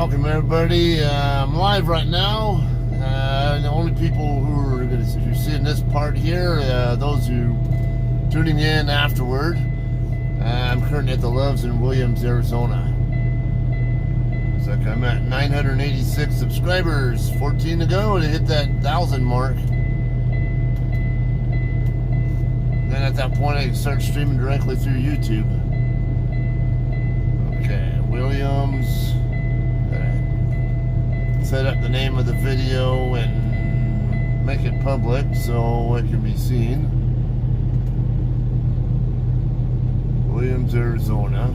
welcome everybody. I'm live right now. The only people who are going to see in this part here, those who tuning in afterward. I'm currently at the Loves in Williams, Arizona. Looks like I'm at 986 subscribers, 14 to go to hit that 1,000 mark. Then at that point I can start streaming directly through YouTube. Okay, Williams. Set up the name of the video and make it public so it can be seen. Williams, Arizona.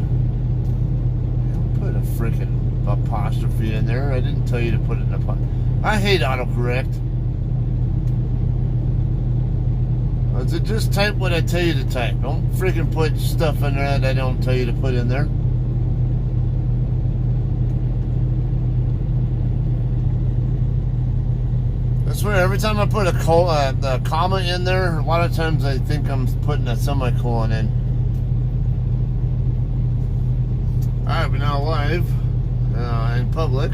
Put a freaking apostrophe in there. I didn't tell you to put it in apostrophe. I hate autocorrect. So just type what I tell you to type. Don't freaking put stuff in there that I don't tell you to put in there. I swear, every time I put a comma in there, a lot of times I think I'm putting a semicolon in. Alright, we're now live in public.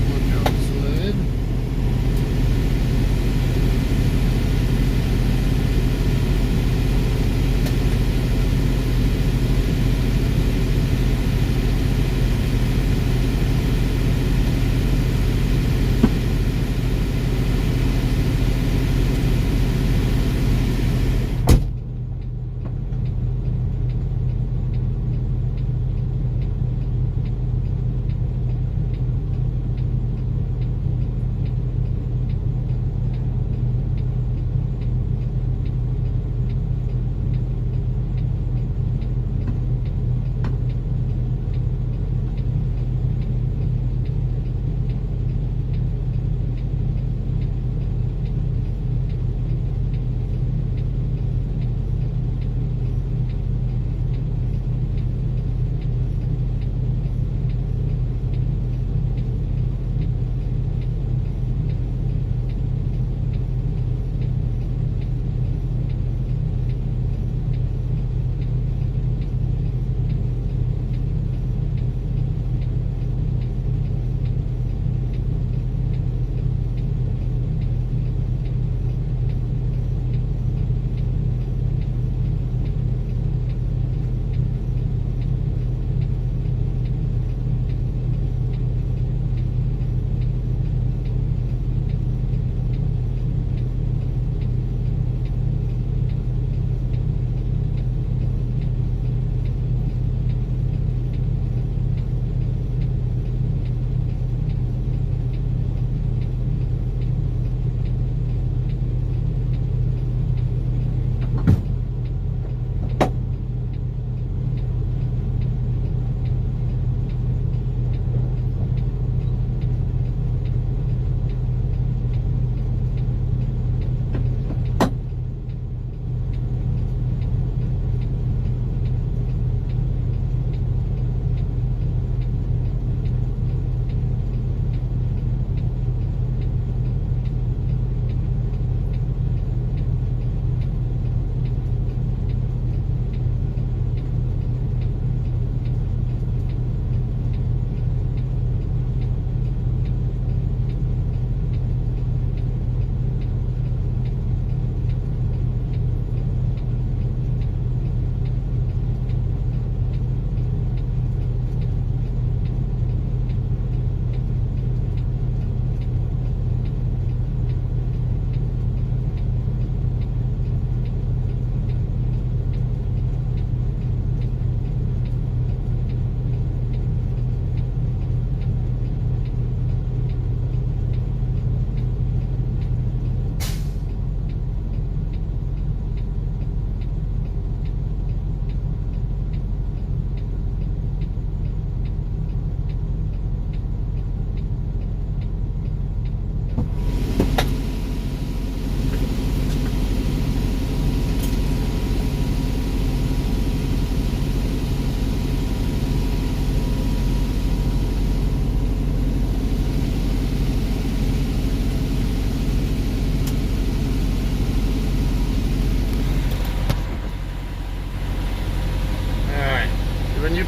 Look outside.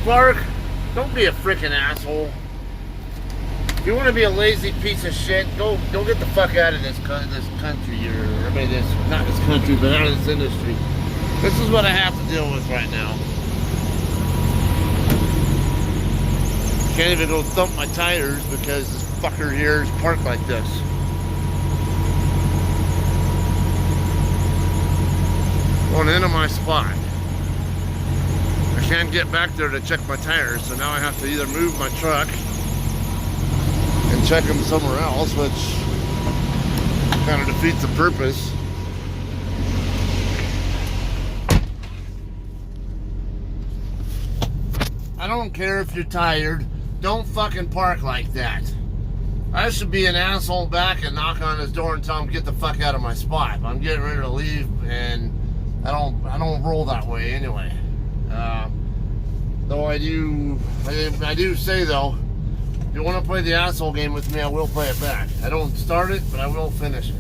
park, don't be a freaking asshole. If you want to be a lazy piece of shit, go get the fuck out of this country, or I mean not this country, but out of this industry. This is what I have to deal with right now. Can't even go thump my tires because this fucker here is parked like this. Going into my spot. I can't get back there to check my tires, so now I have to either move my truck and check them somewhere else, which kind of defeats the purpose. I don't care if you're tired. Don't fucking park like that. I should be an asshole back and knock on his door and tell him get the fuck out of my spot. I'm getting ready to leave, and I don't roll that way anyway. Though I do say though, if you want to play the asshole game with me, I will play it back. I don't start it, but I will finish it.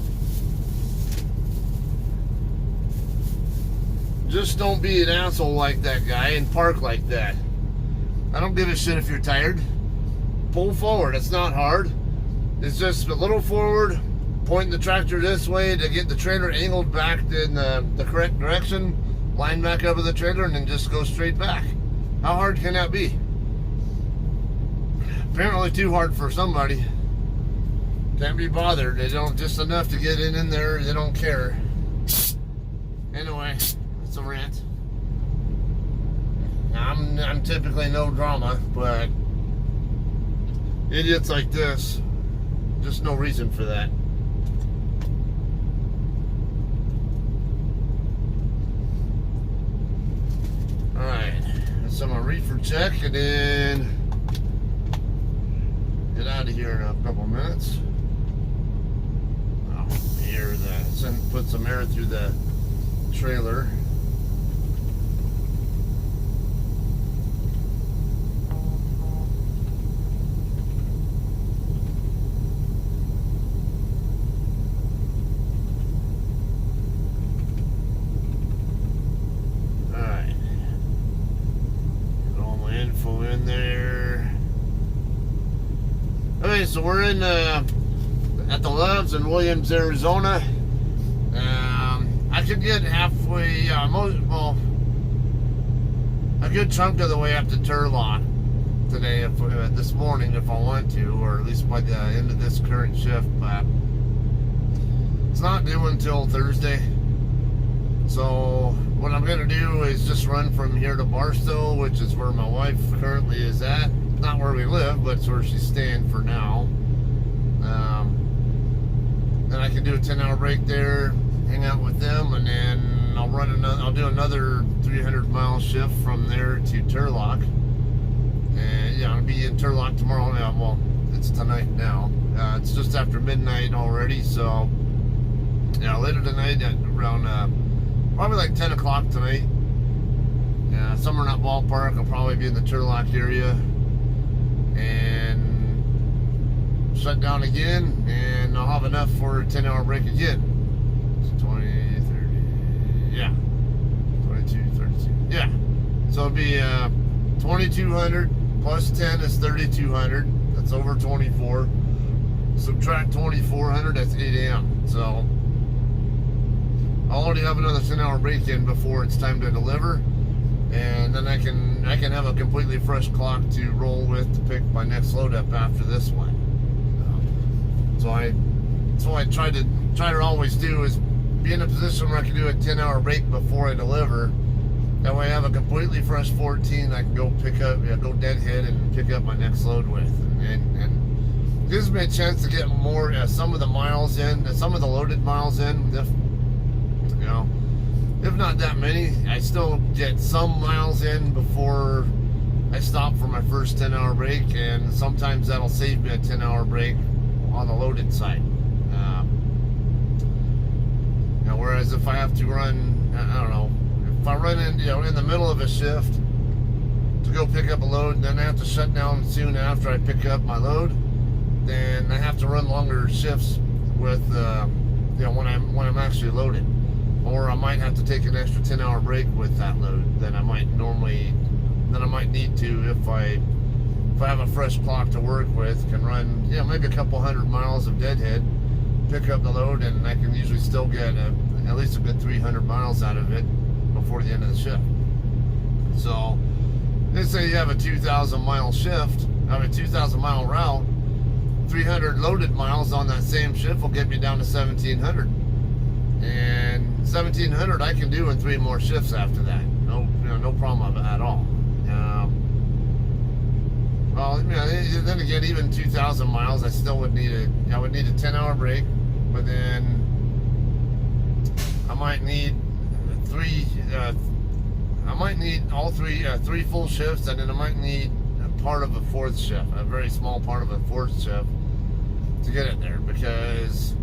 Just don't be an asshole like that guy and park like that. I don't give a shit if you're tired. Pull forward. It's not hard. It's just a little forward, point the tractor this way to get the trailer angled back in the correct direction, line back up with the trailer, and then just go straight back. How hard can that be? Apparently too hard for somebody. Can't be bothered. They don't, just enough to get in there. They don't care. Anyway, it's a rant. I'm typically no drama, but idiots like this, just no reason for that. Alright, so I'm gonna reefer check and then get out of here in a couple minutes. Put some air through the trailer. Okay, so we're in at the Loves in Williams, Arizona. I could get halfway, well, a good chunk of the way up to Turlock today, this morning, if I want to, or at least by the end of this current shift. But it's not due until Thursday. So what I'm going to do is just run from here to Barstow, which is where my wife currently is at. Not where we live, but it's where she's staying for now. Then I can do a 10-hour break there, hang out with them, and then I'll do another 300-mile shift from there to Turlock. And yeah, I'll be in Turlock tomorrow. Well, it's tonight now. It's just after midnight already, so yeah, later tonight at around probably like 10 o'clock tonight. Yeah, somewhere in that ballpark. I'll probably be in the Turlock area and shut down again, and I'll have enough for a 10-hour break again. It's 20, 30, yeah, 22, 32, yeah. So it'll be 2,200 plus 10 is 3,200. That's over 24. Subtract 2,400. That's 8 a.m. So I'll already have another 10-hour break in before it's time to deliver, and then I can have a completely fresh clock to roll with to pick my next load up after this one. So I try to always do is be in a position where I can do a 10-hour break before I deliver. That way I have a completely fresh 14 I can go pick up, go deadhead and pick up my next load with, and gives me a chance to get more, some of the miles in, some of the loaded miles in. If not that many, I still get some miles in before I stop for my first 10-hour break, and sometimes that'll save me a 10-hour break on the loaded side. Whereas if I have to run, I don't know, if I run in, in the middle of a shift to go pick up a load, and then I have to shut down soon after I pick up my load, then I have to run longer shifts with, when I'm actually loaded. Or I might have to take an extra 10-hour break with that load than I might normally then I might need to, if I have a fresh clock to work with, can run, maybe a couple 100 miles of deadhead, pick up the load, and I can usually still get at least a good 300 miles out of it before the end of the shift. So, let's say you have a 2,000 mile shift, I mean 2,000 mile route, 300 loaded miles on that same shift will get me down to 1,700. And 1,700 I can do in 3 more shifts after that. No problem at all. Well, then again, even 2,000 miles, I still would need a 10-hour break, but then I might need three full shifts, and then I might need a part of a fourth shift, a very small part of a fourth shift to get it there, because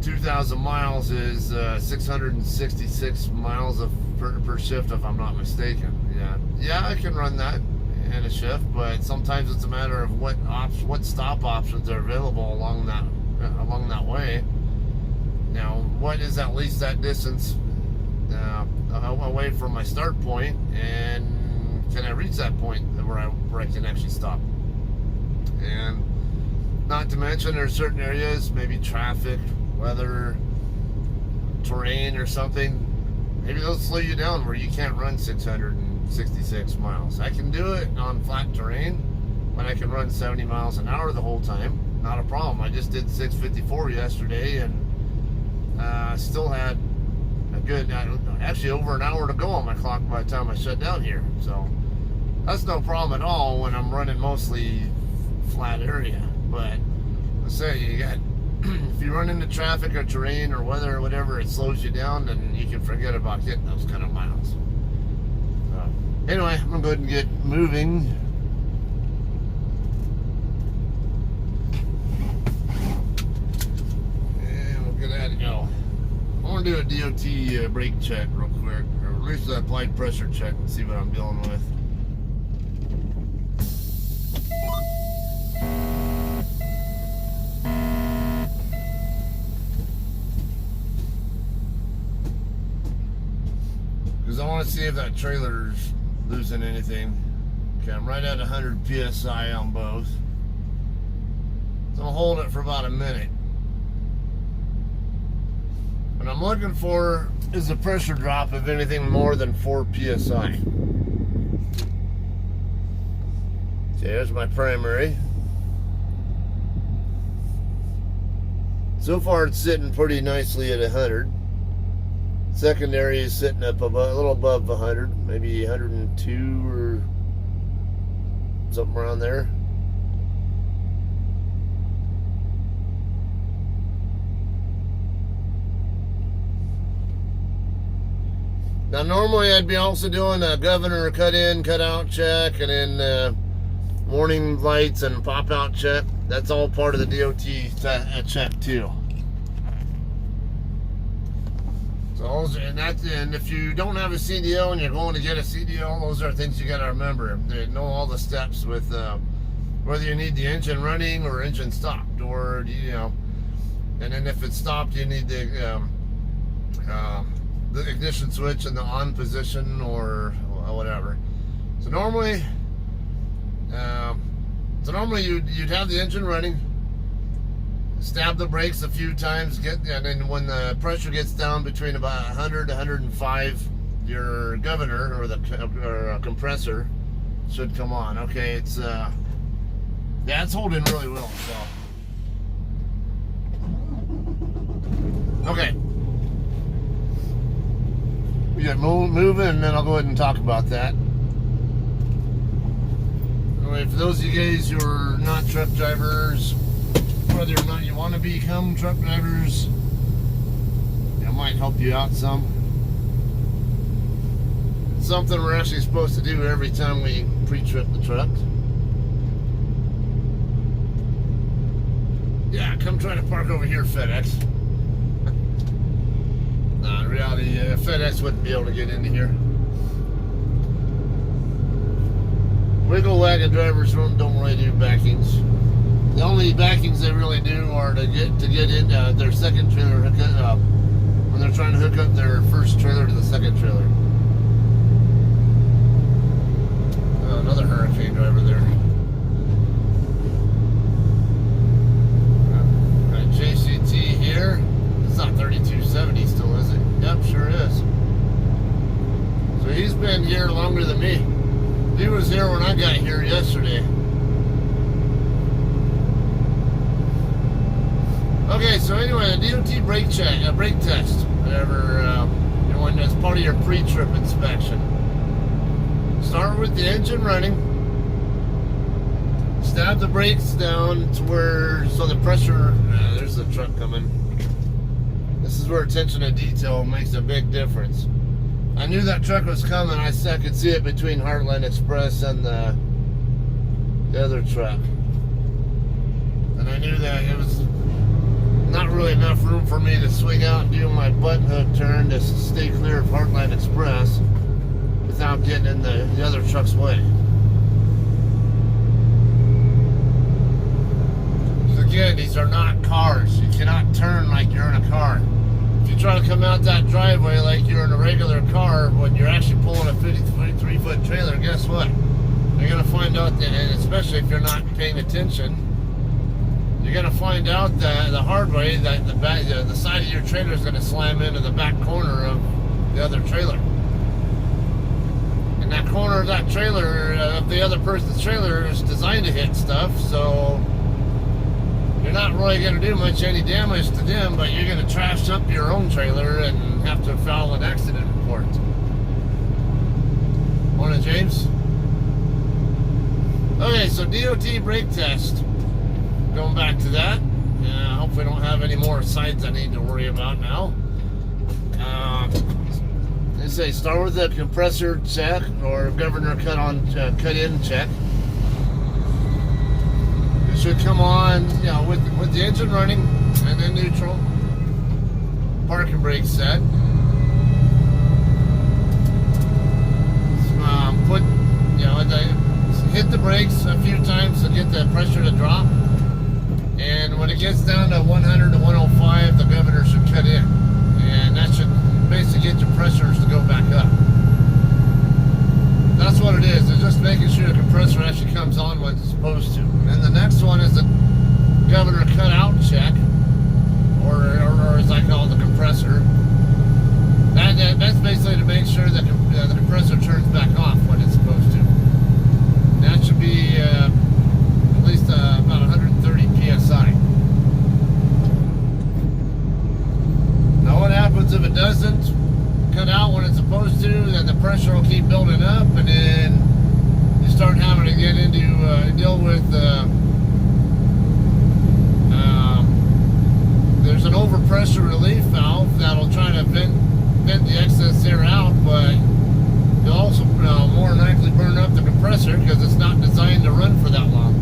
2,000 miles is 666 miles per shift, if I'm not mistaken. Yeah, I can run that in a shift, but sometimes it's a matter of what stop options are available along that way. Now, what is at least that distance away from my start point, and can I reach that point where I can actually stop? And not to mention, there's certain areas, maybe traffic, weather, terrain, or something. Maybe they'll slow you down where you can't run 666 miles. I can do it on flat terrain, but I can run 70 miles an hour the whole time. Not a problem. I just did 654 yesterday, and still had a good, actually over an hour to go on my clock by the time I shut down here. So that's no problem at all when I'm running mostly flat area. But let's say you got, if you run into traffic or terrain or weather or whatever, it slows you down, then you can forget about hitting those kind of miles. Anyway, I'm gonna go ahead and get moving. And we'll get at it. I want to do a DOT brake check real quick, or at least an applied pressure check, and see what I'm dealing with. Because I want to see if that trailer's losing anything. Okay, I'm right at 100 PSI on both. So I'll hold it for about a minute. What I'm looking for is a pressure drop of anything more than 4 PSI. Okay, there's my primary. So far it's sitting pretty nicely at 100. Secondary is sitting up a little above 100, maybe 102 or something around there. Now normally I'd be also doing a governor cut in, cut out check, and then warning lights and pop out check. That's all part of the DOT check too. So, and if you don't have a CDO and you're going to get a CDO, those are things you got to remember. They know all the steps with whether you need the engine running or engine stopped, or and then if it's stopped, you need the ignition switch in the on position or whatever. So normally, you'd have the engine running. Stab the brakes a few times, and then when the pressure gets down between about 100 to 105, your governor or the compressor should come on. Okay, it's it's holding really well. So okay, we got moving, and then I'll go ahead and talk about that. Anyway, for those of you guys who are not truck drivers, whether or not you want to become truck drivers, it might help you out some. It's something we're actually supposed to do every time we pre-trip the truck. Yeah, come try to park over here, FedEx. Nah, in reality, FedEx wouldn't be able to get into here. Wiggle wagon drivers don't really do backings. The only backings they really do are to get in their second trailer hookup when they're trying to hook up their first trailer to the second trailer. another hurricane driver there. Got JCT here. It's not 3270 still, is it? Yep, sure is. So he's been here longer than me. He was here when I got here yesterday. Okay, so anyway, a DOT brake check, a brake test, whatever, you know, when it's part of your pre-trip inspection. Start with the engine running. Stab the brakes down to where, so the pressure, there's the truck coming. This is where attention to detail makes a big difference. I knew that truck was coming. I could see it between Heartland Express and the other truck. And I knew that it was not really enough room for me to swing out and do my button hook turn to stay clear of Heartland Express without getting in the other truck's way. So again, these are not cars. You cannot turn like you're in a car. If you try to come out that driveway like you're in a regular car when you're actually pulling a 53-foot trailer, guess what? You're going to find out that, and especially if you're not paying attention, you're going to find out the hard way that the side of your trailer is going to slam into the back corner of the other trailer. And that corner of that trailer, of the other person's trailer, is designed to hit stuff, so you're not really going to do much any damage to them, but you're going to trash up your own trailer and have to file an accident report. Morning, James. Okay, so DOT brake test. Going back to that. Hopefully I don't have any more sides I need to worry about now. They say start with the compressor check or governor cut in check. It should come on, you know, with the engine running and then neutral. Parking brake set. Put, you know, hit the brakes a few times to get the pressure to drop. And when it gets down to 100 to 105, the governor should cut in. And that should basically get your pressures to go back up. That's what it is. It's just making sure the compressor actually comes on when it's supposed to. And the next one is the governor cutout check, or as I call it, the compressor. That's basically to make sure that the compressor turns back off when it's supposed to. That should be at least about 130 psi. Now what happens if it doesn't cut out when it's supposed to? Then the pressure will keep building up, and then you start having to get into deal with there's an overpressure relief valve that'll try to vent the excess air out, but you'll also more than likely burn up the compressor because it's not designed to run for that long.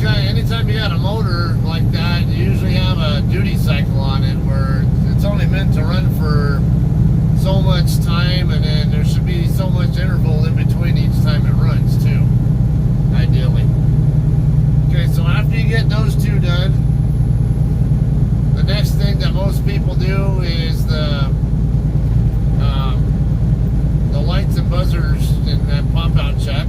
Anytime you got a motor like that, you usually have a duty cycle on it where it's only meant to run for so much time, and then there should be so much interval in between each time it runs too, ideally. Okay, so after you get those two done, the next thing that most people do is the lights and buzzers and pop-out check.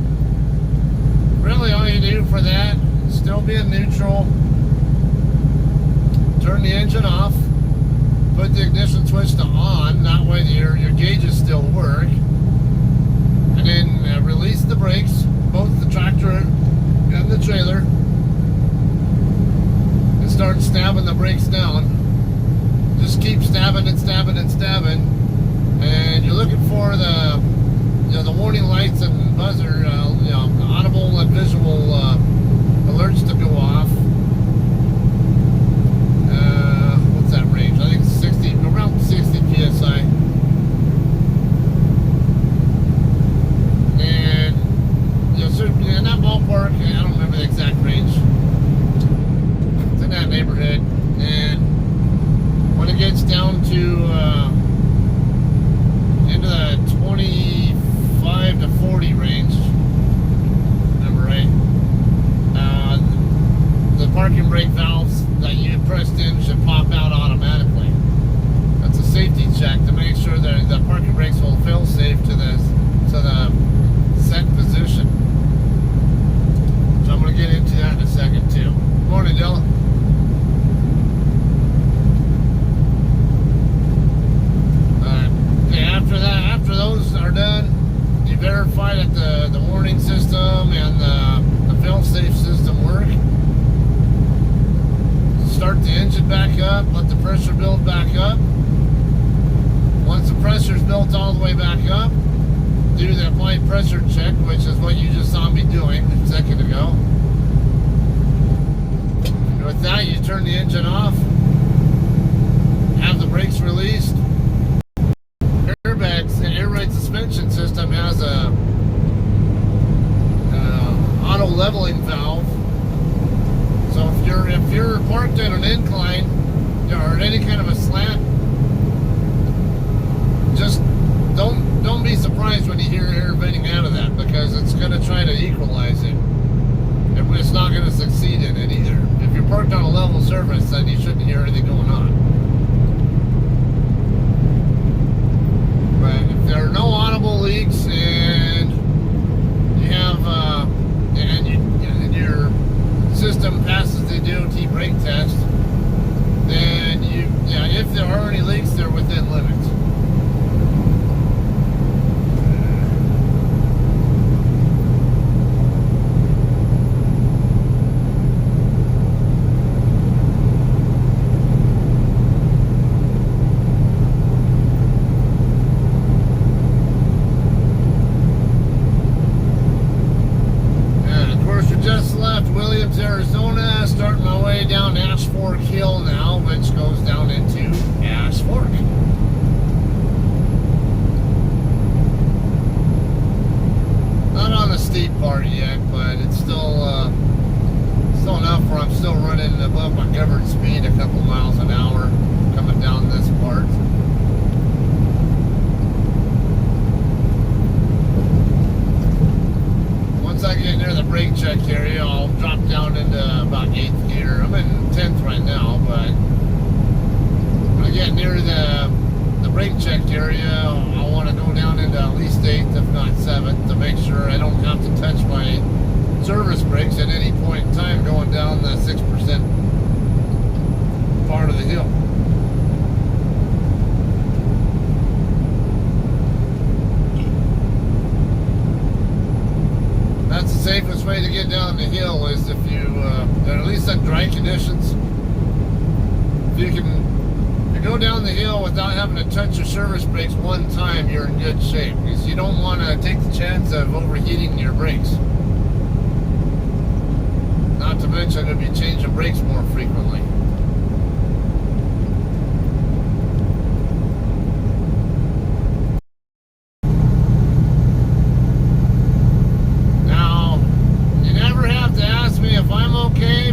Really all you do for that, still be in neutral, turn the engine off, put the ignition switch to on, that way your gauges still work, and then release the brakes, both the tractor and the trailer, and start stabbing the brakes down. Just keep stabbing and stabbing and stabbing, and you're looking for the warning lights and buzzer, audible and visual alerts to go off. What's that range? I think around 60 psi. And so in that ballpark, I don't remember the exact range. It's in that neighborhood. And when it gets down to into the 20 verify that the warning system and the fail-safe system work. Start the engine back up, let the pressure build back up. Once the pressure's built all the way back up, do the applied pressure check, which is what you just saw me doing a second ago. And with that, you turn the engine off, have the brakes released. Airbags, the air ride suspension system has a auto leveling valve. So if you're parked at an incline or any kind of a slant, just don't be surprised when you hear air venting out of that, because it's going to try to equalize it, and it's not going to succeed in it either. If you're parked on a level surface, then you shouldn't hear anything going on. But if there are no audible leaks and you have and your system passes the DOT brake test, then if there are any leaks, they're within limits. Arizona, starting my way down Ash Fork Hill now, which goes down into Ash Fork. Not on the steep part yet, but it's still enough where I'm still running above my covered speed a couple miles an hour coming down this part. Once I get near the brake check area, I'll drop down into about 8th gear. I'm in 10th right now, but when I get near the brake check area, I want to go down into at least 8th, if not 7th, to make sure I don't have to touch my service brakes at any point in time going down the 6% part of the hill. That's the safest way to get down the hill, is if you, at least in dry conditions, if you go down the hill without having to touch your service brakes one time, you're in good shape, because you don't want to take the chance of overheating your brakes. Not to mention, you'll be changing brakes more frequently.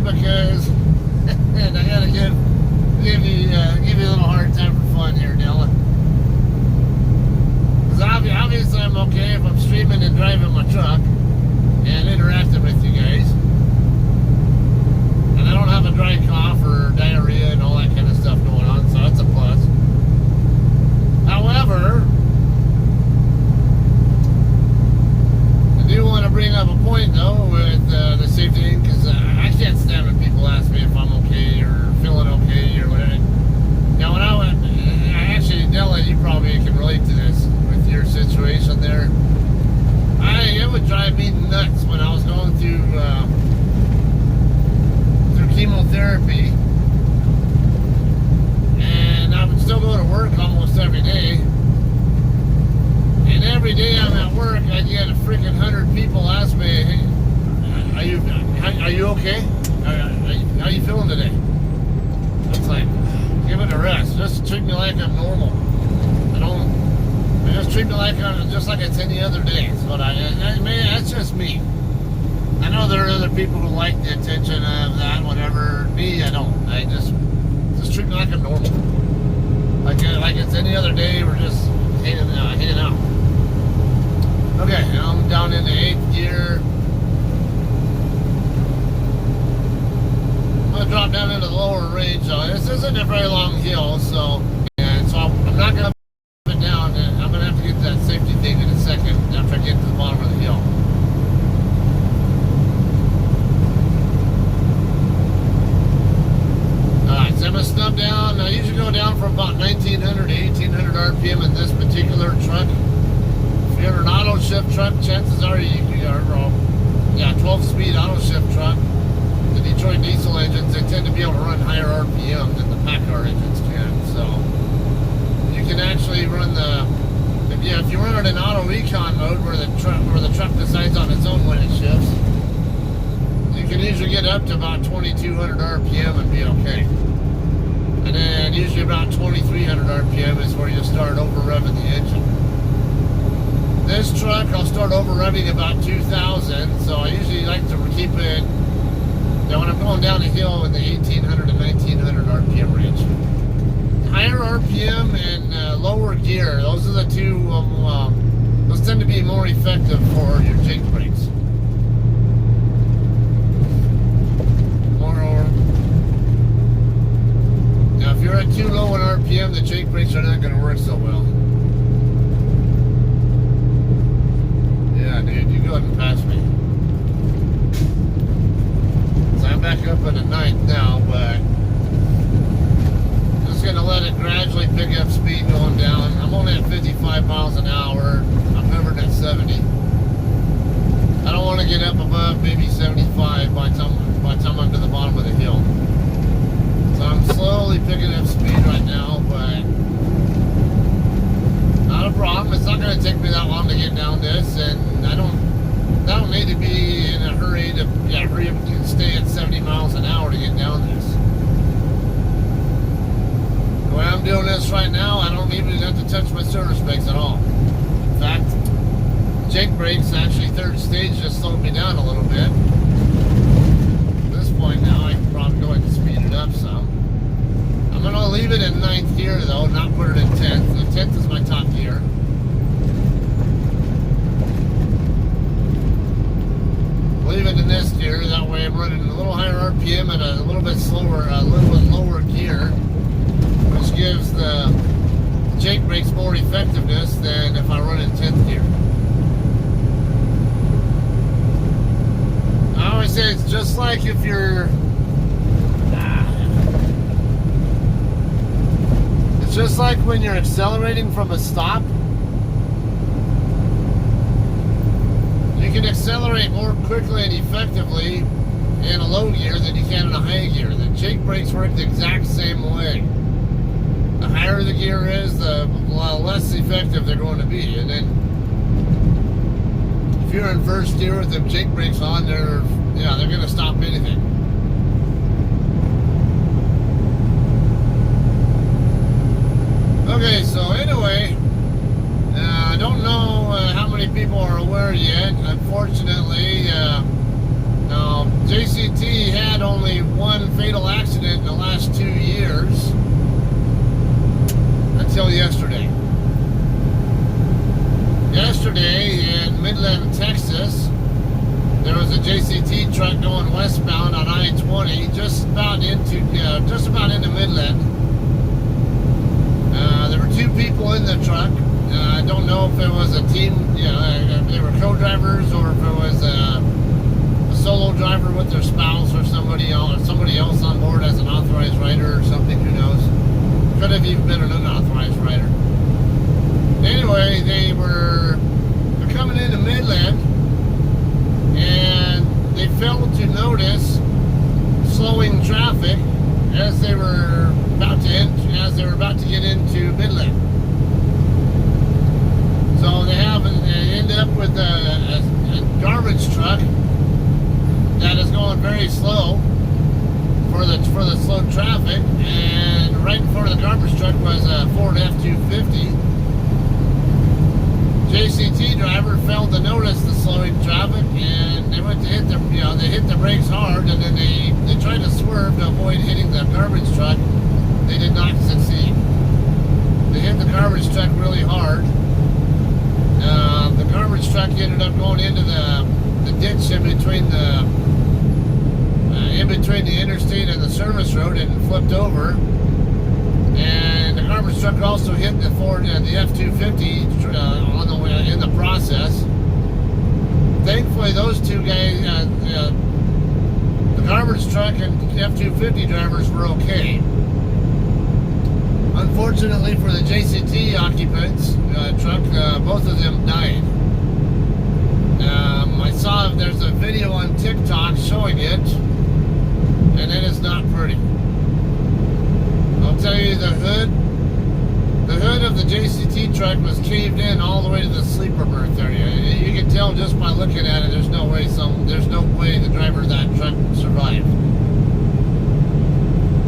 Because and I gotta give you a little hard time for fun here, Dylan. Because obviously I'm okay if I'm streaming and driving my truck and interacting with you guys, and I don't have a dry cough or diarrhea and all that kind of stuff going on, so that's a plus. However, I do want to bring up a point though with the safety thing, because I can't stand when people ask me if I'm okay or feeling okay or whatever. Now, when I actually, Della, you probably can relate to this with your situation there. It would drive me nuts when I was going through chemotherapy, and I would still go to work almost every day. And every day I'm at work, I'd get a freaking 100 people ask me, "Hey, are you okay? How you feeling today?" It's like, give it a rest. Just treat me like I'm normal. Just treat me like just like it's any other day. That's what that's just me. I know there are other people who like the attention of that, whatever. Me, I don't. I just treat me like I'm normal. Like it's any other day. We're just hanging out. Okay, now I'm down into 8th gear. I'm gonna drop down into the lower range. So this isn't a very long hill, so I'm not gonna put it down. I'm gonna have to get to that safety thing in a second after I get to the bottom of the hill. Alright, so I'm gonna snub down. I usually go down from about 1900 to 1800 RPM in this particular truck. shift truck, chances are you are, 12-speed auto shift truck. The Detroit diesel engines, they tend to be able to run higher RPM than the PACCAR engines can. So you can actually run if you run it in auto recon mode where the truck decides on its own when it shifts, you can usually get up to about 2,200 RPM and be okay. And then usually about 2,300 RPM is where you start over revving the engine. This truck, I'll start over revving about 2,000, so I usually like to keep it, when I'm going down a hill, in the 1,800 to 1,900 RPM range. Higher RPM and lower gear, those are the two, those tend to be more effective for your jake brakes. Now if you're at too low in RPM, the jake brakes are not going to work so well. Yeah, dude, you go ahead and pass me. So I'm back up at a 9th now, but just going to let it gradually pick up speed going down. I'm only at 55 miles an hour. I'm hovering at 70. I don't want to get up above maybe 75 by the time I'm to the bottom of the hill. So I'm slowly picking up speed right now, but not a problem. It's not going to take me that long to get down this, and I don't need to be in a hurry to hurry up and stay at 70 miles an hour to get down this. The way I'm doing this right now, I don't even have to touch my service brakes at all. In fact, jake brakes, actually third stage, just slowed me down a little bit. At this point now, I can probably go ahead and speed it up some. I'm going to leave it in 9th gear though, not put it in 10th. The 10th is my top gear. Leave it in this gear, that way I'm running a little higher RPM and a little bit slower, a little bit lower gear, which gives the jake brakes more effectiveness than if I run in 10th gear. I always say it's just like if you're it's just like when you're accelerating from a stop. You can accelerate more quickly and effectively in a low gear than you can in a high gear. The jake brakes work the exact same way. The higher the gear is, the less effective they're going to be. And then if you're in first gear with them jake brakes on, they're going to stop anything. Okay, so anyway, I don't know how many people are aware yet. Unfortunately, JCT had only one fatal accident in the last 2 years until yesterday. Yesterday in Midland, Texas, there was a JCT truck going westbound on I-20, just about into Midland. There were 2 people in the truck. I don't know if it was a team, they were co-drivers, or if it was a solo driver with their spouse or somebody else on board as an authorized rider or something, who knows. Could have even been an unauthorized rider. Anyway, they're coming into Midland, and they failed to notice slowing traffic as they were about to get into Midland. So they end up with a garbage truck that is going very slow for the slow traffic, and right in front of the garbage truck was a Ford F-250. JCT driver failed to notice the slowing traffic, and they went to hit they hit the brakes hard, and then they tried to swerve to avoid hitting the garbage truck. They did not succeed. They hit the garbage truck really hard. The garbage truck ended up going into the ditch in between the interstate and the service road, and flipped over. And the garbage truck also hit the Ford, the F-250 on the way in the process. Thankfully, those 2 guys, the garbage truck and F-250 drivers, were okay. Unfortunately for the JCT occupants truck, both of them died. TikTok showing it, and it is not pretty. I'll tell you, the hood of the JCT truck was caved in all the way to the sleeper berth area. You can tell just by looking at it. There's no way the driver of that truck survived.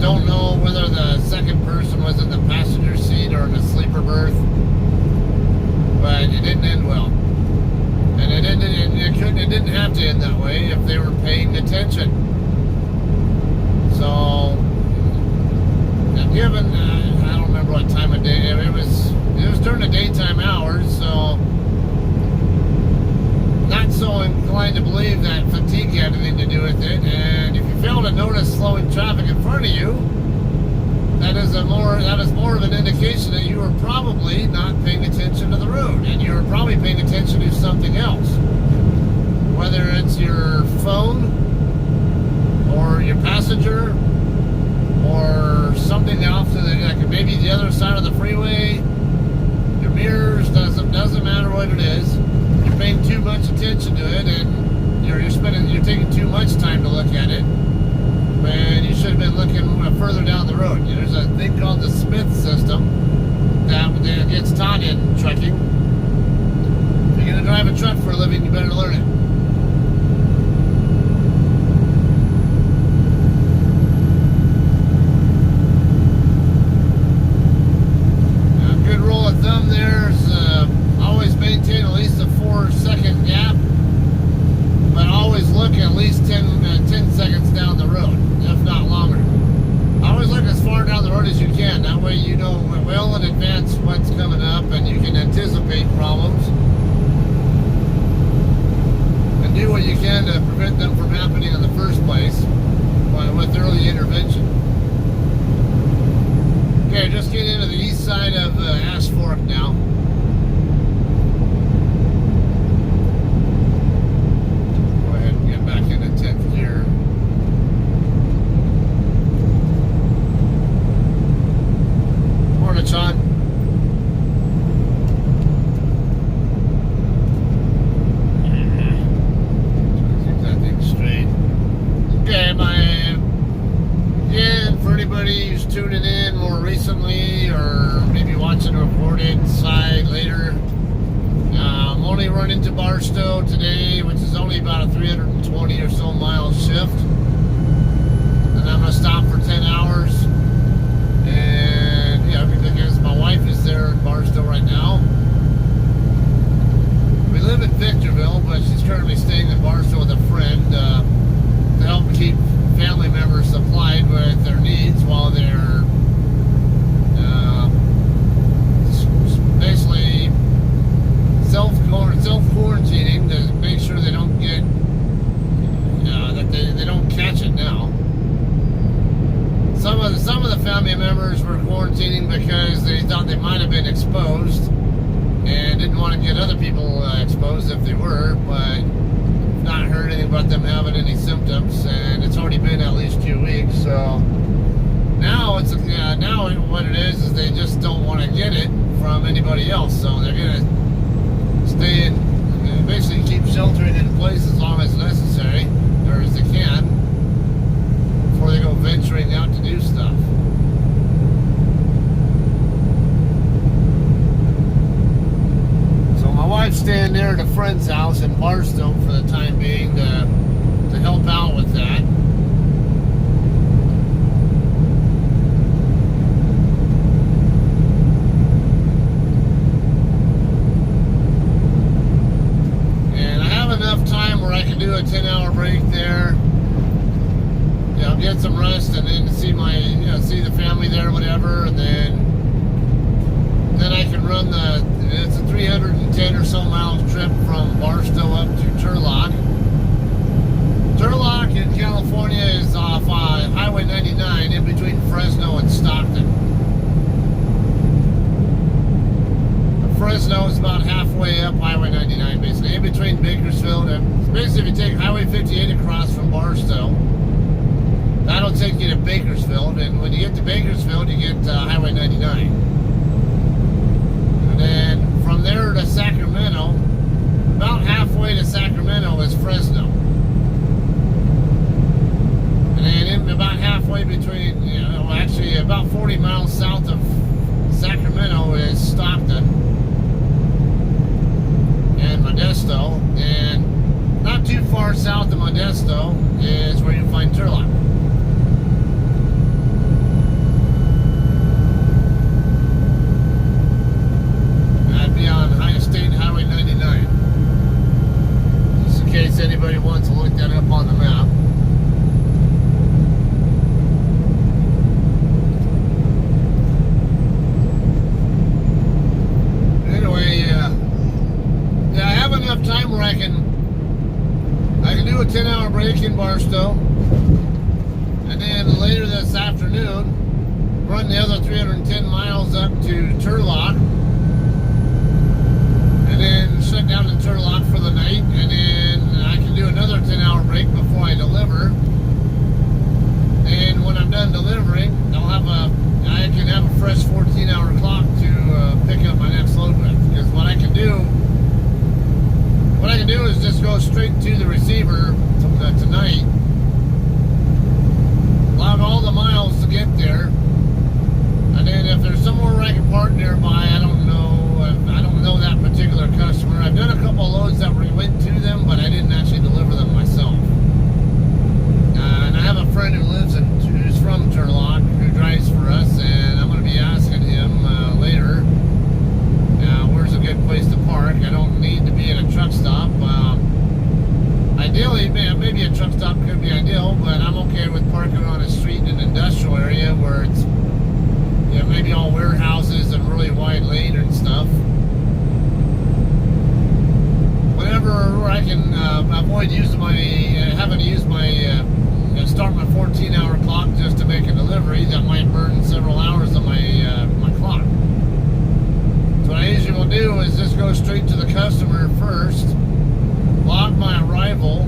Don't know whether the second person was in the passenger seat or in the sleeper berth, but it didn't end well. And it didn't have to end that way if they were paying attention. So, given I don't remember what time of day it was during the daytime hours, so not so inclined to believe that fatigue had anything to do with it. And if you fail to notice slowing traffic in front of you, that is more of an indication that you were probably not paying attention to the road, and you were probably paying attention to something else, whether it's your phone or your passenger or something else, like maybe the other side of the freeway, your mirrors, doesn't matter what it is. You're paying too much attention to it, and you're taking too much time to look at it, when you should have been looking further down the road. There's a thing called the Smith system that gets taught in trucking. If you're going to drive a truck for a living, you better learn it. Thumb there is always maintain at least a 4-second gap, but always look at least 10 seconds down the road, if not longer. Always look as far down the road as you can. That way you know well in advance what's coming up, and you can anticipate problems and do what you can to prevent them from happening in the first place with early intervention. Okay, just getting into the east side of Ash Fork now. Go ahead and get back into 10th gear. Morning, Sean. Keep that thing straight. Okay, again, for anybody who's tuning in more recently or maybe watching a recorded side later, I'm only running to Barstow today, which is only about a 320 or so mile shift, and I'm going to stop for 10 hours. And yeah, because my wife is there in Barstow right now. We live in Victorville, but she's currently staying in Barstow with a friend to help keep family members supplied with their needs while they're basically self-quarantining to make sure they don't get that they don't catch it now. Some of the family members were quarantining because they thought they might have been exposed and didn't want to get other people exposed if they were, but not heard anything about them having any symptoms, and it's already been at least 2 weeks. So now now what it is they just don't want to get it from anybody else, so they're gonna stay in, basically keep sheltering in place as long as necessary or as they can before they go venturing out to do stuff. So my wife's staying there at a friend's house in Barstow for the time being to help out with that. And I have enough time where I can do a 10-hour break there. I'll get some rest and then see the family there, whatever, and then I can run it's a 310 or so mile trip from Barstow up to Turlock. Turlock in California is off Highway 99 in between Fresno and Stockton. Fresno is about halfway up Highway 99, basically, in between Bakersfield and basically if you take Highway 58 across from Barstow, that'll take you to Bakersfield, and when you get to Bakersfield, you get Highway 99. And then from there to Sacramento, about halfway to Sacramento is Fresno. halfway between, actually about 40 miles south of Sacramento is Stockton and Modesto, and not too far south of Modesto is where you find Turlock. That'd be on State Highway 99. Just in case anybody wants to look that up on the map. Time where I can do a 10-hour break in Barstow, and then later this afternoon run the other 310 miles up to Turlock, and then shut down in Turlock for the night, and then I can do another 10-hour break before I deliver. And when I'm done delivering, I can have a fresh 14-hour clock to pick up my next load with. Because what I can do is just go straight to the receiver tonight, log all the miles to get there, and then if there's somewhere where I can park nearby, I don't know that particular customer. I've done a couple of loads that went to them, but I didn't actually deliver them myself. And I have a friend who's from Turlock who drives for us, and I'm going to be asking him later. Where's a good place to park? I don't need to be at a truck stop. Ideally, maybe a truck stop could be ideal, but I'm okay with parking on a street in an industrial area where it's maybe all warehouses and really wide lane and stuff. Whenever I can avoid having to use my start my 14-hour clock just to make a delivery, that might burn several hours on my clock. What I usually will do is just go straight to the customer first, log my arrival,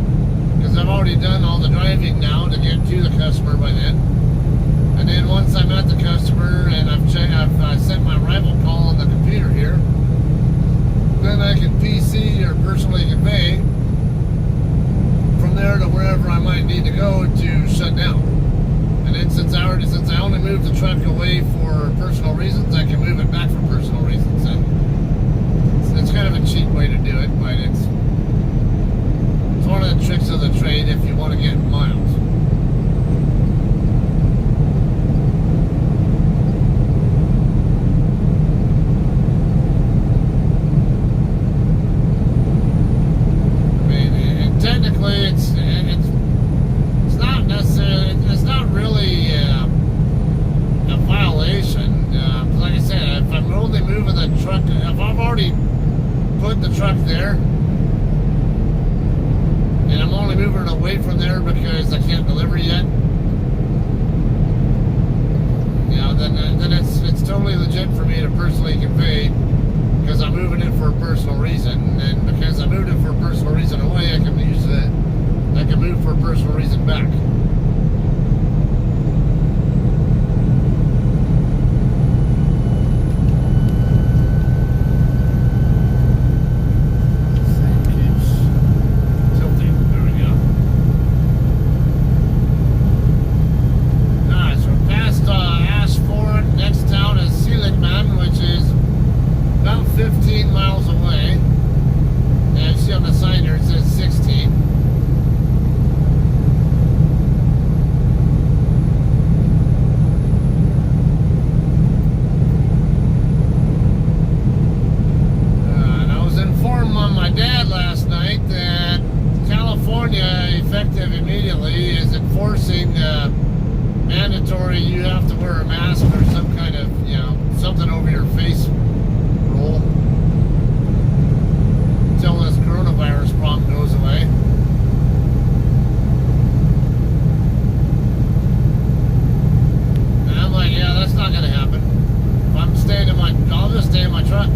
because I've already done all the driving now to get to the customer by then. And then once I'm at the customer and I've sent my arrival call on the computer here, then I can PC or personally convey from there to wherever I might need to go to shut down. And then since I only moved the truck away for personal reasons, I can move it back for personal reasons. And it's kind of a cheap way to do it, but it's one of the tricks of the trade if you want to get miles. I mean, and technically it's not necessarily, it's not really a violation. Like I said, if I'm only moving the truck, if I've already put the truck there and I'm only moving it away from there because I can't deliver yet, then it's totally legit for me to personally convey, because I'm moving it for a personal reason, and because I moved it for a personal reason away, I can move for a personal reason back. Mandatory, you have to wear a mask or some kind of, something over your face rule until this coronavirus problem goes away. And I'm like, yeah, that's not going to happen. If I'm staying I'll just stay in my truck.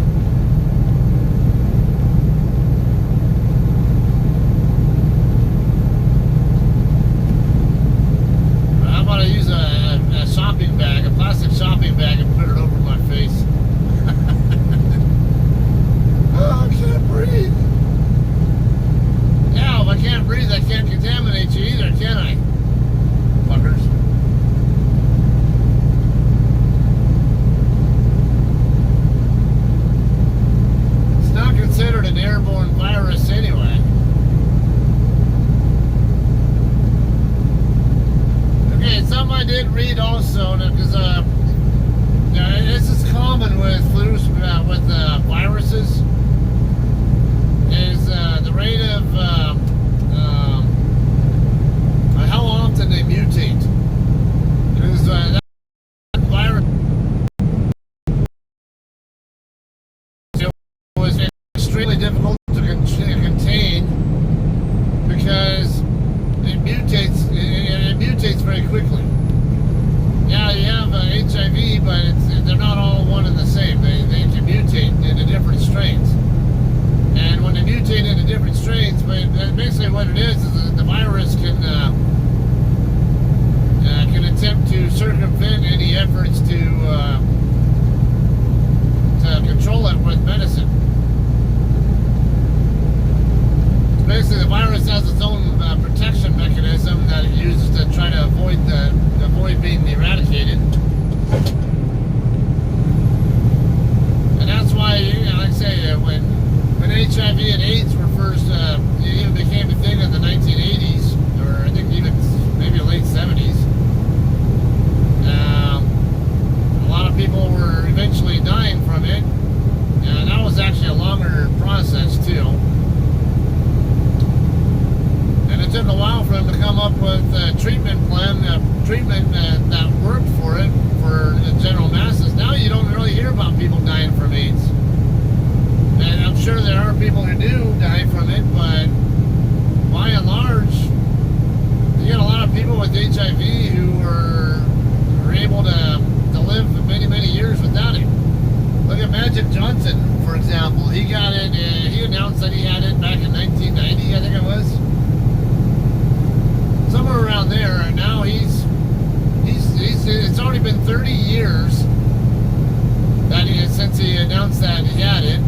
I use a shopping bag, a plastic shopping bag, and put it over my face. Oh, I can't breathe. Yeah, if I can't breathe, I can't contaminate you either, can I? Fuckers. read also, because this is common with flus, with viruses, is the rate of how often they mutate. Because that virus was extremely difficult to contain because it mutates very quickly. Yeah, you have HIV, but they're not all one and the same. They can mutate into different strains. And when they mutate into different strains, but basically what it is the virus can attempt to circumvent any efforts to control it with medicine. Basically, the virus has its own protection mechanism that it uses to try to avoid being eradicated. And that's why, like I say, when HIV and AIDS were first, even became a thing in the 1980s, or I think even maybe late 70s, a lot of people were eventually dying from it, and that was actually a longer process too. And it took a while for them to come up with a treatment plan, that worked for it, for the general masses. Now you don't really hear about people dying from AIDS. And I'm sure there are people who do die from it, but by and large, you get a lot of people with HIV who are able to live many, many years without it. Look at Magic Johnson, for example. He got it, he announced that he had it back in 1990, I think it was. Somewhere around there, and now it's already been 30 years since he announced that he had it,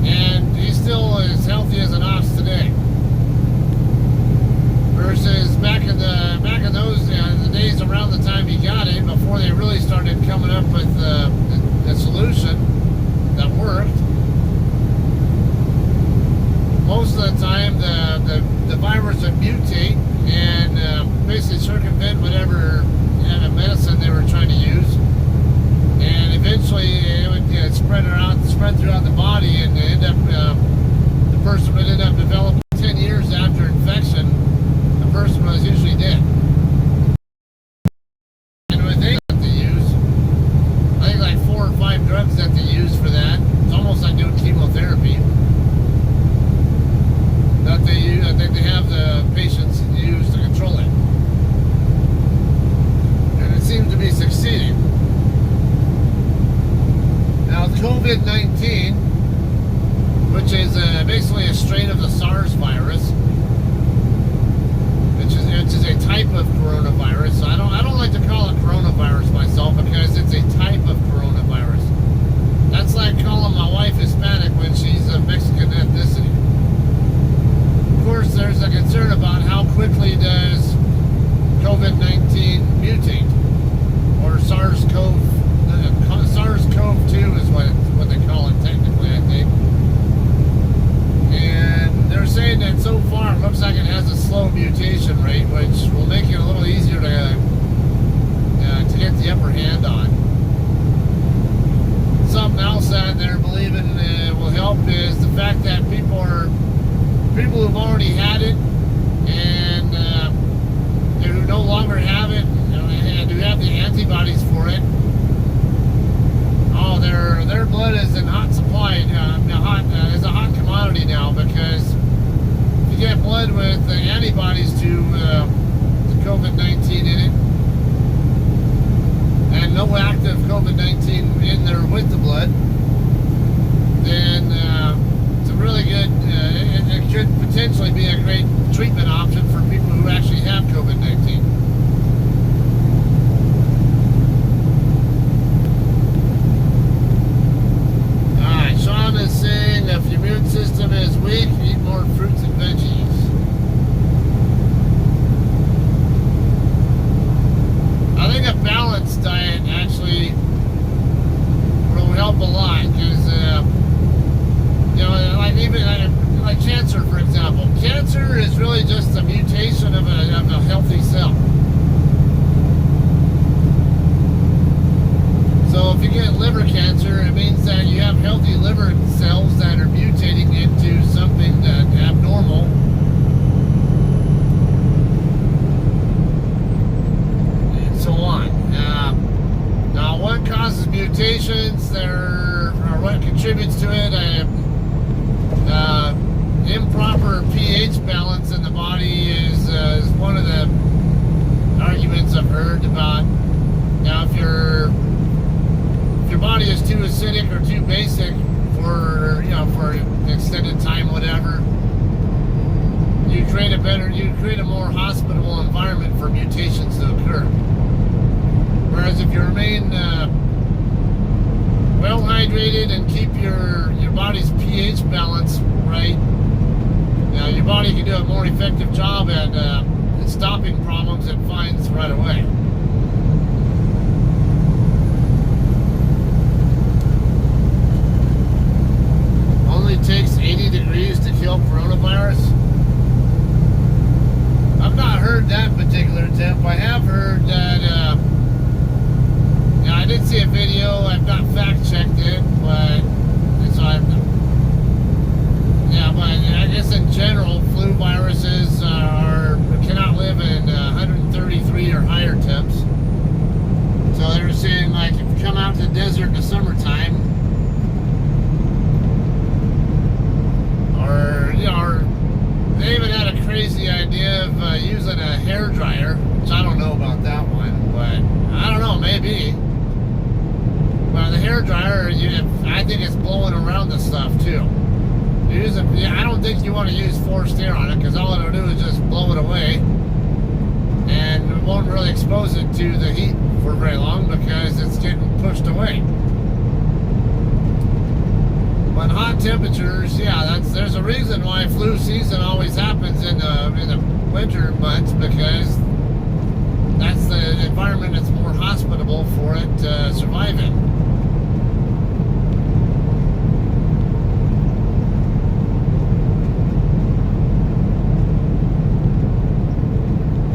and he's still as healthy as an ox today. Versus back in those the days around the time he got it, before they really started coming up with the solution that worked. Most of the time, the virus would mutate and basically circumvent whatever medicine they were trying to use, and eventually it would spread throughout the body, and end up the person would end up developing 10 years after infection. The person was usually dead. And with they that they use, I think like 4 or 5 drugs that they use for that. It's almost like doing chemotherapy. That they use, I think they have the patients use to control it. And it seems to be succeeding. Now COVID-19, which is basically a strain of the SARS virus, which is a type of coronavirus. So I don't like to call it coronavirus myself, because it's a type of coronavirus. That's like calling my wife Hispanic when she's of Mexican ethnicity. Of course, there's a concern about how quickly does COVID-19 mutate, or SARS-CoV-2 is what they call it technically, I think. And they're saying that so far it looks like it has a slow mutation rate, which will make it a little easier to get the upper hand on. Something else that they're believing will help is the fact that people who've already had it and who no longer have it and who have the antibodies for it. Oh, their blood is in hot supply. It's a hot commodity now, because if you get blood with antibodies to COVID-19 in it, and no active COVID-19 in there with the blood, then it's a really good. It could potentially be a great treatment option for people who actually have COVID-19. Sean is saying if your immune system is weak, eat more fruits and veggies. I think a balanced diet actually will help a lot, because like cancer, for example. Cancer is really just a mutation of a healthy cell. that you have healthy liver cells that are mutating into something that abnormal. And so on. Now, what causes mutations? Or what contributes to it? Improper pH balance in the body is one of the arguments I've heard about. Now, if your body is too acidic or too basic for an extended time, whatever, you create a more hospitable environment for mutations to occur. Whereas if you remain well hydrated and keep your body's pH balance right, your body can do a more effective job at stopping problems it finds right away. Only takes 80 degrees to kill coronavirus. I've not heard that particular tip. I have heard that I did see a video. I've not fact checked it, but I guess in general, flu viruses cannot live in 133 or higher temps. So they were saying, like, if you come out to the desert in the summertime, or they even had a crazy idea of using a hair dryer, which I don't know about that one, but I don't know, maybe. But the hair dryer, I think it's blowing around the stuff too. I don't think you want to use forced air on it, because all it'll do is just blow it away, and it won't really expose it to the heat for very long because it's getting pushed away. But hot temperatures, there's a reason why flu season always happens in the winter months, because that's the environment that's more hospitable for it to survive in.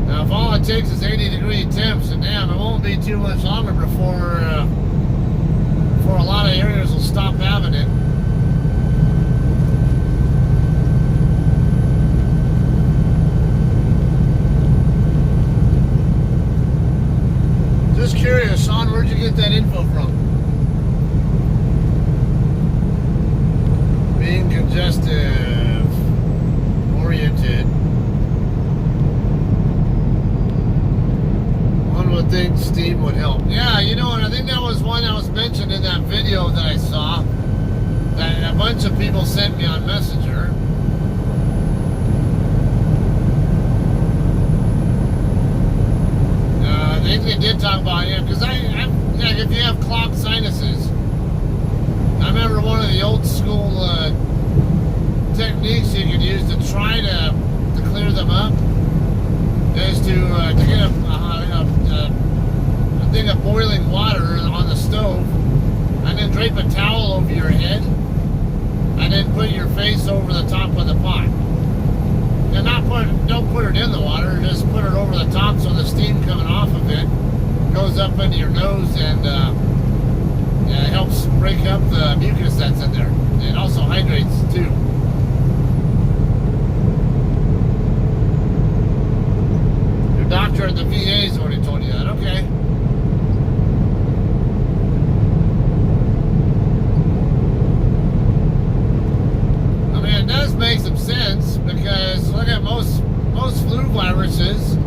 Now, if all it takes is 80-degree temps, and damn, it won't be too much longer before a lot of areas will stop having it. Just curious, Sean, where'd you get that info from? Being congestive oriented. One would think steam would help. Yeah, and I think that was one that was mentioned in that video that I saw, that a bunch of people sent me on Messenger. They did talk about it, because if you have clogged sinuses, I remember one of the old school techniques you could use to try to clear them up is to get a thing of boiling water on the stove, and then drape a towel over your head, and then put your face over the top of the pot. And don't put it in the water, just put it over the top so the steam coming off of it goes up into your nose, and it helps break up the mucus that's in there. It also hydrates too. Your doctor at the VA has already told you that. Okay. I mean, it does make some sense, because look at most flu viruses.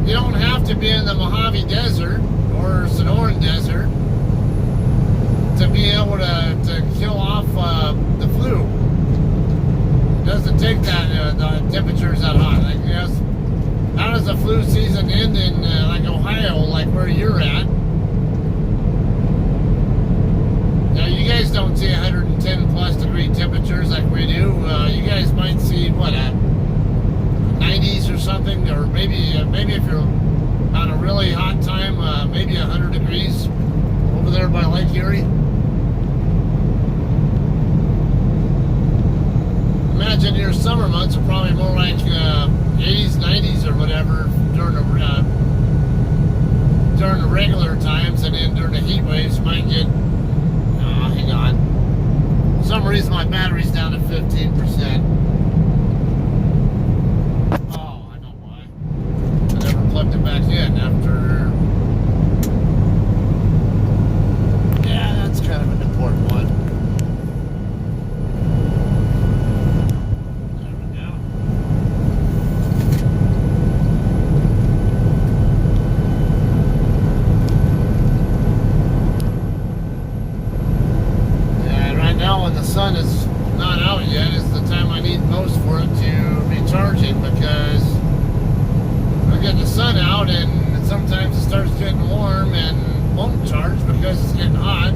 You don't have to be in the Mojave Desert or Sonoran Desert to be able to kill off the flu. It doesn't take that the temperatures that hot. How does the flu season end in like Ohio, like where you're at? Now, you guys don't see 110 plus degree temperatures like we do. You guys might see what, 90s or something, or maybe if you're on a really hot time, maybe 100 degrees over there by Lake Erie. Imagine your summer months are probably more like 80s, 90s, or whatever during during the regular times, and then during the heat waves, you might get. Hang on. For some reason, my battery's down to 15%. Oh, I know why. I never plugged it back in after. Yeah, that's kind of an important one. When the sun is not out yet is the time I need most for it to be charging, because I get the sun out and sometimes it starts getting warm and won't charge because it's getting hot.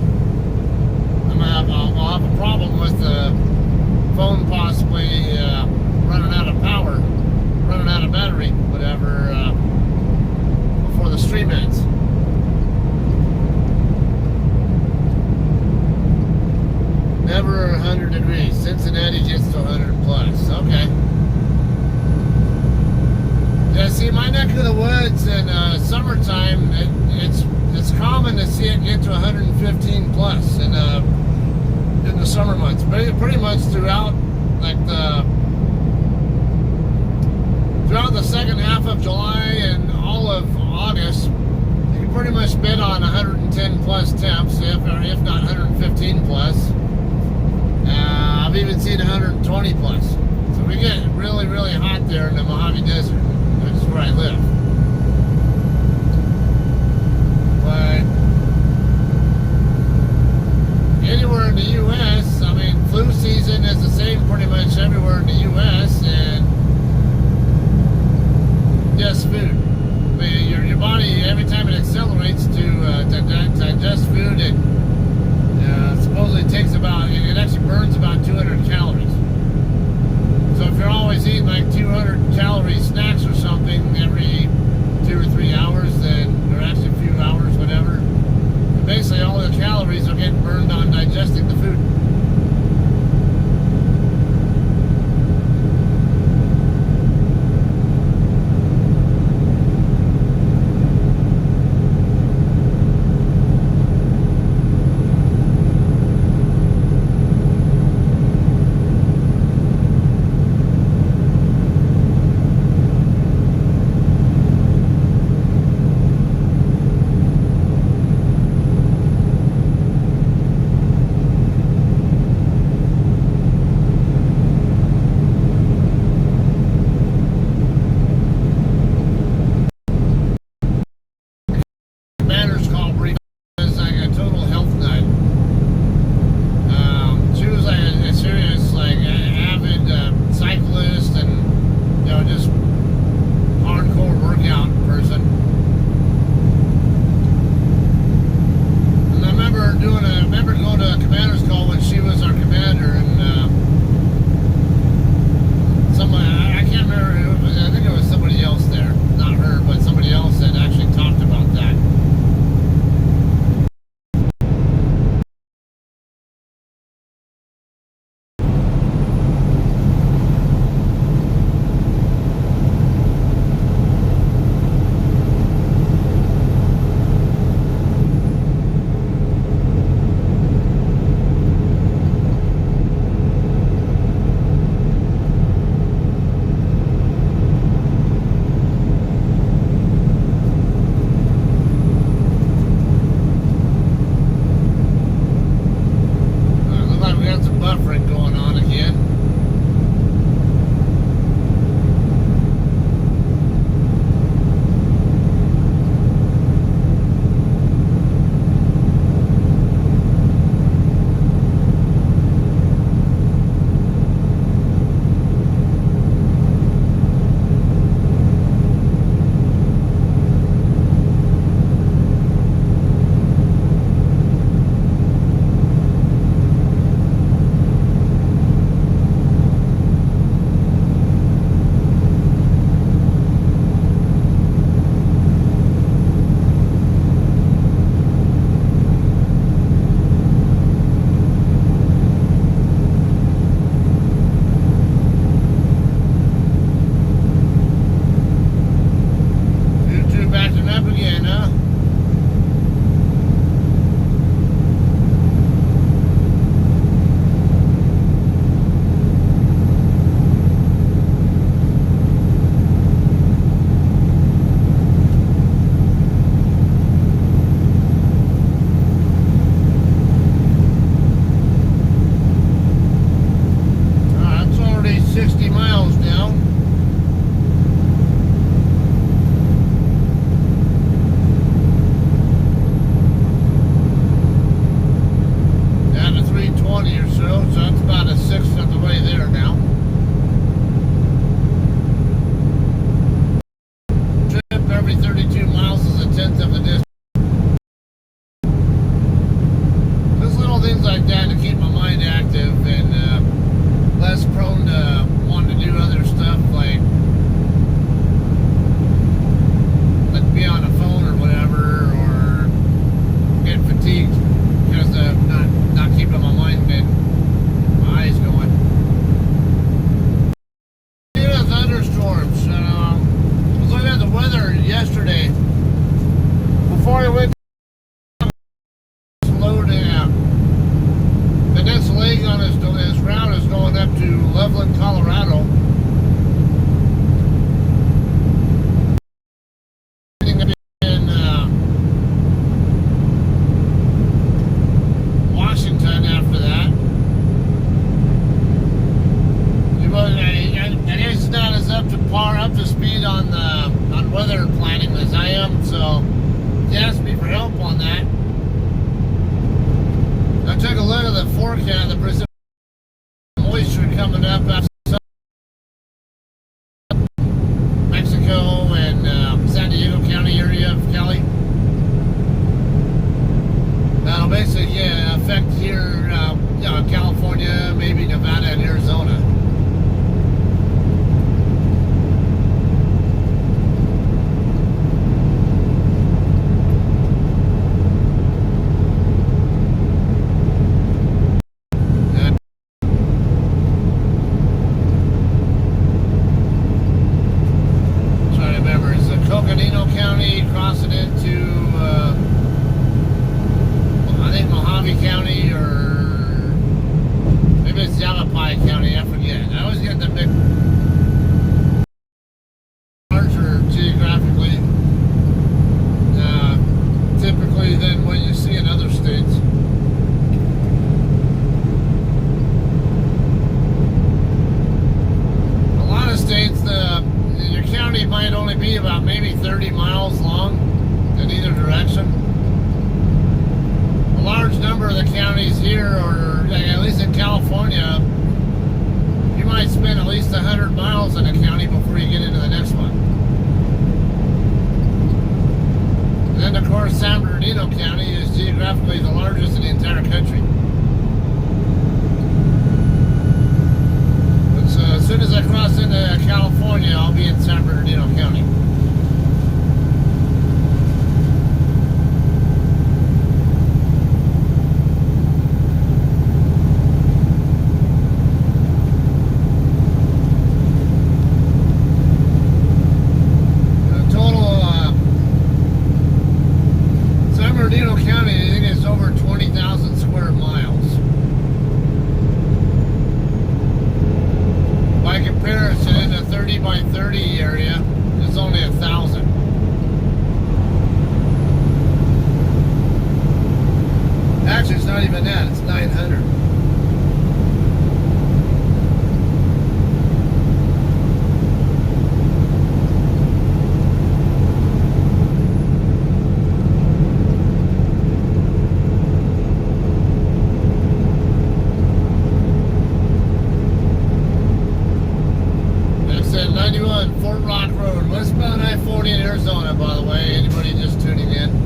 I'll have a problem with the phone possibly running out of power, running out of battery, whatever, before the stream ends. Never 100 degrees. Cincinnati gets to 100 plus. Okay. Yeah, see, my neck of the woods in summertime, it's common to see it get to 115 plus in the summer months. Pretty much throughout the second half of July and all of August, you can pretty much bet on 110 plus temps, if not 115 plus. I've even seen 120 plus. So we get really, really hot there in the Mojave Desert, which is where I live. But anywhere in the U.S., I mean, flu season is the same pretty much everywhere in the U.S. and just food. I mean, your body, every time it accelerates to digest food, it supposedly takes it actually burns about 200 calories. So if you're always eating like 200 calorie snacks or something every 2 or 3 hours, then, or actually a few hours, whatever, basically all the calories are getting burned on digesting the food. up to speed on weather planning as I am, so he asked me for help on that. I took a look at the forecast, the precipitation moisture coming up after Mexico and San Diego County area of Cali. That'll basically affect here, California, maybe Nevada and Arizona. County crossing into I think Mojave County, or maybe it's Yavapai County, I forget. I always get the big larger geographically typically than what you see in other states. A lot of states, your county might only be about maybe 30 miles long in either direction. A large number of the counties here, or at least in California, you might spend at least 100 miles in a county before you get into the next one. And then, of course, San Bernardino County is geographically the largest in the entire country. As soon as I cross into California, I'll be in San Bernardino County. San Bernardino County, I think it's over 20,000 square miles. By comparison, in a 30 by 30 area, it's only 1,000. Actually, it's not even that, it's 900. Fort Rock Road, westbound I-40 in Arizona, by the way, anybody just tuning in.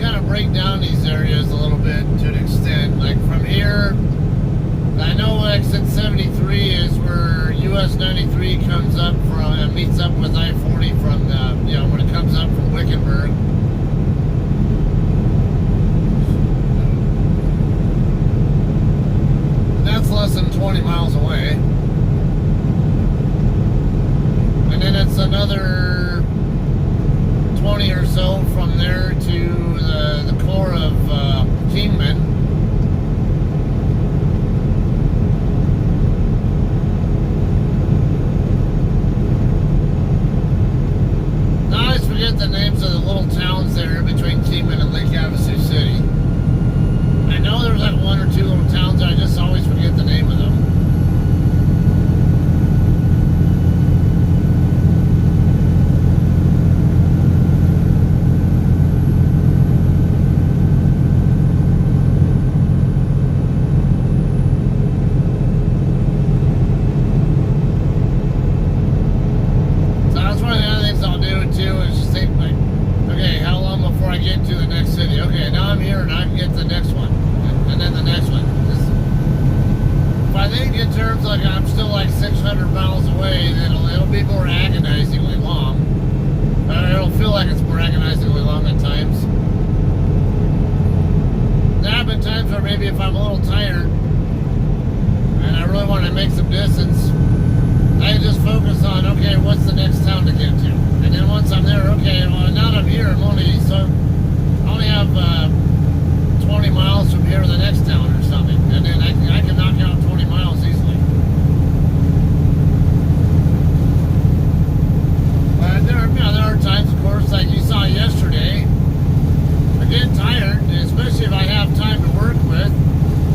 Kind of break down these areas a little bit to an extent. Like from here, I know exit 73 is where US 93 comes up from and meets up with I-40 from when it comes up from Wickenburg. And that's less than 20 miles away. And then it's another 20 or so from there to the core of Kingman. Now I always forget the names of the little towns there between Kingman and Lake Havasu City. I know there's like one or two little towns that I just always forget the name of them. Get to the next city. Okay, now I'm here and I can get to the next one. And and then the next one. If I think in terms like I'm still like 600 miles away, then it'll be more agonizingly long. It'll feel like it's more agonizingly long at times. There have been times where maybe if I'm a little tired and I really want to make some distance, I just focus on, okay, what's the next town to get to? And then once I'm there, okay, well, now that I'm here, I only have 20 miles from here to the next town or something. And then I can knock out 20 miles easily. But there are times, of course, like you saw yesterday, I get tired, especially if I have time to work with,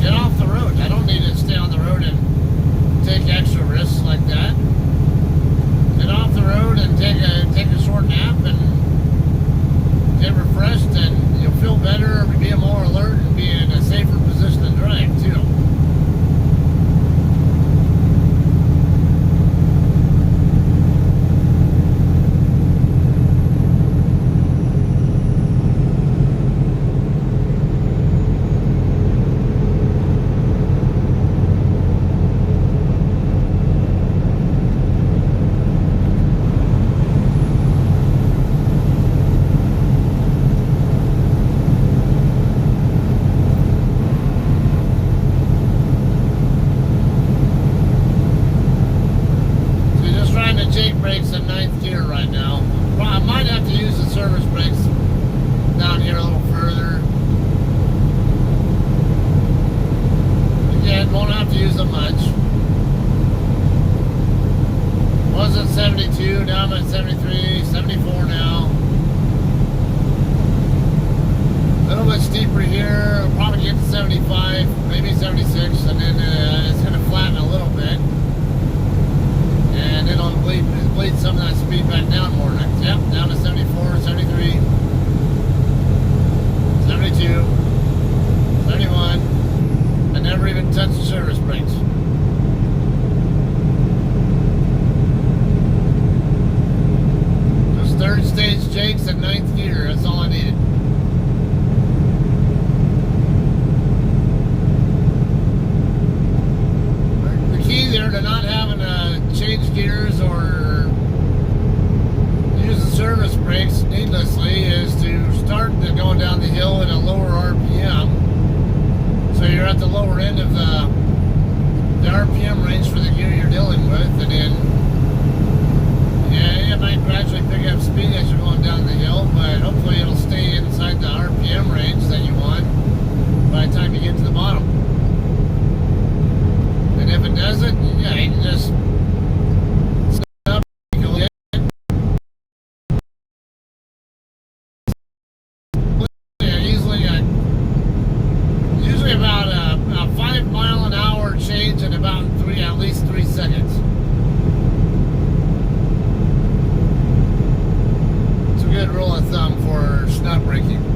get off the road. I don't need to stay on the road and take extra risks like that. Get off the road and take a short nap and get refreshed, and you'll feel better, be more alert, and be in a safer position to drive too. Brakes in ninth gear right now. I might have to use the service brakes down here a little further. Again, won't have to use them much. Was at 72, now I'm at 73, 74 now. A little bit steeper here, I'll probably get to 75, maybe 76, and then it's going to flatten a little bit. And it'll bleed some of that speed back down more next. Yep, down to 74, 73, 72, 71. I never even touched the service brakes. Just third stage jakes at ninth gear, that's all I needed. The key there to not having to change gears or use the service brakes needlessly is to start going down the hill at a lower RPM. So you're at the lower end of the RPM range for the gear you're dealing with, and then yeah, you might gradually pick up speed as you're going down the hill, but hopefully it'll stay inside the RPM range that you want by the time you get to the bottom. And if it doesn't, yeah, you can just about a 5 mile an hour change in about at least 3 seconds. It's a good rule of thumb for snap braking.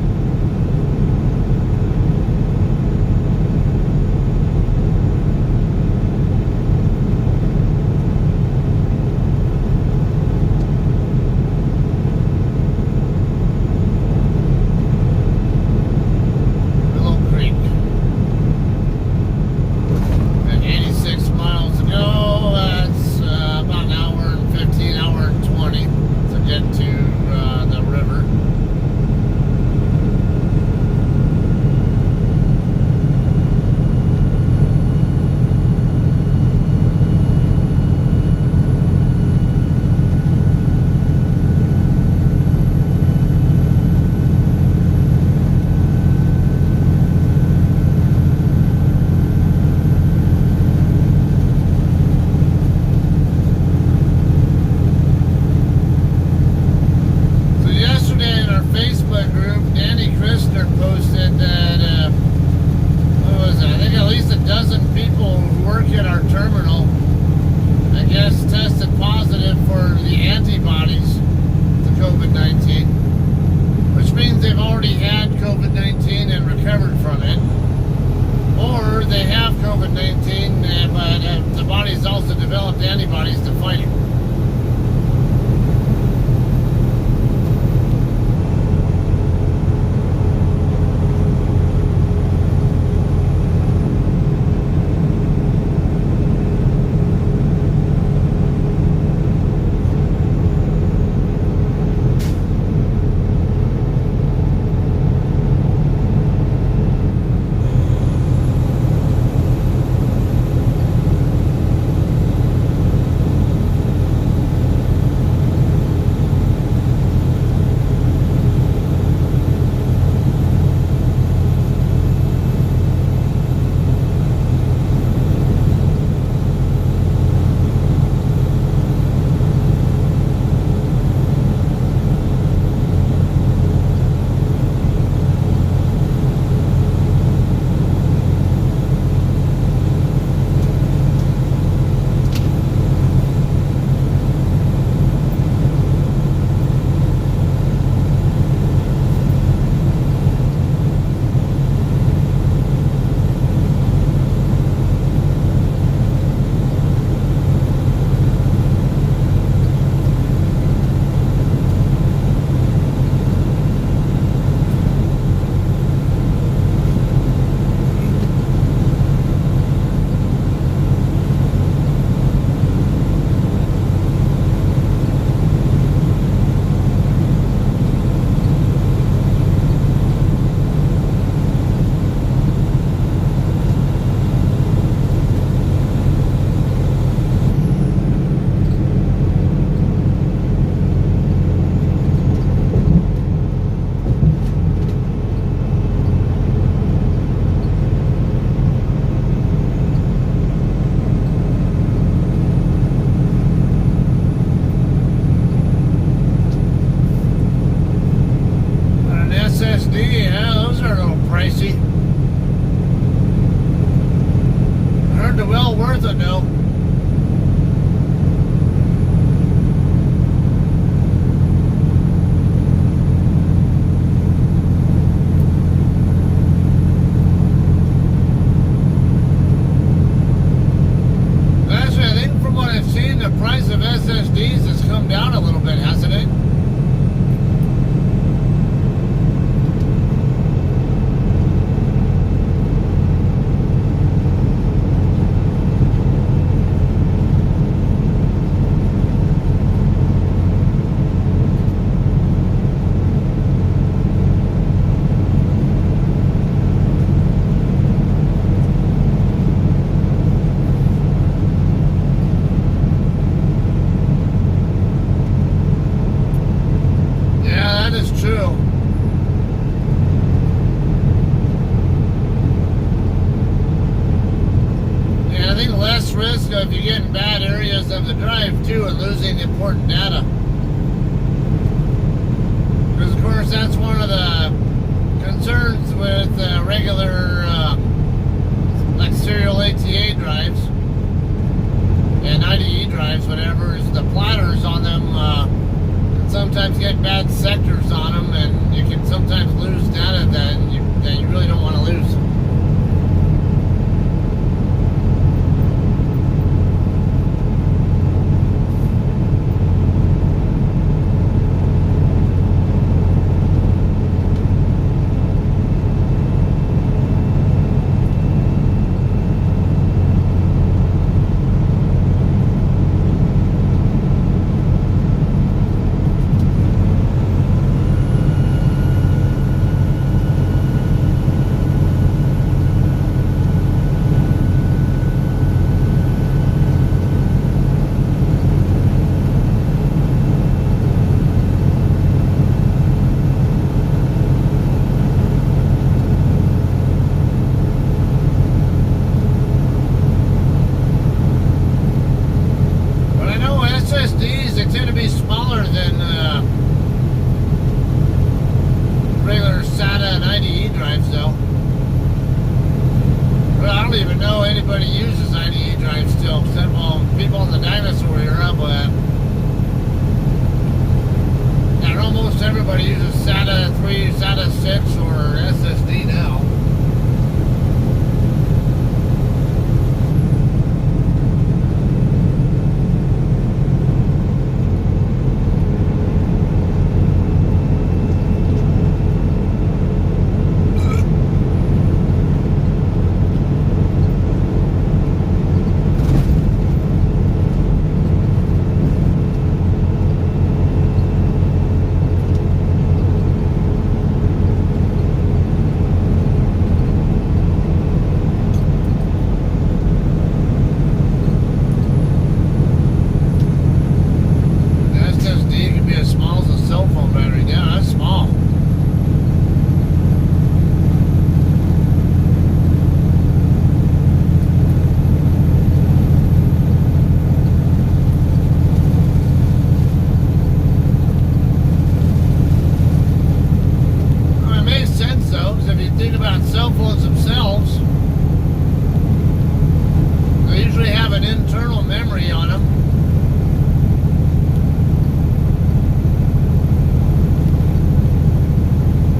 of you get in bad areas of the drive too and losing important data. Because of course that's one of the concerns with regular like serial ATA drives and IDE drives, whatever, is the platters on them can sometimes get bad sectors on them, and you can sometimes lose data that you really don't want to lose. SSDs, they tend to be smaller than regular SATA and IDE drives, though. Well, I don't even know anybody uses IDE drives still, except people in the dinosaur era, but I know most everybody uses SATA 3, SATA 6, or SSD now. Cell phones themselves, they usually have an internal memory on them.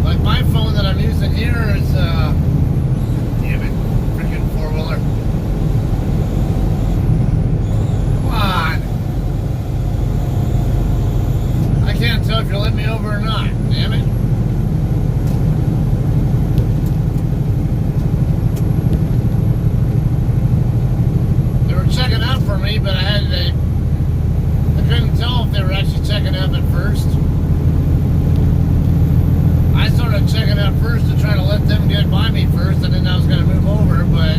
Like my phone that I'm using here is, damn it, freaking four-wheeler. Come on. I can't tell if you'll let me over or not, damn it. Checking up for me, but I couldn't tell if they were actually checking up at first. I started checking up first to try to let them get by me first, and then I was going to move over, but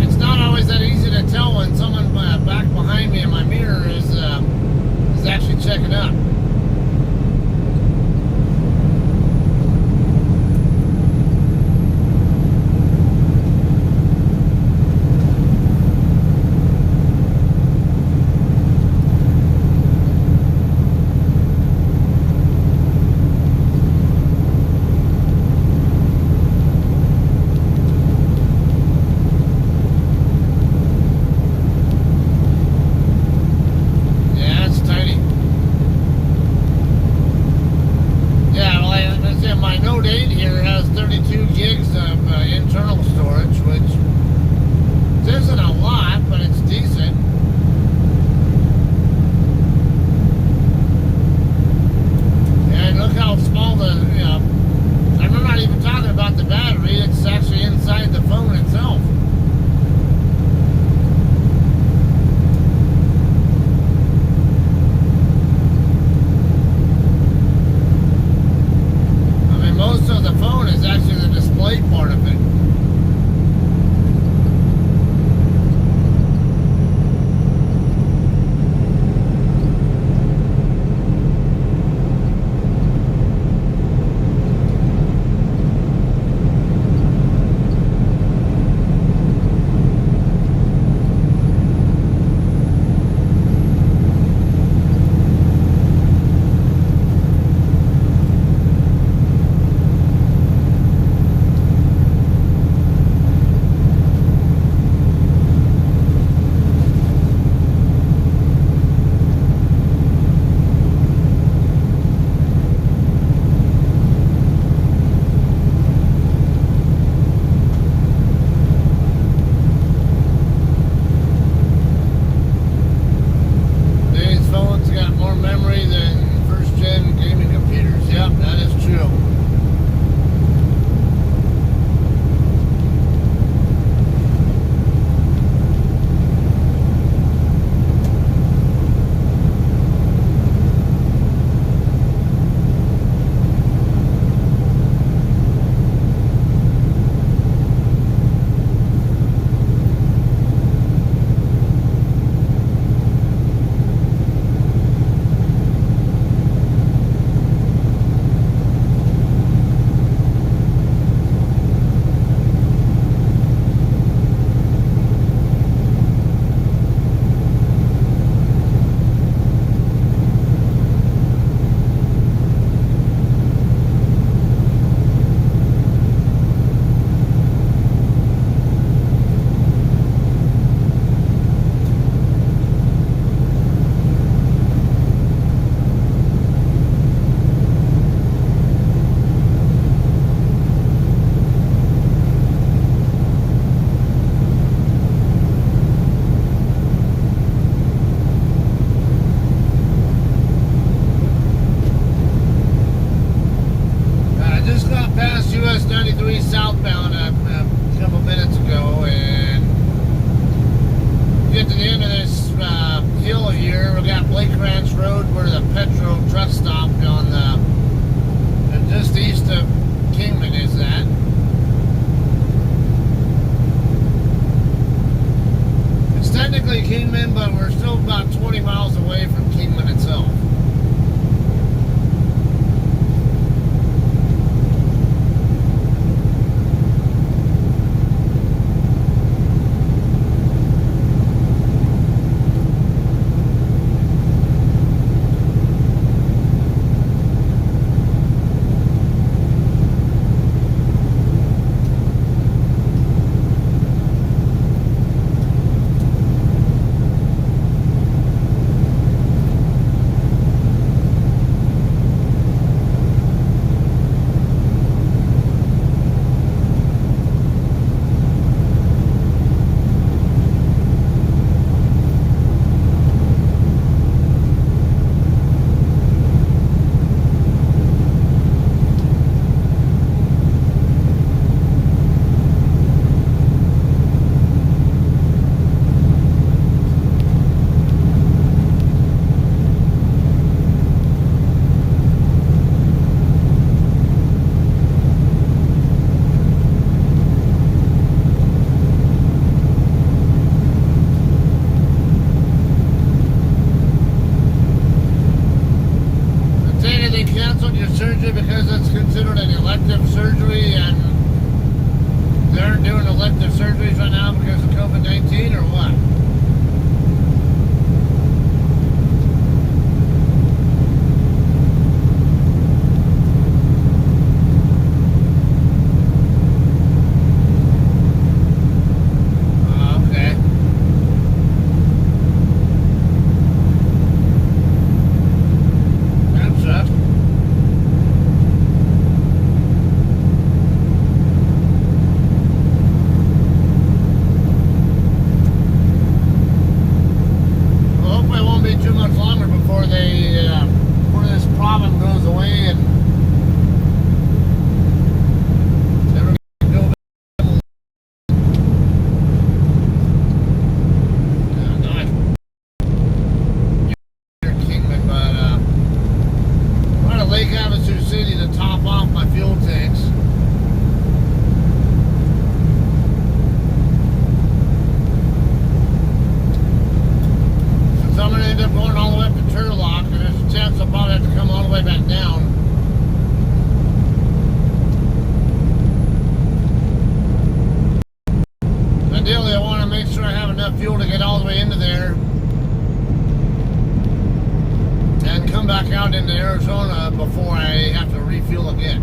it's not always that easy to tell when someone back behind me in my mirror is actually checking up. Internal storage, which isn't a lot, but it's decent. And look how small I'm not even talking about the battery, it's actually inside the phone itself. I mean, most of the phone is actually the display part of it. surgery southbound a couple minutes ago, and get to the end of this hill here. We got Blake Ranch Road where the Petro truck stop on and just east of Kingman is that. It's technically Kingman, but we're still about 20 miles away from Kingman itself. Surgery because it's considered an elective surgery, and they aren't doing elective surgeries right now because of COVID-19, or what? Fuel to get all the way into there and come back out into Arizona before I have to refuel again.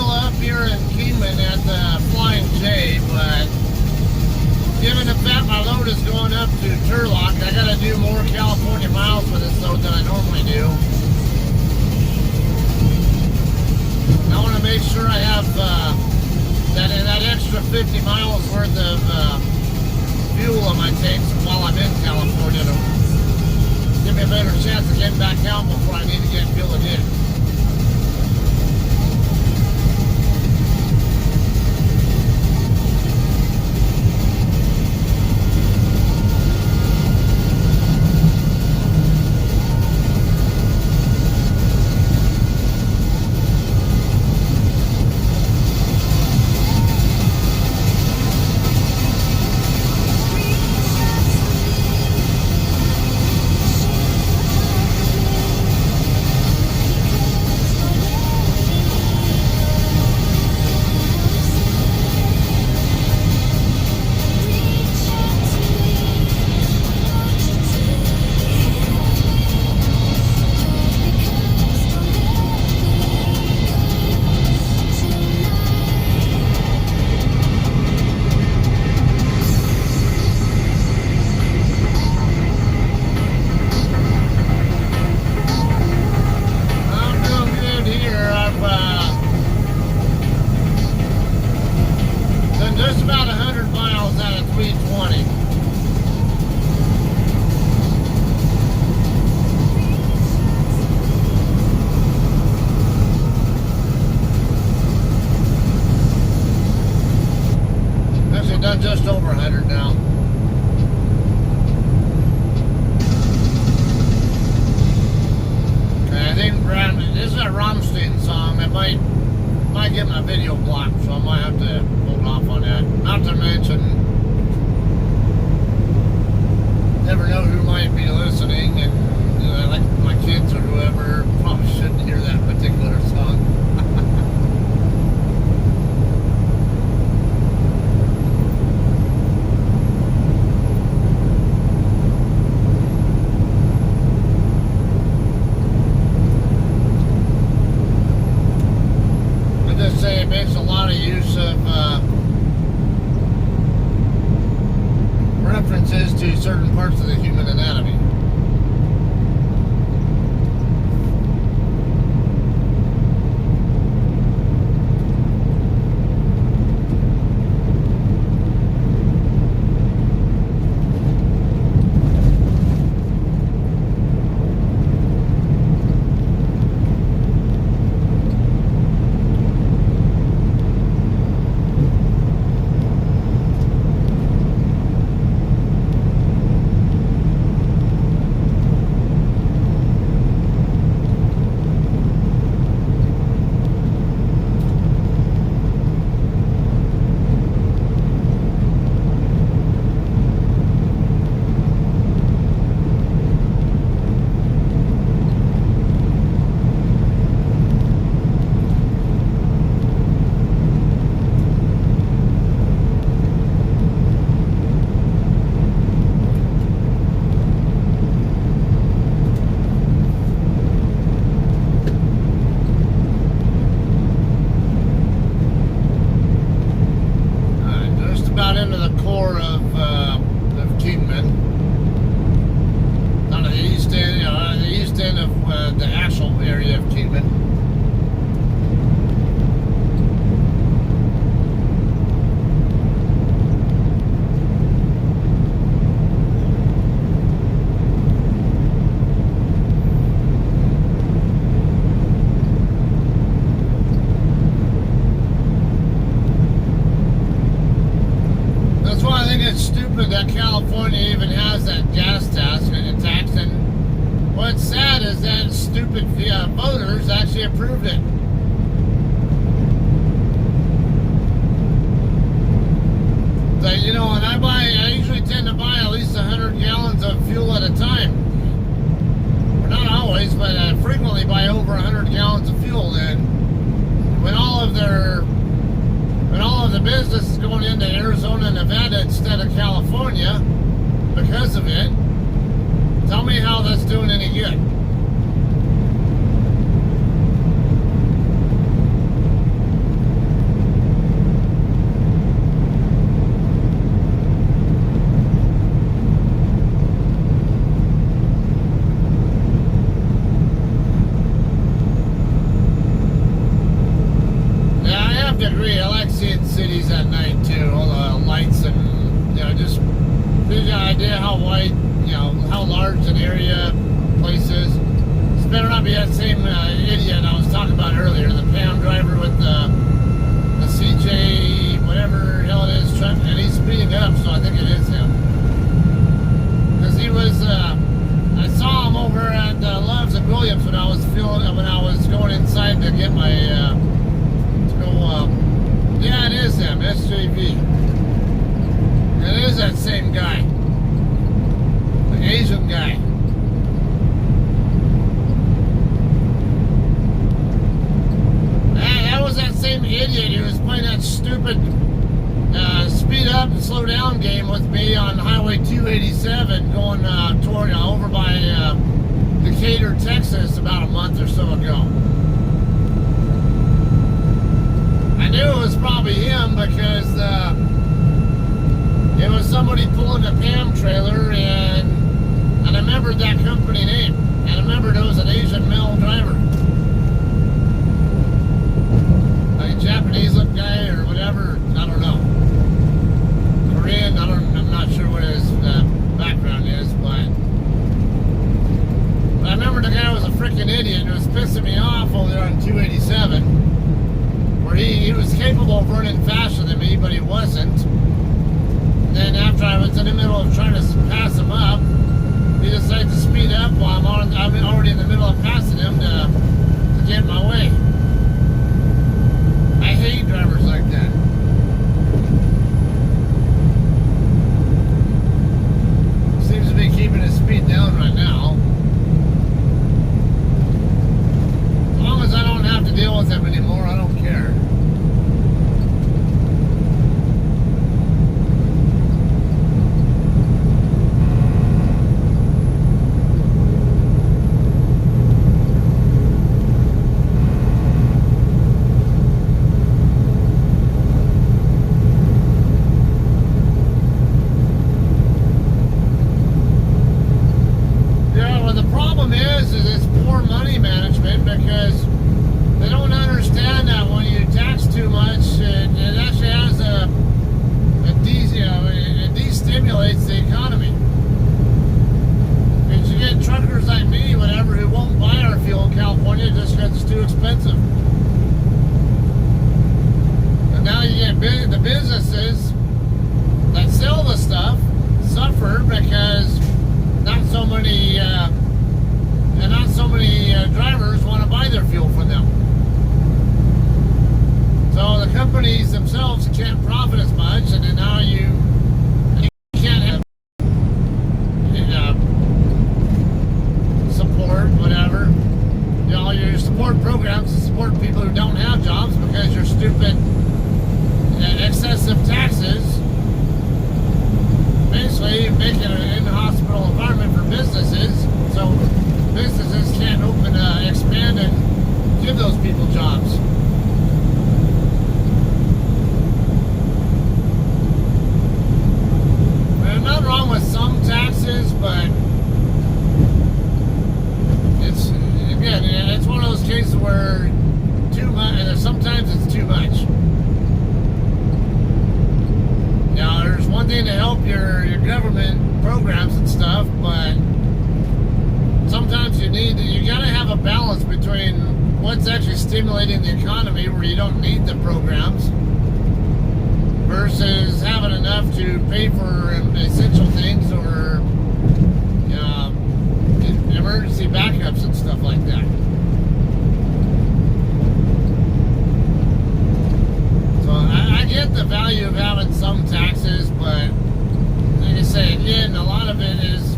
fuel up here in Kingman at the Flying J, but given the fact my load is going up to Turlock, I gotta do more California miles with this load than I normally do. I want to make sure I have that extra 50 miles worth of fuel in my tanks while I'm in California to give me a better chance of getting back out before I need to get fuel again. Just about 100 miles out of 320. Actually done just over 100 now. Okay, I think this is a Rammstein song. It might get my video blocked, so I might have to hold off on that. Not to mention, never know who might be listening, and like my kids or whoever probably shouldn't hear that particular song. Say it makes a lot of use of references to certain parts of the human anatomy. Into the core of Kingman, on the east end, the east end of the actual area of Kingman. It's stupid that California even has that gas tax, and what's sad is that stupid voters actually approved it. But, when I usually tend to buy at least 100 gallons of fuel at a time. Well, not always, but I frequently buy over 100 gallons of fuel. And when all of the business is going into Arizona and Nevada instead of California because of it, tell me how that's doing any good. to agree. I like seeing cities at night too. All the lights and just gives you an idea how wide, how large an area place is. This better not be that same idiot I was talking about earlier, the Pam driver with the CJ, whatever the hell it is, truck, and he's speeding up, so I think it is him. Because he was, I saw him over at Love's and Williams when I was going inside to get my, yeah, it is him, SJV. It is that same guy, the Asian guy. That was that same idiot who was playing that stupid speed up and slow down game with me on Highway 287 going toward over by Decatur, Texas about a month or so ago. I knew it was probably him because it was somebody pulling a Pam trailer, and I remembered that company name, and I remembered it was an Asian male driver. Like a Japanese look guy or whatever, I don't know. Korean, I'm not sure what his background is, but I remember the guy was a freaking idiot and was pissing me off over there on 287, where he was capable of running faster than me, but he wasn't. Then after I was in the middle of trying to pass him up, he decided to speed up while I'm already in the middle of passing him to get in my way. I hate drivers like that. Seems to be keeping his speed down right now. As long as I don't have to deal with him anymore, I don't care. It's poor money management because they don't understand that when you tax too much, it actually has it destimulates the economy. Because you get truckers like me, whatever, who won't buy our fuel in California just because it's too expensive. And now you get the businesses that sell the stuff suffer because not so many drivers want to buy their fuel from them. So the companies themselves can't profit as much, and then now you can't have support, whatever. Your support programs to support people who don't have jobs because you're stupid excessive taxes. Basically, making an in-hospital environment for businesses, so businesses can't expand and give those people jobs. There's nothing wrong with some taxes, but it's one of those cases where too much, and sometimes it's too much. Now, there's one thing to help your government programs and stuff, but sometimes you gotta have a balance between what's actually stimulating the economy where you don't need the programs versus having enough to pay for essential things or emergency backups and stuff like that. So I get the value of having some taxes, but like I say, again, a lot of it is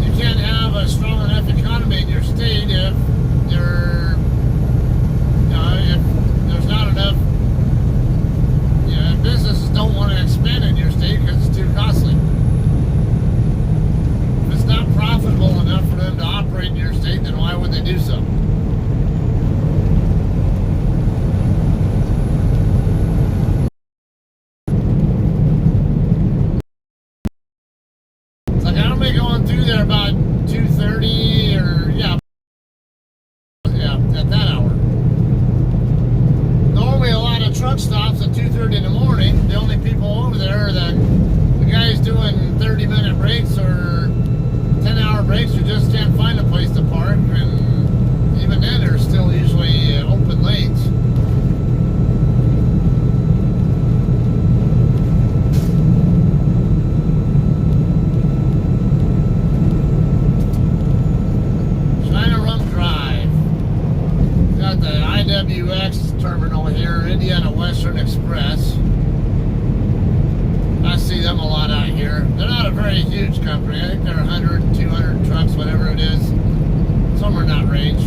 you can't have a strong enough economy in your state if if there's not enough. Businesses don't want to expand in your state because it's too costly. If it's not profitable enough for them to operate in your state, then why would they do so? breaks or 10-hour breaks, you just can't find a place to park, and even then, there's still usually open lanes. IWX terminal here, Indiana Western Express. I see them a lot out here. They're not a very huge company. I think they're 100, 200 trucks, whatever it is. Somewhere in that range.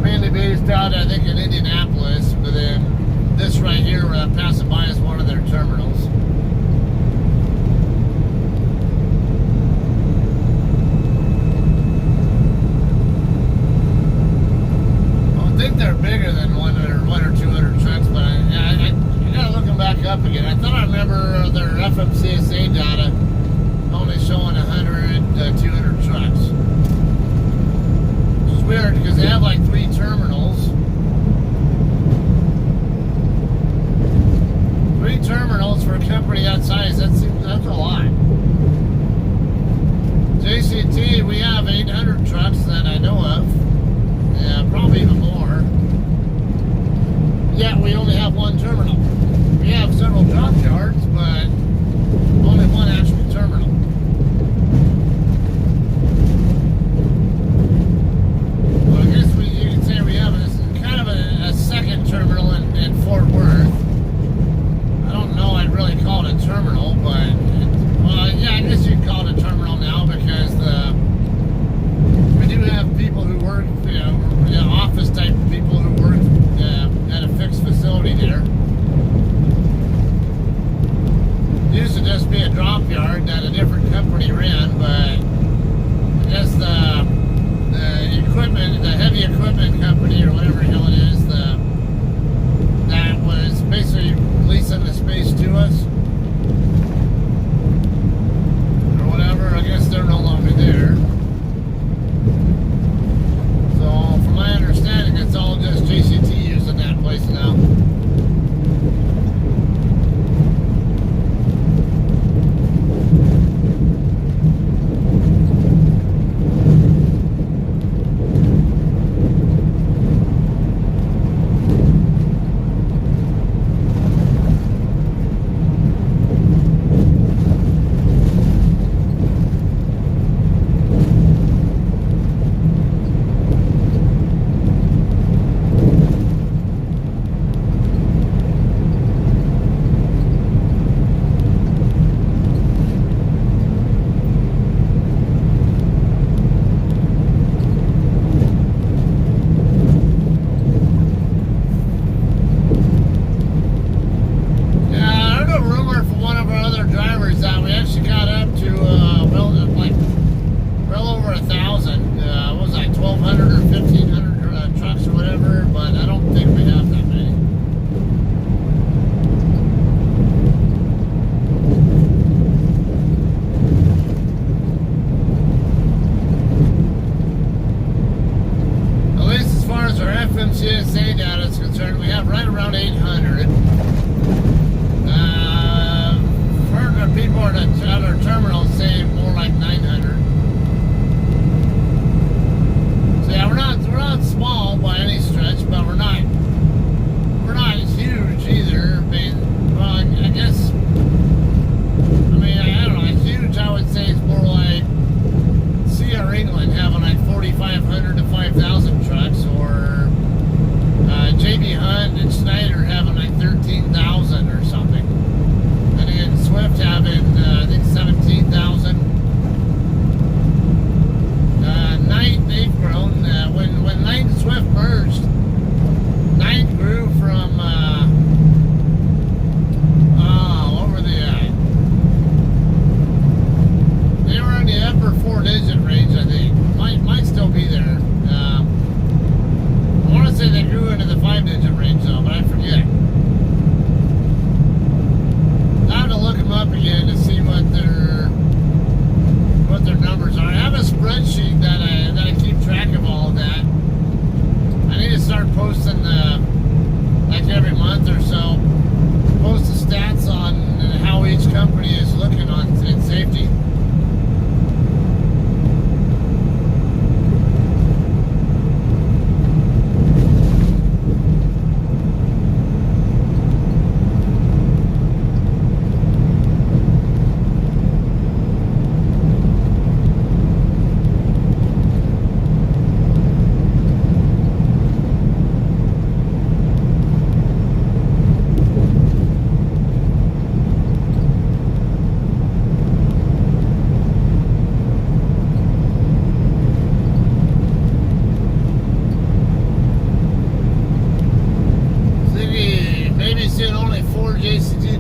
Mainly based out, I think, in Indianapolis, but then this right here, passing by, is one of their terminals. I think they're bigger than one or 200 trucks, but I gotta look them back up again. I thought I remember their FMCSA data only showing 100, 200 trucks. Which is weird because they have like 3 terminals. 3 terminals for a company that size, that's a lot. JCT, we have 800 trucks that I know of. Yeah, probably even more. Yeah, we only have 1 terminal. We have several drop yards, but only 1 actual terminal. Well, I guess you could say we have kind of a second terminal in Fort Worth. I don't know, I'd really call it a terminal, but well, yeah, I guess you'd call it a terminal now because we do have people who work, office type people who work at a fixed facility there. Used to just be a drop yard that a different company ran, but I guess the equipment, the heavy equipment company or whatever the hell it is, that was basically leasing the space to us or whatever. I guess they're no longer there. So, from my understanding, it's all just JCT using that place now. FMCSA data is concerned, we have right around 800. Heard people at other terminals say more like 900. So yeah, we're not small by any stretch, but we're not huge either. I mean, well, I guess, I don't know, huge I would say is more like CR England having like 4,500 to 5,000 trucks, or JB Hunt and Schneider having like 13,000 or something. And again, Swift having, I think 17,000.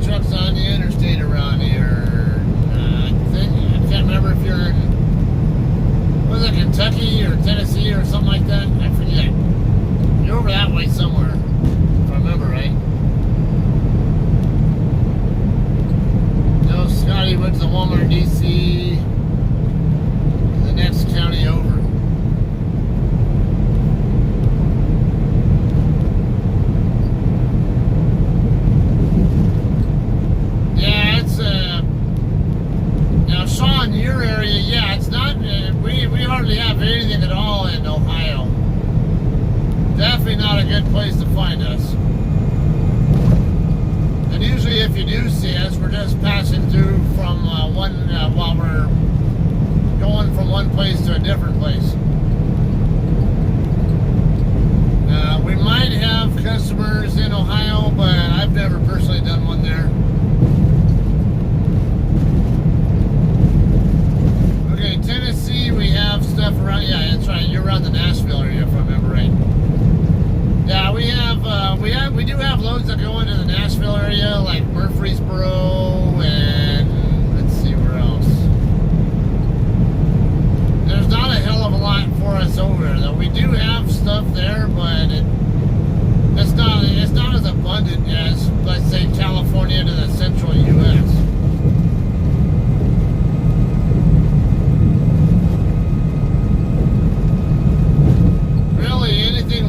trucks on the interstate around here. I can't remember if you're in, was it Kentucky or Tennessee or something like that? I forget. You're over that way somewhere, if I remember right. No, Scotty went to the Walmart in DC, the next county over. Sean, your area, yeah, it's not, we hardly have anything at all in Ohio. Definitely not a good place to find us. And usually if you do see us, we're just passing through from while we're going from one place to a different place. We might have customers in Ohio, but I've never personally done one there. Tennessee, we have stuff around. Yeah, that's right. You're around the Nashville area, if I remember right. Yeah, we do have loads that go into the Nashville area, like Murfreesboro, and let's see where else. There's not a hell of a lot for us over there, though. We do have stuff there, but it's not as abundant as, let's say, California to the central U.S.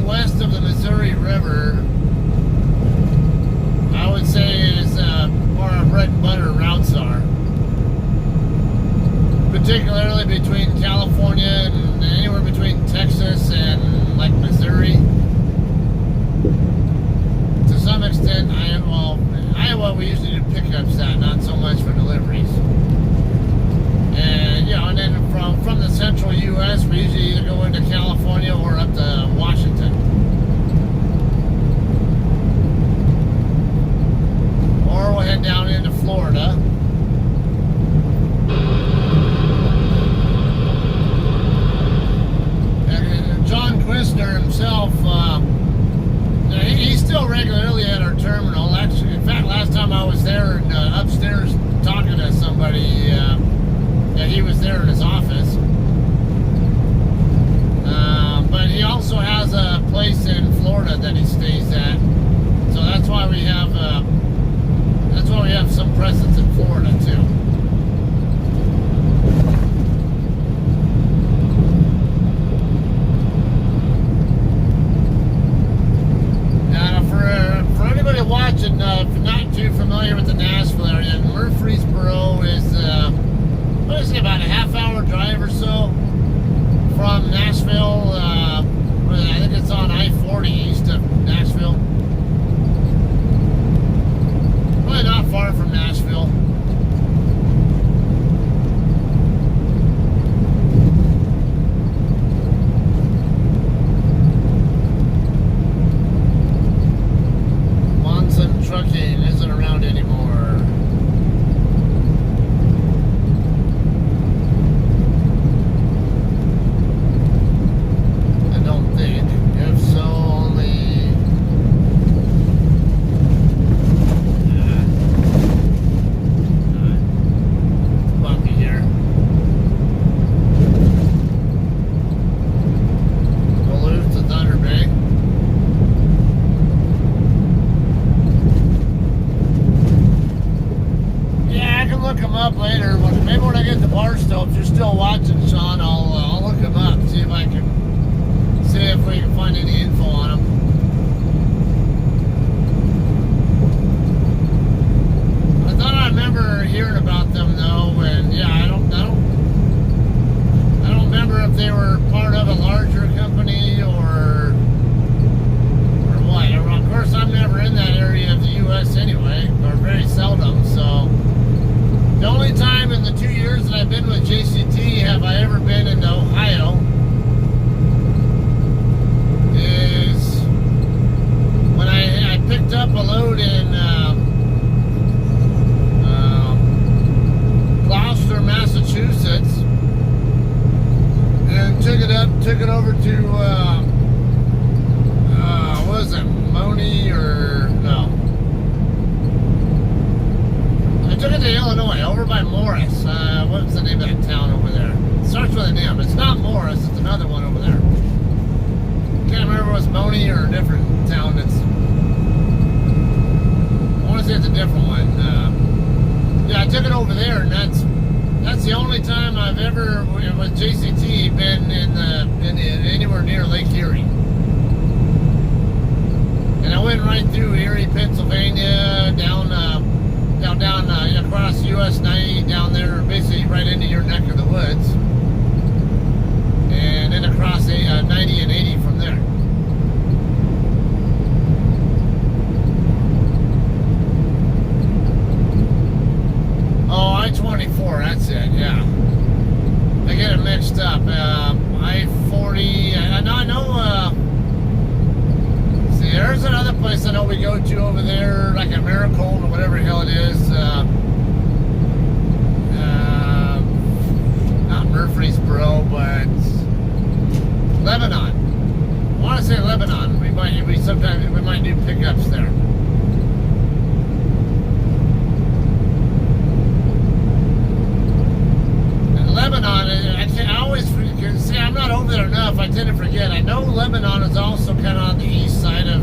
West of the Missouri River, I would say is where our bread and butter routes are. Particularly between California and anywhere between Texas and like Missouri. To some extent, Iowa we usually do pickups at, not so much for deliveries. And and then from the central U.S., we usually either go into California or up to Washington. Or we'll head down into Florida. And John Quistner himself, he's still regularly at our terminal. Actually, in fact, last time I was there and upstairs talking to somebody, he was there in his office. But he also has a place in Florida that he stays at, so that's why we have some presence in Florida too. Now, for anybody watching, if you're not too familiar with the Nashville area, Murfreesboro is what is it, about a half-hour drive or so from Nashville. I think it's on I-40 east of Nashville. Really not far from Nashville. Monson Trucking isn't around anymore. Up later, maybe when I get to Barstow, if you're still watching, Sean, I'll look him up, see if we can find any info on him. I thought I remember hearing about them though, and yeah, I don't remember if they were part of a larger company or what. Of course, I'm never in that area of the U.S. anyway, or very seldom, so. The only time in the 2 years that I've been with JCT have I ever been into Ohio County or a different town that's... I want to say it's a different one. Yeah, I took it over there, and that's the only time I've ever, with JCT, been in anywhere near Lake Erie. And I went right through Erie, Pennsylvania, down across US 90, down there, basically right into your neck of the woods, and then across 90 and 80 from there. Oh, I-24, that's it, yeah. I get it mixed up. I-40, I know, see, there's another place I know we go to over there, like a Maricold or whatever the hell it is. Not Murfreesboro, but Lebanon. I want to say Lebanon. Sometimes we might do pickups there. Lebanon, I always see, I'm not over there enough, I tend to forget. I know Lebanon is also kind of on the east side of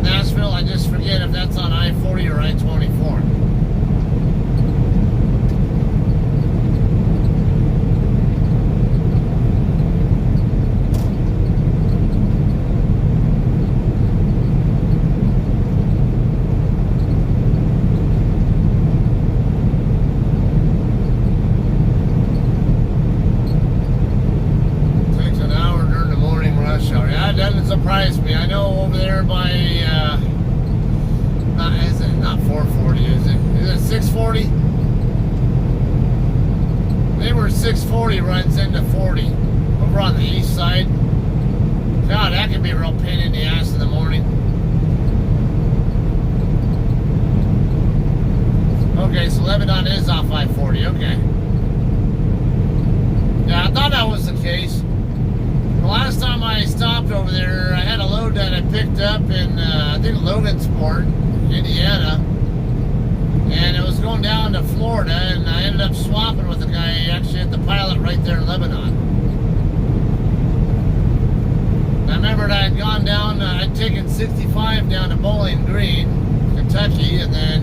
Nashville. I just forget if that's on I-40 or I-24. Surprise me. I know over there by not 440, is it 640? They were 640 runs into 40 over on the east side. God, that can be a real pain in the ass in the morning. Okay, so Lebanon is off I-40. Okay. Yeah, I thought that was the case. The last time I stopped over there, I had a load that I picked up in, I think, Logansport, Indiana. And it was going down to Florida, and I ended up swapping with a guy actually at the pilot right there in Lebanon. And I remembered I had gone down, I'd taken 65 down to Bowling Green, Kentucky, and then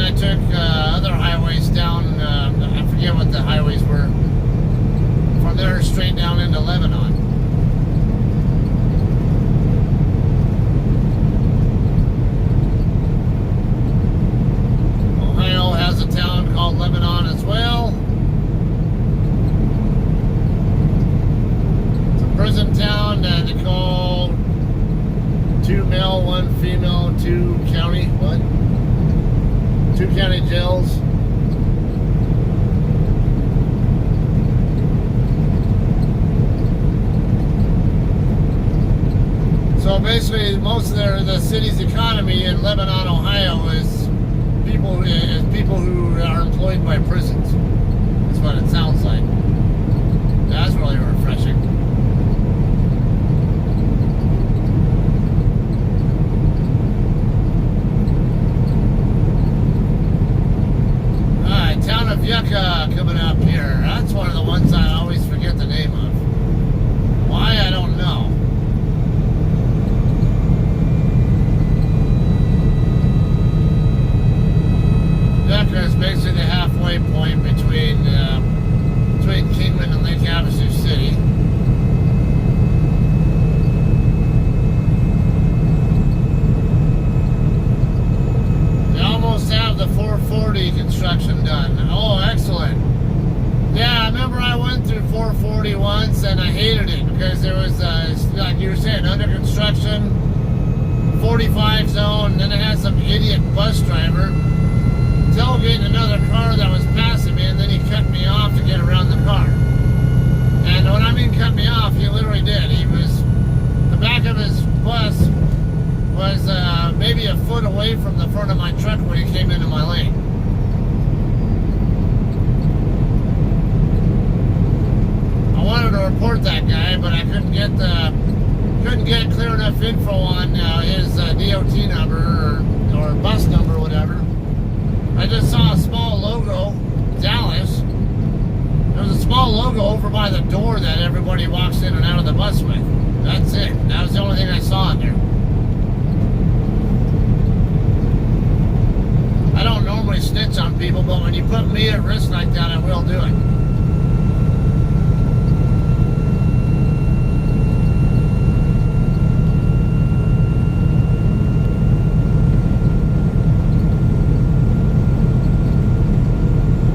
I took other highways down, I forget what the highways were. From there straight down into Lebanon. Ohio has a town called Lebanon as well. It's a prison town that they call 2 male, 1 female, 2 county, what? 2 county jails. So basically, most of the city's economy in Lebanon, Ohio, is people who are employed by prisons. That's what it sounds like. That's really refreshing. All right, town of Yucca coming up here. That's one of the ones I always forget the name of. Why, I don't know. Yucca is basically the halfway point between Kingman and Lake Havasu City. They almost have the 440 construction done. Oh, excellent. Yeah, I remember I went through 440 once and I hated it because there was, like you were saying, under construction, 45 zone, and then it had some idiot bus driver tailgating another car that was passing me, and then he cut me off to get around the car. And when I mean cut me off, he literally did. The back of his bus was maybe a foot away from the front of my truck when he came into my lane. I wanted to report that guy, but I couldn't get clear enough info on his DOT number or bus number or whatever. I just saw a small logo, Dallas. There was a small logo over by the door that everybody walks in and out of the bus with. That's it. That was the only thing I saw in there. I don't normally snitch on people, but when you put me at risk like that, I will do it.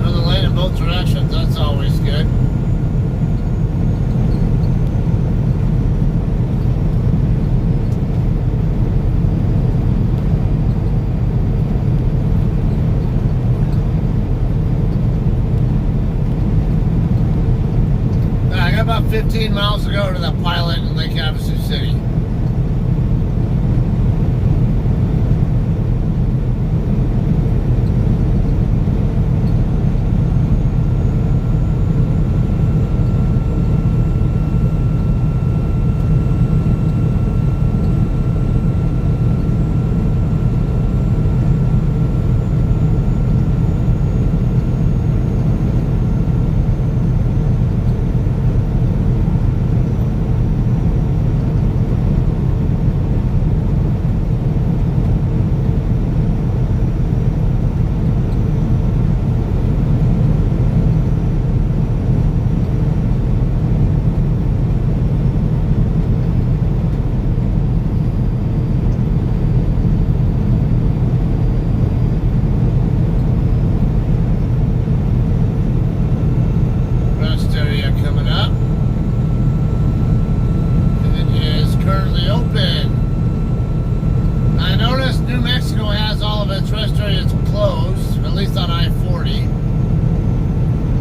Another lane in both directions, that's always good. About 15 miles to go to the pilot in Lake Havasu City.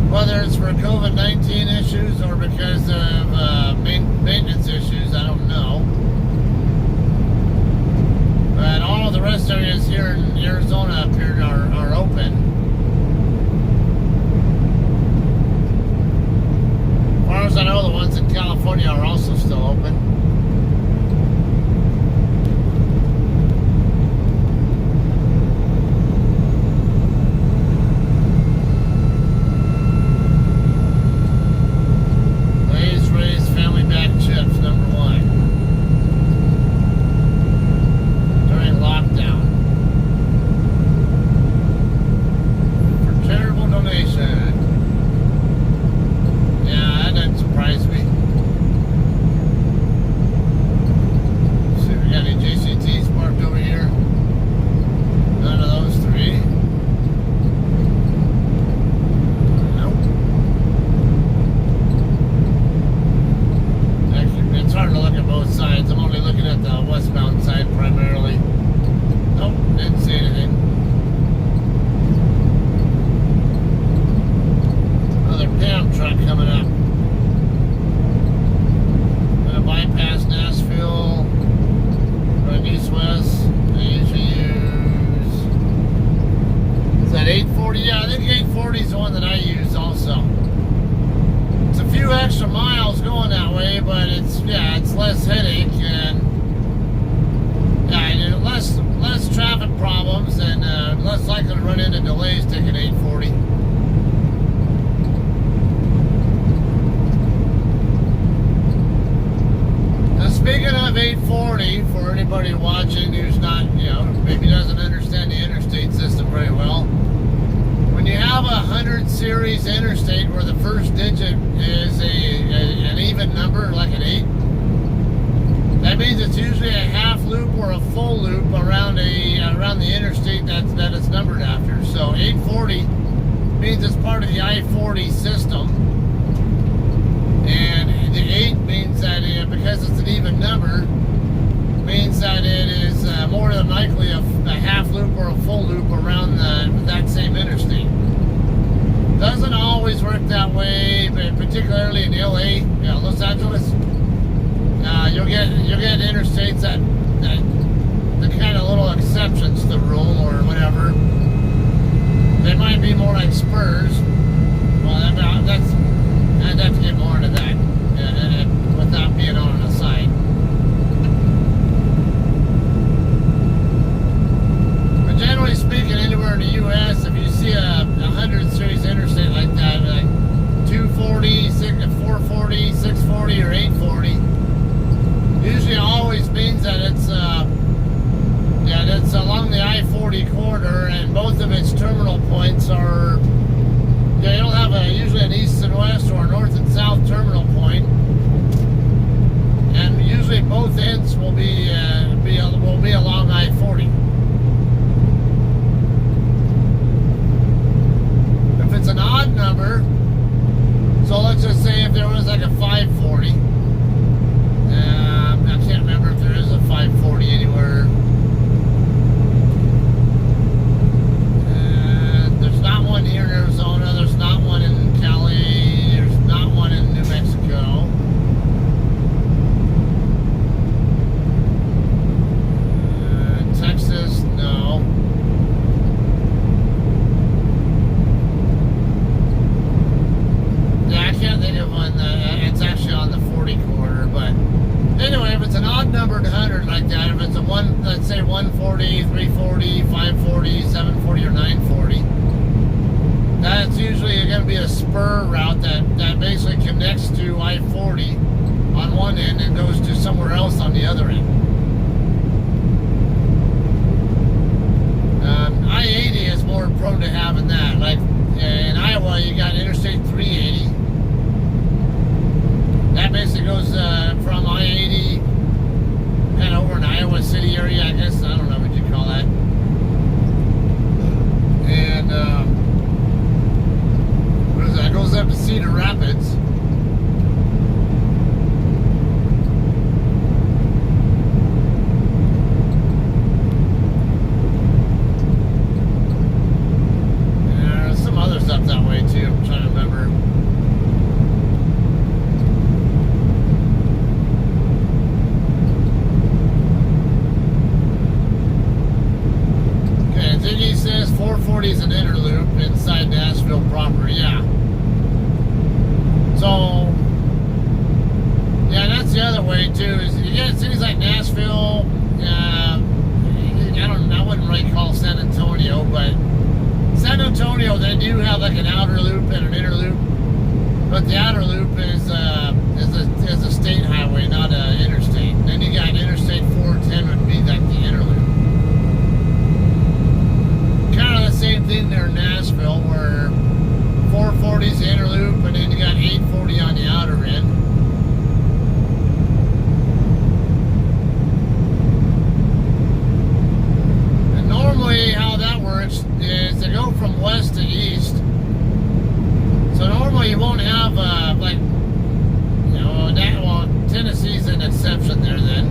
Whether it's for COVID-19 issues or because of maintenance issues, I don't know. But all of the rest areas here in Arizona up here are open. As far as I know, the ones in California are also still open. Extra miles going that way, but it's less headache and less traffic problems and less likely to run into delays taking 840. Now speaking of 840, for anybody watching who's not, maybe doesn't understand the interstate system very well. When you have a 100 series interstate where the first digit is an even number, like an 8, that means it's usually a half loop or a full loop around the interstate that it's numbered after. So 840 means it's part of the I-40 system, and the 8 means that because it's an even number, means that it is more than likely a half loop or a full loop around that same interstate. Doesn't always work that way, but particularly in LA, Los Angeles, you'll get interstates that the kind of little exceptions to the rule or whatever. They might be more like spurs. Well, I'd have to get more into that without being on an aside. But generally speaking, anywhere in the U.S., if you see a 100 series interstate like that, like 240, 440, 640, or 840, that it's it's along the I-40 corridor, and both of its terminal points are. Yeah, you'll have usually an east and west or a north and south terminal point, and usually both ends will be along I-40. If it's an odd number, so let's just say if there was like a 540, I can't remember if there is a 540 anywhere. There's not one here in Arizona. There's not one in Cali. There's not one in New Mexico. Texas, no. Yeah, I can't think of one. It's actually on the 40 corridor, but anyway, if it's an odd numbered 100 like that, if it's a one, let's say 140, 340, 540, 740, or 940, that's usually going to be a spur route that basically connects to I-40 on one end and goes to somewhere else on the other end. I-80 is more prone to having that. Like in Iowa, you got Interstate 380. That basically goes from I-80 kind of over in Iowa City area, I guess. I don't know what you call that. And what is that? It goes up to Cedar Rapids. There's some others up that way too. I'm trying to remember. Ziggy says 440 is an interloop inside Nashville proper. Yeah. So, yeah, that's the other way too. Is you get cities like Nashville. I wouldn't really call San Antonio, but San Antonio, they do have like an outer loop and an inner loop. But the outer loop is a state highway, not an interstate. And then you got Interstate 410 would be like the inner loop. Kind of the same thing there in Nashville, where 440 is the inner loop, and then you got 840 on the outer end. And normally, how that works is they go from west to east. So normally you won't have Tennessee's an exception there then,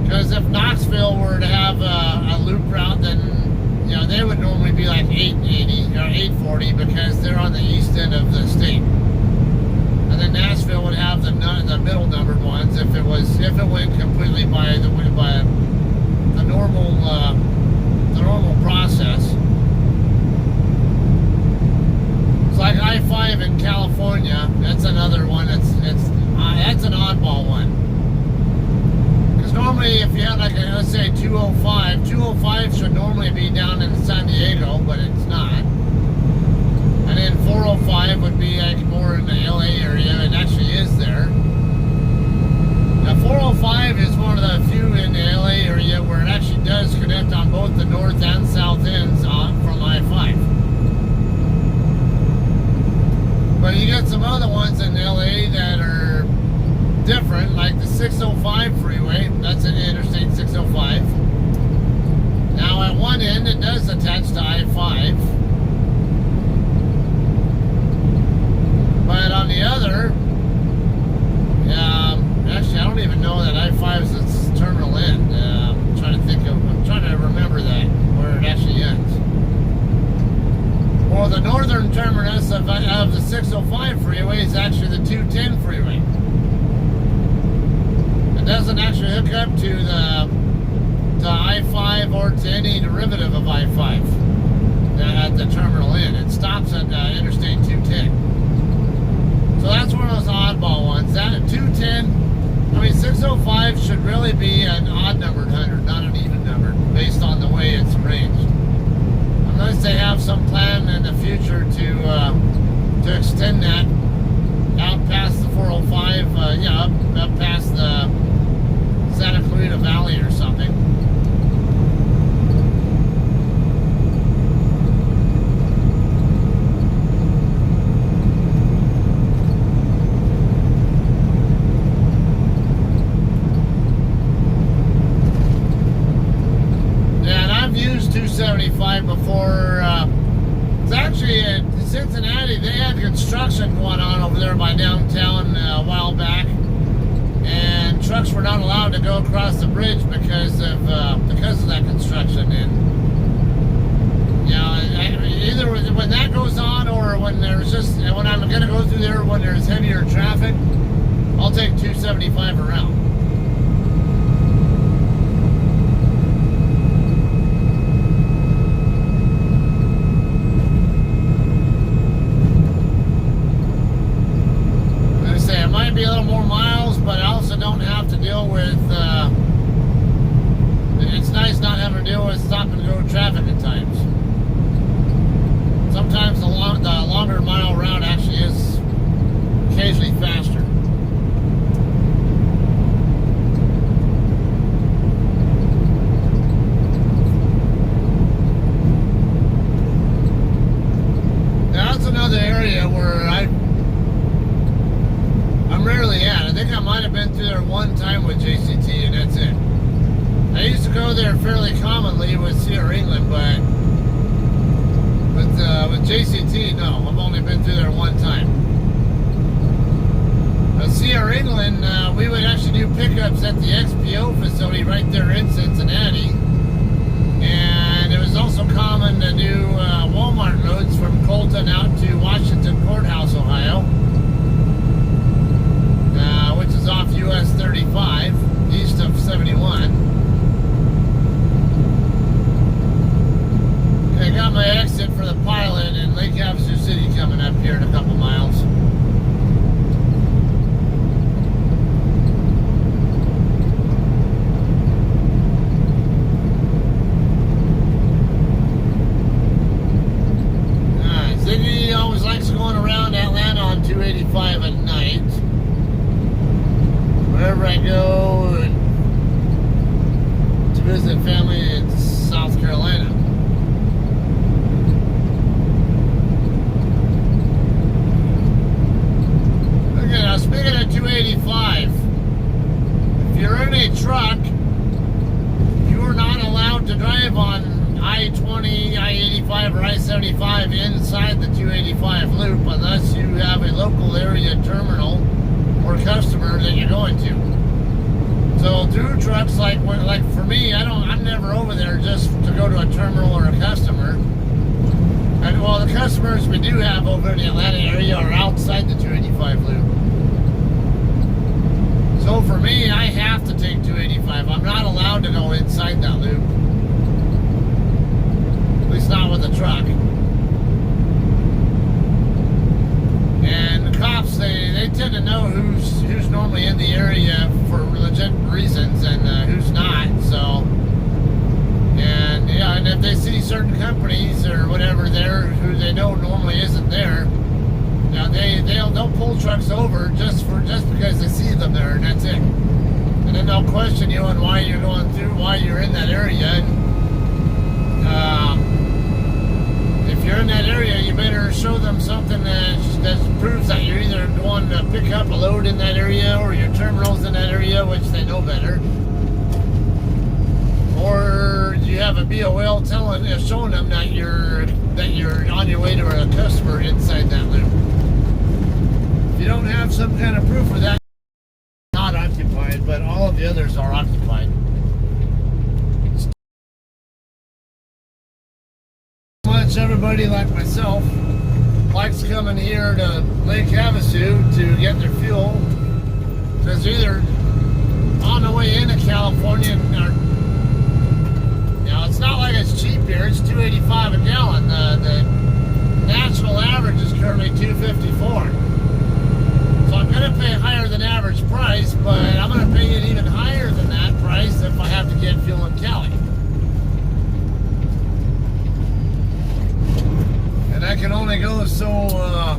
because if Knoxville were to have a loop route, then they would normally be like 880 or 840 because they're on the east end of the state. And then Nashville would have the middle numbered ones if it went completely by the normal process. It's like I-5 in California. That's another one. That's an oddball one. Normally, if you had like let's say 205 should normally be down in San Diego, but it's not. And then 405 would be like more in the LA area. It actually is there. Now 405 is one of the few in the LA area where it actually does connect on both the north and south ends from I-5. But you got some other ones in LA that are different, like the 605 freeway. That's an Interstate 605. Now at one end it does attach to I-5, but on the other, actually I don't even know that I-5 is its terminal end. I'm trying to remember that where it actually ends. Well, the northern terminus of the 605 freeway is actually the 210 freeway. It doesn't actually hook up to I-5 or to any derivative of I-5 at the terminal end. It stops at Interstate 210. So that's one of those oddball ones. That at 210, 605 should really be an odd numbered 100, not an even numbered, based on the way it's arranged. Unless they have some plan in the future to extend that out past the 405, up past the Santa Cruz Cincinnati, they had construction going on over there by downtown a while back, and trucks were not allowed to go across the bridge because of that construction. And you know, either when that goes on or when I'm going to go through there when there's heavier traffic, I'll take 275 around. Be a little more miles, but I also don't have to deal with it's nice not having to deal with stop and go traffic at times. Sometimes the longer mile route actually is occasionally faster. Now that's another area where I'm rarely at. I think I might have been through there one time with JCT, and that's it. I used to go there fairly commonly with Sierra England, but with JCT, no. I've only been through there one time. At Sierra England, we would actually do pickups at the XPO facility right there in Cincinnati, and it was also common to do Walmart loads from Colton out to Washington Courthouse, Ohio. Which is off US 35, east of 71. I got my exit for the pilot in Lake Havasu City coming up here in a couple miles. Ziggy always likes going around Atlanta on 285 at night. Wherever I go to visit family in South Carolina. Okay, now speaking of 285, if you're in a truck, you are not allowed to drive on I-20, I-85, or I-75 inside the 285 loop unless you have a local area terminal or customer that you're going to. So through trucks like for me, I'm never over there just to go to a terminal or a customer. And well, the customers we do have over in the Atlanta area are outside the 285 loop. So for me, I have to take 285. I'm not allowed to go inside that loop. At least not with a truck. And the cops, they tend to know who's normally in the area for legitimate reasons and who's not. So, and yeah, and if they see certain companies or whatever there who they know normally isn't there, now they'll pull trucks over just because they see them there, and that's it. And then they'll question you on why you're going through, why you're in that area. And, if you're in that area, you better show them something that proves that you're either going to pick up a load in that area or your terminal's in that area, which they know better, or you have a BOL showing them that you're on your way to a customer inside that loop. If you don't have some kind of proof of that, it's not occupied, but all of the others are occupied. Everybody like myself likes coming here to Lake Havasu to get their fuel, because either on the way into California, or, you know, it's not like it's cheap here. It's $2.85 a gallon. The national average is currently $2.54. So I'm going to pay higher than average price, but I'm going to pay it even higher than that price if I have to get fuel in Cali. I can only go so, I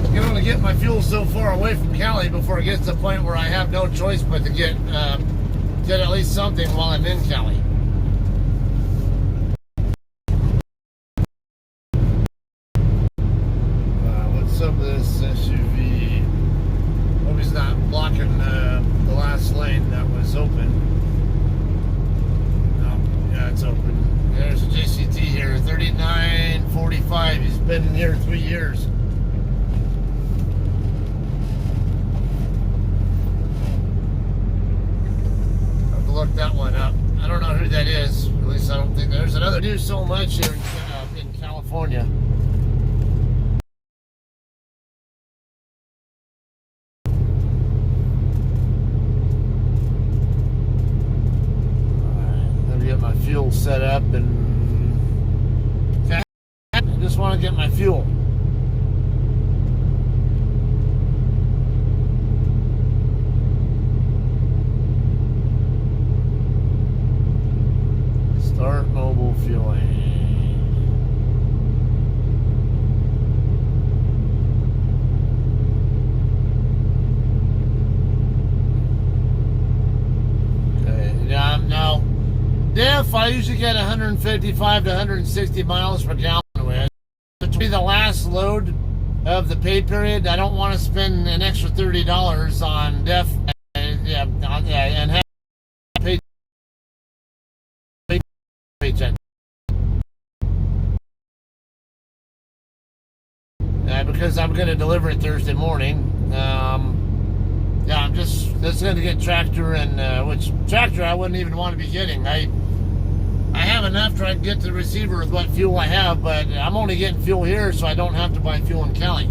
can only get my fuel so far away from Cali before it gets to the point where I have no choice but to get at least something while I'm in Cali. What's up with this SUV? Hope he's not blocking the last lane that was open. No, yeah, it's open. There's a JCT here, 3945. He's been in here 3 years. Have to look that one up. I don't know who that is. At least I don't think there's another. Do so much here in California. Get my fuel set up, and I just want to get my fuel. Start mobile fueling. Okay, yeah, now diff, I usually get 155 to 160 miles per gallon with. But to be the last load of the pay period, I don't want to spend an extra $30 on diff and have paycheck. Because I'm going to deliver it Thursday morning. That's going to get tractor, and which tractor I wouldn't even want to be getting. I have enough to get to the receiver with what fuel I have, but I'm only getting fuel here, so I don't have to buy fuel in Cali.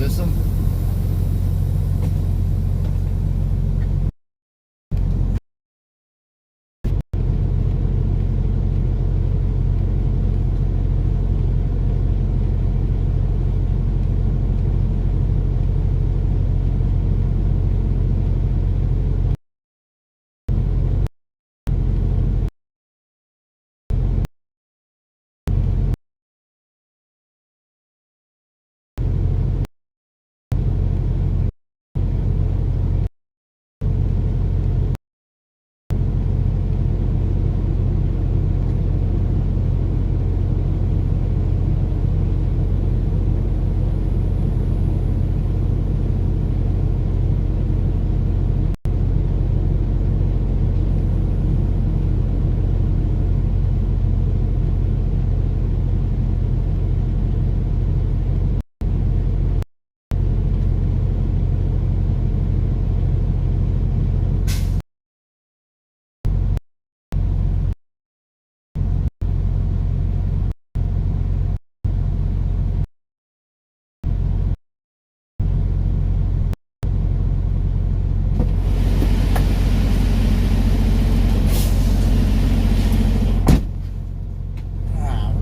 system.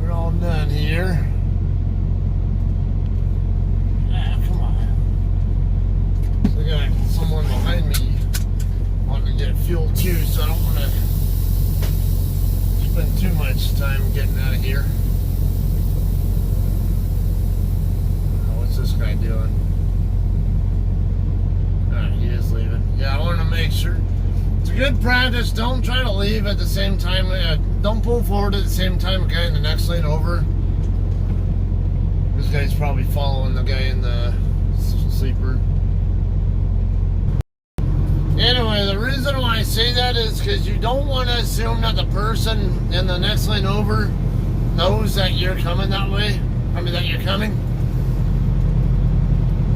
We're all done here. Come on. So I got someone behind me wanting to get fuel too, so I don't want to spend too much time getting out of here. What's this guy doing? He is leaving. Yeah, I want to make sure. It's a good practice. Don't try to leave at the same time. Don't pull forward at the same time a guy in the next lane over. This guy's probably following the guy in the sleeper. Anyway, the reason why I say that is because you don't want to assume that the person in the next lane over knows that you're coming that way. I mean, that you're coming.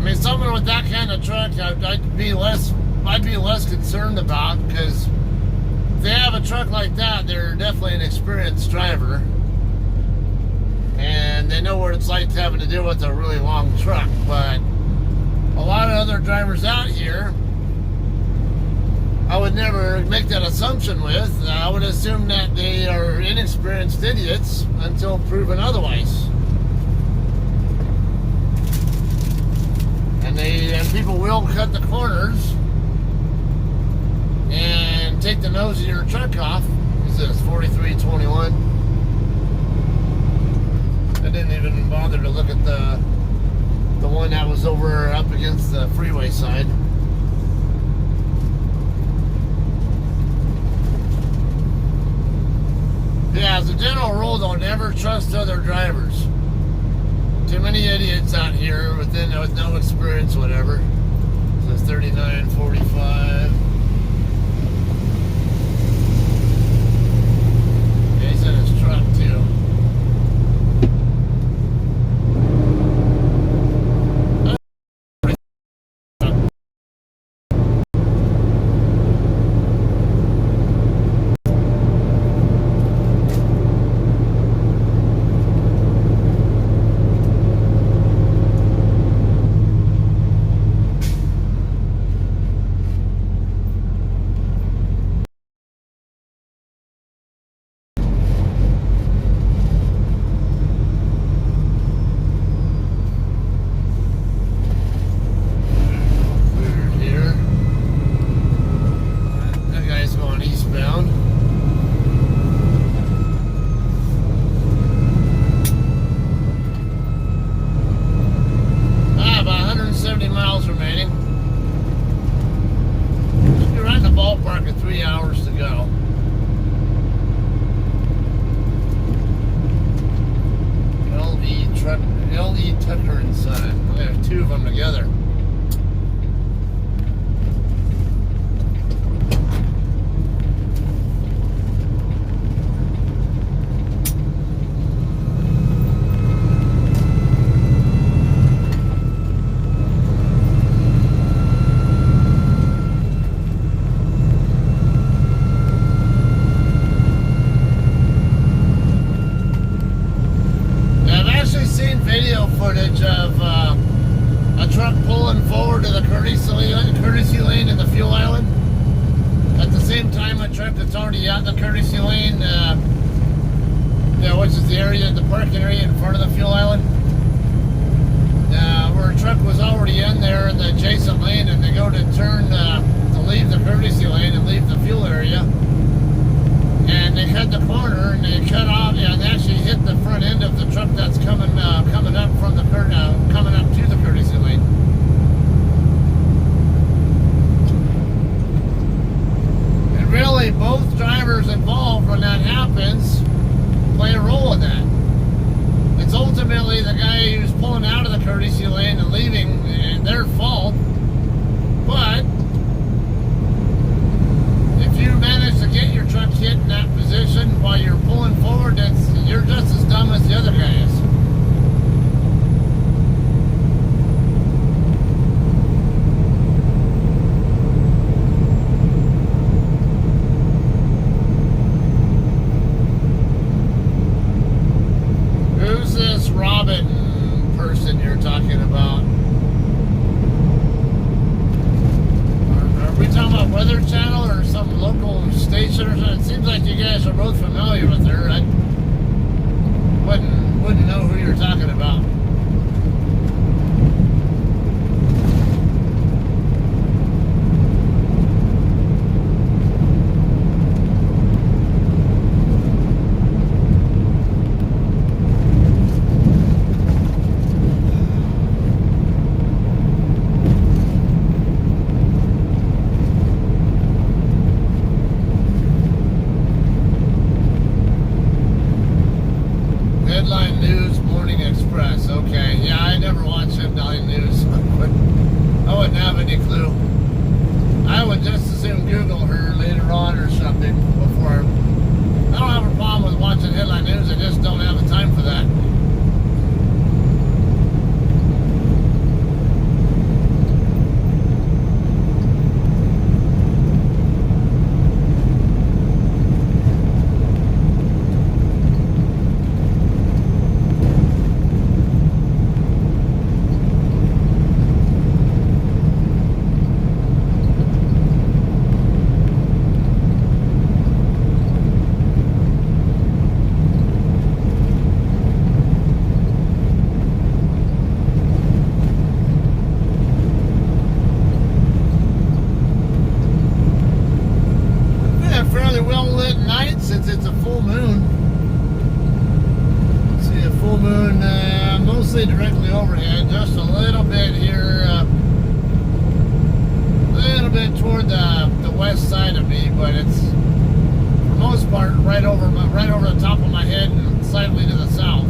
I mean, someone with that kind of truck, I'd be less concerned about, because if they have a truck like that, they're definitely an experienced driver, and they know what it's like to having to deal with a really long truck. But a lot of other drivers out here, I would never make that assumption with. I would assume that they are inexperienced idiots until proven otherwise. And people will cut the corners and take the nose of your truck off. What's this? 4321. I didn't even bother to look at the one that was over up against the freeway side. Yeah, as a general rule, don't ever trust other drivers. Too many idiots out here with no experience, whatever. So it's 3945. Yeah, he's in his truck too. Ballpark of 3 hours to go. LE Tucker and Son. We have two of them together. Video footage of a truck pulling forward to the courtesy lane in the fuel island. At the same time, a truck that's already out in the courtesy lane, which is the area, the parking area in front of the fuel island, where a truck was already in there in the adjacent lane, and they go to turn to leave the courtesy lane and leave the fuel area, and they cut the corner and they cut off, and they actually hit the front end of the truck that's coming up from the coming up to the courtesy lane. And really, both drivers involved when that happens play a role in that. It's ultimately the guy who's pulling out of the courtesy lane and leaving, and their fault. But if you manage to get your truck hit in that position while you're pulling forward, you're just as dumb as the other guy is. Who's this Robin person you're talking about? Are we talking about Weather Channel or some local station or something? It seems like you guys are both familiar with her. I wouldn't know who you're talking about. Headline News Morning Express. Okay, yeah, I never watch Headline News. I wouldn't have any clue. I would just as soon Google her later on or something before. I don't have a problem with watching Headline News. I just don't have the time for that. Fairly well lit night since it's a full moon. See a full moon mostly directly overhead, just a little bit here, a little bit toward the west side of me, but it's for the most part right over the top of my head and slightly to the south.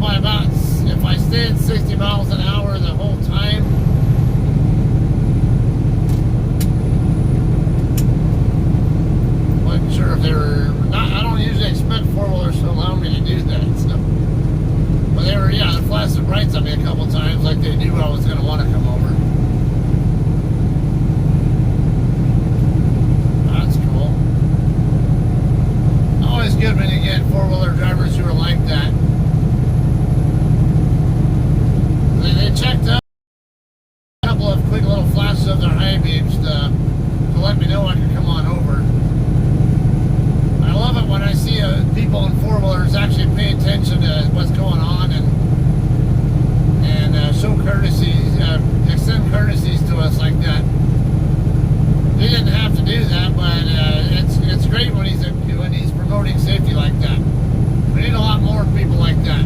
if I stay at 60 miles an hour the whole time, wasn't sure if they were not. I don't usually expect four-wheelers to allow me to do that. So, but they were, yeah, they flashed the brights on me a couple times, like they knew I was going to want to come over. That's cool. Always good when you get four-wheeler drivers who are like that. They checked up a couple of quick little flashes of their high beams to let me know I could come on over. I love it when I see people in four-wheelers actually pay attention to what's going on and show courtesies, extend courtesies to us like that. He didn't have to do that, but it's great when he's promoting safety like that. We need a lot more people like that.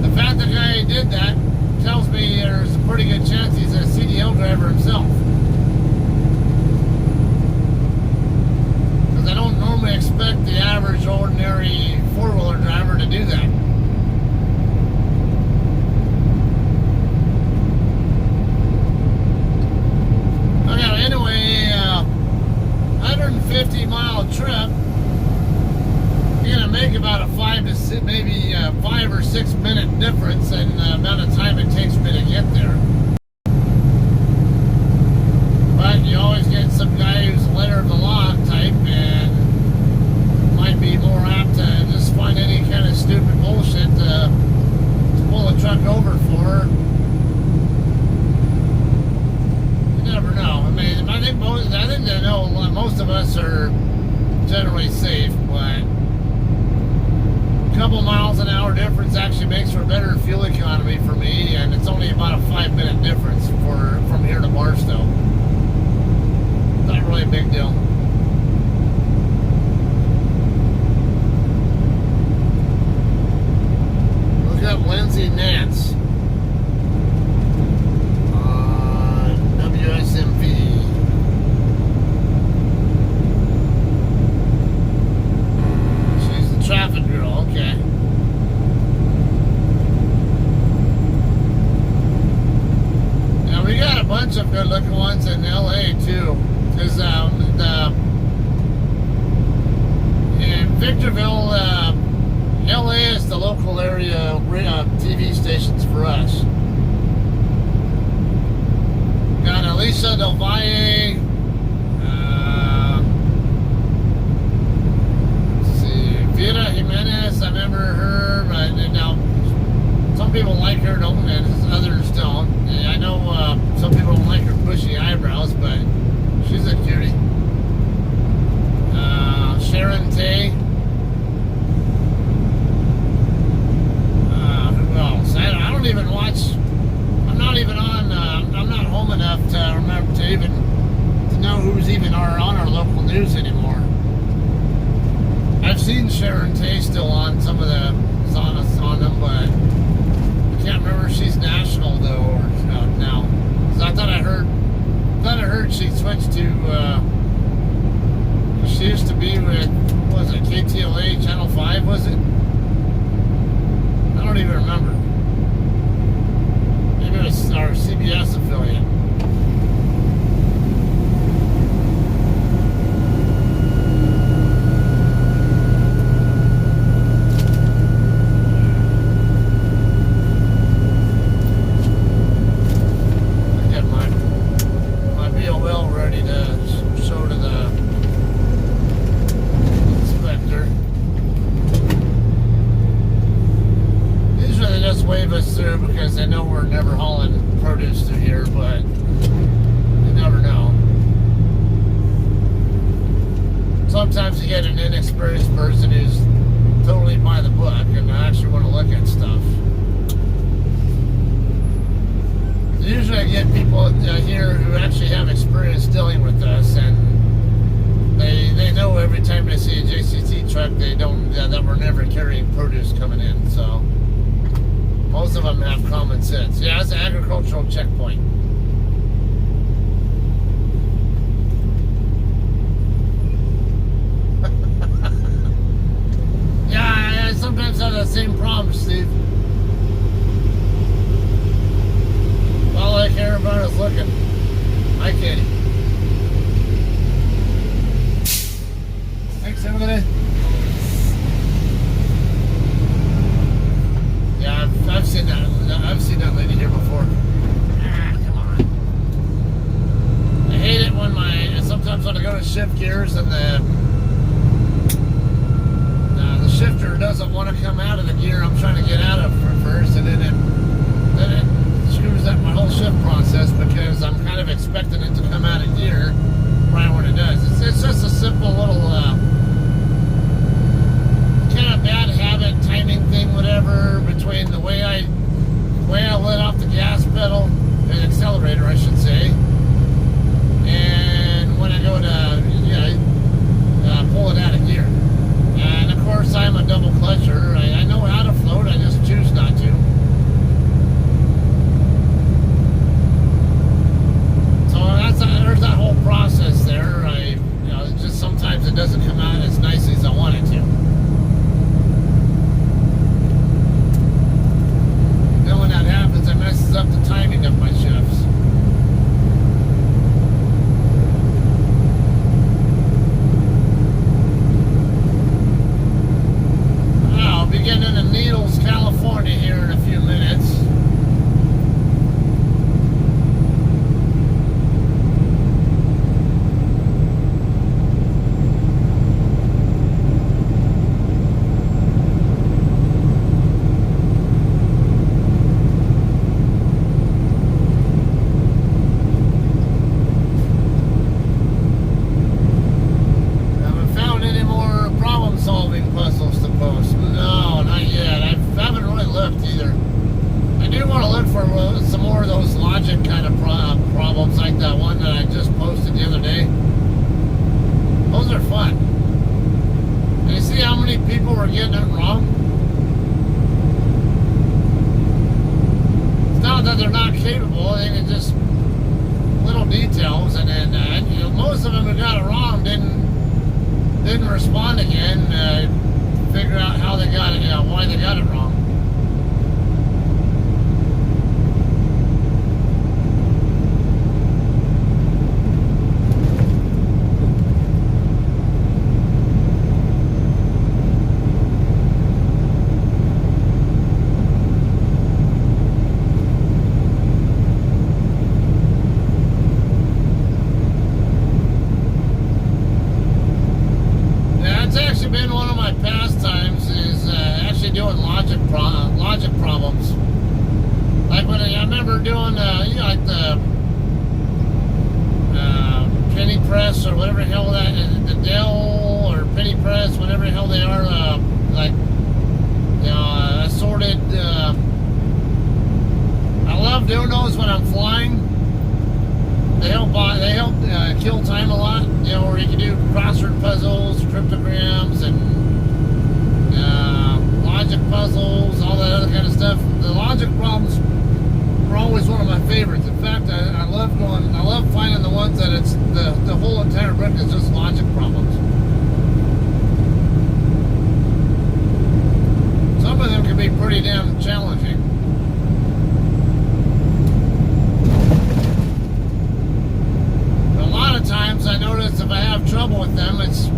The fact that the guy did that tells me there's a pretty good chance he's a CDL driver himself. Because I don't normally expect the average, ordinary four-wheeler driver to do that. Okay, anyway, 150-mile trip. You're gonna make about a 5 or 6 minute difference in the amount of time it takes me to get there. But you always get some guy who's letter of the law type and might be more apt to just find any kind of stupid bullshit to pull a truck over for. You never know. I mean, I think they know most of us are generally safe, but a couple miles an hour difference actually makes for better fuel economy for me, and it's only about a 5-minute difference from here to Barstow. Not really a big deal. Look up Lindsay Nance on WSMV. Traffic girl, okay. Now we got a bunch of good looking ones in LA too. Because in Victorville, LA is the local area TV stations for us. Got Alicia Del Valle. Vera Jimenez, I remember her, but now some people like her, don't, and others don't. And I know some people don't like her bushy eyebrows, but she's a cutie. Sharon Tay. Who else? I don't even watch. I'm not even on. I'm not home enough to remember to know who's even on our local news anymore. I've seen Sharon Tay still on some of the on them, but I can't remember if she's national though or now. So I thought I heard she switched to. She used to be with, what was it, KTLA Channel 5, was it? I don't even remember. Maybe it was our CBS affiliate. Wave us through because they know we're never hauling produce through here, but you never know. Sometimes you get an inexperienced person who's totally by the book and actually want to look at stuff. Usually I get people here who actually have experience dealing with us, and they know every time they see a JCT truck that we're never carrying produce coming in, so most of them have common sense. Yeah, it's an agricultural checkpoint. Yeah, I sometimes have the same problem, Steve. kidding. Thanks, everybody. Yeah, I've seen that. I've seen that lady here before. Ah, come on. I hate it when sometimes when I go to shift gears and the shifter doesn't want to come out of the gear I'm trying to get out of first, and then it screws up my whole shift process because I'm kind of expecting it to come out of gear right when it does. It's just a simple little kind of bad habit, timing thing, whatever, between the way I let off the gas pedal, the accelerator, I should say, and when I go to pull it out of gear. And of course, I'm a double clutcher. I know how to float. I just choose not to. So there's that whole process there. It's just sometimes it doesn't come out as nice as I want it to. Then when that happens, it messes up the timing of my shifts. Getting into Needles, California here in a few minutes. People were getting it wrong. It's not that they're not capable, they can just little details, and then most of them who got it wrong didn't respond again, figure out how they got it, why they got it wrong. Been one of my pastimes is actually doing logic problems. Like when I remember doing like the penny press or whatever the hell that is, the Dell or penny press, whatever the hell they are, assorted. I love doing those when I'm flying. They help kill time a lot, where you can do crossword puzzles, cryptograms, and logic puzzles, all that other kind of stuff. The logic problems were always one of my favorites. In fact, I love finding the ones that it's the whole entire book is just logic problems. Some of them can be pretty damn challenging. Times I notice if I have trouble with them, it's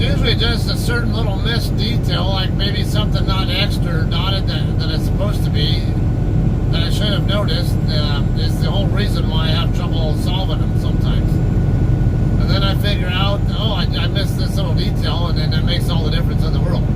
usually just a certain little missed detail, like maybe something not extra or dotted that it's supposed to be, that I should have noticed, is the whole reason why I have trouble solving them sometimes. And then I figure out, oh, I missed this little detail, and then that makes all the difference in the world.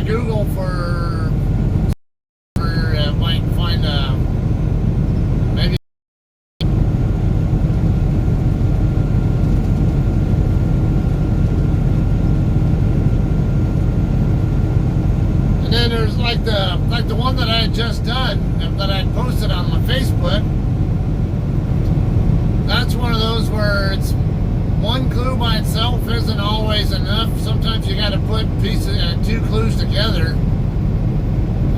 Google for might find maybe. And then there's like the one that I had just done, that I posted on my Facebook. That's one of those where it's one clue by itself isn't always enough. Sometimes you got to put two clues together.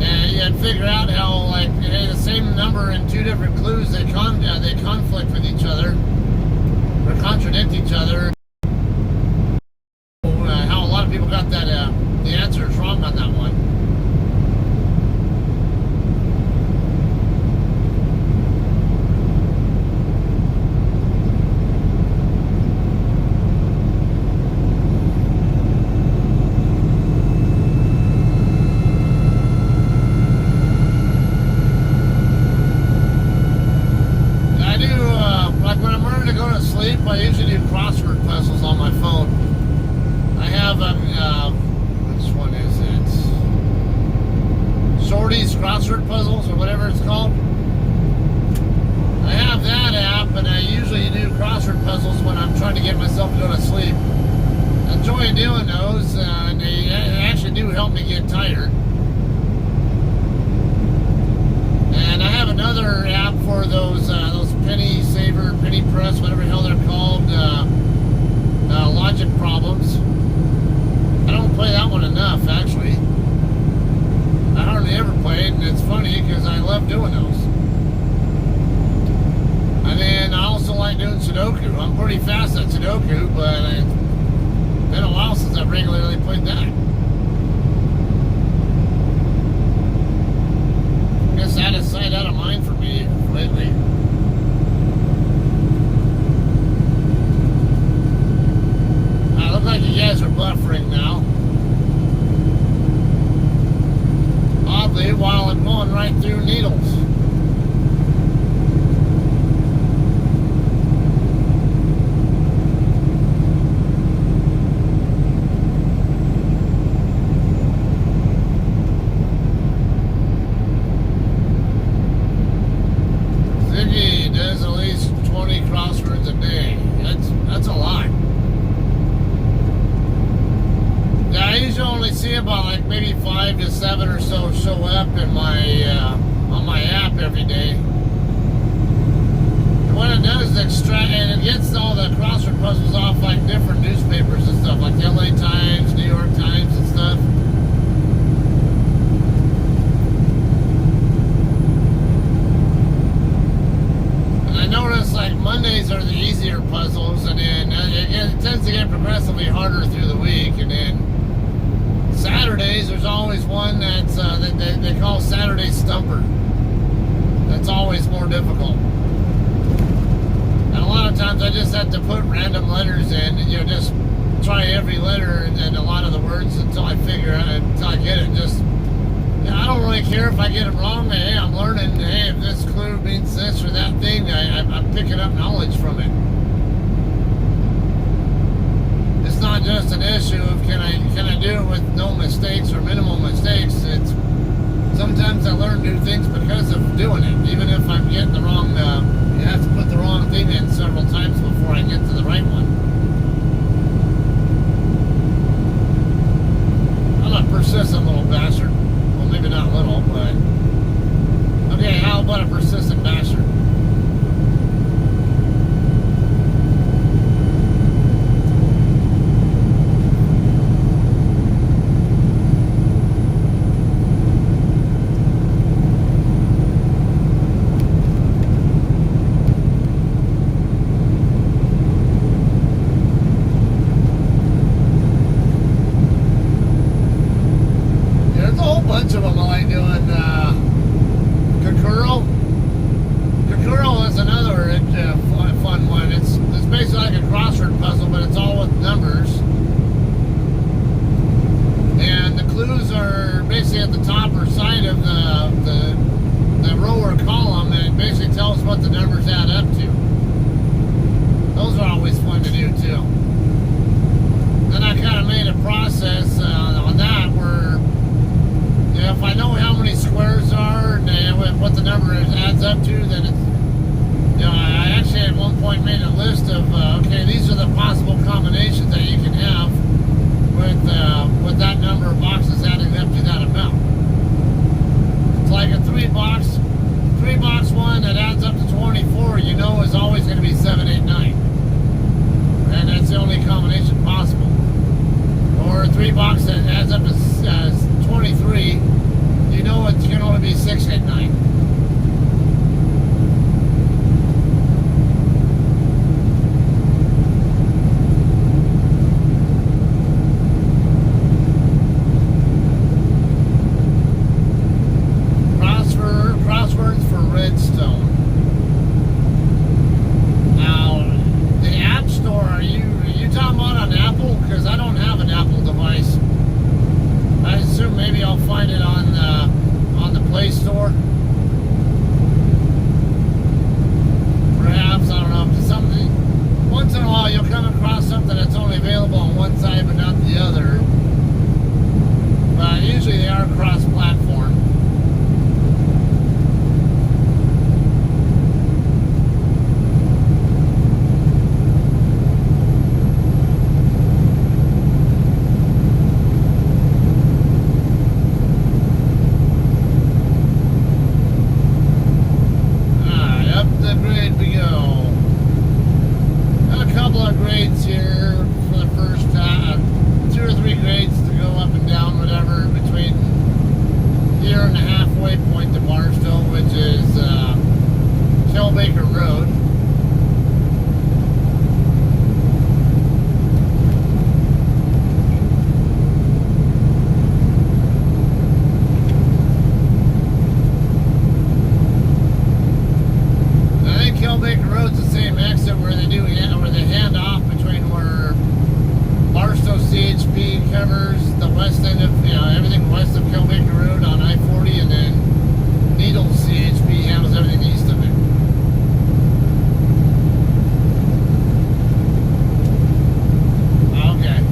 And and figure out how, like, hey, the same number in two different clues, they conflict with each other or contradict each other. How a lot of people got that the answers wrong on that one. I usually do crossword puzzles on my phone. I have which one is it? Shorty's crossword puzzles or whatever it's called. I have that app, and I usually do crossword puzzles when I'm trying to get myself to go to sleep. I enjoy doing those, and they actually do help me get tired. And I have another app for those penny saver, penny press, whatever the hell they're called, logic problems. I don't play that one enough, actually. I hardly ever play it, and it's funny because I love doing those. And then I also like doing Sudoku. I'm pretty fast at Sudoku, but it's been a while since I've regularly played that. I guess out of sight, out of mind for me lately. Looks like you guys are buffering now. Oddly, while I'm going right through needles. Ziggy does at least 20 crosswords a day. That's a lot. I usually only see about like maybe 5 to 7 or so show up in my on my app every day. And what it does is extract, and it gets all the crossword puzzles off like different newspapers and stuff, like the LA Times, New York Times, and stuff. And I notice like Mondays are the easier puzzles, and then it tends to get progressively harder through the week, and then Saturdays, there's always one that's that they call Saturday Stumper. That's always more difficult. And a lot of times I just have to put random letters in, and just try every letter and a lot of the words until I figure out, until I get it. Just, I don't really care if I get it wrong. Hey, I'm learning. Hey, if this clue means this or that thing, I'm picking up knowledge from it. It's not just an issue of can I do it with no mistakes or minimal mistakes. It's sometimes I learn new things because of doing it. Even if I'm getting the wrong, you have to put the wrong thing in several times before I get to the right one. I'm a persistent little bastard. Well, maybe not little, but okay. How about a persistent bastard? Bunch of them I like doing. Kakuro is another fun one. It's basically like a crossword puzzle, but it's all with numbers. And the clues are basically at the top or side of the row or column, and it basically tells what the numbers add up to. Those are always fun to do too. Then I kind of made a process on that where, if I know how many squares are and what the number adds up to, then it's, I actually at one point made a list of, okay, these are the possible combinations that you can have with that number of boxes adding up to that amount. It's like a three box one that adds up to 24, is always going to be 7, 8, 9. And that's the only combination possible. Or a 3 box that adds up to 23, you know it can only be 6 at night. Crosswords for Redstone. Now, the App Store, are you talking about on Apple? Because I don't have an Apple device. I assume maybe I'll find it on the Play Store. Perhaps, I don't know, if something. Once in a while, you'll come across something that's only available on one side but not the other. But usually they are cross-platform. Barstow CHP covers the west end of, everything west of Kilbaker Road on I-40, and then Needles CHP handles everything east of it. Okay.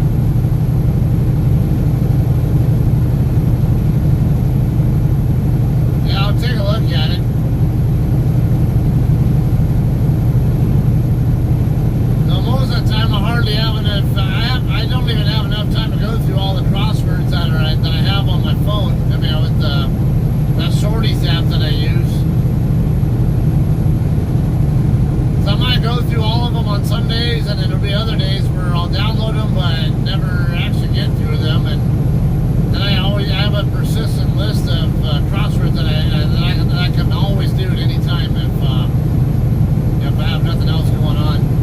Yeah, I'll take a look at it. No, most of the time I hardly have enough. I don't even have enough time to go through all the crosswords that I have on my phone. I mean, with that Shorties app that I use. So I might go through all of them on some days, and then there'll be other days where I'll download them but never actually get through them. And then I have a persistent list of crosswords that I can always do at any time if I have nothing else going on.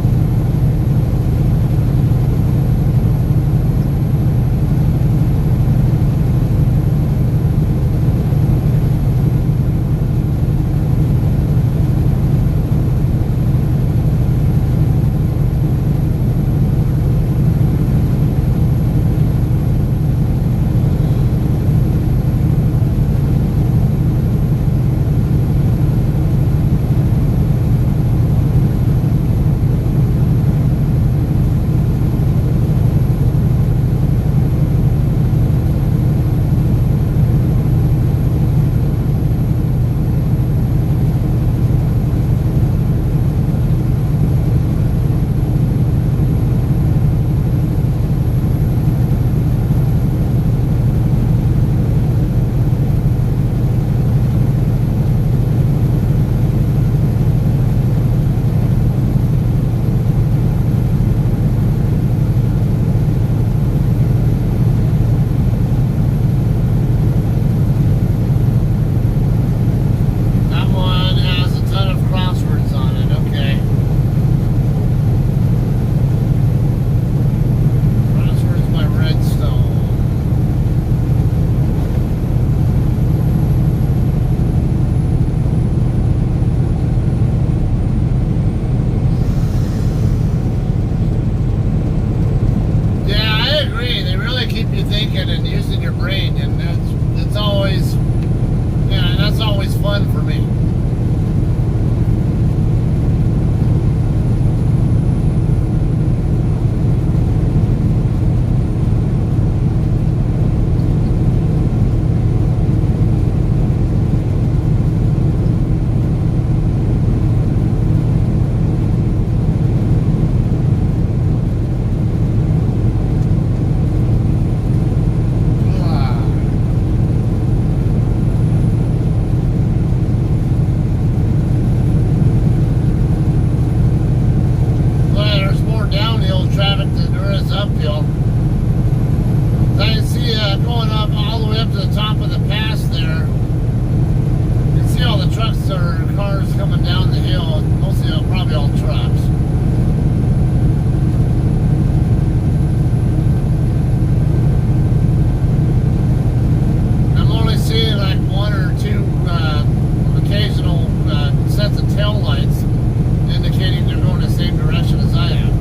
And using your brain, and that's always fun for me. bikes or cars coming down the hill, mostly probably all trucks. I'm only seeing like one or two occasional sets of tail lights indicating they're going the same direction as I am.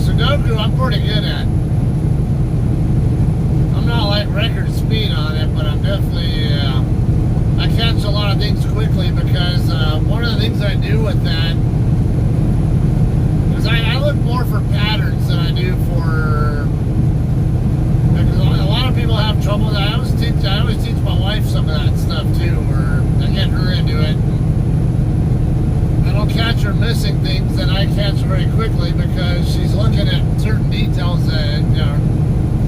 Sudoku I'm pretty good at. I'm not like record speed on it, but I'm definitely I catch a lot of things quickly because one of the things I do with that is I look more for patterns than I do for, because a lot of people have trouble with that. I always teach my wife some of that stuff too, or I get her into it. I don't catch her missing things that I catch very quickly because she's looking at certain details that, you know,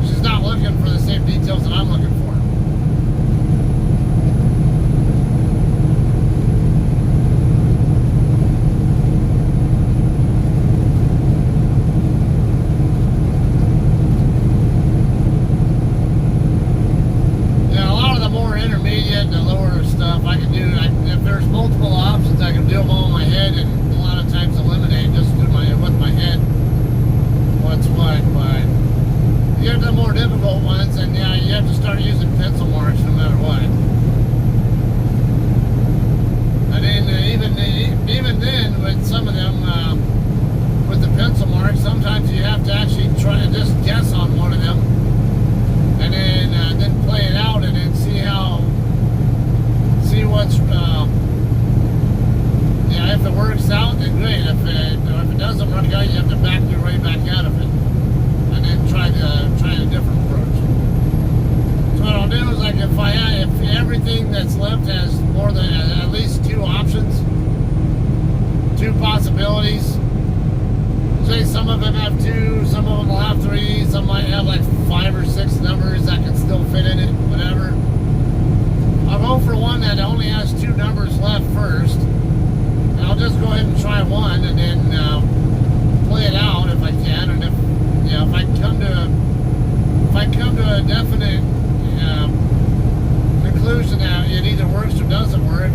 she's not looking for the same details that I'm looking for. Yeah, a lot of the more intermediate and the lower stuff I can do, if there's multiple options, I can do them all in my head and a lot of times eliminate just with my head what's what. But you have the more difficult ones, and yeah, you have to start using pencil marks no matter what. And then even then, with some of them, with the pencil marks, sometimes you have to actually try and just guess on one of them, and then play it out, and then see what's. Yeah, if it works out, then great. If it doesn't work out, you have to back your way back out of it, and then try a different approach. So what I'll do is, like, if everything that's left has more than at least two options, two possibilities. Say some of them have two, some of them will have three, some might have like 5 or 6 numbers that can still fit in it, whatever. I'll go for one that only has 2 numbers left first. I'll just go ahead and try one and then play it out if I can, and if I come to a definite conclusion that it either works or doesn't work,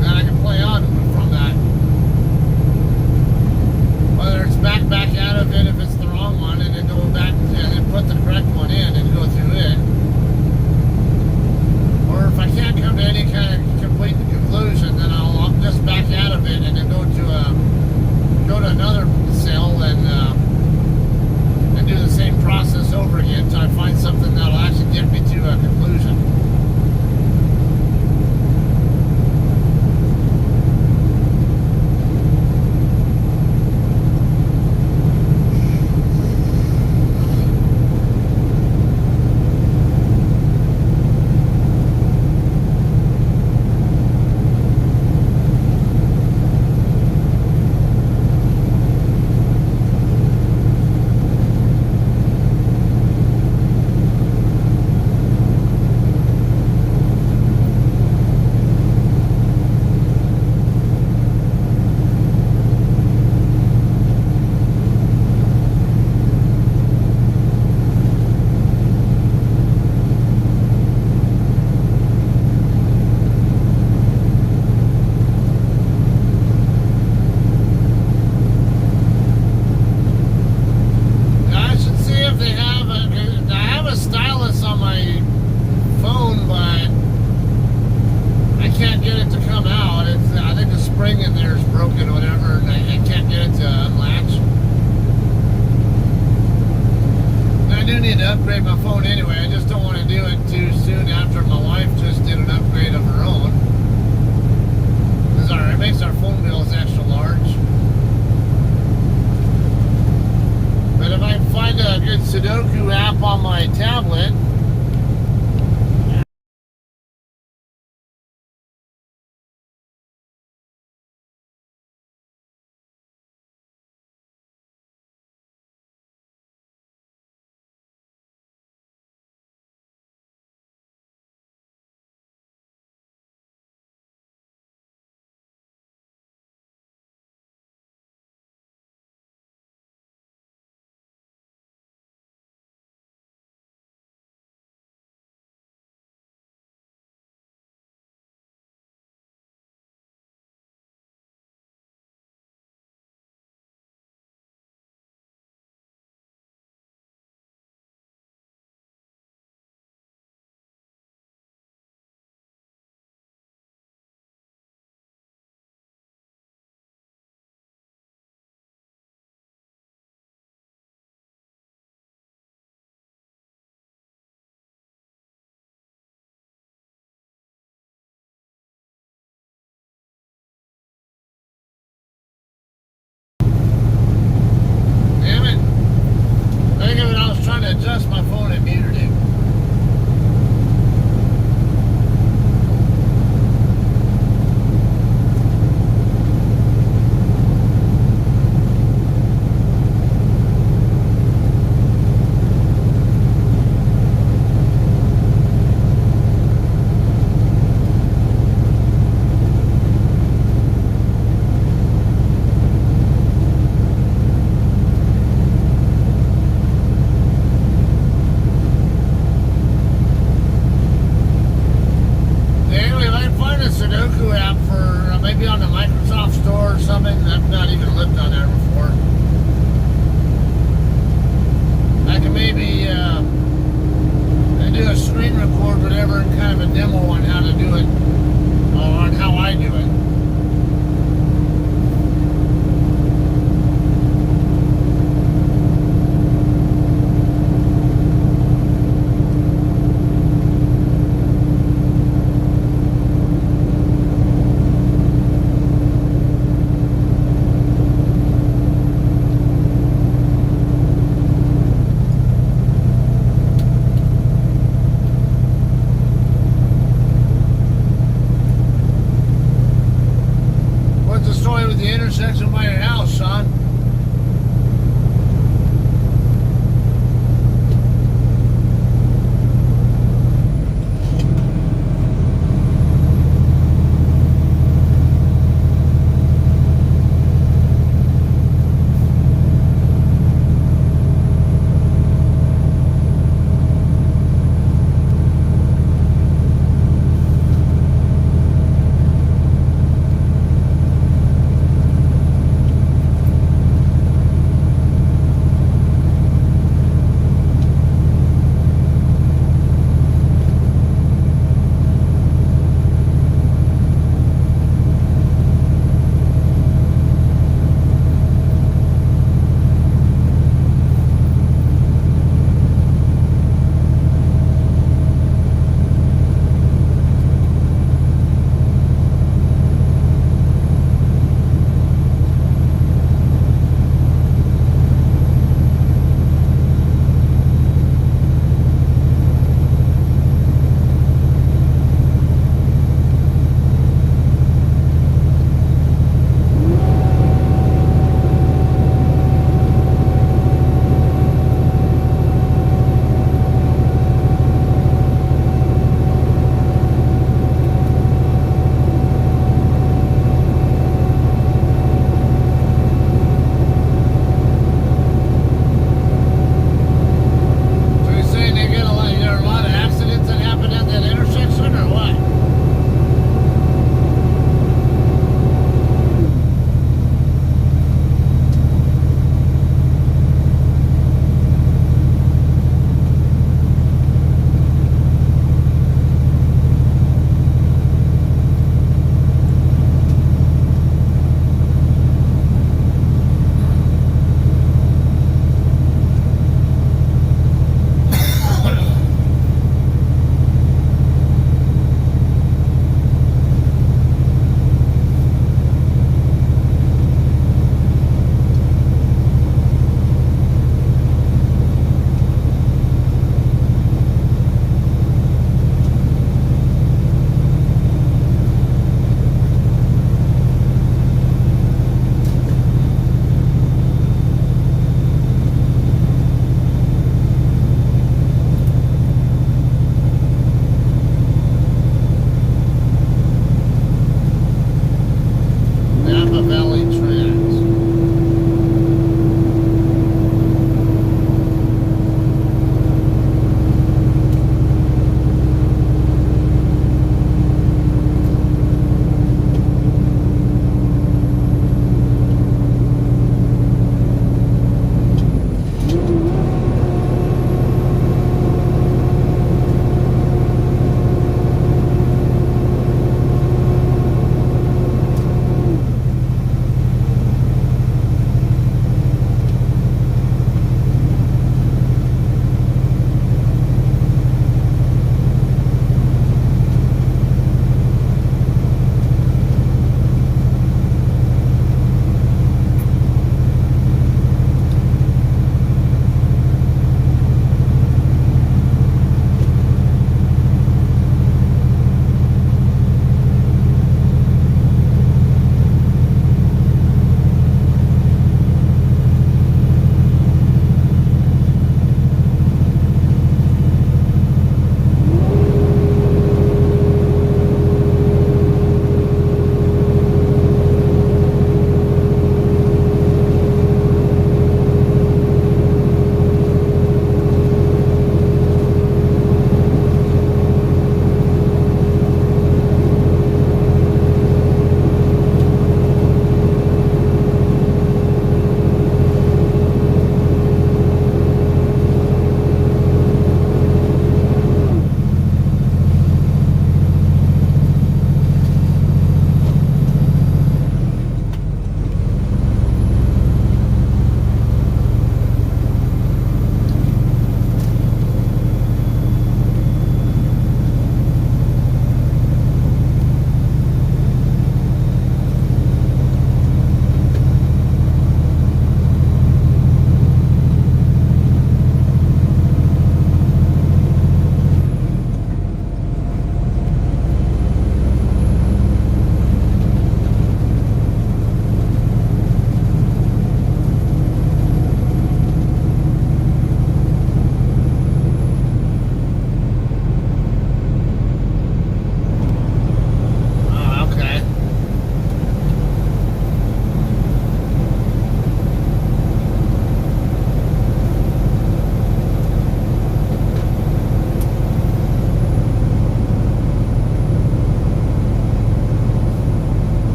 then I can play on from that. Whether it's back out of it if it's the wrong one, and then go back and then put the correct one in and go through it, or if I can't come to any kind of complete conclusion, then I'll just back out of it and then go to another cell and do the same process over again until I find something that'll actually get me to a conclusion. Anyway, if I can find a Sudoku app for maybe on the Microsoft Store or something, I've not even looked on there before. I can maybe do a screen record, whatever, and kind of a demo on how to do it, or on how I do it.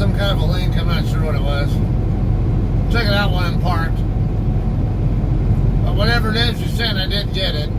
some kind of a link. I'm not sure what it was. Check it out when I'm parked. But whatever it is you sent, I did get it.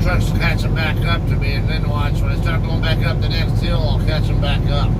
Trucks catch them back up to me, and then watch, when I start going back up the next hill, I'll catch them back up.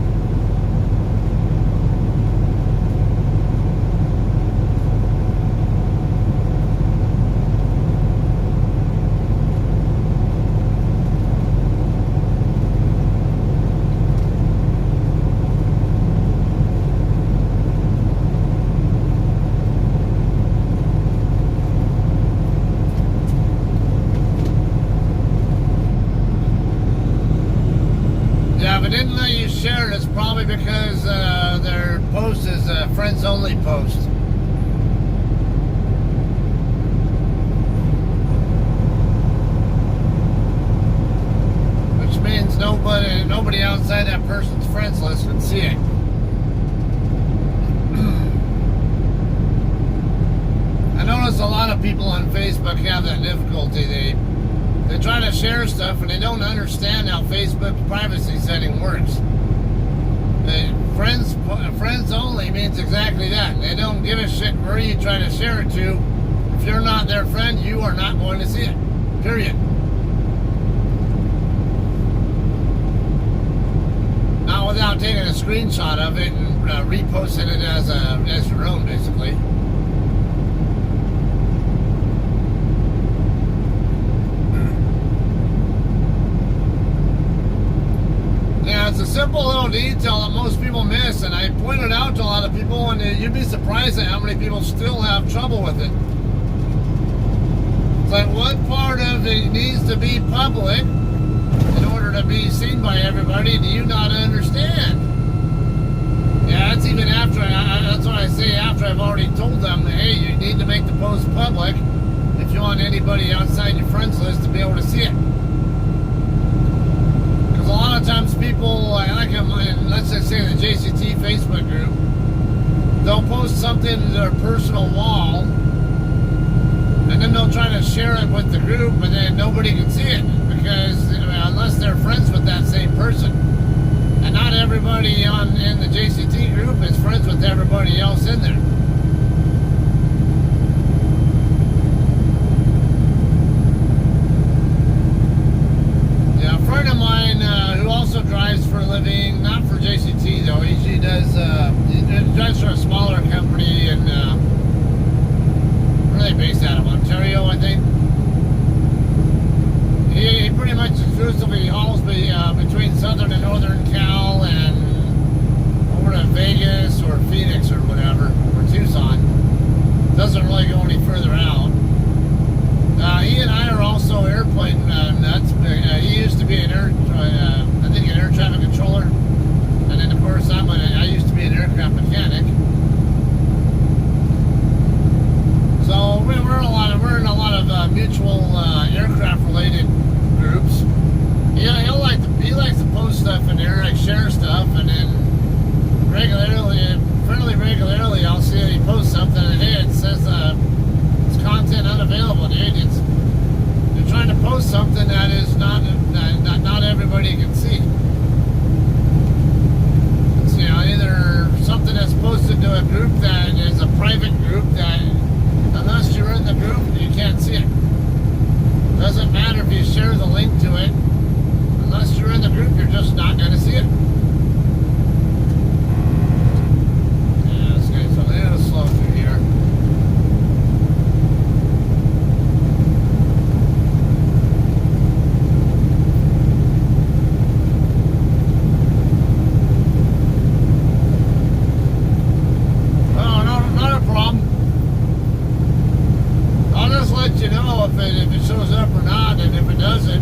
Yeah, if I didn't let you share it, it's probably because their post is a friends only post. Which means nobody outside that person's friends list can see it. I notice a lot of people on Facebook have that difficulty. They try to share stuff and they don't understand how Facebook's privacy setting works. Friends only means exactly that. They don't give a shit where you try to share it to. If you're not their friend, you are not going to see it. Period. Not without taking a screenshot of it and reposting it as your own, basically. Yeah, it's a simple little detail that most people miss, and I pointed out to a lot of people, and you'd be surprised at how many people still have trouble with it. It's like, what part of it needs to be public in order to be seen by everybody do you not understand? Yeah, that's even after, that's what I say after I've already told them, hey, you need to make the post public if you want anybody outside your friends list to be able to see it. A lot of times people, like them, let's just say the JCT Facebook group, they'll post something to their personal wall, and then they'll try to share it with the group, and then nobody can see it, because unless they're friends with that same person. And not everybody in the JCT group is friends with everybody else in there. Yeah, a friend of mine who also drives for a living, not for JCT though, he drives for a smaller company, and where are they based out of? Ontario, I think. He pretty much exclusively hauls between southern and northern Cal and over to Vegas or Phoenix or whatever, or Tucson. Doesn't really go any further out. He and I are also airplane nuts. He used to be an air traffic controller, and then of course I used to be an aircraft mechanic. So we're in a lot of mutual aircraft related groups. Yeah, he likes to post stuff in there, like share stuff, and then fairly regularly, I'll see that he posts something, and hey, it says it's content unavailable, dude. You're trying to post something that is not everybody can see. It's either something that's posted to a group that is a private group that unless you're in the group, you can't see it. Doesn't matter if you share the link to it. Unless you're in the group, you're just not going to see it. Yeah, this guy's a little slow through here. Oh, no, not a problem. I'll just let you know if it shows up or not, and if it doesn't,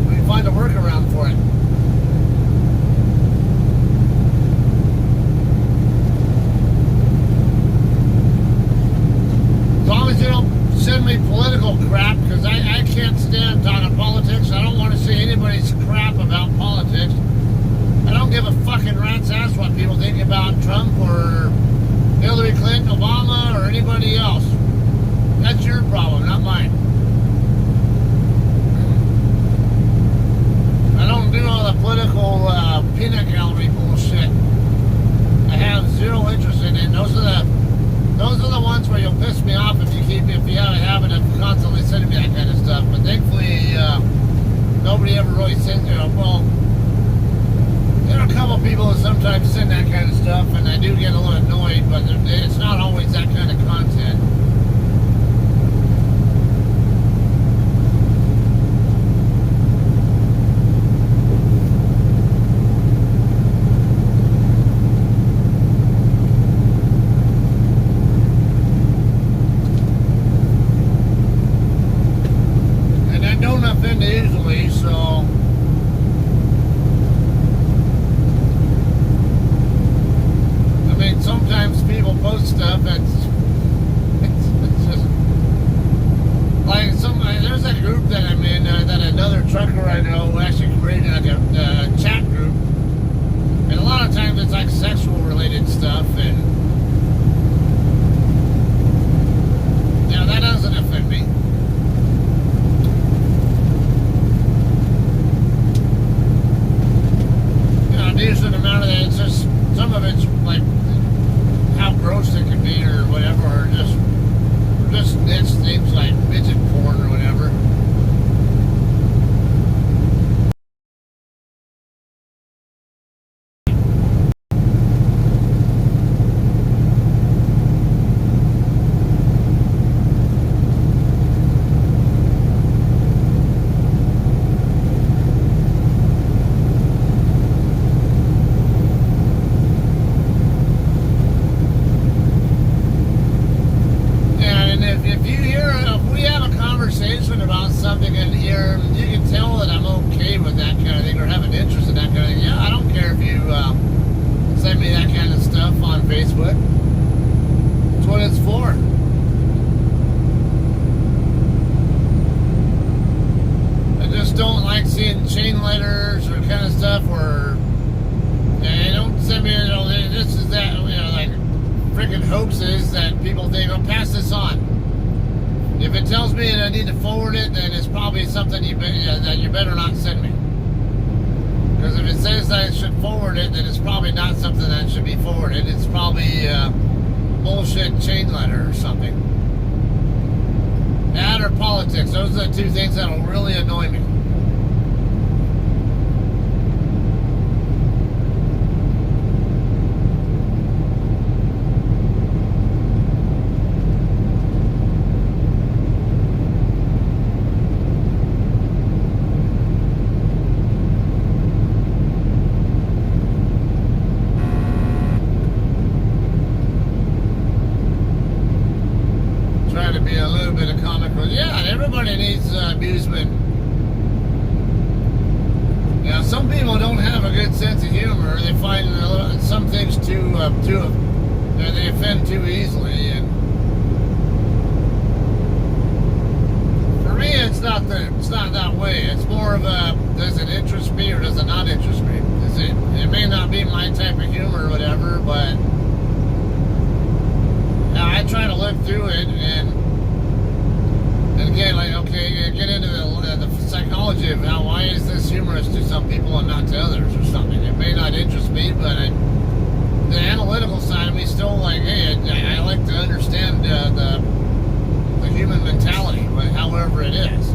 we can find a workaround for it. As long as you don't send me political crap, because I can't stand talking politics. I don't want to see anybody's crap about politics. I don't give a fucking rat's ass what people think about Trump or Hillary Clinton, Obama, or anybody else. That's your problem, not mine. I don't do all the political peanut gallery bullshit. I have zero interest in it. Those are the ones where you'll piss me off if you have a habit of constantly sending me that kind of stuff. But thankfully, nobody ever really sends. Well, there are a couple people who sometimes send that kind of stuff, and I do get a little annoyed. But it's not always that kind of content. Easily, so I mean, sometimes people post stuff that's it's just like there's a group that I'm in that another trucker I know actually created like a chat group, and a lot of times it's like sexual related stuff, and that doesn't offend me. A decent amount of that, it's just some of it's like how gross it can be or whatever, or just it's things like midget porn or whatever. About something in here, you can tell that I'm okay with that kind of thing or have an interest in that kind of thing. Yeah, I don't care if you send me that kind of stuff on Facebook. That's what it's for. I just don't like seeing chain letters or kind of stuff where they don't send me, this is that, like freaking hoaxes that people think, oh, pass this on. If it tells me that I need to forward it, then it's probably something that you better not send me. Because if it says that I should forward it, then it's probably not something that should be forwarded. It's probably bullshit chain letter or something. That or politics. Those are the two things that'll really annoy me. To be a little bit of comical. Yeah, everybody needs amusement. Yeah, some people don't have a good sense of humor. They find some things too they offend too easily. And for me, it's not that way. It's more of a, does it interest me or does it not interest me? It may not be my type of humor or whatever, but I try to look through it and again, like, okay, get into the psychology of why is this humorous to some people and not to others or something. It may not interest me, but the analytical side of me still like, hey, I like to understand the human mentality, however it is.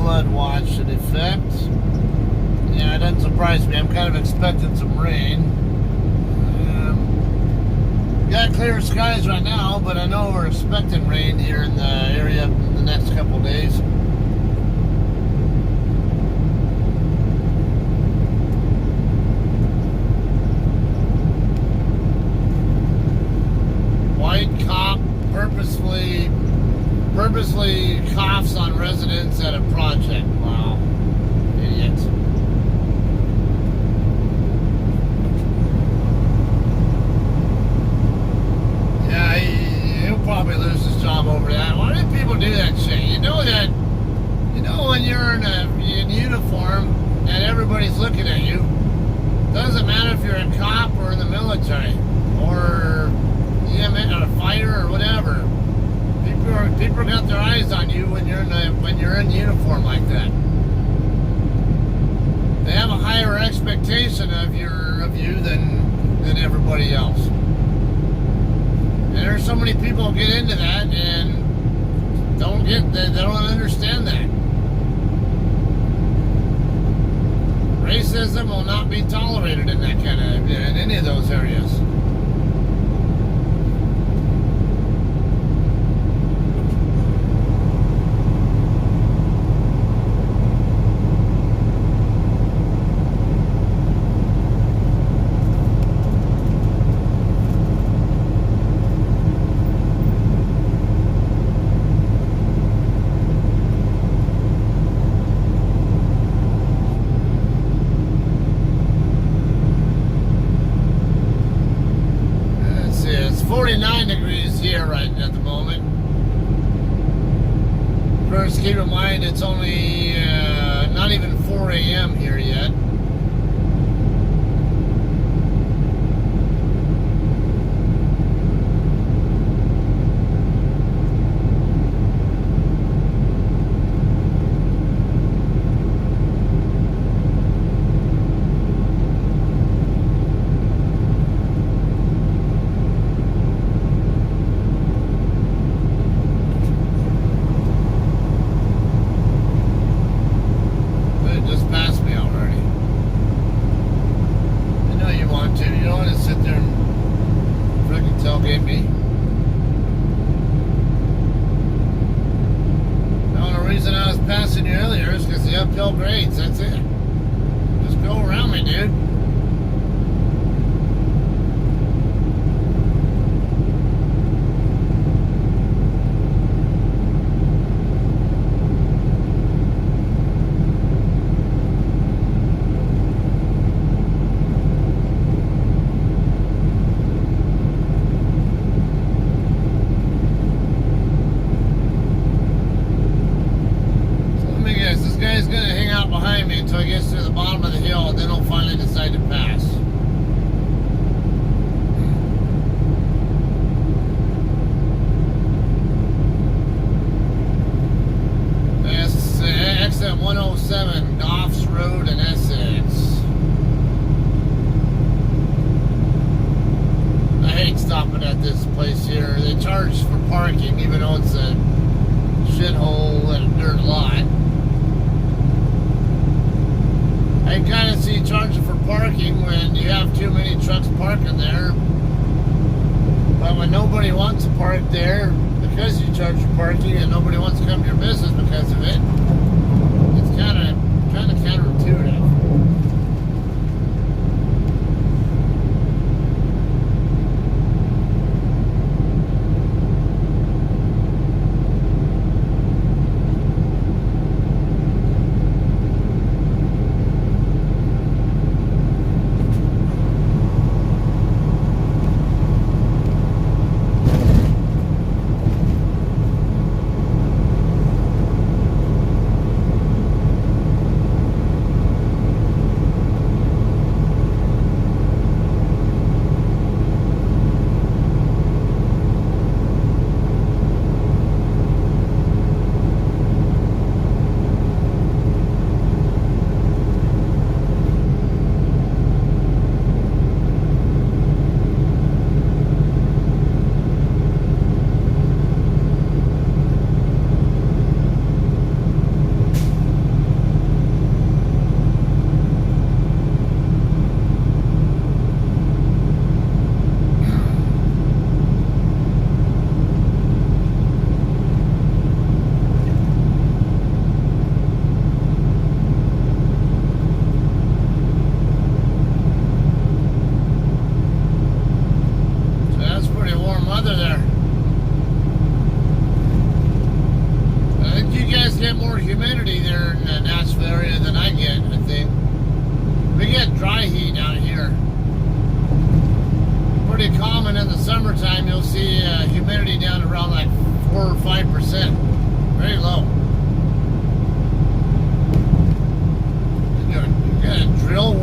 flood watch in effect. Yeah, it doesn't surprise me. I'm kind of expecting some rain. Got clear skies right now, but I know we're expecting rain here in the area in the next couple days. White cop purposely coughs on residents at a project. Wow. Idiots. Yeah, he'll probably lose his job over that. Why do people do that shit? You know when you're in uniform and everybody's looking at you, doesn't matter if you're a cop or in the military or a fighter or whatever. People got their eyes on you when you're in uniform like that. They have a higher expectation of you than everybody else. And there's so many people get into that and they don't understand that. Racism will not be tolerated in any of those areas. It's 49 degrees here right at the moment. First, keep in mind it's only not even 4 a.m. here yet. Tailgate me. The only reason I was passing you earlier is because the uphill grades. That's it. Just go around me, dude. Guy's gonna hang out behind me until he gets to the bottom of the hill, and then he'll finally decide to pass. That's exit 107, Goffs Road in Essex. I hate stopping at this place here. They charge for parking, even though it's a shithole and a dirt lot. I can kind of see charging for parking when you have too many trucks parking there. But when nobody wants to park there because you charge for parking and nobody wants to come to your business because of it, it's kind of counterintuitive.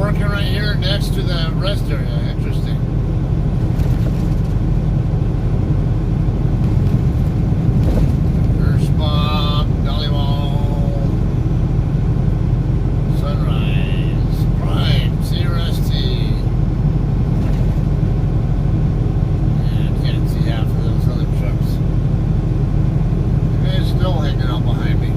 working right here next to the rest area. Interesting. First spot, Dollywall, Sunrise, Prime, CRST. Yeah, I can't see half of those other trucks. The guy's still hanging out behind me.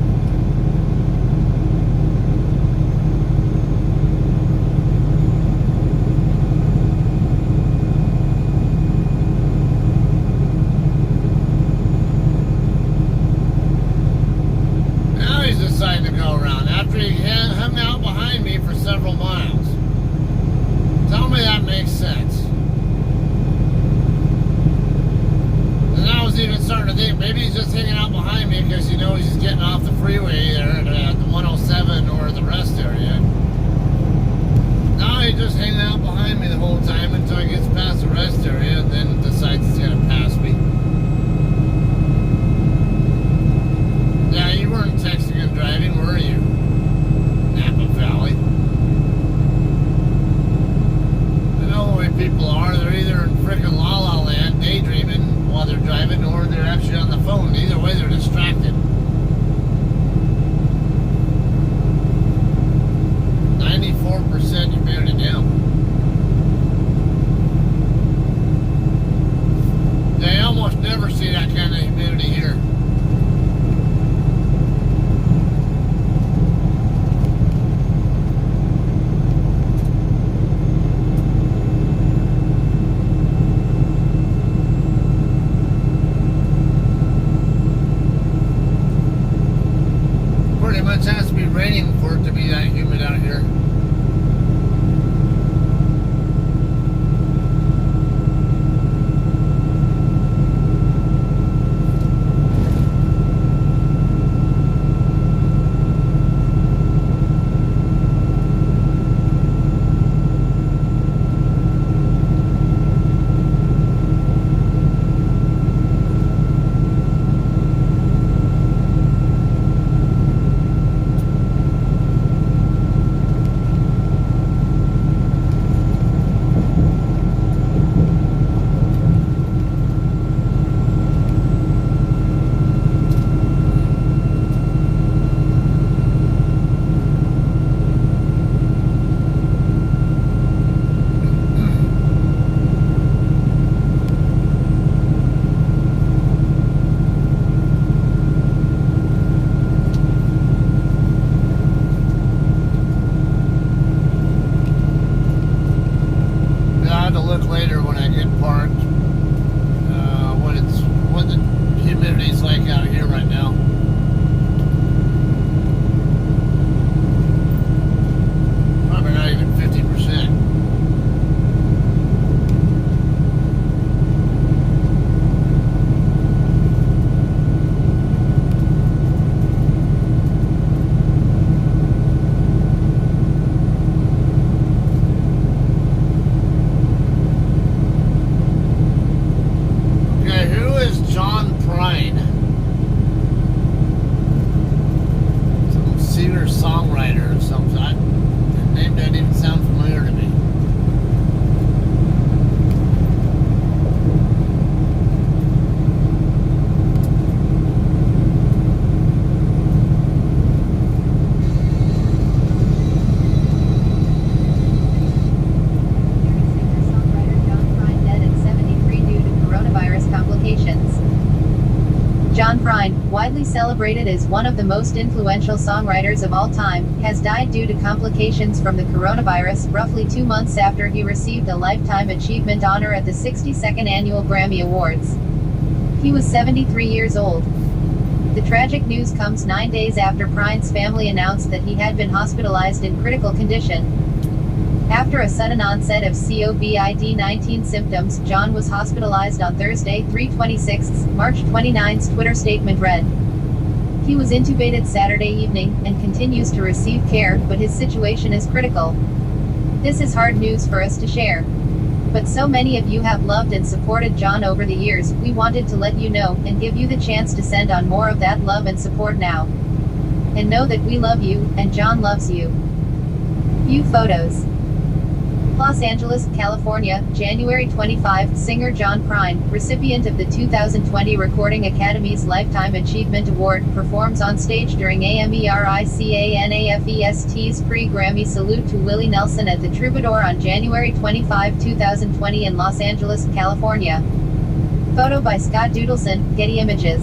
Decided to go around after he hung out behind me for several miles. Tell me that makes sense. And I was even starting to think maybe he's just hanging out behind me because he knows he's getting off the freeway there at the 107 or the rest area. Now he's just hanging out behind me the whole time until he gets past the rest area and then decides he's going to pass me. Yeah, you weren't texting and driving, were you? Napa Valley. I know the way people are. They're either in frickin' La La Land, daydreaming while they're driving, or they're actually on the phone. Either way, they're distracted. 94% humidity now. Yeah, you almost never see that kind of humidity here. It has to be raining for it to be that humid out here. Later when I get parked, what the humidity's like out here right now. Probably not even 50%. Some singer-songwriter or something. The name doesn't even sound familiar to me. John Prine, widely celebrated as one of the most influential songwriters of all time, has died due to complications from the coronavirus roughly 2 months after he received a Lifetime Achievement honor at the 62nd Annual Grammy Awards. He was 73 years old. The tragic news comes 9 days after Prine's family announced that he had been hospitalized in critical condition. After a sudden onset of COVID-19 symptoms, John was hospitalized on Thursday, 3/26, March 29's Twitter statement read. He was intubated Saturday evening, and continues to receive care, but his situation is critical. This is hard news for us to share. But so many of you have loved and supported John over the years, we wanted to let you know, and give you the chance to send on more of that love and support now. And know that we love you, and John loves you. View photos. Los Angeles, California, January 25, singer John Prine, recipient of the 2020 Recording Academy's Lifetime Achievement Award, performs on stage during AMERICANAFEST's pre-Grammy salute to Willie Nelson at the Troubadour on January 25, 2020 in Los Angeles, California. Photo by Scott Doodleson, Getty Images.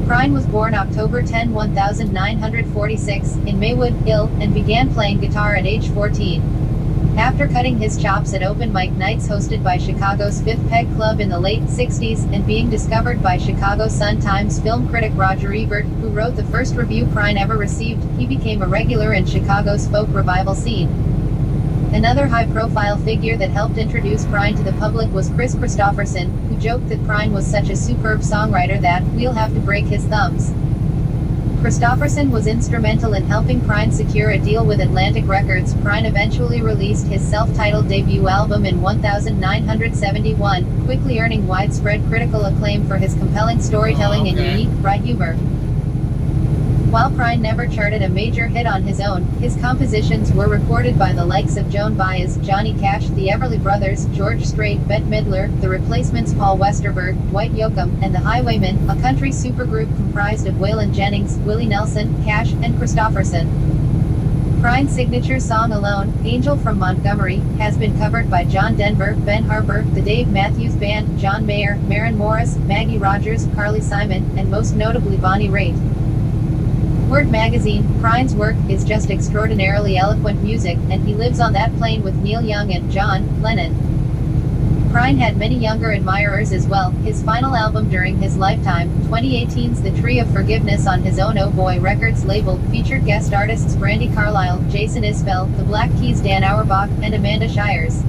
Prine was born October 10, 1946, in Maywood, Ill, and began playing guitar at age 14. After cutting his chops at open mic nights hosted by Chicago's Fifth Peg Club in the late 60s, and being discovered by Chicago Sun-Times film critic Roger Ebert, who wrote the first review Prine ever received, he became a regular in Chicago's folk revival scene. Another high-profile figure that helped introduce Prine to the public was Chris Christopherson, who joked that Prine was such a superb songwriter that we'll have to break his thumbs. Christopherson was instrumental in helping Prine secure a deal with Atlantic Records. Prine eventually released his self-titled debut album in 1971, quickly earning widespread critical acclaim for his compelling storytelling and unique, dry humor. While Prine never charted a major hit on his own, his compositions were recorded by the likes of Joan Baez, Johnny Cash, the Everly Brothers, George Strait, Bette Midler, The Replacements, Paul Westerberg, Dwight Yoakam, and the Highwaymen, a country supergroup comprised of Waylon Jennings, Willie Nelson, Cash, and Christopherson. Prine's signature song Alone, Angel from Montgomery, has been covered by John Denver, Ben Harper, the Dave Matthews Band, John Mayer, Maren Morris, Maggie Rogers, Carly Simon, and most notably Bonnie Raitt. Word magazine, Prine's work is just extraordinarily eloquent music, and he lives on that plane with Neil Young and John Lennon. Prine had many younger admirers as well. His final album during his lifetime, 2018's The Tree of Forgiveness on his own Oh Boy Records label, featured guest artists Brandi Carlile, Jason Isbell, the Black Keys' Dan Auerbach, and Amanda Shires.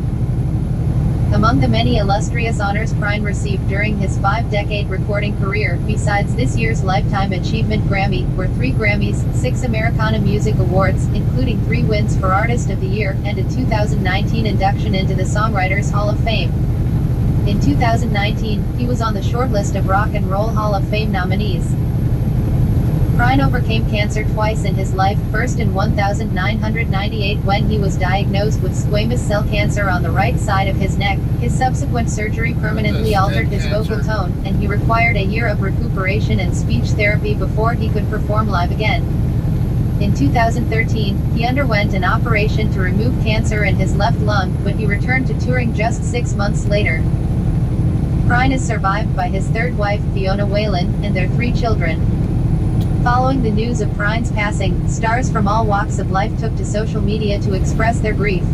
Among the many illustrious honors Prine received during his 5-decade recording career, besides this year's Lifetime Achievement Grammy, were 3 Grammys, 6 Americana Music Awards, including 3 wins for Artist of the Year, and a 2019 induction into the Songwriters Hall of Fame. In 2019, he was on the shortlist of Rock and Roll Hall of Fame nominees. Prine overcame cancer twice in his life, first in 1998 when he was diagnosed with squamous cell cancer on the right side of his neck. His subsequent surgery permanently altered his vocal tone, and he required a year of recuperation and speech therapy before he could perform live again. In 2013, he underwent an operation to remove cancer in his left lung, but he returned to touring just 6 months later. Prine is survived by his third wife, Fiona Whalen, and their 3 children. Following the news of Prine's passing, stars from all walks of life took to social media to express their grief.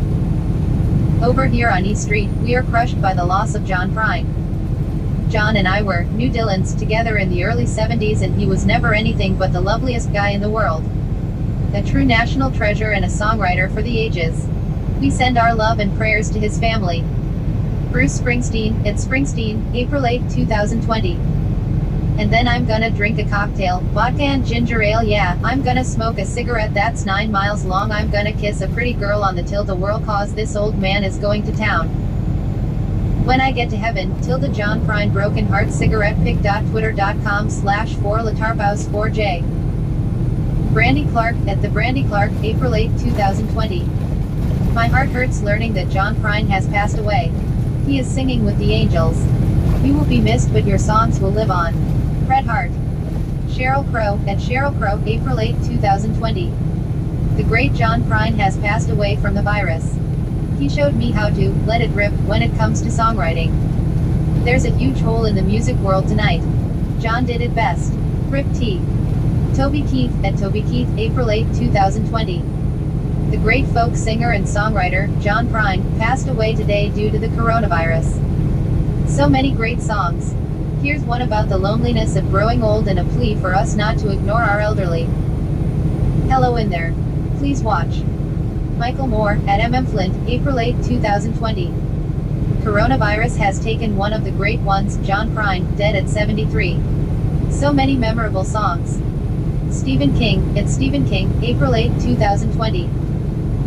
Over here on E Street, we are crushed by the loss of John Prine. John and I were New Dylans together in the early 70s, and he was never anything but the loveliest guy in the world. A true national treasure and a songwriter for the ages. We send our love and prayers to his family. Bruce Springsteen, at Springsteen, April 8, 2020. And then I'm gonna drink a cocktail, vodka and ginger ale, yeah, I'm gonna smoke a cigarette that's 9 miles long, I'm gonna kiss a pretty girl on the Tilt-A-Whirl cause this old man is going to town. When I get to heaven, Tilda John Prine Broken Heart Cigarette pic.twitter.com/4latarpaus4j. Brandi Clark, at the Brandi Clark, April 8, 2020. My heart hurts learning that John Prine has passed away. He is singing with the angels. You will be missed, but your songs will live on. Fred Hart. Sheryl Crow, at Sheryl Crow, April 8, 2020. The great John Prine has passed away from the virus. He showed me how to let it rip when it comes to songwriting. There's a huge hole in the music world tonight. John did it best. Rip T. Toby Keith, at Toby Keith, April 8, 2020. The great folk singer and songwriter, John Prine, passed away today due to the coronavirus. So many great songs. Here's one about the loneliness of growing old and a plea for us not to ignore our elderly. Hello in there. Please watch. Michael Moore, at Flint, April 8, 2020. Coronavirus has taken one of the great ones, John Prine, dead at 73. So many memorable songs. Stephen King, at Stephen King, April 8, 2020.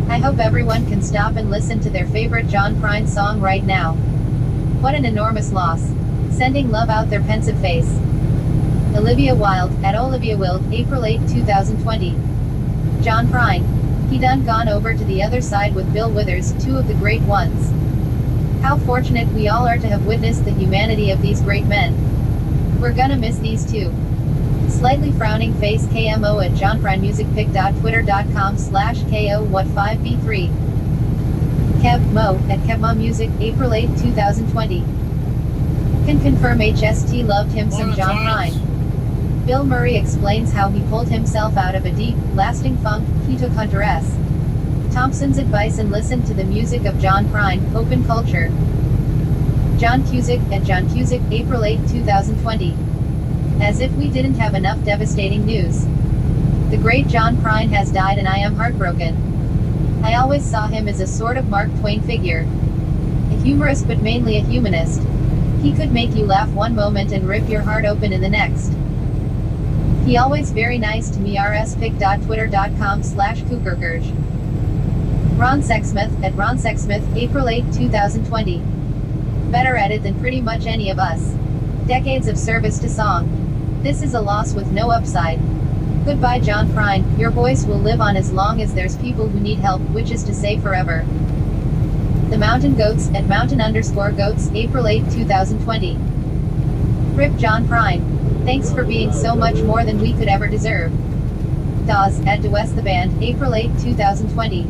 I hope everyone can stop and listen to their favorite John Prine song right now. What an enormous loss. Sending love out their pensive face. Olivia Wilde, at Olivia Wilde, April 8, 2020. John Prine. He done gone over to the other side with Bill Withers, two of the great ones. How fortunate we all are to have witnessed the humanity of these great men. We're gonna miss these two. Slightly frowning face KMO at johnprinemusicpic.twitter.com/KO what5B3. Kev Mo at Kevma Music, April 8, 2020. Can confirm HST loved him some John Prine. Bill Murray explains how he pulled himself out of a deep, lasting funk. He took Hunter S. Thompson's advice and listened to the music of John Prine, Open Culture. John Cusick at John Cusick, April 8, 2020. As if we didn't have enough devastating news. The great John Prine has died and I am heartbroken. I always saw him as a sort of Mark Twain figure. A humorist but mainly a humanist. He could make you laugh one moment and rip your heart open in the next. He always very nice to me. rspic.twitter.com/kukerkurge. Ron Sexsmith at Ron Sexsmith, April 8, 2020. Better at it than pretty much any of us. Decades of service to song. This is a loss with no upside. Goodbye John Prine, your voice will live on as long as there's people who need help, which is to say forever. The Mountain Goats at mountain_goats, April 8, 2020. Rip John Prine. Thanks for being so much more than we could ever deserve. Dawes at DeWest the Band, April 8, 2020.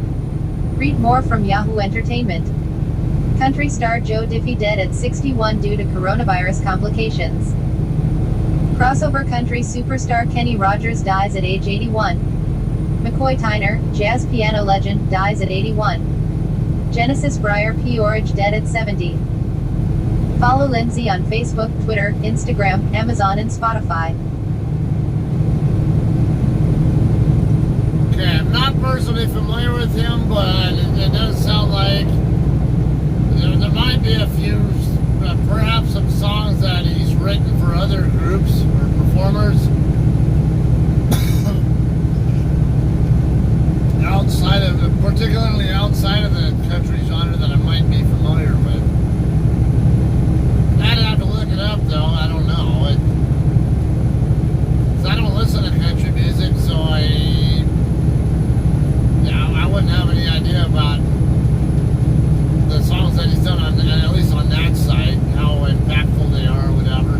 Read more from Yahoo Entertainment. Country star Joe Diffie dead at 61 due to coronavirus complications. Crossover country superstar Kenny Rogers dies at age 81. McCoy Tyner, jazz piano legend, dies at 81. Genesis Breyer P. Orridge dead at 70. Follow Lindsay on Facebook, Twitter, Instagram, Amazon and Spotify. Okay, I'm not personally familiar with him, but it does sound like there might be a few, perhaps some songs that he's written for other groups or performers outside of, particularly outside of the country genre that I might be familiar with. I'd have to look it up though. I don't know. 'Cause I don't listen to country music, so I wouldn't have any idea about the songs that he's done on, at least on that side, how impactful they are or whatever.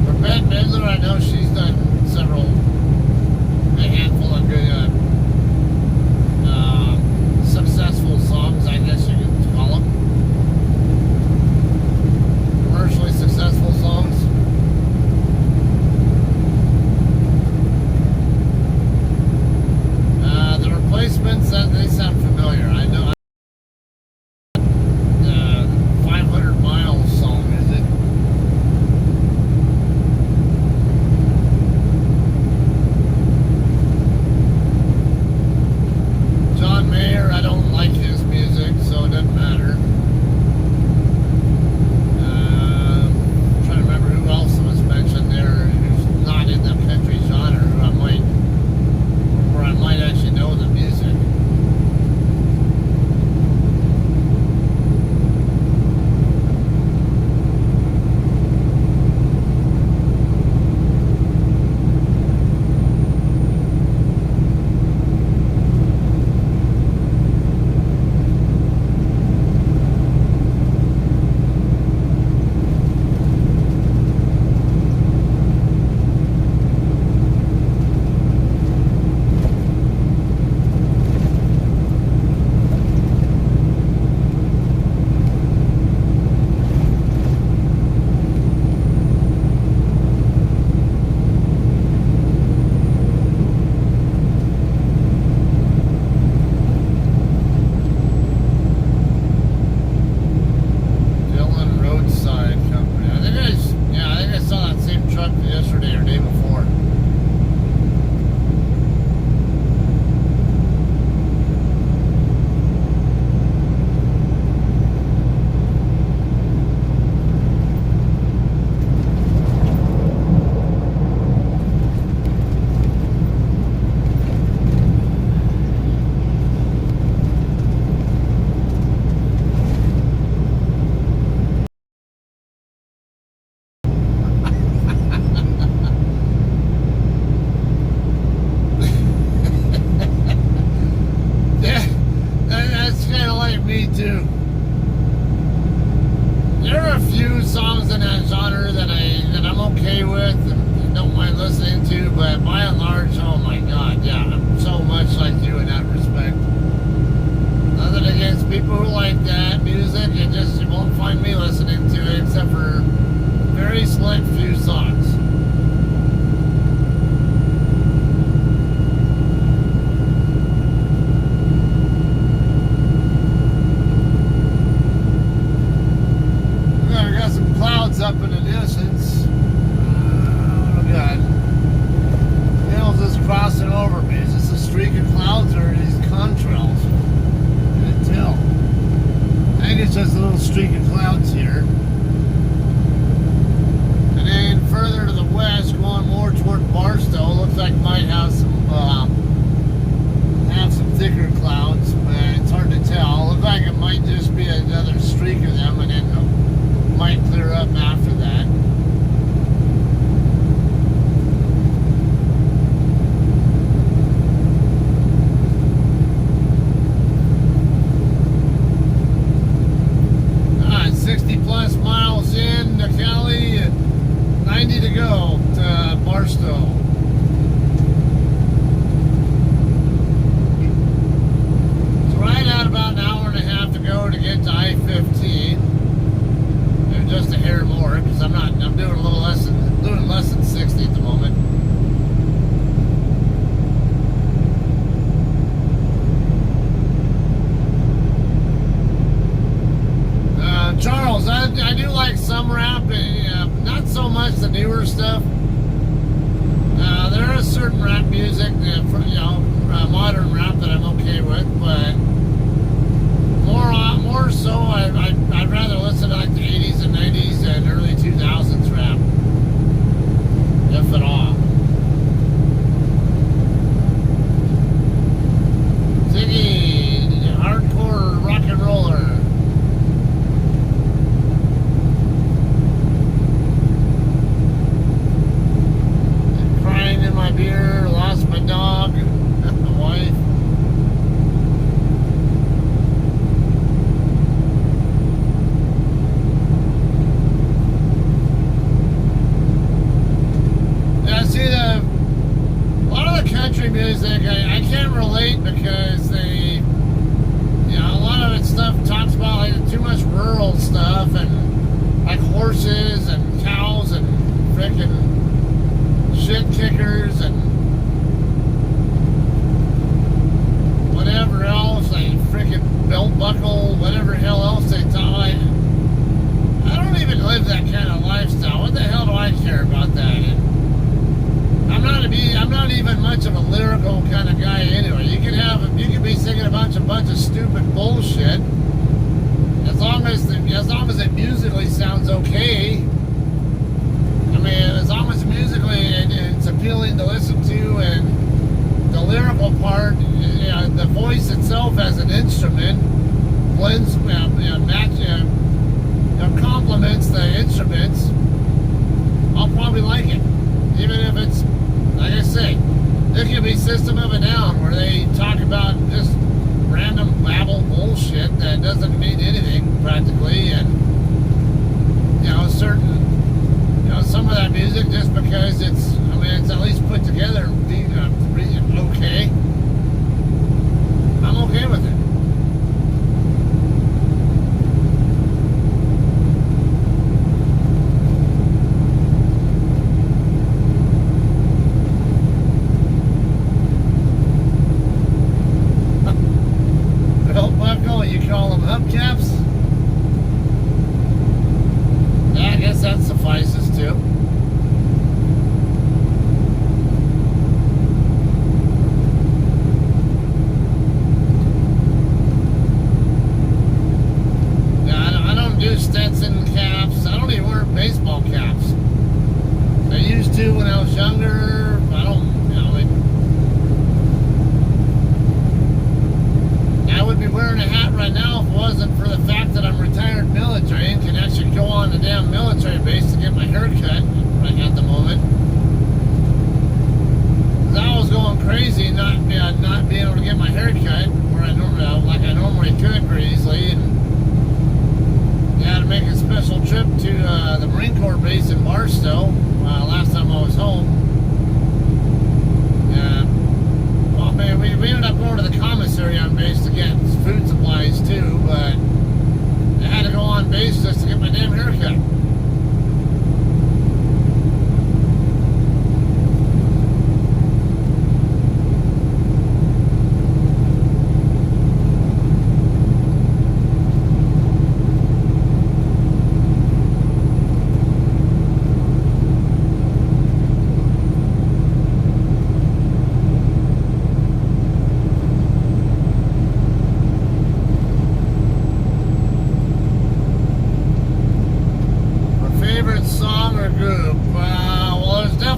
For Bette Midler, I know she's done a handful of good, successful songs, I guess you could call them. Commercially successful songs. The Replacements, they sound familiar. I know. 500 Miles song, is it? select few songs. We got some clouds up in the distance. Oh God. Hills is crossing over me. Is this a streak of clouds or are these contrails? I can't tell. I think it's just a little streak of clouds here. And then further to the west, going more toward Barstow, looks like might have some thicker clouds, but it's hard to tell. Looks like it might just be another streak of them, and then it might clear up after that. All right, 60 plus miles in to Cali and 90 to go to Barstow. It's right at about an hour and a half to go to get to I-15. And just a hair more because I'm doing a little less than 60 at the moment. Charles, I do like some rap, not so much the newer stuff. There is certain rap music, modern rap that I'm okay with, but more so, I'd rather listen to like the 80s and 90s and early 2000s rap, if at all. Ziggy, hardcore rock and roller. Crying in my beer, lost my dog, my wife. Yeah, see, a lot of the country music, I can't relate because a lot of it stuff talks about like too much rural stuff and like horses and cows and frickin' shit kickers and whatever else, like frickin' belt buckle, whatever hell else they talk. I don't even live that kind of lifestyle. What the hell do I care about that? And I'm not even much of a lyrical kind of guy anyway. You can be singing a bunch of stupid bullshit as long as it musically sounds okay. I mean, as long as musically it's appealing to listen to, and the lyrical part, the voice itself as an instrument blends, complements the instruments, I'll probably like it. Even if it's, like I say, there could be System of a Down where they talk about just random babble bullshit that doesn't mean anything practically, and some of that music just because it's at least put together okay. I'm okay with it. Belt buckle, you call them hubcaps? Yeah, I guess that suffices too. Stetson caps. I don't even wear baseball caps. I used to when I was younger. I would be wearing a hat right now if it wasn't for the fact that I'm retired military and can actually go on the damn military base to get my hair cut right at the moment. 'Cause I was going crazy not being able to get my hair cut where I normally could very easily, and had to make a special trip to the Marine Corps base in Barstow last time I was home. Well, man, we ended up going to the commissary on base to get food supplies too, but I had to go on base just to get my damn hair cut.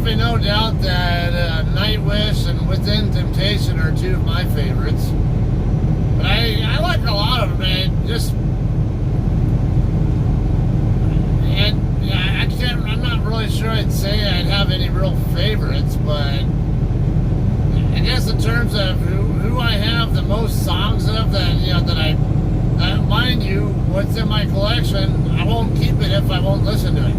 be no doubt that Nightwish and Within Temptation are two of my favorites. But I like a lot of them, man. Just, and yeah, I'm not really sure I'd say I'd have any real favorites, but I guess in terms of who I have the most songs of, that mind you, what's in my collection, I won't keep it if I won't listen to it.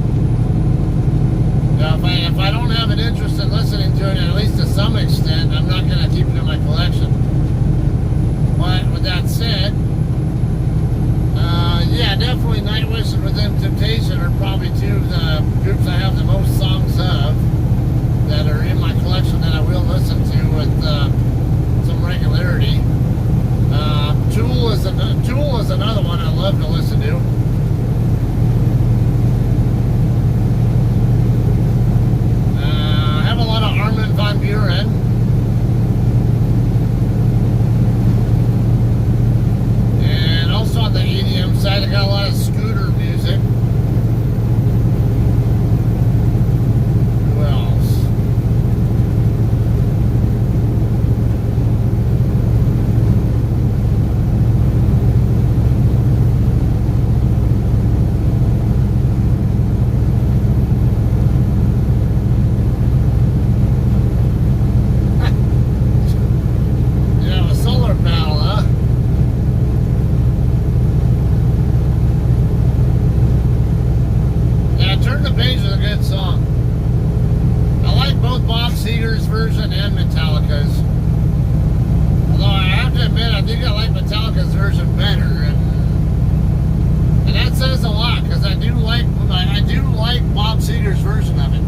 Now, if I don't have an interest in listening to it, at least to some extent, I'm not going to keep it in my collection. But with that said, yeah, definitely Nightwish and Within Temptation are probably two of the groups I have the most songs of that are in my collection that I will listen to with some regularity. Tool is another one I love to listen to. I have a lot of Armin van Buuren. And also on the EDM side, I got a lot of Scooter music. Who else? Version and Metallica's. Although I have to admit, I think I like Metallica's version better, and that says a lot because I do like Bob Seger's version of it.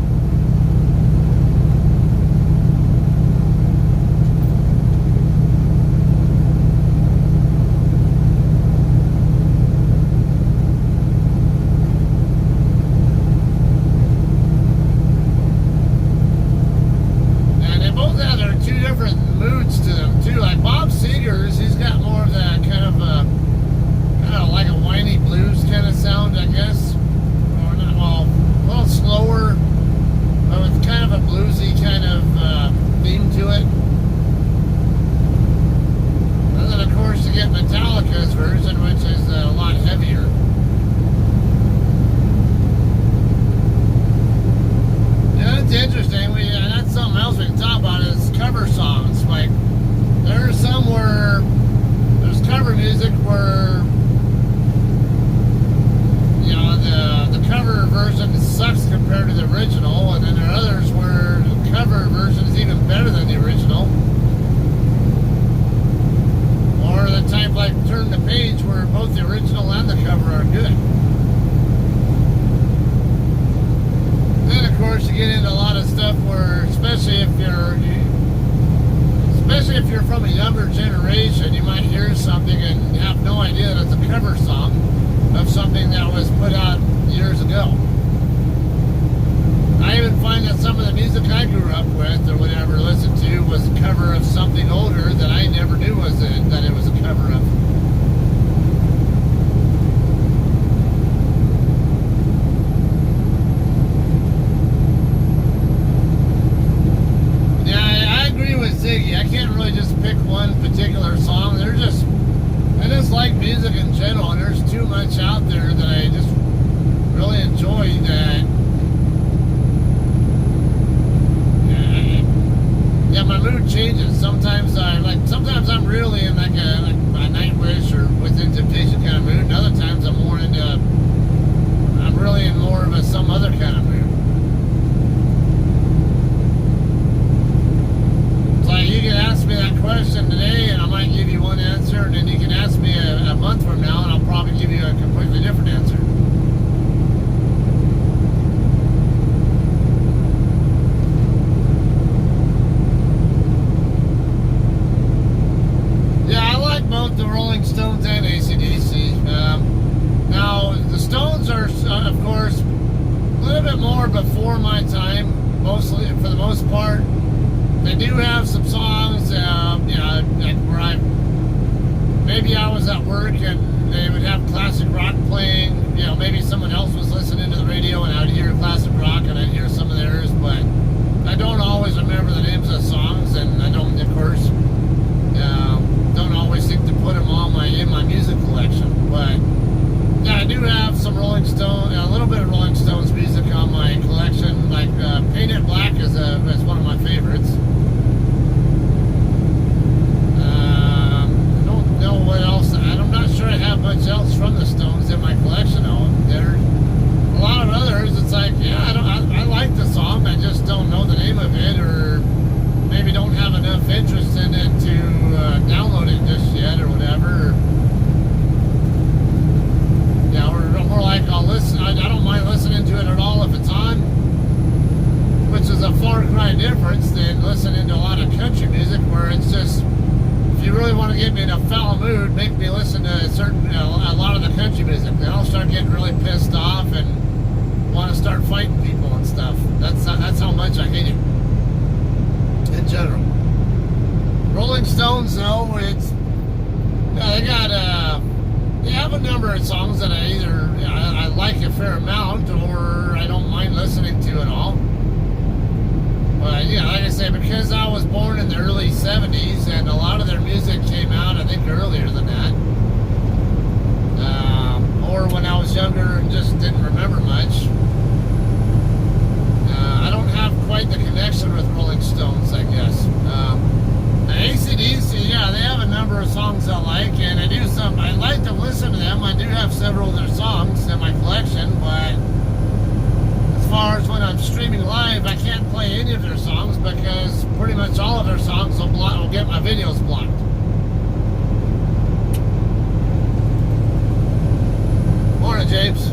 Metallica's version, which is a lot heavier. Yeah, it's interesting. That's something else we can talk about is cover songs. Like, there's some where there's cover music where, you know, the cover version sucks compared to the original, and then there are others where the cover version is even better than the original. Or the type like Turn the Page where both the original and the cover are good. Then of course you get into a lot of stuff where, especially if you're from a younger generation, you might hear something and have no idea that it's a cover song of something that was put out years ago. I even find that some of the music I grew up with or whatever listened to was a cover of something older that I never knew that it was a cover of. Yeah, I agree with Ziggy. I can't really just pick one particular song. I just like music in general, and there's too much out there that I just really enjoy that. Yeah, my mood changes. Sometimes I'm really in like a Nightwish or Within Temptation kind of mood, and other times I'm really in more of some other kind of mood. It's like you can ask me that question today, and I might give you one answer, and then you can ask me a month from now, and I'll probably give you a completely different answer. Both the Rolling Stones and AC/DC. Now, the Stones are, of course, a little bit more before my time, mostly, for the most part. They do have some songs, where maybe I was at work and they would have classic rock playing. You know, maybe someone else was listening to the radio and I'd hear classic rock and I'd hear some of theirs, but difference than listening to a lot of country music, where it's just, if you really want to get me in a foul mood, make me listen to a lot of the country music. Then I'll start getting really pissed off and want to start fighting people and stuff. That's how much I hate it in general. Rolling Stones, though, they have a number of songs that I like a fair amount, or I don't mind listening to at all. But yeah, like I say, because I was born in the early 70s, and a lot of their music came out, I think, earlier than that. Or when I was younger and just didn't remember much. I don't have quite the connection with Rolling Stones, I guess. AC/DC, yeah, they have a number of songs I like, and I like to listen to them. I do have several of their songs in my collection, but as far as when I'm streaming live, I can't play any of their songs because pretty much all of their songs will get my videos blocked. Morning, James.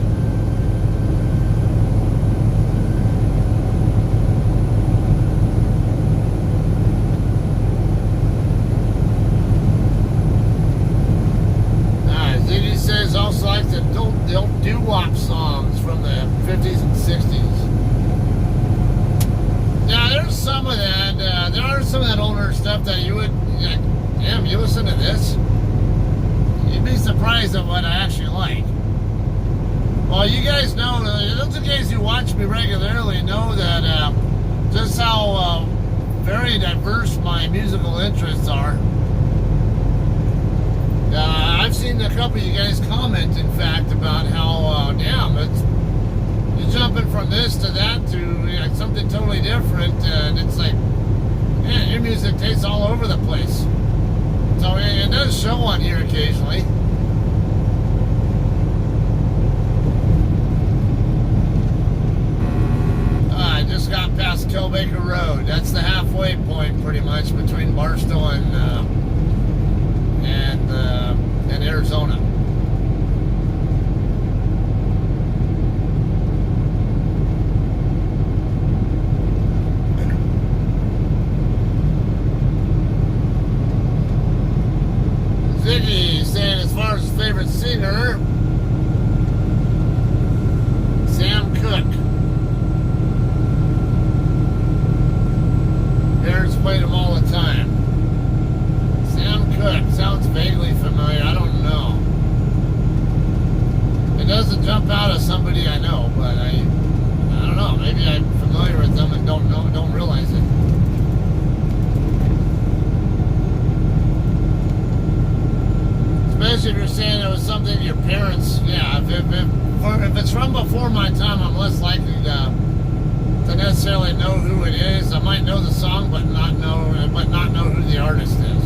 Also like the old doo-wop songs from the 50s and 60s. Yeah, there's some of that. There are some of that older stuff that you would, damn, you listen to this? You'd be surprised at what I actually like. Well, you guys know, those of you guys who watch me regularly know that just how very diverse my musical interests are. I've seen a couple of you guys comment, in fact, about how, damn, you're jumping from this to that to something totally different, and it's like, man, your music tastes all over the place. So it does show on here occasionally. I just got past Kilbaker Road. That's the halfway point, pretty much, between Barstow and Arizona. Ziggy saying, as far as his favorite singer, Sam Cooke. Parents played him all the time. Sam Cooke sounds vaguely familiar. I don't know. It doesn't jump out as somebody I know, but I don't know. Maybe I'm familiar with them and don't realize it. Especially if you're saying it was something your parents. Yeah, if it's from before my time, I'm less likely to necessarily know who it is. I might know the song, but not know who the artist is.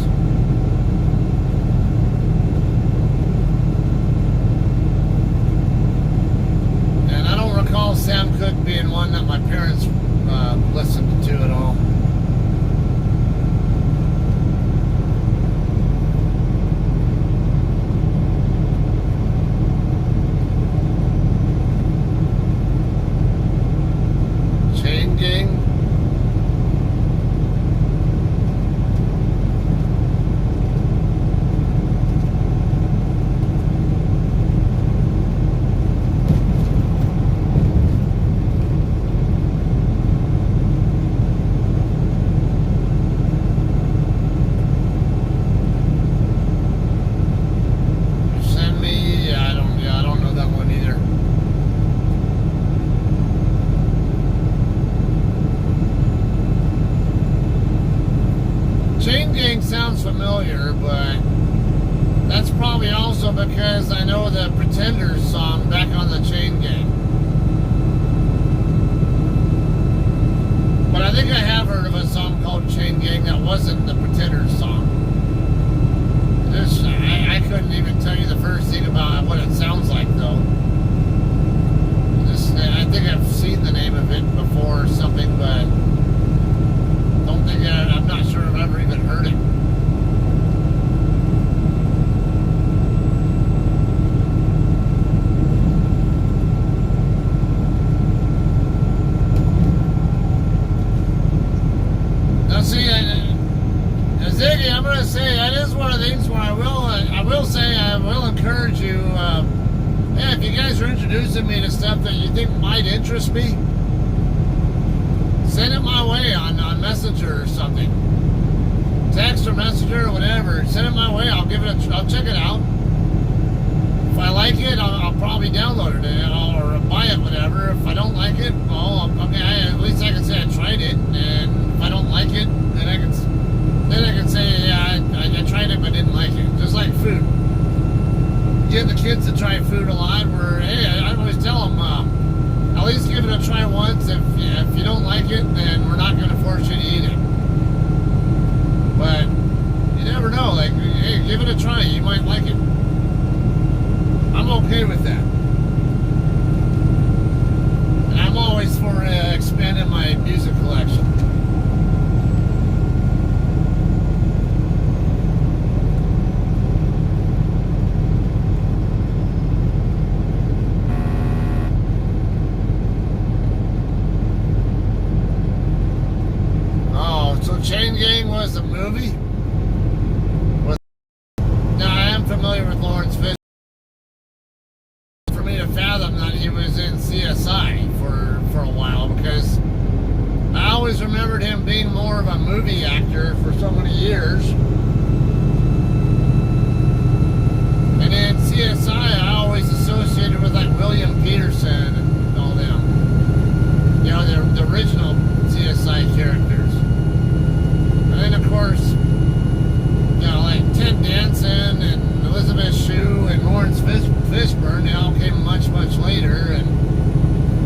Sam Cooke being one that my parents listened to at all. Chain Gang. Sounds familiar, but that's probably also because I know the Pretenders song, Back on the Chain Gang. But I think I have heard of a song called Chain Gang that wasn't the Pretenders song. I couldn't even tell you the first thing about what it sounds like, though. I think I've seen the name of it before or something, but I'm not sure I've ever even heard it. Ziggy, I'm gonna say that is one of the things where I will encourage you. Yeah, if you guys are introducing me to stuff that you think might interest me, send it my way on Messenger or something. Text or Messenger or whatever. Send it my way. I'll check it out. If I like it, I'll probably download it or buy it, whatever. If I don't like it, well, at least I can say I tried it. And if I don't like it, then I can say, yeah, I tried it but didn't like it. Just like food. Get the kids to try food a lot. Where hey, I always tell them, at least give it a try once. If you don't like it, then we're not going to force you to eat it. But you never know. Like, hey, give it a try. You might like it. I'm okay with that. And I'm always for expanding my music collection. Oh, so Chain Gang was a movie? Now, I am familiar with Lawrence Fishburne. Fathom that he was in CSI for a while, because I always remembered him being more of a movie actor for so many years. And in CSI, I always associated with like William Peterson and all them. You know, the original CSI characters. And then of course, you know, like Ted Danson and Elizabeth Shue and Lawrence Fishburne, they all came much later, and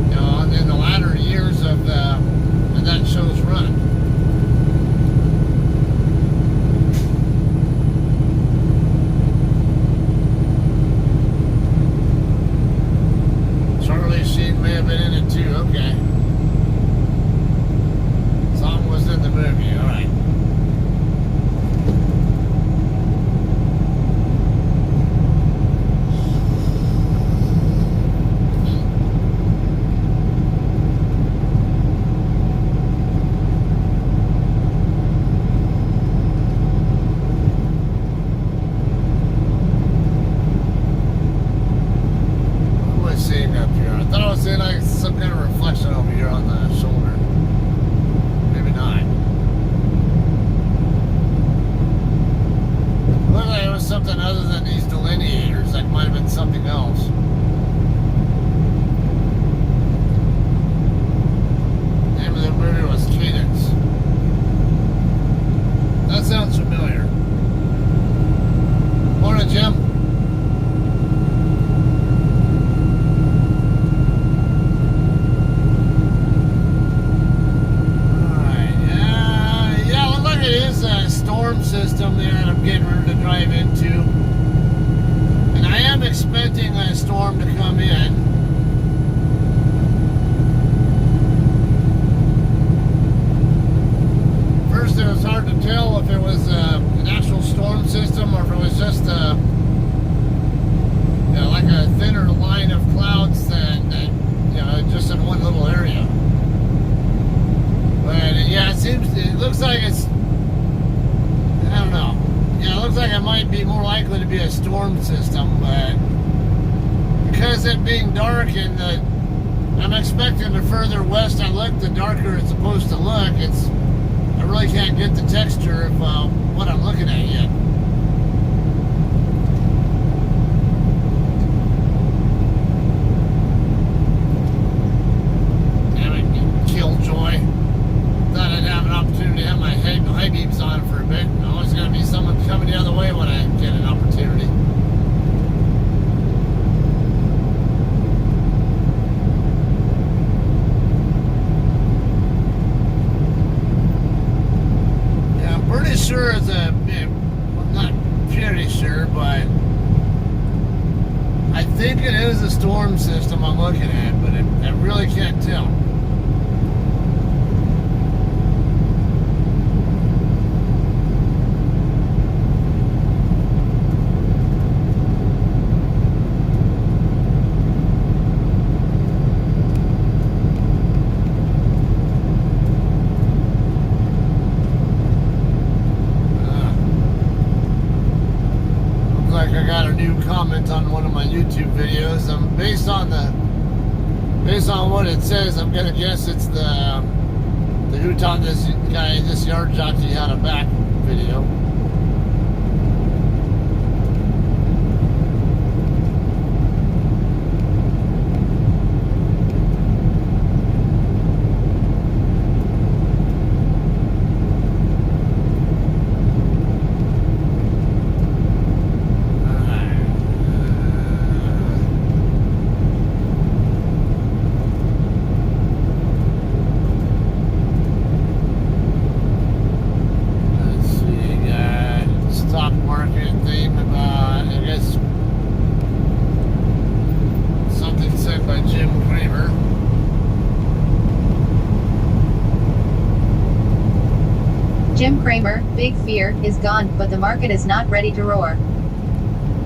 you know, and in the latter years of that show's run. Charlie Sheen may have been in it too. Okay, song was in the movie. All right. Some kind of reflection over here on the shoulder. Maybe not. It looked like it was something other than these delineators. That might have been something else. The name of the movie was Cadence. That sounds familiar. Morning, Jim. System there that I'm getting ready to drive into, and I am expecting a storm to come in. First, it was hard to tell if it was an actual storm system or if it was just you know, like a thinner line of clouds that you know, just in one little area. But yeah, it looks like it's, I don't know. Yeah, it looks like it might be more likely to be a storm system, but because it being dark and I'm expecting the further west I look, the darker it's supposed to look. I really can't get the texture of what I'm looking at yet. Damn it, Killjoy. Thought I'd have an opportunity to have my high beams on for a bit. Always going to be someone coming the other way when I get an opportunity. Yeah, I'm pretty sure it's I'm not pretty sure, but I think it is a storm system I'm looking at, but I really can't tell. comment on one of my YouTube videos. Based on what it says, I'm gonna guess it's the who taught this guy, this yard jockey, how to back video. Jim Cramer, big fear, is gone, but the market is not ready to roar.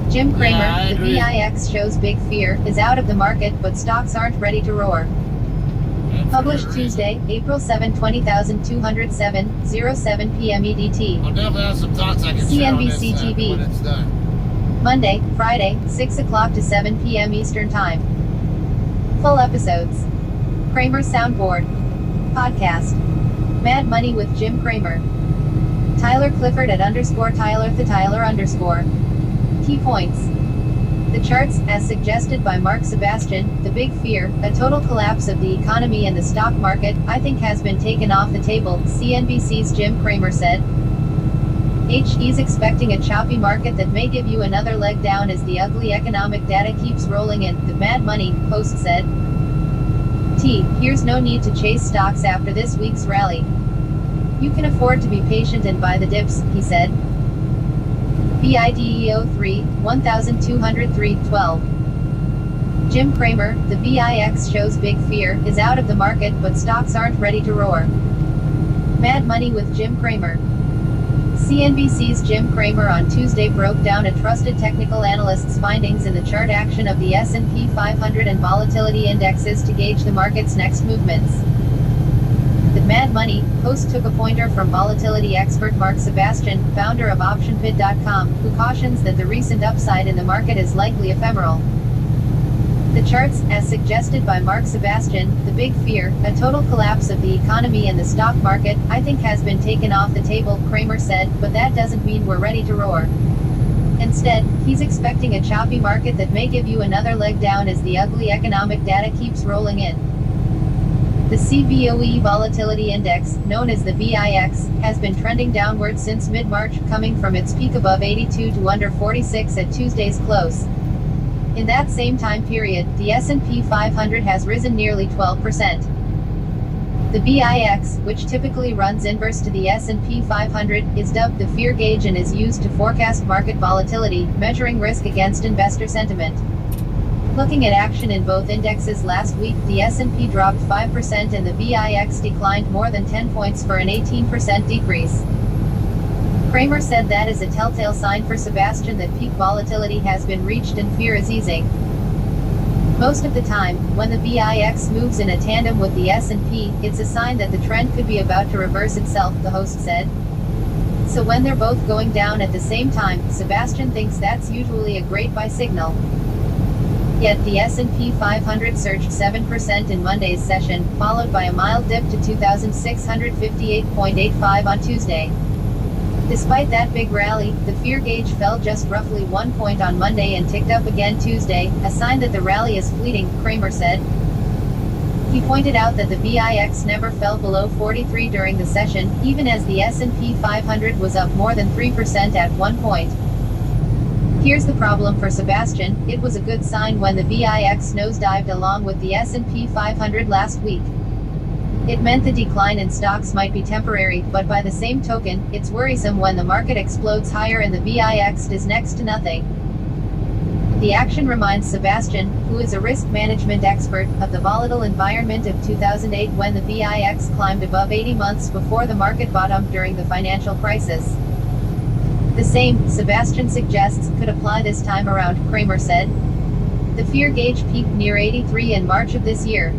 Jim Cramer, the VIX shows big fear, is out of the market, but stocks aren't ready to roar. Published Tuesday, April 7, 20,207, 07 p.m. EDT. I'll definitely have some thoughts I can share on this, CNBC TV. when it's done. Monday, Friday, 6 o'clock to 7 p.m. Eastern Time. Full episodes. Cramer's Soundboard. Podcast. Mad Money with Jim Cramer. Tyler Clifford at _Tyler the Tyler _. Key points. The charts, as suggested by Mark Sebastian, the big fear, a total collapse of the economy and the stock market, I think has been taken off the table, CNBC's Jim Cramer said. He's expecting a choppy market that may give you another leg down as the ugly economic data keeps rolling in, the Mad Money Post said. Here's no need to chase stocks after this week's rally. You can afford to be patient and buy the dips, he said. BIDEO 3, 1203-12. Jim Cramer, the VIX shows big fear, is out of the market, but stocks aren't ready to roar. Mad Money with Jim Cramer. CNBC's Jim Cramer on Tuesday broke down a trusted technical analyst's findings in the chart action of the S&P 500 and volatility indexes to gauge the market's next movements. The Mad Money Post took a pointer from volatility expert Mark Sebastian, founder of OptionPit.com, who cautions that the recent upside in the market is likely ephemeral. The charts, as suggested by Mark Sebastian, the big fear, a total collapse of the economy and the stock market, I think has been taken off the table, Cramer said, but that doesn't mean we're ready to roar. Instead, he's expecting a choppy market that may give you another leg down as the ugly economic data keeps rolling in. The CBOE Volatility Index, known as the VIX, has been trending downward since mid-March, coming from its peak above 82 to under 46 at Tuesday's close. In that same time period, the S&P 500 has risen nearly 12%. The VIX, which typically runs inverse to the S&P 500, is dubbed the fear gauge and is used to forecast market volatility, measuring risk against investor sentiment. Looking at action in both indexes last week, the S&P dropped 5% and the VIX declined more than 10 points for an 18% decrease. Cramer said that is a telltale sign for Sebastian that peak volatility has been reached and fear is easing. Most of the time, when the VIX moves in a tandem with the S&P, it's a sign that the trend could be about to reverse itself, the host said. So when they're both going down at the same time, Sebastian thinks that's usually a great buy signal. Yet the S&P 500 surged 7% in Monday's session, followed by a mild dip to 2,658.85 on Tuesday. Despite that big rally, the fear gauge fell just roughly 1 point on Monday and ticked up again Tuesday, a sign that the rally is fleeting, Cramer said. He pointed out that the VIX never fell below 43 during the session, even as the S&P 500 was up more than 3% at one point. Here's the problem for Sebastian: it was a good sign when the VIX nosedived along with the S&P 500 last week. It meant the decline in stocks might be temporary, but by the same token, it's worrisome when the market explodes higher and the VIX does next to nothing. The action reminds Sebastian, who is a risk management expert, of the volatile environment of 2008 when the VIX climbed above 80 months before the market bottomed during the financial crisis. The same, Sebastian suggests, could apply this time around, Cramer said. The fear gauge peaked near 83 in March of this year.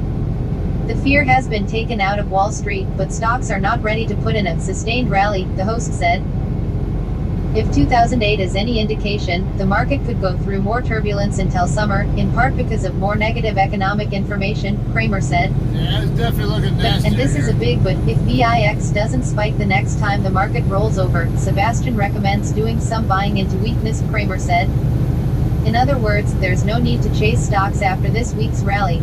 The fear has been taken out of Wall Street, but stocks are not ready to put in a sustained rally, the host said. If 2008 is any indication, the market could go through more turbulence until summer, in part because of more negative economic information, Kramer said. Yeah, it's definitely looking nasty. And this is a big but. If VIX doesn't spike the next time the market rolls over, Sebastian recommends doing some buying into weakness, Kramer said. In other words, there's no need to chase stocks after this week's rally.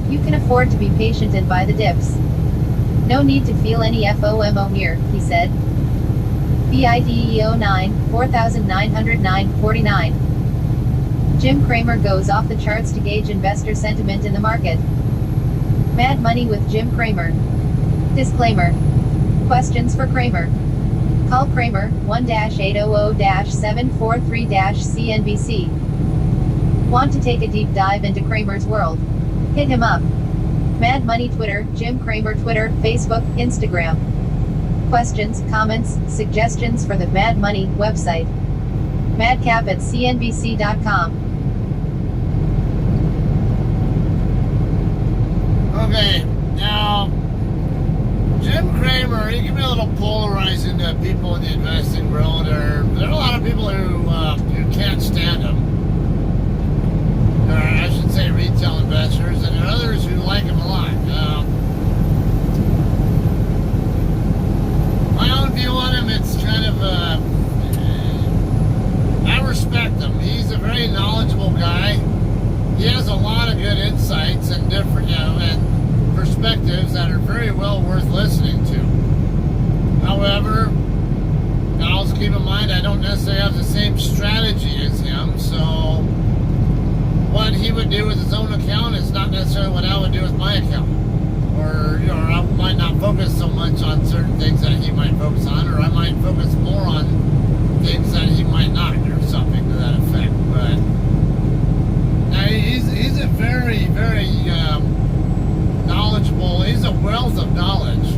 You can afford to be patient and buy the dips. No need to feel any FOMO here, he said. BIDEO 9, 4909.49. Jim Cramer goes off the charts to gauge investor sentiment in the market. Mad Money with Jim Cramer. Disclaimer. Questions for Cramer. Call Cramer, 1-800-743-CNBC. Want to take a deep dive into Cramer's world? Hit him up. Mad Money Twitter, Jim Cramer Twitter, Facebook, Instagram. Questions, comments, suggestions for the Mad Money website. madcap@cnbc.com. Okay, now Jim Cramer, he can be a little polarizing to people in the investing world. There are a lot of people who can't stand him. Or I should say retail investors, and there are others who like him a lot. My own view on him, it's kind of, I respect him. He's a very knowledgeable guy. He has a lot of good insights and different, and perspectives that are very well worth listening to. However, I also keep in mind I don't necessarily have the same strategy as him, so what he would do with his own account is not necessarily what I would do with my account. Or I might not focus so much on certain things that he might focus on, or I might focus more on things that he might not, or something to that effect. But he's a very, very knowledgeable. He's a wealth of knowledge.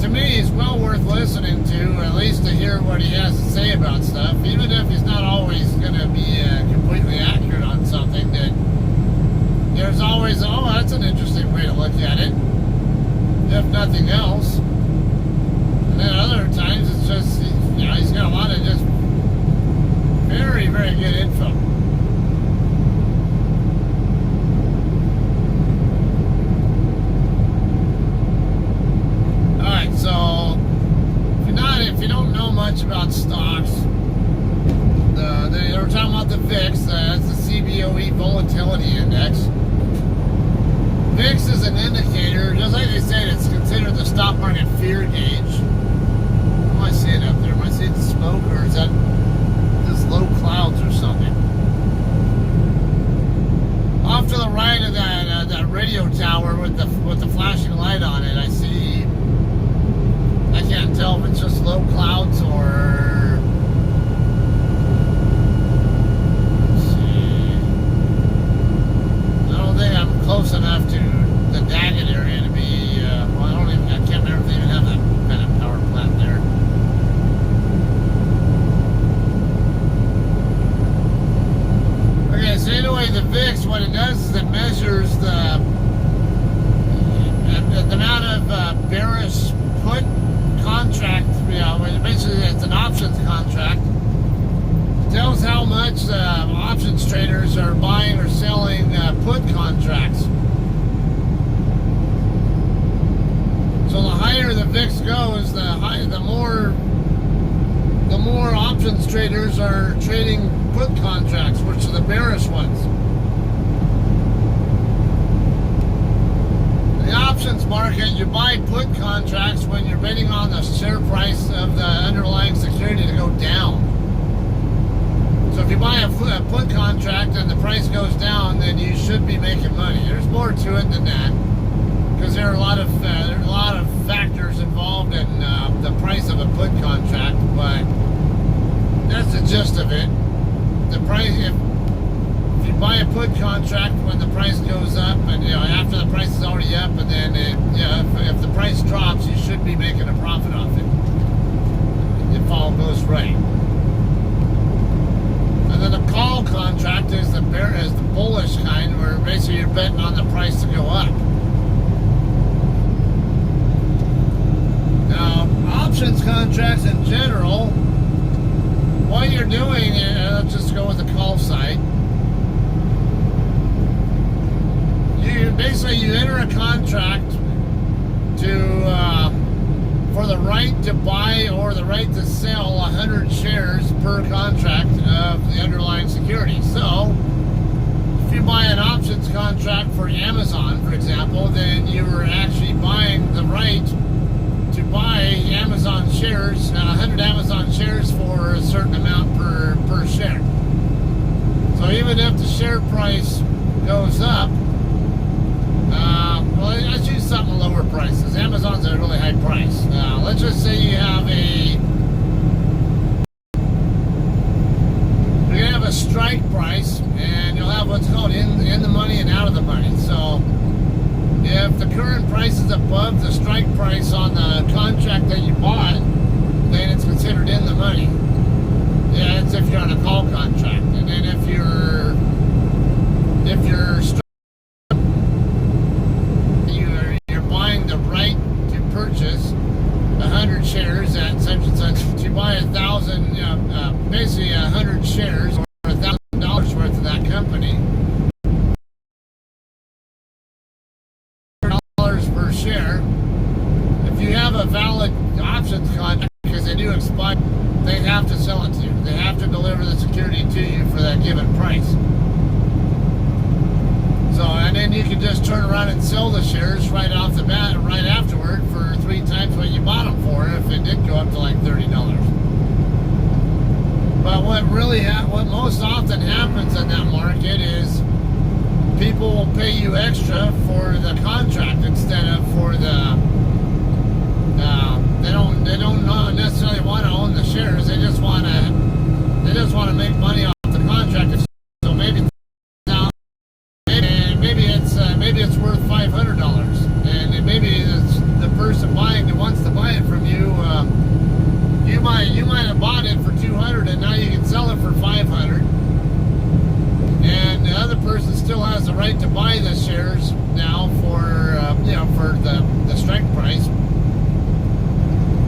To me, he's well worth listening to, or at least to hear what he has to say about stuff, even if he's not always going to be completely accurate on something. That there's always, oh, that's an interesting way to look at it, if nothing else. And then other times it's just, he's got a lot of just very, very good info. Alright, so if you don't know much about stocks, they were talking about the VIX, that's the CBOE Volatility Index. VIX is an indicator, just like they said, it's considered the stock market fear gauge. What am I seeing up there? Am I seeing smoke, or is that just low clouds or something? Off to the right of that radio tower with the flashing light on it, I see. I can't tell if it's just low clouds or. Close enough to the Daggett area to be, I can't remember if they even have that kind of power plant there. Okay, so anyway, the VIX, what it does is it measures the amount of bearish put contract, basically it's an options contract. It tells how much options traders are buying or selling put contracts. So the higher the VIX goes, the more options traders are trading put contracts, which are the bearish ones. In the options market, you buy put contracts when you're betting on the share price of the underlying security to go down. So if you buy a put contract and the price goes down, then you should be making money. There's more to it than that, because there are a lot of factors involved in the price of a put contract. But that's the gist of it. The price, if you buy a put contract when the price goes up, and after the price is already up, and then if the price drops, you should be making a profit off it if all goes right. And then the call contract is the bullish kind, where basically you're betting on the price to go up. Now, options contracts and general, what you're doing, let's just go with the call site. You enter a contract for the right to buy or the right to sell 100 shares per contract of the underlying security. So, if you buy an options contract for Amazon, for example, then you are actually buying the right to buy Amazon shares, 100 Amazon shares for a certain amount per share. So even if the share price goes up, well, let's use something lower prices. Amazon's at a really high price. Let's just say you're gonna have a strike price, and you'll have what's called in the money and out of the money. So if the current price is above the strike price on the contract that you bought, then it's considered in the money. Yeah, it's if you're on a call contract. And then if you're buying the right to purchase 100 shares at such and such, to buy 1,000, basically 100 shares or $1,000 worth of that company, $100 per share. If you have a valid options contract, because they do expire, they have to sell it to you. They have to deliver the security to you for that given price. So, and then you can just turn around and sell the shares right off the bat, right afterward, for 3 times what you bought them for, if it did go up to like $30. But what most often happens in that market is people will pay you extra for the contract instead of for the. They don't necessarily want to own the shares. They just want to make money off the contract. So maybe it's worth $500, and maybe it's the person buying that wants to buy it from you. You might have bought it for $200, and now you can sell it for $500. And the other person still has the right to buy the shares now for the strike price.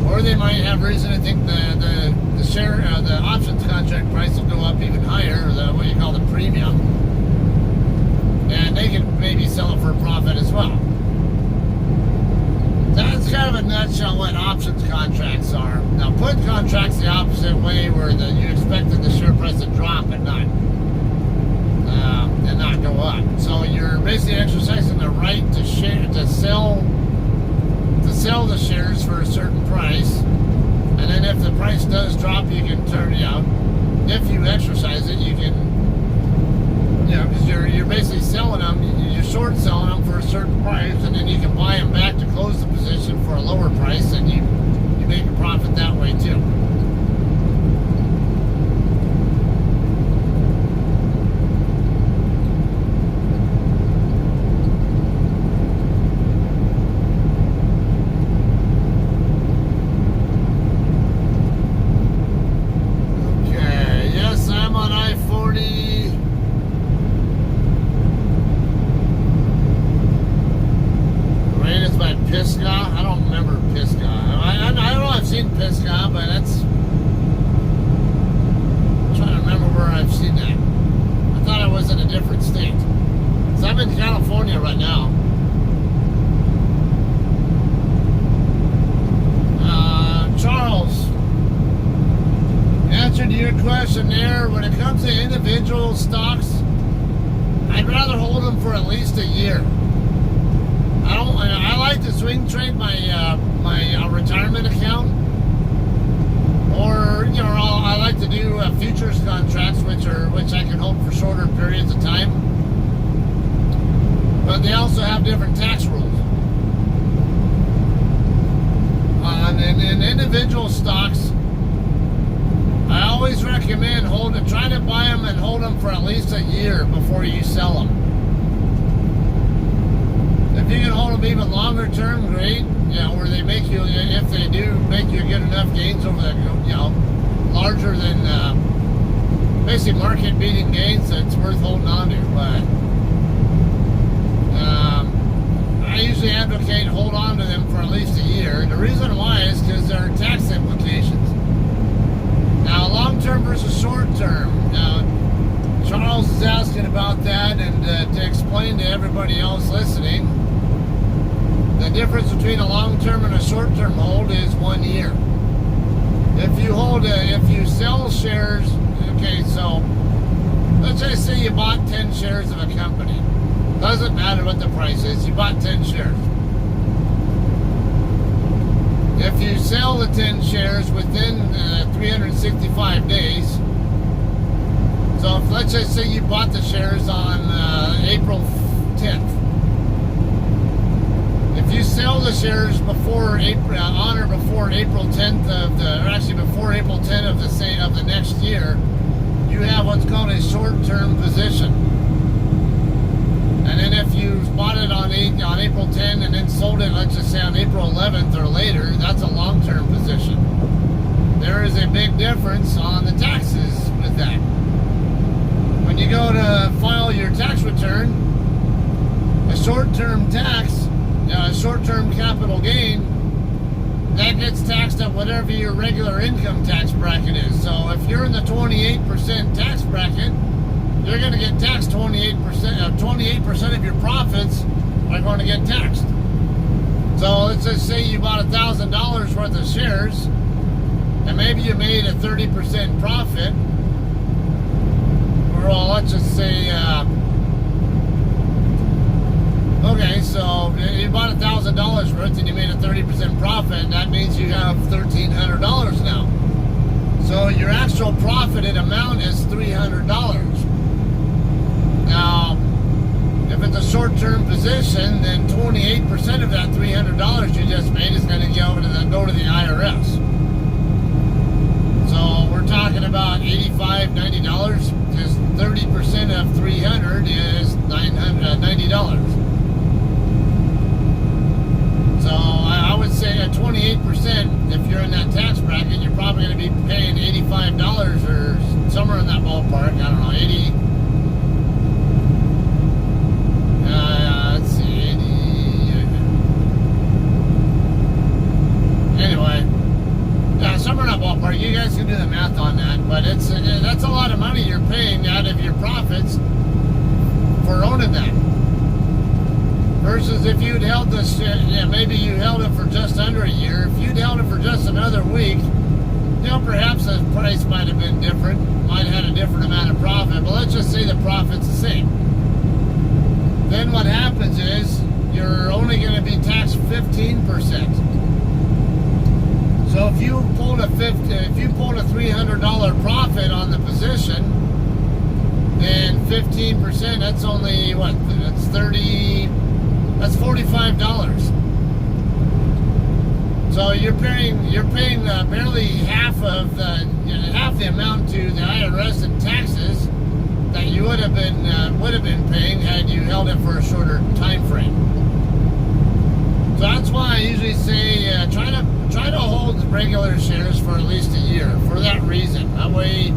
Or they might have reason to think the options contract price will go up even higher, what you call the premium, and they can maybe sell it for a profit as well. That's kind of a nutshell what options contracts are. Now, put contracts the opposite way, where you expected the share price to drop and not go up. So you're basically exercising the right to sell the shares for a certain price, and then if the price does drop, you can turn it out. If you exercise it, you can, because you're basically selling them, you're short selling them for a certain price, and then you can buy them back to close the position for a lower price, and you make a profit that way too. Pisgah, but that's, I'm trying to remember where I've seen that. I thought I was in a different state. So I'm in California right now. Charles, answer to your question there, when it comes to individual stocks, I'd rather hold them for at least a year. I like to swing trade my retirement account. Or, I like to do futures contracts, which I can hold for shorter periods of time. But they also have different tax rules. In individual stocks, I always recommend try to buy them and hold them for at least a year before you sell them. If you can hold them even longer term, great. Where they make you, if they do make you get enough gains over the, larger than basically market beating gains, that's worth holding on to. But I usually advocate hold on to them for at least a year. The reason why is because there are tax implications. Now, long-term versus short-term. Now, Charles is asking about that, and to explain to everybody else listening, the difference between a long-term and a short-term hold is 1 year. If you sell shares, okay, so let's just say you bought 10 shares of a company. Doesn't matter what the price is, you bought 10 shares. If you sell the 10 shares within 365 days, so if, let's just say you bought the shares on April 10th. If you sell the shares before April, on or before April 10th of the, or actually before April 10th of the next year, you have what's called a short-term position. And then if you bought it on April 10 and then sold it, let's just say on April 11th or later, that's a long-term position. There is a big difference on the taxes with that. When you go to file your tax return, a short-term tax, a short-term capital gain, that gets taxed at whatever your regular income tax bracket is. So if you're in the 28% tax bracket, you're going to get taxed 28%. 28% of your profits are going to get taxed. So let's just say you bought $1,000 worth of shares, and maybe you made a 30% profit. Well, let's just say, okay, so you bought $1,000 worth and you made a 30% profit. That means you have $1,300 now. So your actual profited amount is $300. Now, if it's a short-term position, then 28% of that $300 you just made is going to go to the IRS. So we're talking about $85, $90. Just 30% of 300 is $90. So I would say at 28%, if you're in that tax bracket, you're probably going to be paying $85 or somewhere in that ballpark. I don't know, 80. Let's see, 80. Anyway, yeah, somewhere in that ballpark. You guys can do the math on that, but that's a lot of money you're paying out of your profits for owning that. Versus if you'd held this, maybe you held it for just under a year. If you'd held it for just another week, perhaps the price might have been different, might have had a different amount of profit, but let's just say the profit's the same. Then what happens is you're only going to be taxed 15%. So if you pulled a $300 profit on the position, then 15%, that's only what? That's $45. So you're paying barely half the amount to the IRS in taxes that you would have been paying had you held it for a shorter time frame. So that's why I usually say try to hold regular shares for at least a year for that reason. That way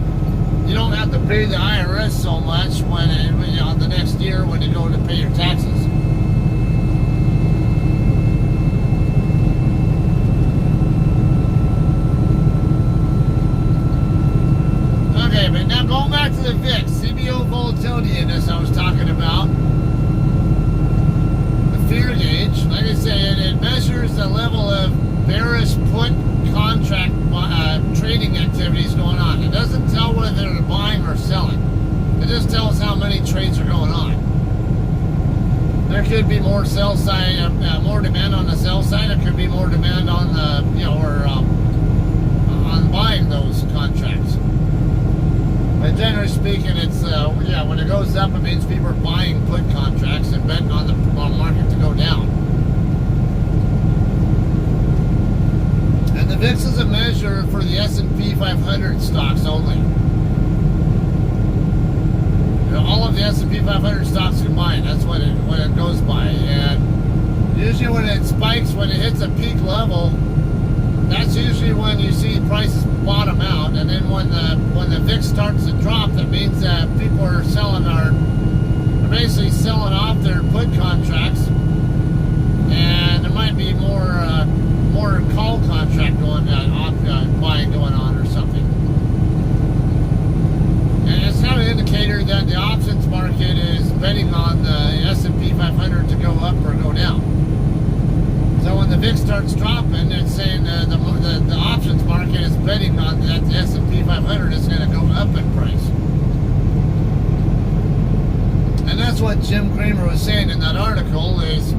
you don't have to pay the IRS so much when the next year when you go to pay your taxes. Okay, but now going back to the VIX, CBO volatility index I was talking about. The fear gauge, like I said, it measures the level of bearish put contract trading activities going on. It doesn't tell whether they're buying or selling. It just tells how many trades are going on. There could be more sell side, more demand on the sell side. It could be more demand on the, on buying those contracts. But generally speaking, it's when it goes up, it means people are buying put contracts and betting on the market to go down. And the VIX is a measure for the S&P 500 stocks only. All of the S&P 500 stocks combined. That's what it goes by. And usually when it spikes, when it hits a peak level, that's usually when you see prices bottom out. And then when the VIX starts to drop, that means that people are basically selling off their put contracts, and there might be more call contract buying going on or something. VIX starts dropping, it's saying the options market is betting on that the S&P 500 is going to go up in price. And that's what Jim Cramer was saying in that article is,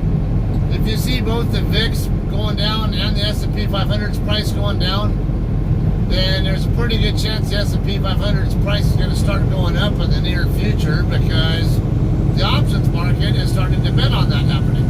if you see both the VIX going down and the S&P 500's price going down, then there's a pretty good chance the S&P 500's price is going to start going up in the near future, because the options market is starting to bet on that happening.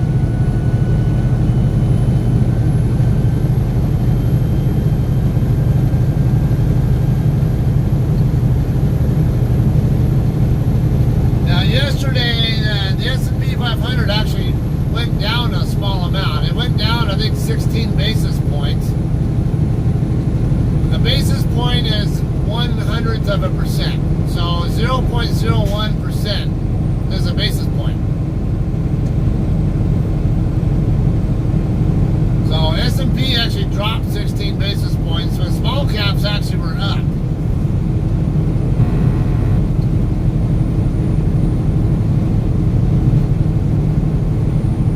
Now yesterday, the S&P 500 actually went down a small amount. It went down, I think, 16 basis points. A basis point is 0.01%. So 0.01% is a basis point. So S&P actually dropped 16 basis points, so small caps actually were up.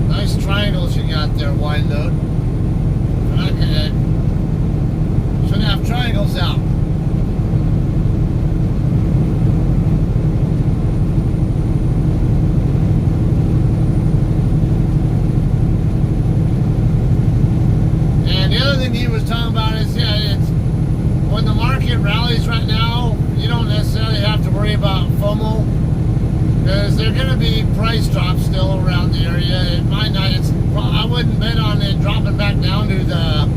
Nice triangles you got there, wide load. Should have triangles out. And the other thing he was talking about is, it's when the market rallies right now, you don't necessarily have to worry about FOMO, because there are going to be price drops still around the area. It might not. I wouldn't bet on it dropping back down to the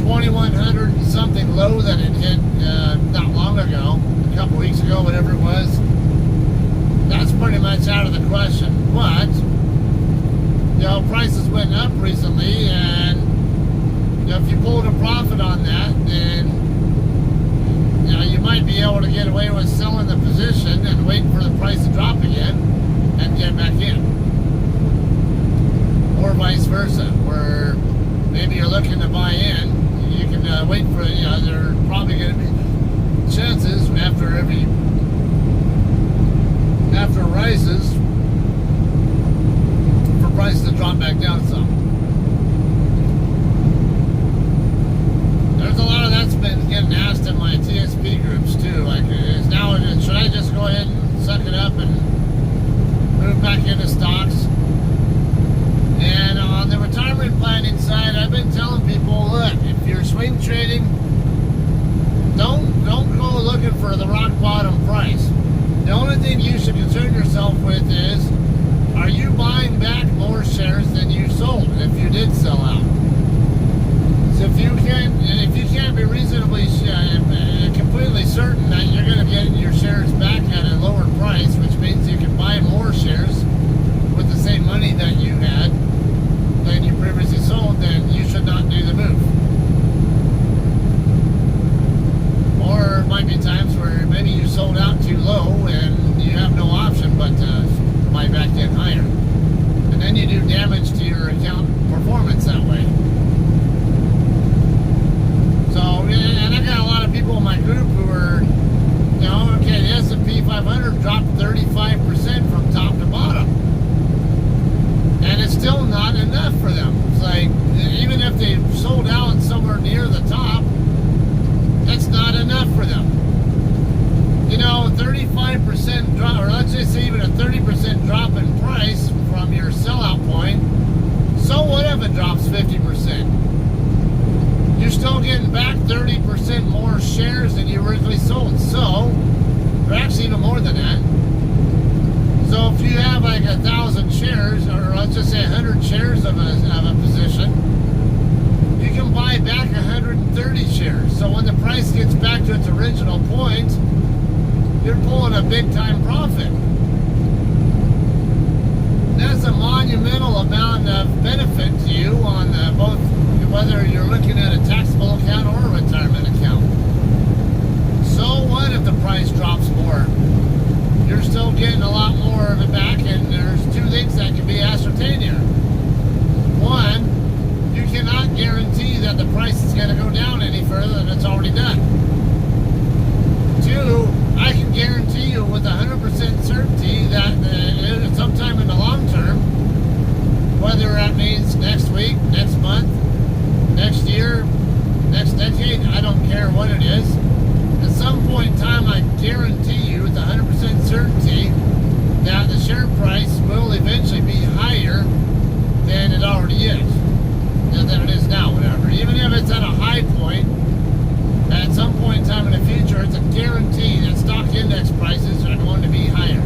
2,100 and something low that it hit not long ago, a couple weeks ago, whatever it was. That's pretty much out of the question. But prices went up recently, and if you pulled a profit on that, then you might be able to get away with selling the position and waiting for the price to drop again and get back in. Or vice versa, where maybe you're looking to buy in, you can wait for, there are probably going to be chances after it rises for prices to drop back down some. There's a lot of that's been getting asked in my TSP groups too. Like, should I just go ahead and suck it up and move back into stocks? And on the retirement planning side, I've been telling people, look, if you're swing trading, don't go looking for the rock bottom price. The only thing you should concern yourself with is, are you buying back more shares than you sold if you did sell out? So if you can't be reasonably completely certain that you're going to get your shares back at a lower price, which means you can buy more shares with the same money that you had than you previously sold, then you should not do the move. Or it might be times where maybe you sold out too low and you have no option but to buy back in higher. And then you do damage to your account performance that way. So, and I got a lot of people in my group who are, okay, the S&P 500 dropped 35% from top to bottom. And it's still not enough for them. It's like, even if they sold out somewhere near the top, that's not enough for them. 35% drop, or let's just say even a 30% drop in price from your sellout point, so what if it drops 50%? You're still getting back 30% more shares than you originally sold. So, or actually even more than that. So if you have like 1,000 shares, or let's just say 100 shares of a position, you can buy back 130 shares. So when the price gets back to its original point, you're pulling a big time profit. That's a monumental amount of benefit to you on both, whether you're looking at a taxable account or a retirement account. So what if the price drops more? You're still getting a lot more of it back, and there's two things that can be ascertained here. One, you cannot guarantee that the price is going to go down any further than it's already done. Two, I can guarantee you with 100% certainty that sometime in the long term, whether that means next week, next month, high point, at some point in time in the future, it's a guarantee that stock index prices are going to be higher.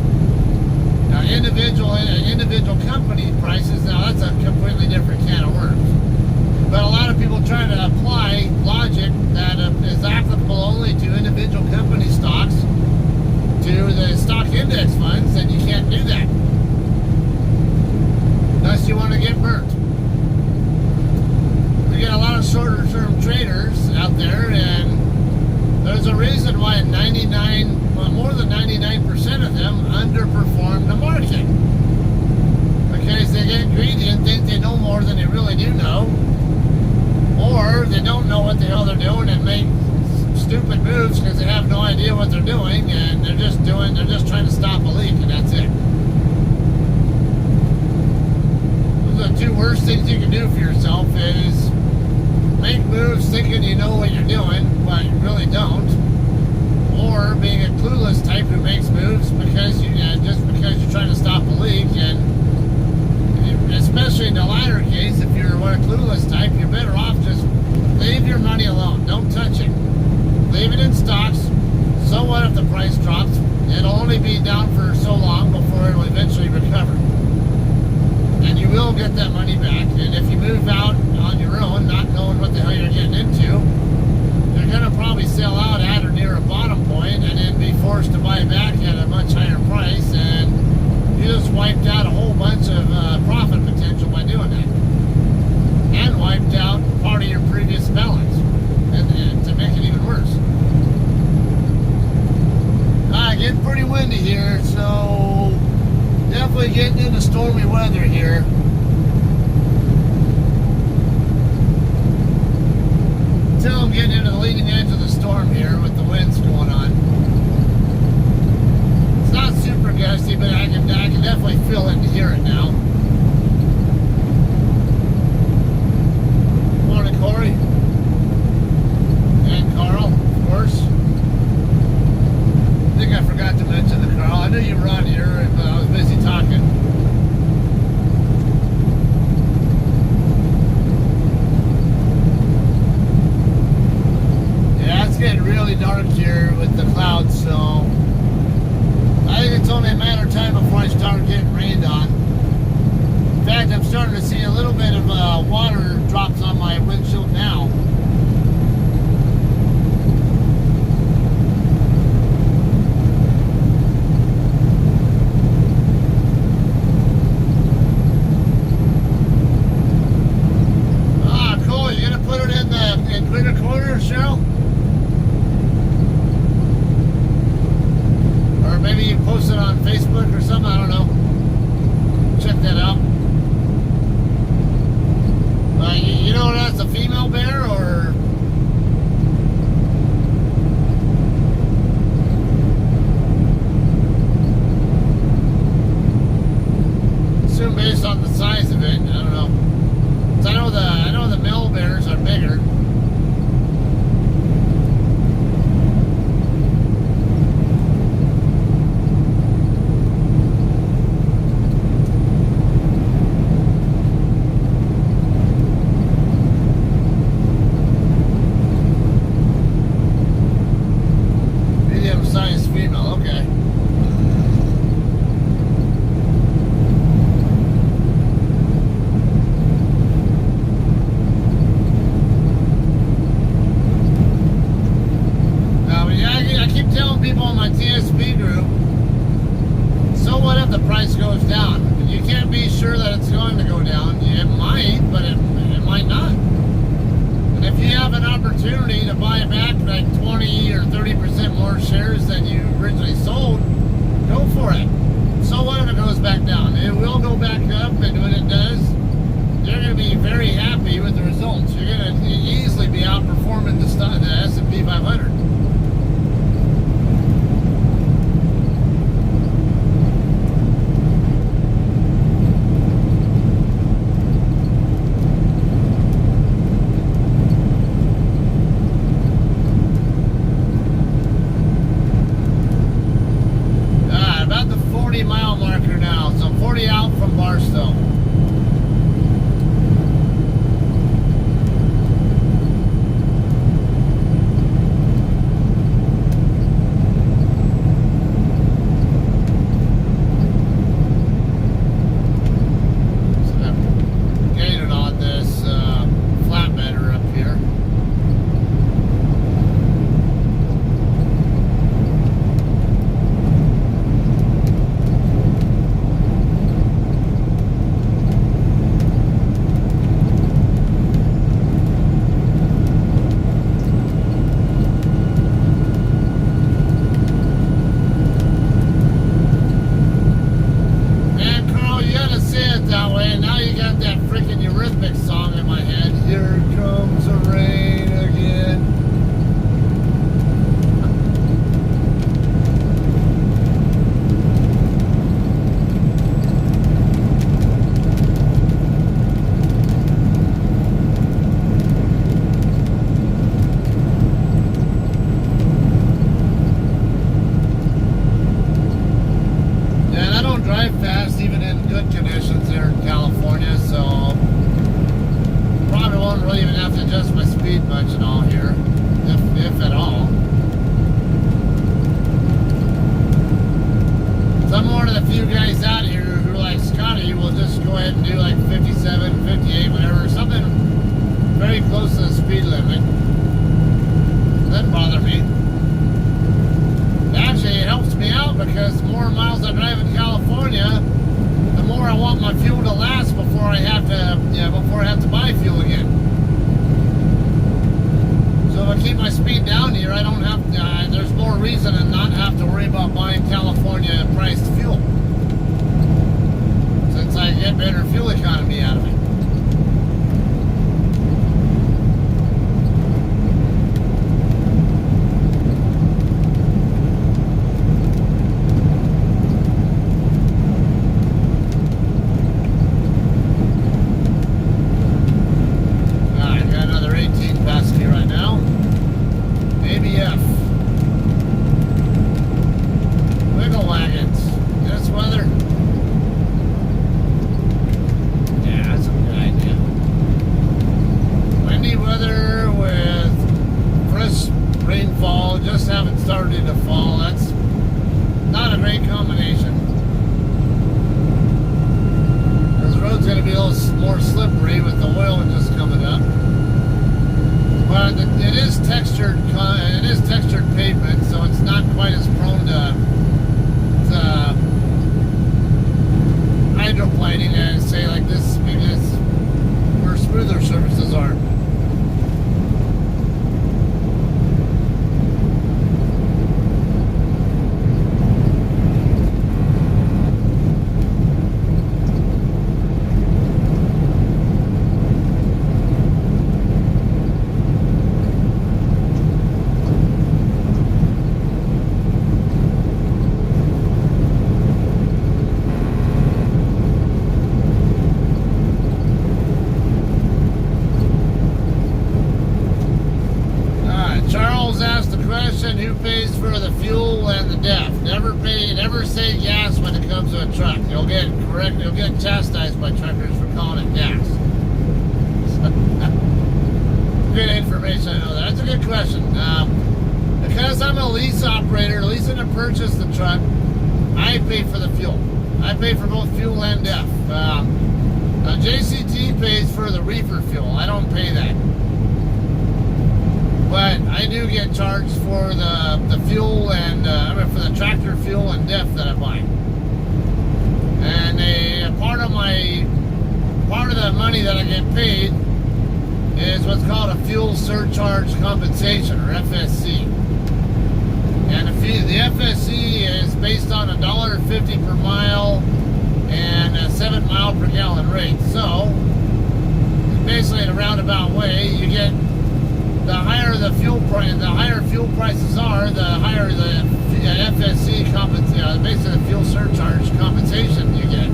Now, individual company prices, now that's a completely different can of worms. But a lot of people try to apply logic that is applicable only to individual company stocks to the stock index funds, and you can't do that unless you want to get burnt. We get a lot of shorter term traders out there, and there's a reason why more than 99% of them underperform the market. Because they get greedy and think they know more than they really do know, or they don't know what the hell they're doing and make stupid moves because they have no idea what they're doing, and they're just trying to stop a leak, and that's it. Those are the two worst things you can do for yourself is make moves thinking you know what you're doing, but you really don't. Or being a clueless type who makes moves because just because you're trying to stop a leak, and especially in the latter case, if you're a clueless type, you're better off just leave your money alone. Don't touch it. Leave it in stocks. So what if the price drops? It'll only be down for so long before it'll eventually recover. And you will get that money back. And if you move out on your own, not knowing what the hell you're getting into, you're going to probably sell out at or near a bottom point and then be forced to buy back at a much higher price, and you just wiped out a whole bunch of profit potential by doing that, and wiped out part of your previous balance, and to make it even worse. Getting pretty windy here, so definitely getting into stormy weather here. Until I'm getting into the leading edge of the storm here with the winds going on. It's not super gusty, but I can definitely feel it and hear it now. Morning, Corey. And Carl, of course. I think I forgot to mention the Carl. I knew you were on here, but I was busy talking. Yeah, it's getting really dark here with the clouds, so I think it's only a matter of time before I start getting rained on. In fact, I'm starting to see a little bit of water drops on my windshield now. Clear corner, Cheryl? Or maybe you post it on Facebook or something, I don't know. Check that out. You know that's a female bear, or? Assume based on the size of it, I don't know. So I know the male bears are bigger. Medium-sized female, okay. I keep telling people on my TSP group, so what if the price goes down? You can't be sure that it's going to go down. It might, but it might not. And if you have an opportunity to buy back like 20 or 30% more shares than you originally sold, go for it. So what if it goes back down? It will go back up, and when it does, you're going to be very happy with the results. You're going to easily be outperforming the S&P 500. About the 40-mile marker now, so I'm 40 out from Barstow. really even have to adjust my speed much at all here, if at all. So I'm one of the few guys out here who, like Scotty, will just go ahead and do like 57, 58, whatever, something very close to the speed limit. Doesn't bother me. Actually, it helps me out because the more miles I drive in California, the more I want my fuel to last before I have to buy fuel again. So if I keep my speed down here, I don't have there's more reason to not have to worry about buying California priced fuel, since I get better fuel economy out of it. Started to fall. That's not a great combination. This road's going to be a little more slippery with the oil just coming up. But it is textured. It is textured pavement, so it's not quite as prone to hydroplaning as say like this. Maybe that's where smoother surfaces are. Who pays for the fuel and the DEF? Never say gas when it comes to a truck. You'll get chastised by truckers for calling it gas. Good information, I know that. That's a good question. Because I'm a lease operator, leasing to purchase the truck, I pay for the fuel. I pay for both fuel and DEF. JCT pays for the reefer fuel. I don't pay that. But I do get charged for the fuel and for the tractor fuel and DEF that I buy. And a part of the money that I get paid is what's called a fuel surcharge compensation, or FSC. And the FSC is based on $1.50 per mile and a 7 mile per gallon rate. So basically, in a roundabout way, you get. The higher the fuel price, the higher fuel prices are, the higher the FSC basically the fuel surcharge compensation you get.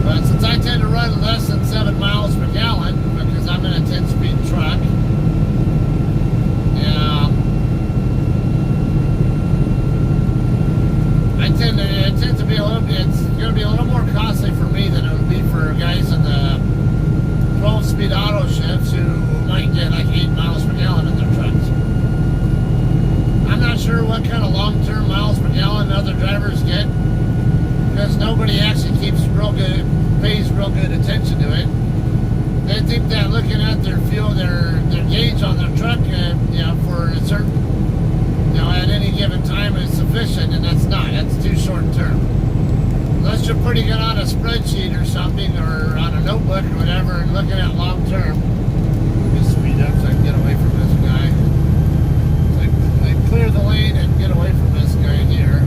But since I tend to run less than 7 miles per gallon because I'm in a 10-speed truck, it tends to be it's going to be a little more costly for me than it would be for guys in the 12-speed auto shifts who might get like 8 miles per gallon in their trucks. I'm not sure what kind of long-term miles per gallon other drivers get, because nobody actually pays real good attention to it. They think that looking at their fuel, their gauge on their truck, for a certain, at any given time is sufficient, and that's not. That's too short term. Unless you're pretty good on a spreadsheet or something, or on a notebook or whatever, and looking at long term. Just speed up so I can get away from this guy. So I clear the lane and get away from this guy here.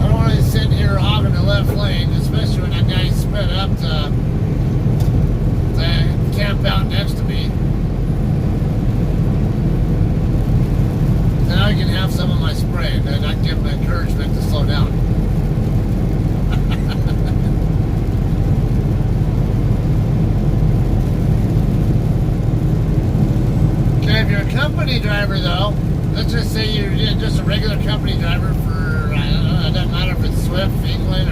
I don't want to sit here hogging the left lane, especially when that guy's sped up to camp out next to me. Now you can have some of my spray, and then I give them encouragement to slow down. Okay, if you're a company driver, though, let's just say you're just a regular company driver for, I don't know, it doesn't matter if it's Swift, England,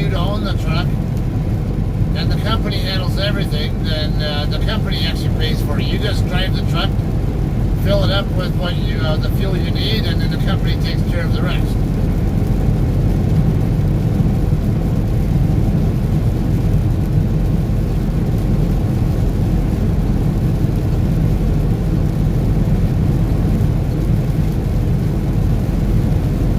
you to own the truck, and the company handles everything, then the company actually pays for it. You just drive the truck, fill it up with what you the fuel you need, and then the company takes care of the rest.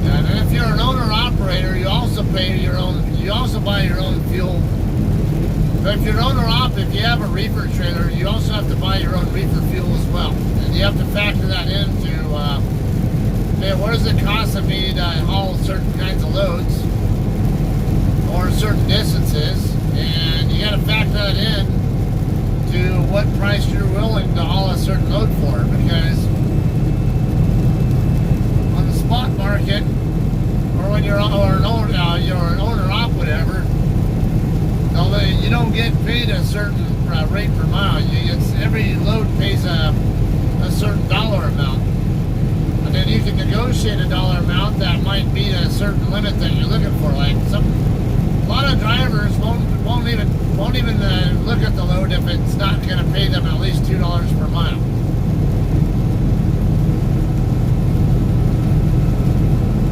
And if you're an owner-operator, you also pay your own. You also buy your own fuel. But if you're an owner-op, if you have a reefer trailer, you also have to buy your own reefer fuel as well. And you have to factor that into, hey, what does it cost of me to haul certain kinds of loads or certain distances? And you got to factor that in to what price you're willing to haul a certain load for. Because on the spot market, or when you're an owner-op, whatever, you don't get paid a certain rate per mile. Every load pays a certain dollar amount, and then you can negotiate a dollar amount that might beat a certain limit that you're looking for. Like a lot of drivers won't even look at the load if it's not going to pay them at least $2 per mile.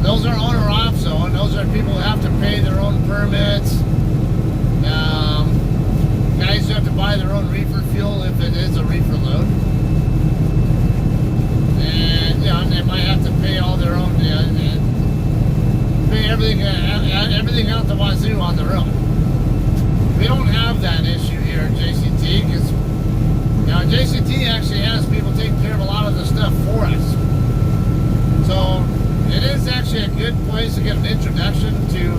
Those are owner-ops, though, and those are people who have to pay their own permits. Guys who have to buy their own reefer fuel if it is a reefer load. And, and they might have to pay all their own, pay everything out the wazoo on their own. We don't have that issue here at JCT, because JCT actually has people taking care of a lot of the stuff for us. So it is actually a good place to get an introduction to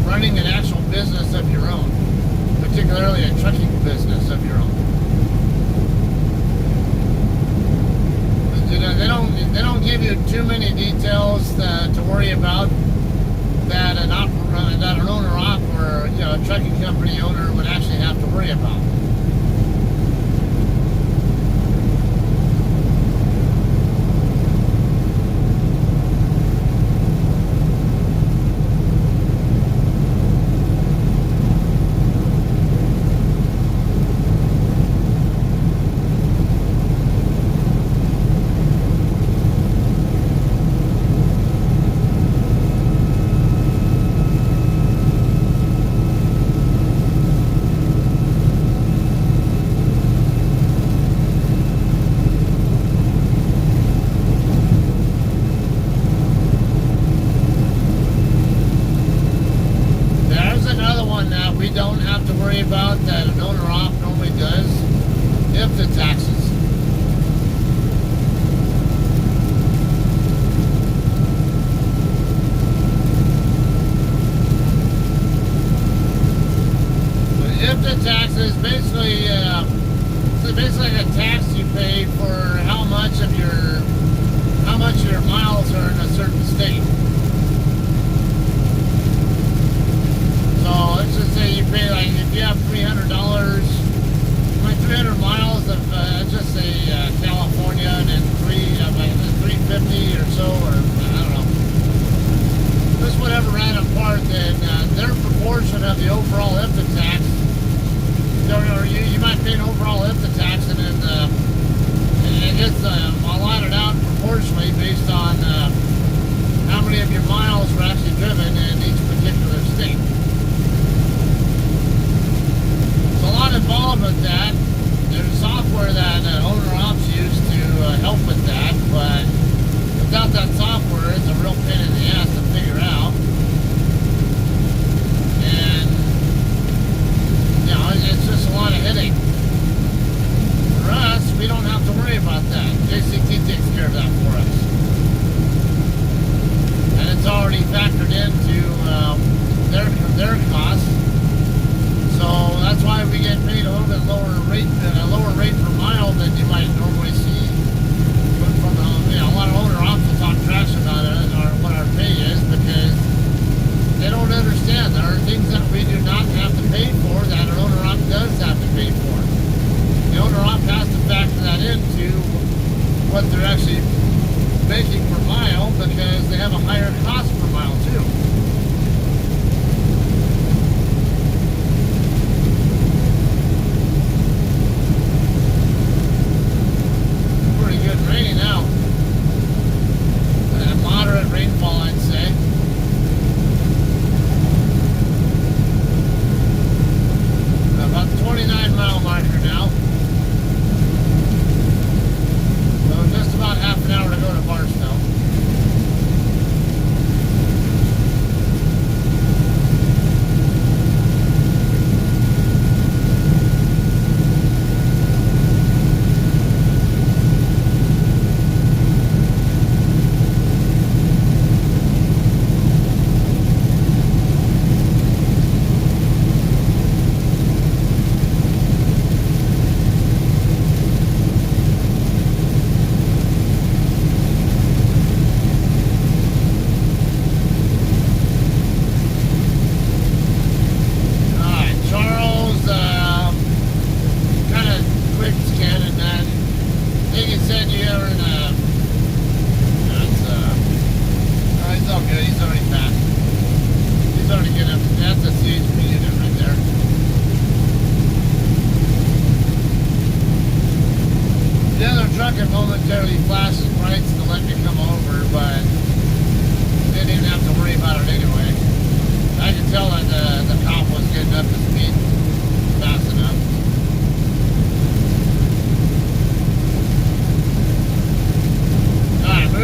running an actual business of your own, particularly a trucking business of your own. They don't give you too many details to worry about that an owner-op or a trucking company owner would actually have to worry about. We don't have to worry about that an owner-op normally does, if the taxes. If the taxes, basically like a tax you pay for how much your miles are in a certain state. So let's just say you pay, like, if you have $300, 300 miles of let's just say California, and then 350 or so, or I don't know, just whatever random part, then their proportion of the overall IFTA tax, or you might pay an overall IFTA tax, and then it gets allotted out proportionally based on how many of your miles were actually driven in each particular state. A lot involved with that. There's software that owner-ops use to help with that, but without that software, it's a real pain in the ass to figure out. And, it's just a lot of headache. For us, we don't have to worry about that. JCT takes care of that for us. And it's already factored into their costs. So that's why we get paid a little bit lower rate per mile than you might normally see from a lot of owner-ops will talk trash about it, or what our pay is, because they don't understand there are things that we do not have to pay for that an owner-op does have to pay for. The owner-op has to factor that into what they're actually making per mile, because they have a higher cost per mile too.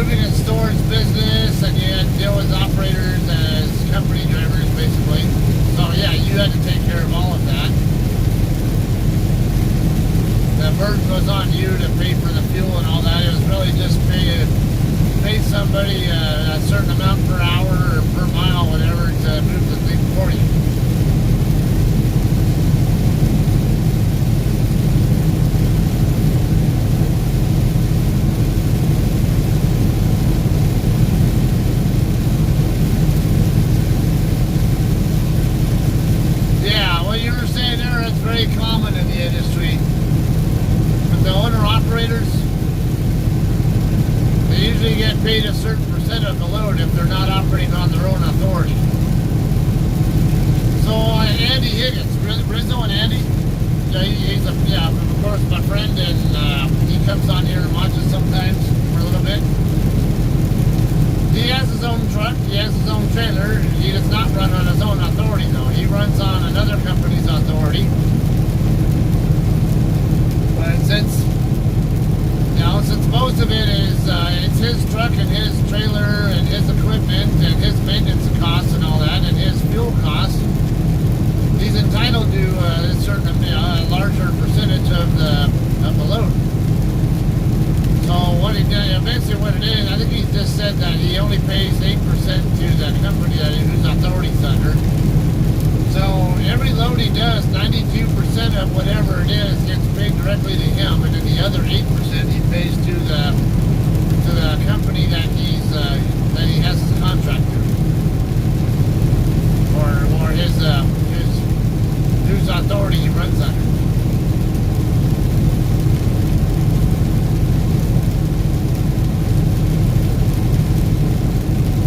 moving and storage business, and you had to deal with operators as company drivers, basically. So yeah, you had to take care of all of that. The burden was on you to pay for the fuel and all that. It was really just pay somebody a certain amount per hour or per mile, whatever, to move the thing for you. Yeah, what you were saying there, it's very common in the industry. But the owner-operators, they usually get paid a certain percent of the load if they're not operating on their own authority. So Andy Higgins, Rizzo and Andy, he's of course my friend, and he comes on here and watches sometimes for a little bit. He has his own truck, he has his own trailer. He does not run on his own authority though. He runs on another company's authority. But since most of it is it's his truck and his trailer and his equipment and his maintenance costs and all that and his fuel costs, he's entitled to a certain larger percentage of the load. So what he did, basically what it is, I think he just said that he only pays 8% to the company that whose authority he's under. So every load he does, 92% of whatever it is gets paid directly to him, and then the other 8% he pays to the company that he has his contract through, or his whose authority he runs under.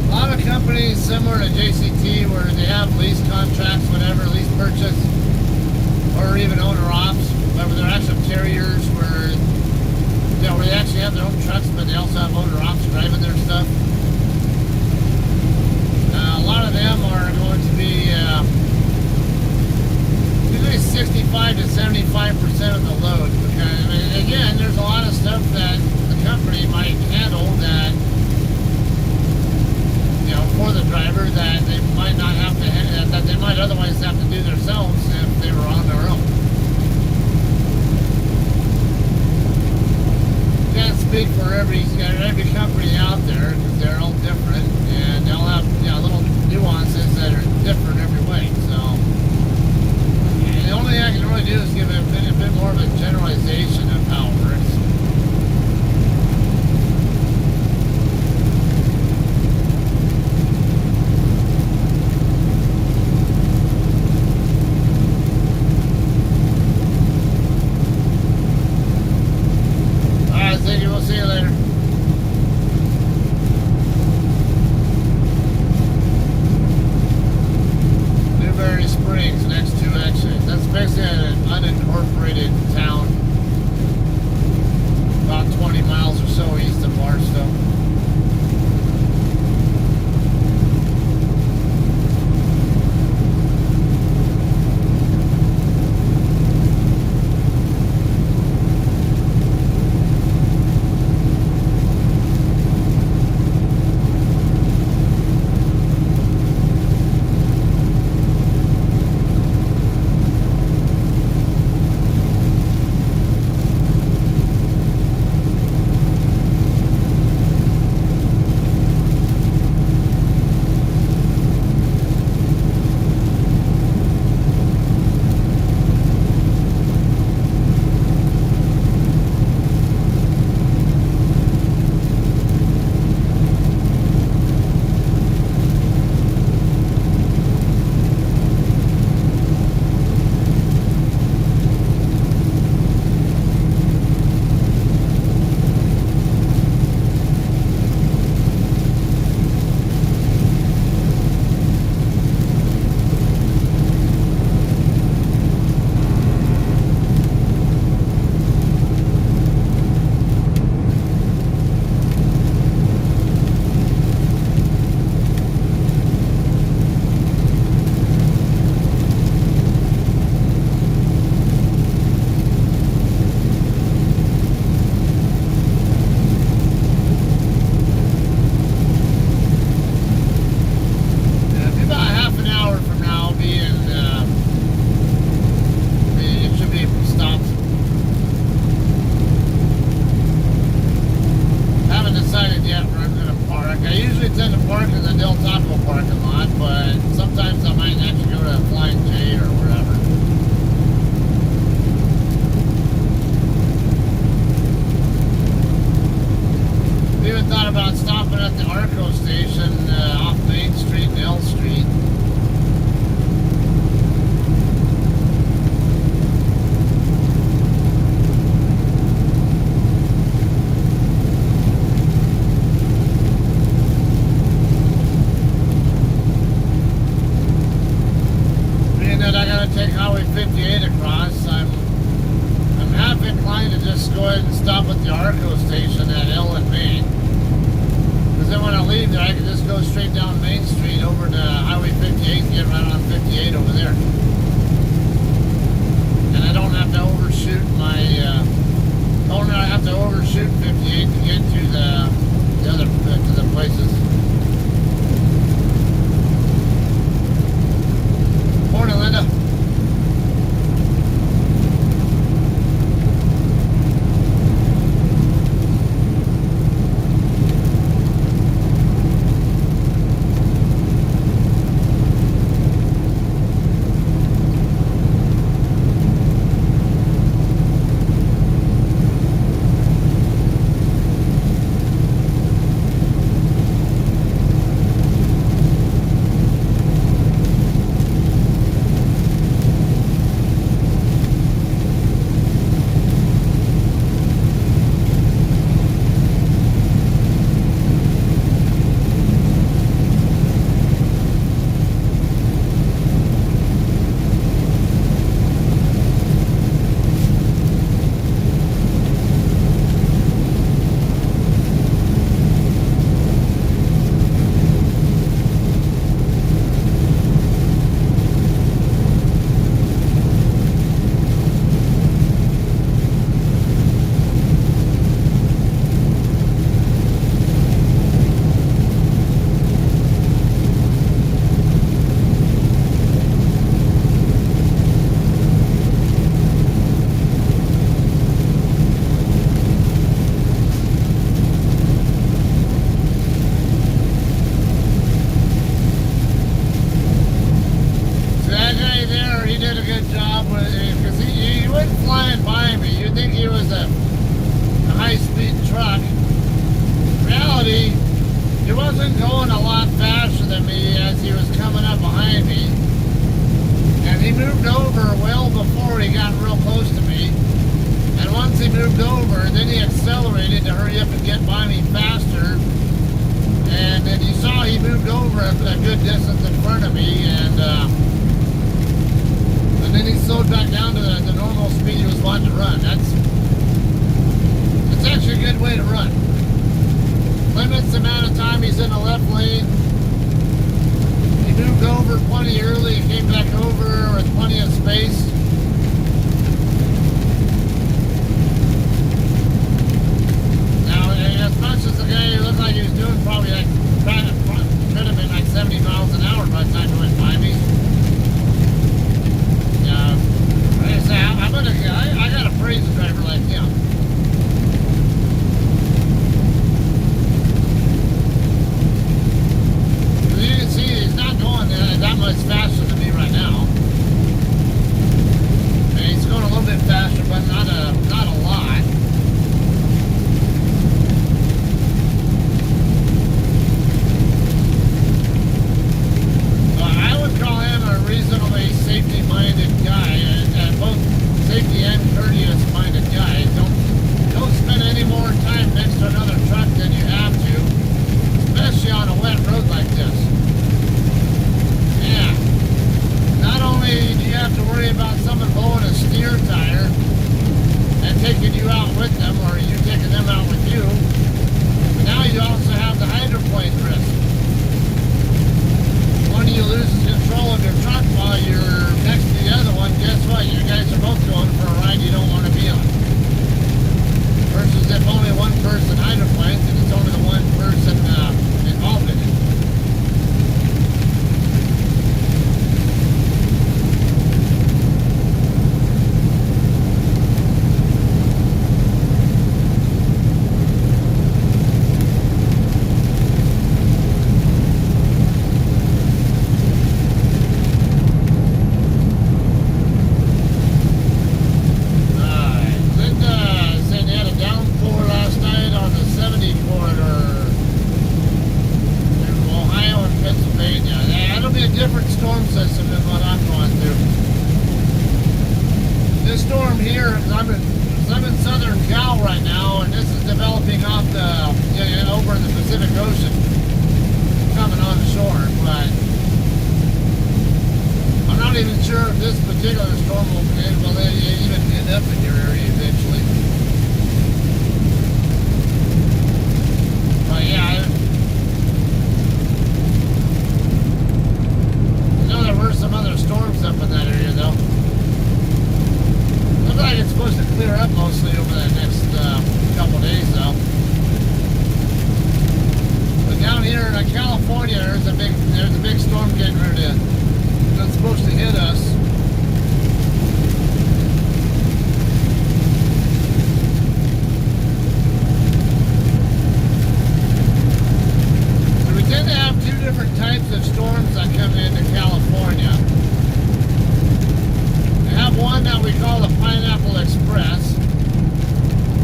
A lot of companies similar to JCT where they have lease contracts, whatever, lease purchase, or even owner ops, where they're actually carriers where where they actually have their own trucks, but they also have owner ops driving their stuff. A lot of them are going to be usually 65 to 75% of the load, because again, there's a lot of stuff that the company might handle that for the driver that they might not have to, that they might otherwise have to do themselves if they were on their own. Can't speak for every company out there because they're all different and they'll have little nuances that are different every way. So the only thing I can really do is give a bit more of a generalization of how it works. See you later. ahead and stop at the Arco station at Ellen, Maine. Because then when I leave there, I can just go straight down Main Street over to Highway 58 and get right on 58 over there. And I don't have to overshoot my, I have to overshoot 58 to get to the places. Morning, Linda. Sure if this particular storm will even end up in your area eventually. California, there's a big storm getting ready that's supposed to hit us. So we tend to have two different types of storms that come into California. We have one that we call the Pineapple Express.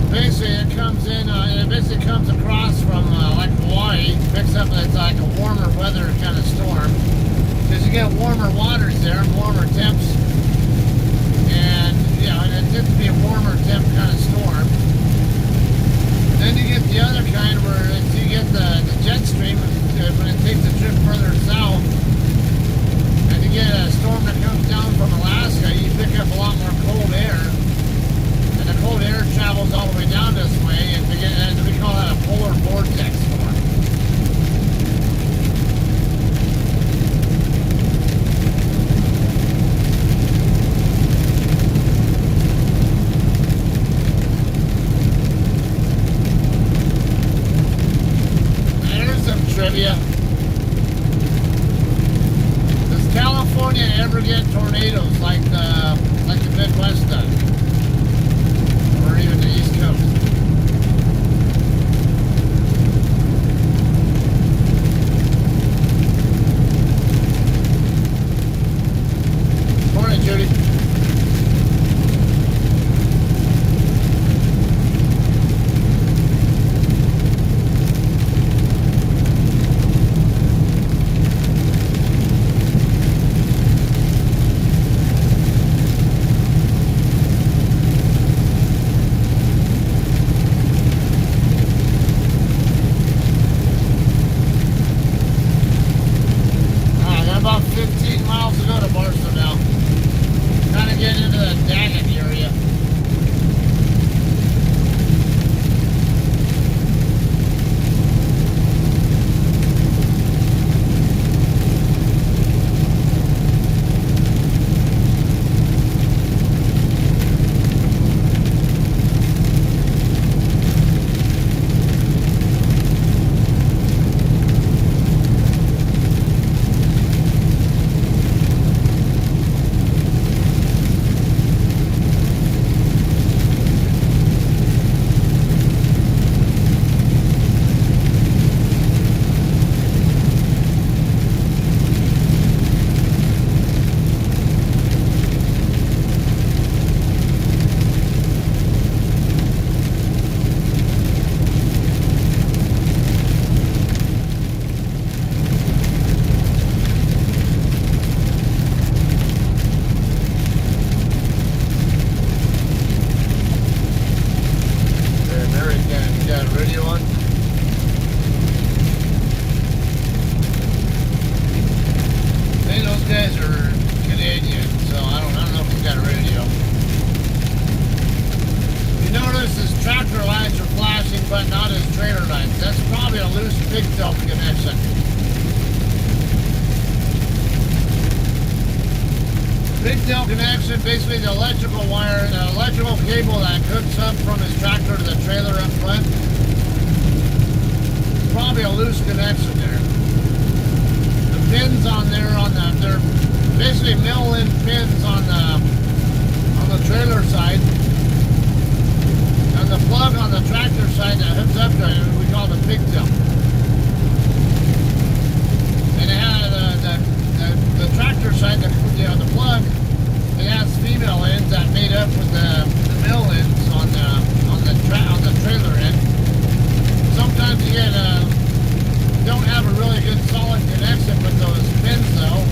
Basically, it comes in. It basically comes across from like Hawaii, picks up. It's like a warmer weather kind of storm because you get warmer waters there, warmer temps, and and it tends to be a warmer temp kind of storm. Then you get the other kind where you get the jet stream when it takes a trip further south, and you get a storm that comes down from Alaska. You pick up a lot more cold air. And the cold air travels all the way down this way, and we call that a polar vortex storm. There's some trivia. Does California ever get tornadoes like the Midwest does? Or even the East Coast? Morning, Judy. About 15 miles to go to Barstow now. Kind of getting into the Daggett area. Radio on? Hey, those guys are Canadian, so I don't know if we got a radio. You notice his tractor lights are flashing, but not his trailer lights. That's probably a loose pigtail connection. Pigtail connection, basically the electrical wire, the electrical cable that hooks up from his tractor to the trailer up front. Probably a loose connection there. The pins on there, they're basically mill-in pins on the trailer side, and the plug on the tractor side that hooks up to it, we call the pigtail. And it has the tractor side, the plug, it has female ends that made up with the mill ends on the trailer end. Sometimes you don't have a really good solid connection with those pins though.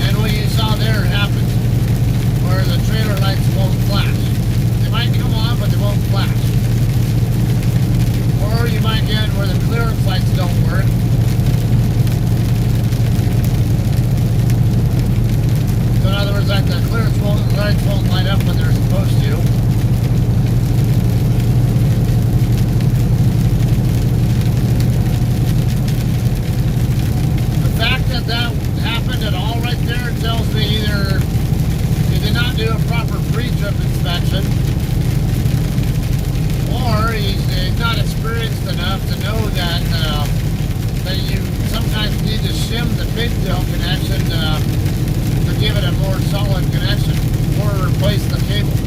And what you saw there happened, where the trailer lights won't flash. They might come on, but they won't flash. Or you might get where the clearance lights don't work. So in other words, like the clearance lights won't light up when they're supposed to. That happened at all right there, it tells me either he did not do a proper pre-trip inspection, or he's not experienced enough to know that pigtail connection to give it a more solid connection, or replace the cable.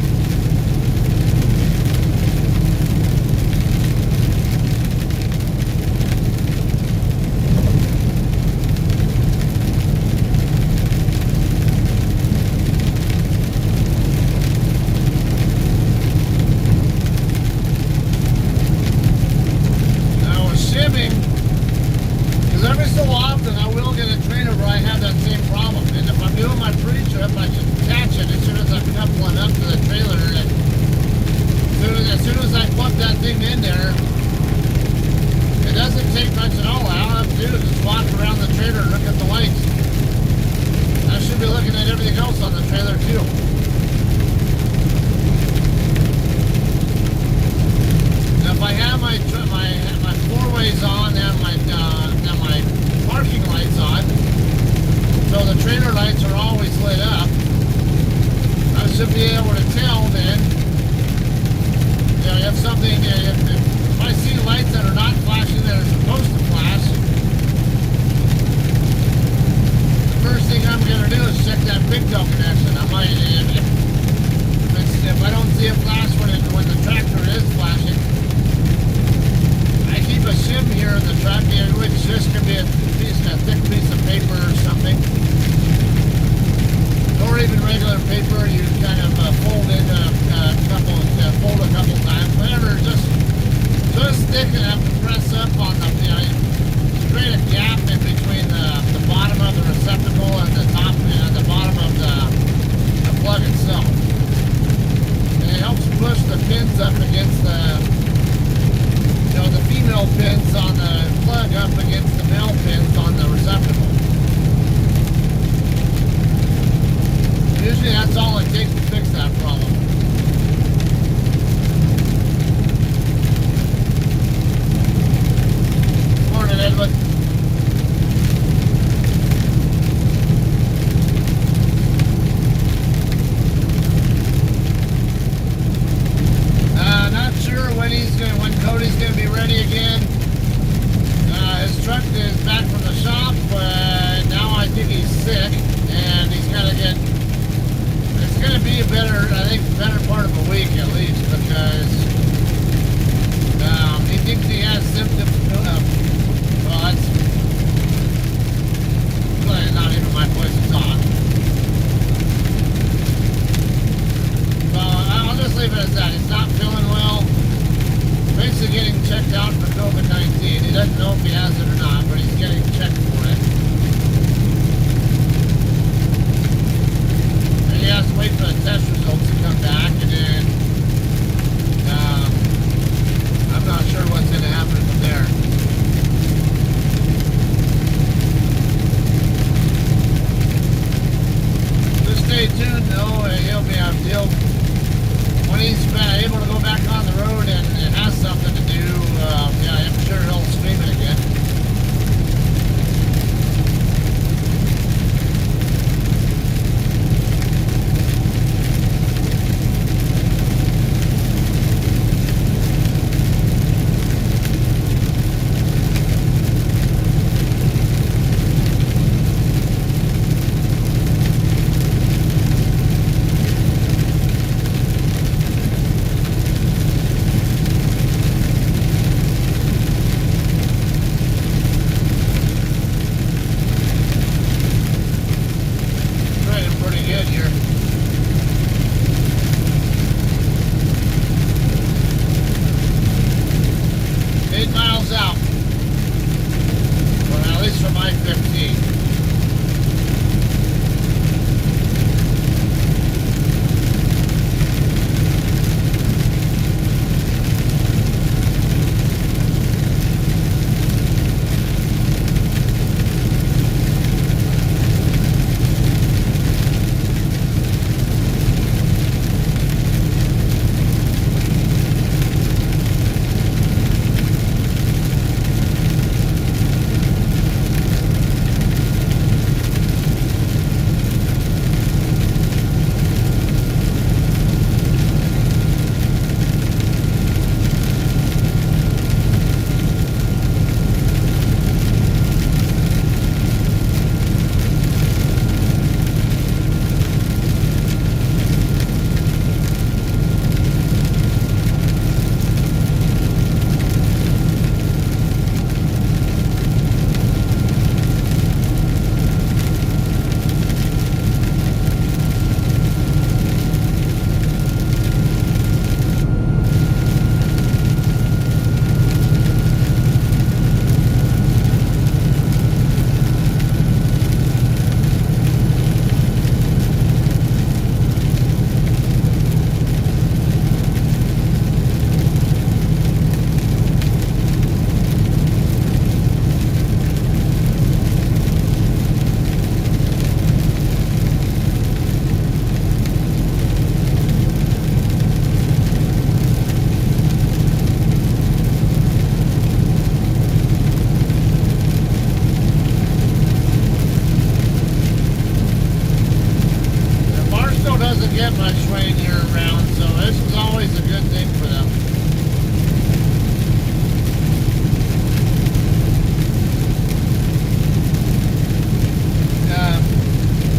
get much rain year round, so this is always a good thing for them.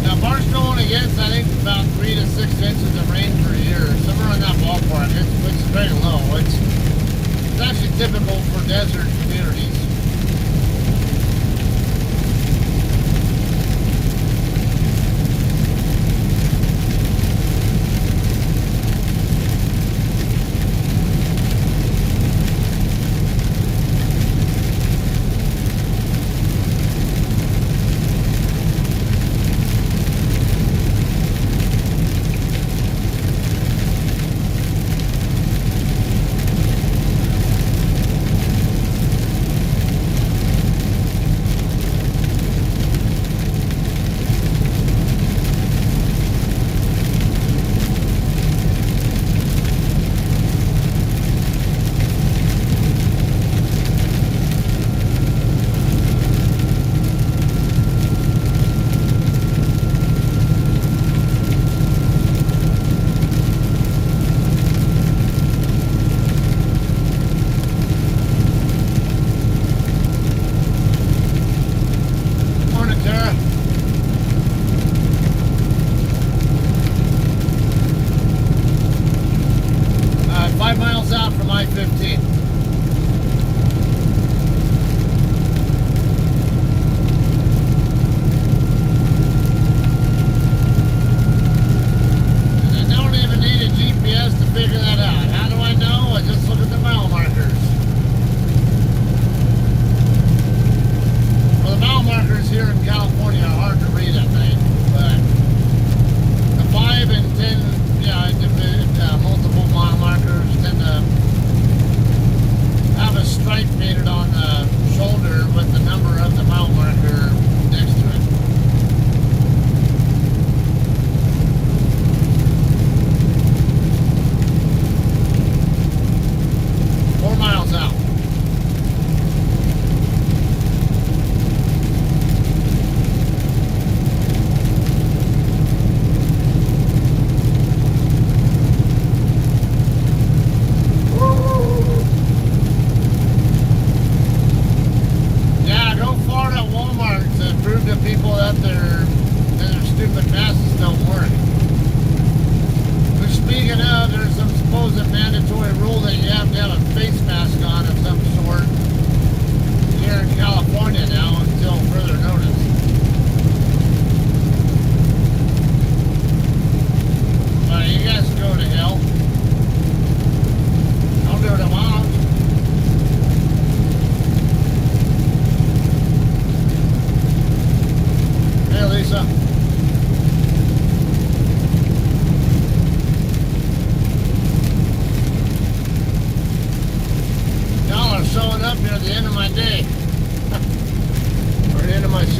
Now Barstow only gets, I think, about 3 to 6 inches of rain per year, somewhere in that ballpark. It's very low. It's actually typical for desert communities.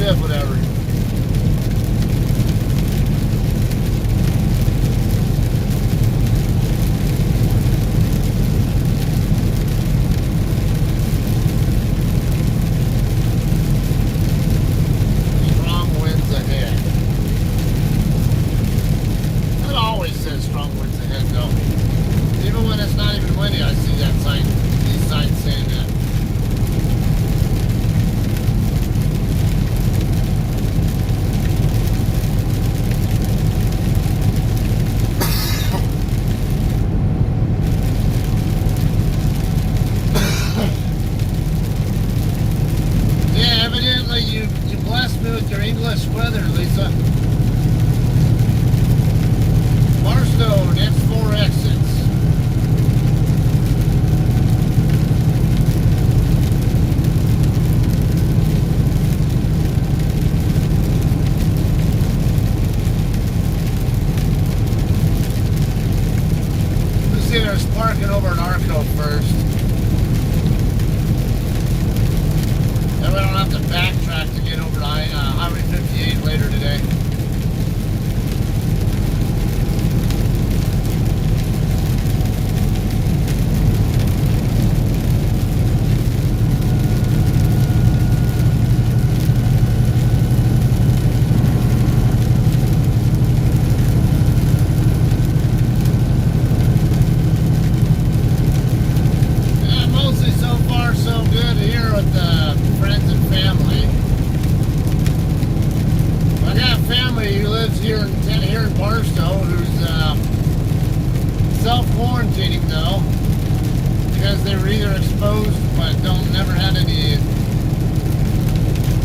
Whatever. Strong winds ahead. It always says strong winds ahead, though. Even when it's not even windy, I see that sign. These signs saying that. You blessed me with your English weather, Lisa. Barstow, next 4 exits. Let's see, there's parking over in Arco first. Then we don't have to backtrack to get over to Highway 58 later today. here in Barstow who's self-quarantining though, because they were either exposed but never had any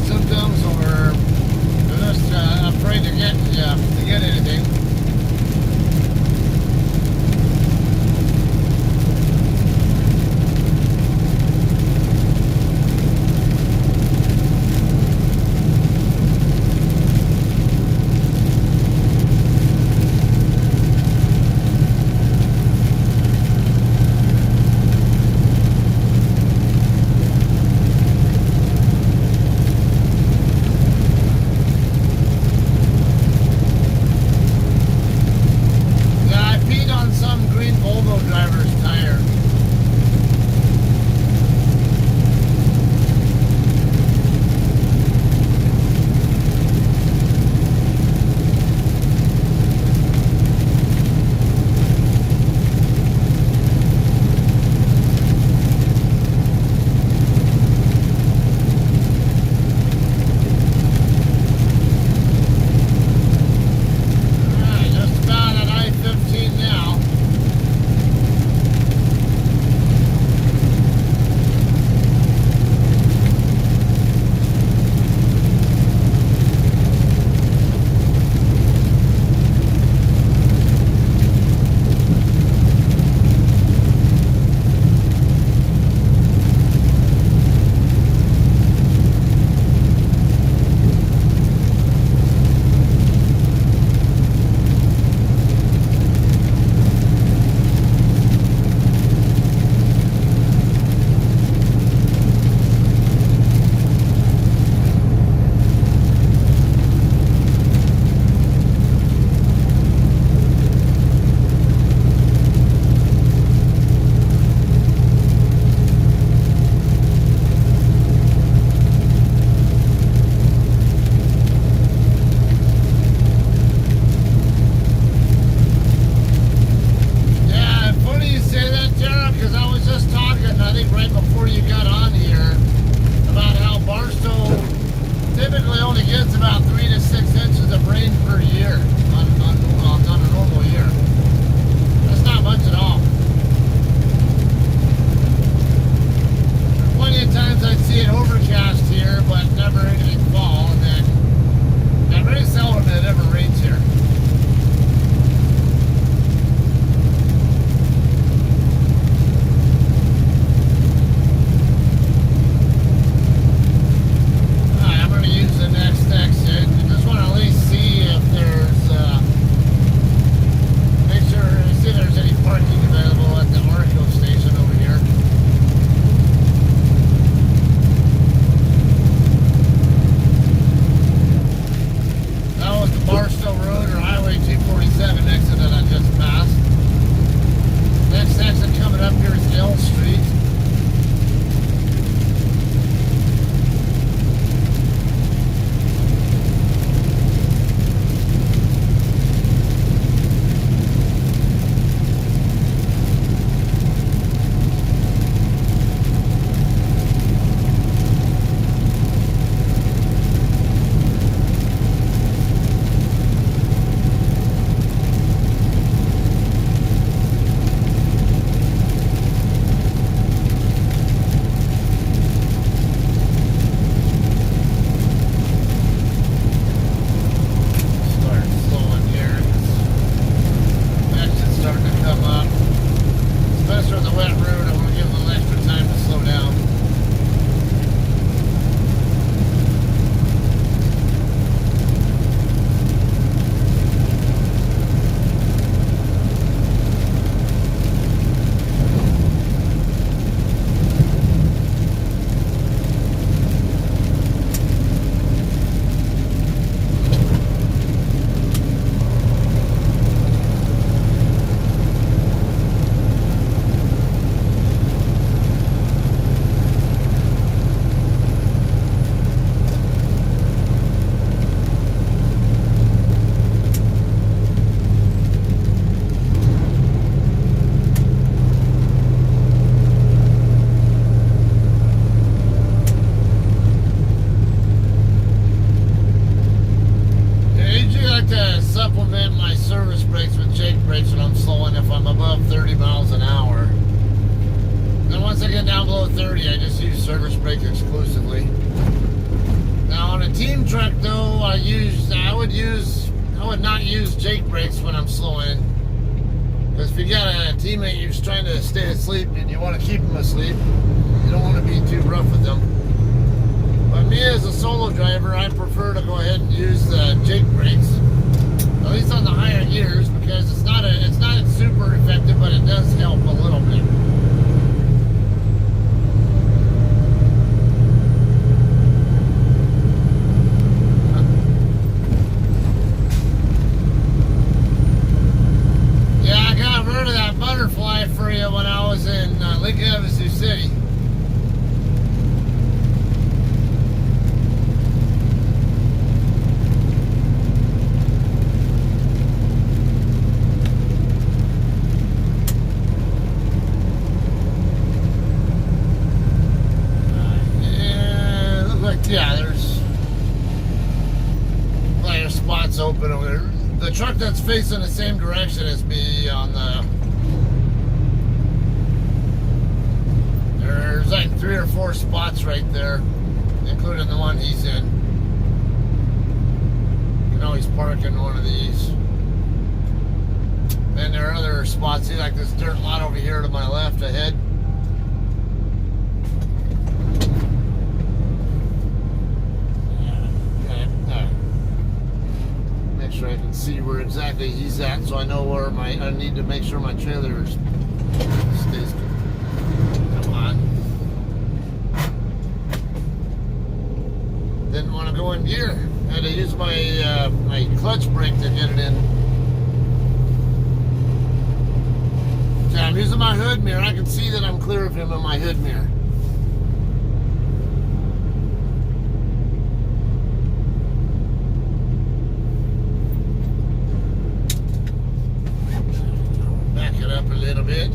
symptoms, or they're just afraid to get anything. supplement my service brakes with Jake brakes when I'm slowing if I'm above 30 miles an hour. Then once I get down below 30, I just use service brake exclusively. Now on a team truck though, I would not use Jake brakes when I'm slowing. Because if you got a teammate who's trying to stay asleep and you want to keep them asleep, you don't want to be too rough with them. But me as a solo driver, I prefer to go ahead and use the Jake brakes, at least on the higher gears, because it's not super effective, but it does help a little bit. Yeah, I got rid of that butterfly for you when I was in Lake Havasu City. Yeah, there's plenty of spots open over there. The truck that's facing the same direction as me on there's like 3 or 4 spots right there, including the one he's in. You know, he's parking one of these. Then there are other spots, see like this dirt lot over here to my left ahead. Sure I can see where exactly he's at, so I know where I need to make sure my trailer stays. Come on. Didn't want to go in gear. Had to use my my clutch brake to get it in. So I'm using my hood mirror. I can see that I'm clear of him in my hood mirror. Up a little bit. You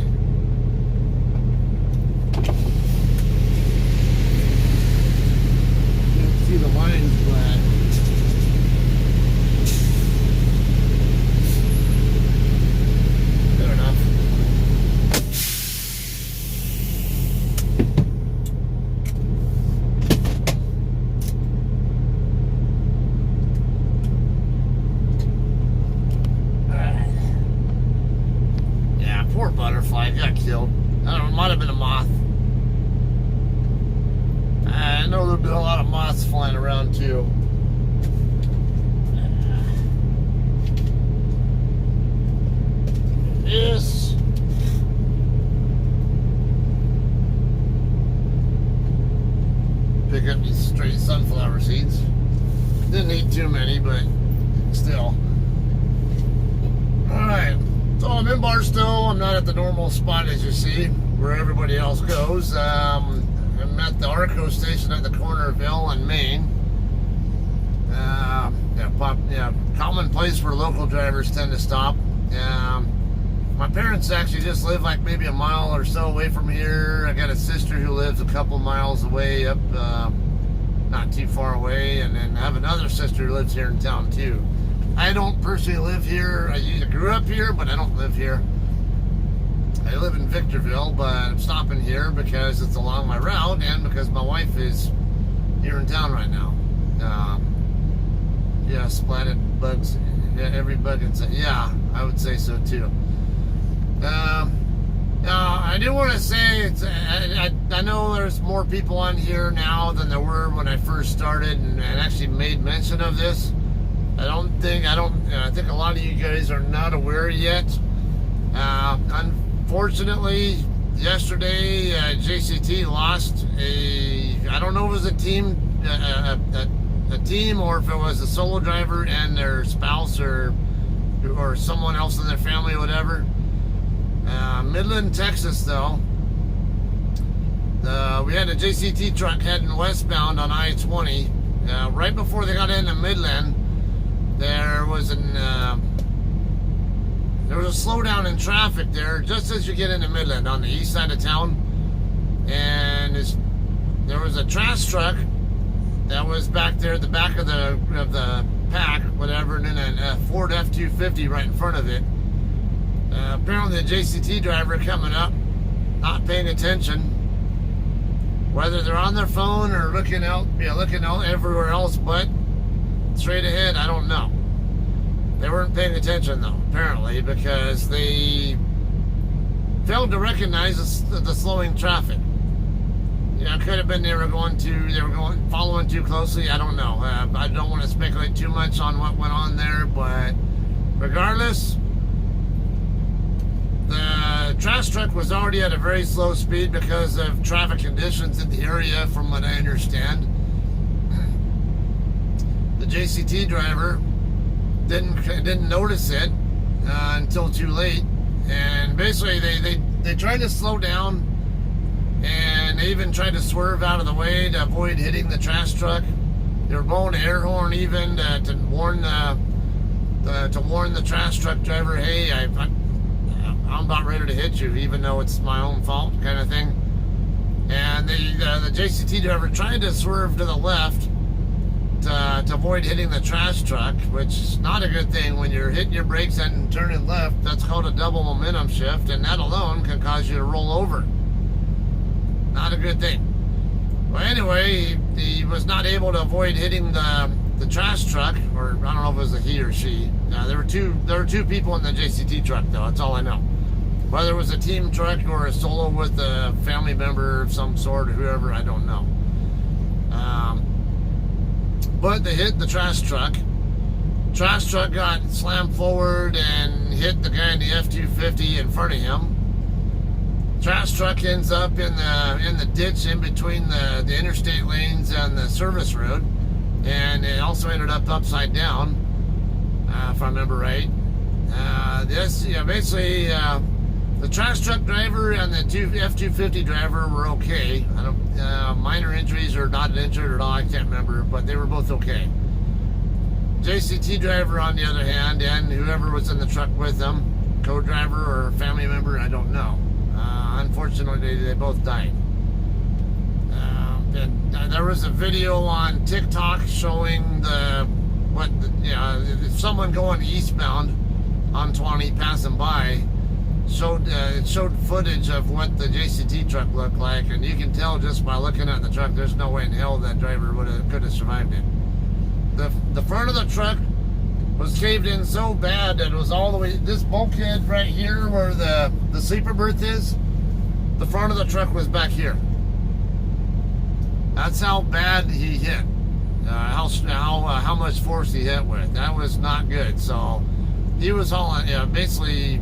can see the lines black. Good enough. Poor butterfly got killed. I don't know, it might have been a moth. I know there've been a lot of moths flying around too. Yes. Pick up these stray sunflower seeds. Didn't eat too many, but still. Alright. So I'm in Barstow. I'm not at the normal spot as you see, where everybody else goes. I'm at the Arco station at the corner of Hill and Main. Common place where local drivers tend to stop. My parents actually just live like maybe a mile or so away from here. I got a sister who lives a couple miles away up, not too far away, and then I have another sister who lives here in town too. I don't personally live here. I grew up here, but I don't live here. I live in Victorville, but I'm stopping here because it's along my route and because my wife is here in town right now. Yeah, splatted bugs. Yeah, every bug inside. Yeah, I would say so too. Now, I do want to say, I know there's more people on here now than there were when I first started and actually made mention of this. I think a lot of you guys are not aware yet. Unfortunately, yesterday, JCT lost I don't know if it was a team or if it was a solo driver and their spouse or someone else in their family or whatever. Midland, Texas, though. We had a JCT truck heading westbound on I-20. Right before they got into Midland, there was a slowdown in traffic there just as you get into Midland on the east side of town, and there was a trash truck that was back there at the back of the pack, whatever, and then a Ford F-250 right in front of it. Apparently the JCT driver coming up, not paying attention. Whether they're on their phone or looking out everywhere else but straight ahead, I don't know. They weren't paying attention though, apparently, because they failed to recognize the slowing traffic. Yeah, it could have been they were following too closely. I don't know. I don't want to speculate too much on what went on there, but regardless, the trash truck was already at a very slow speed because of traffic conditions in the area, from what I understand. The JCT driver didn't notice it until too late, and basically they tried to slow down, and they even tried to swerve out of the way to avoid hitting the trash truck. They were blowing an air horn even to warn the trash truck driver, hey, I'm about ready to hit you, even though it's my own fault, kind of thing. And the JCT driver tried to swerve to the left to avoid hitting the trash truck, which is not a good thing when you're hitting your brakes and turning left. That's called a double momentum shift, and that alone can cause you to roll over. Not a good thing. Well, anyway, he was not able to avoid hitting the trash truck, or I don't know if it was a he or she. There were two people in the JCT truck, though. That's all I know. Whether it was a team truck or a solo with a family member of some sort or whoever, I don't know. But they hit the trash truck. Trash truck got slammed forward and hit the guy in the F-250 in front of him. Trash truck ends up in the ditch in between the interstate lanes and the service road, and it also ended up upside down, if I remember right. Basically, the trash truck driver and the F-250 driver were okay. Minor injuries or not injured at all, I can't remember, but they were both okay. JCT driver, on the other hand, and whoever was in the truck with them, co-driver or family member, I don't know. Unfortunately, they both died. And there was a video on TikTok showing someone going eastbound on 20 passing by. It showed footage of what the JCT truck looked like, and you can tell just by looking at the truck, there's no way in hell that driver could have survived it. The front of the truck was caved in so bad that it was all the way, this bulkhead right here where the sleeper berth is, the front of the truck was back here. That's how bad he hit. How much force he hit with. That was not good. So he was basically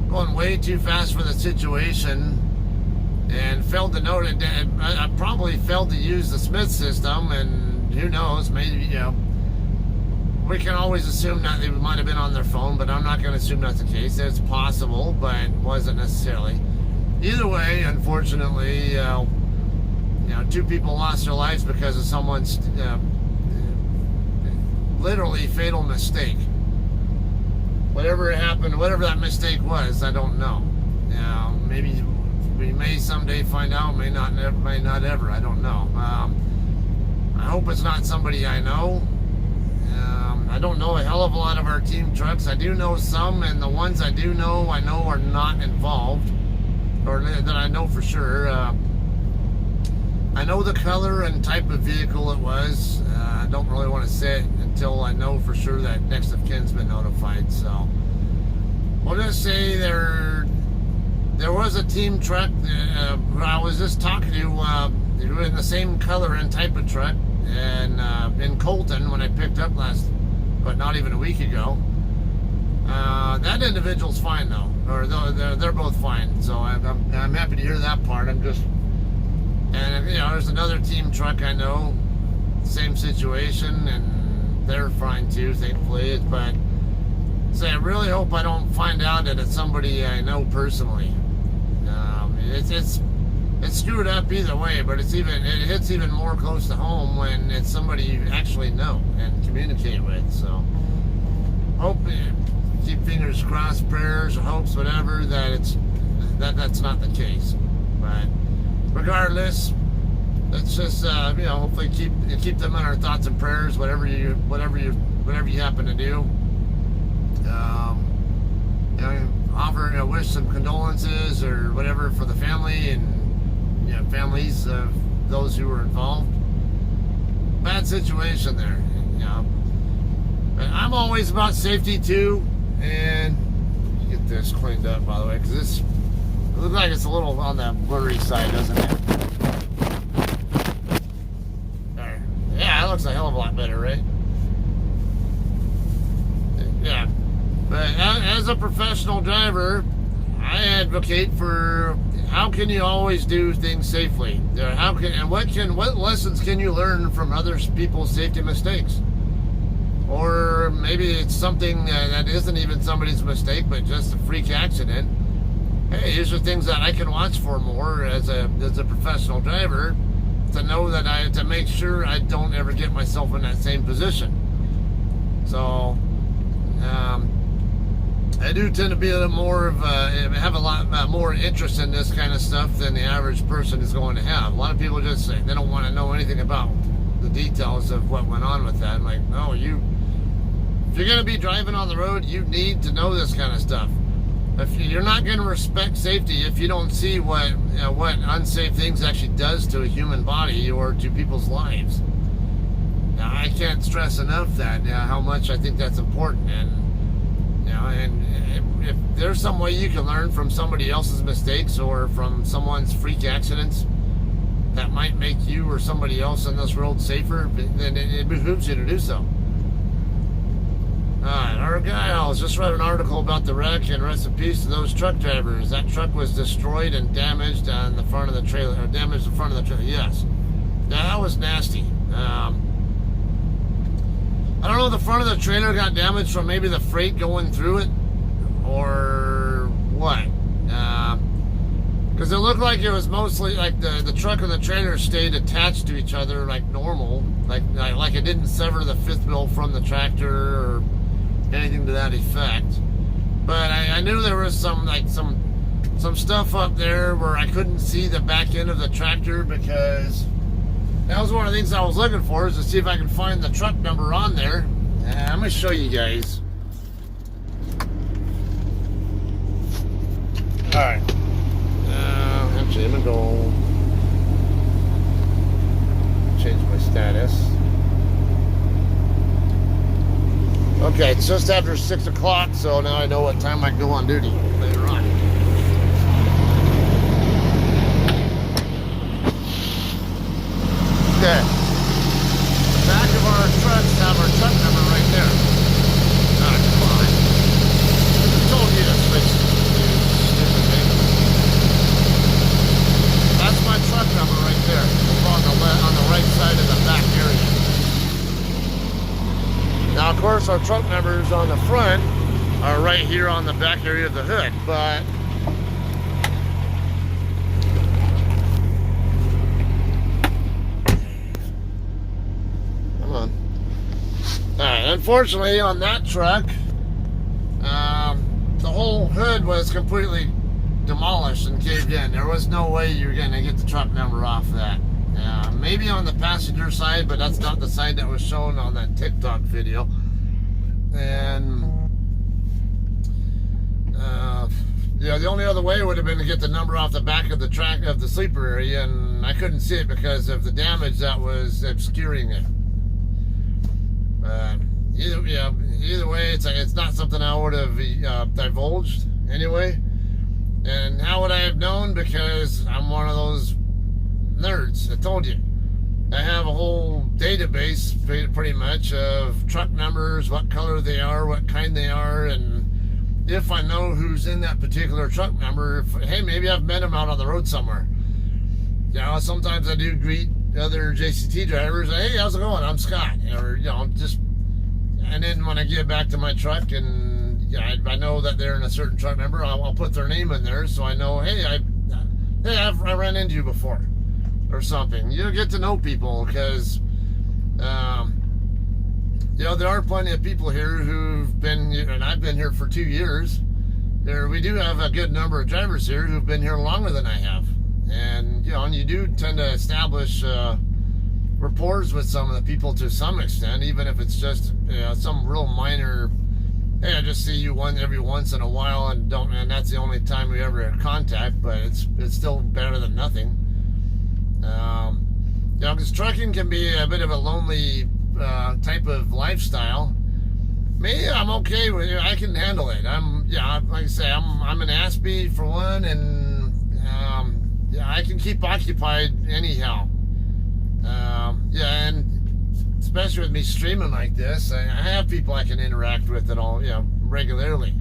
going way too fast for the situation, and failed to note it. I probably failed to use the Smith system, and who knows, maybe, we can always assume that they might have been on their phone, but I'm not going to assume that's the case. It's possible, but it wasn't necessarily. Either way, unfortunately, two people lost their lives because of someone's literally fatal mistake. Whatever happened, whatever that mistake was, I don't know. Maybe we may someday find out, may not ever, I don't know. I hope it's not somebody I know. I don't know a hell of a lot of our team trucks. I do know some, and the ones I do know, are not involved, or that I know for sure. I know the color and type of vehicle it was. I don't really want to say it until I know for sure that next of kin's been notified. So we'll just say there was a team truck who I was just talking to. They were in the same color and type of truck, and in Colton when I picked up but not even a week ago. That individual's fine though, or they're both fine. So I'm happy to hear that part. And there's another team truck I know, same situation, and they're fine too, thankfully. But I really hope I don't find out that it's somebody I know personally. It's screwed up either way, but it hits even more close to home when it's somebody you actually know and communicate with. So hope, keep fingers crossed, prayers or hopes, whatever, that that's not the case. But regardless, let's just hopefully keep them in our thoughts and prayers, whatever you happen to do. Offer wish some condolences or whatever for the family and families of those who were involved. Bad situation there, But I'm always about safety too, and get this cleaned up, by the way, because it looks like it's a little on the blurry side, doesn't it? There. Yeah, it looks a hell of a lot better, right? Yeah. But as a professional driver, I advocate for how can you always do things safely? What lessons can you learn from other people's safety mistakes? Or maybe it's something that isn't even somebody's mistake, but just a freak accident. Hey, these are things that I can watch for more as a professional driver to know that to make sure I don't ever get myself in that same position. So, I do tend to be a little more have a lot more interest in this kind of stuff than the average person is going to have. A lot of people just say they don't want to know anything about the details of what went on with that. I'm like, no, if you're going to be driving on the road, you need to know this kind of stuff. You're not going to respect safety if you don't see what unsafe things actually does to a human body or to people's lives. Now, I can't stress enough that how much I think that's important, and if there's some way you can learn from somebody else's mistakes or from someone's freak accidents that might make you or somebody else in this world safer, then it behooves you to do so. Alright, our guy, I just read an article about the wreck, and rest in peace to those truck drivers. That truck was destroyed and damaged on the front of the trailer, or damaged the front of the trailer, yes. Yeah, that was nasty. I don't know if the front of the trailer got damaged from maybe the freight going through it or what. Because it looked like it was mostly like the truck and the trailer stayed attached to each other like normal. Like it didn't sever the fifth wheel from the tractor or anything to that effect. But I knew there was some stuff up there where I couldn't see the back end of the tractor, because that was one of the things I was looking for, is to see if I could find the truck number on there. I'm going to show you guys. Alright. Actually, I'm going to go change my status. Okay, it's just after 6 o'clock, so now I know what time I go on duty later on. Okay. The back of our trucks have our truck number right there. Ah, come on. I told you to switch, you stupid thing. That's my truck number right there. Over on the right side of the back area. Now, of course, our truck numbers on the front are right here on the back area of the hood, but unfortunately, on that truck, the whole hood was completely demolished and caved in. There was no way you were going to get the truck number off that. Maybe on the passenger side, but that's not the side that was shown on that TikTok video. And the only other way would have been to get the number off the back of the track of the sleeper area, and I couldn't see it because of the damage that was obscuring it. Either way, it's not something I would have divulged anyway. And how would I have known? Because I'm one of those nerds. I told you. I have a whole database pretty much of truck numbers, what color they are, what kind they are, and if I know who's in that particular truck number, hey, maybe I've met them out on the road somewhere. Sometimes I do greet other JCT drivers. Hey, how's it going? I'm Scott. Or, and then when I get back to my truck and I know that they're in a certain truck number, I'll put their name in there so I know, hey, I ran into you before or something. You get to know people because, there are plenty of people here who've been, and I've been here for 2 years. We do have a good number of drivers here who've been here longer than I have. And and you do tend to establish rapport with some of the people to some extent, even if it's just some real minor. Hey, I just see you every once in a while, and that's the only time we ever have contact. But it's still better than nothing. Because trucking can be a bit of a lonely type of lifestyle. Me, I'm okay with it. I can handle it. Like I say, I'm an Aspie for one, and I can keep occupied anyhow. And especially with me streaming like this, I have people I can interact with and all, regularly.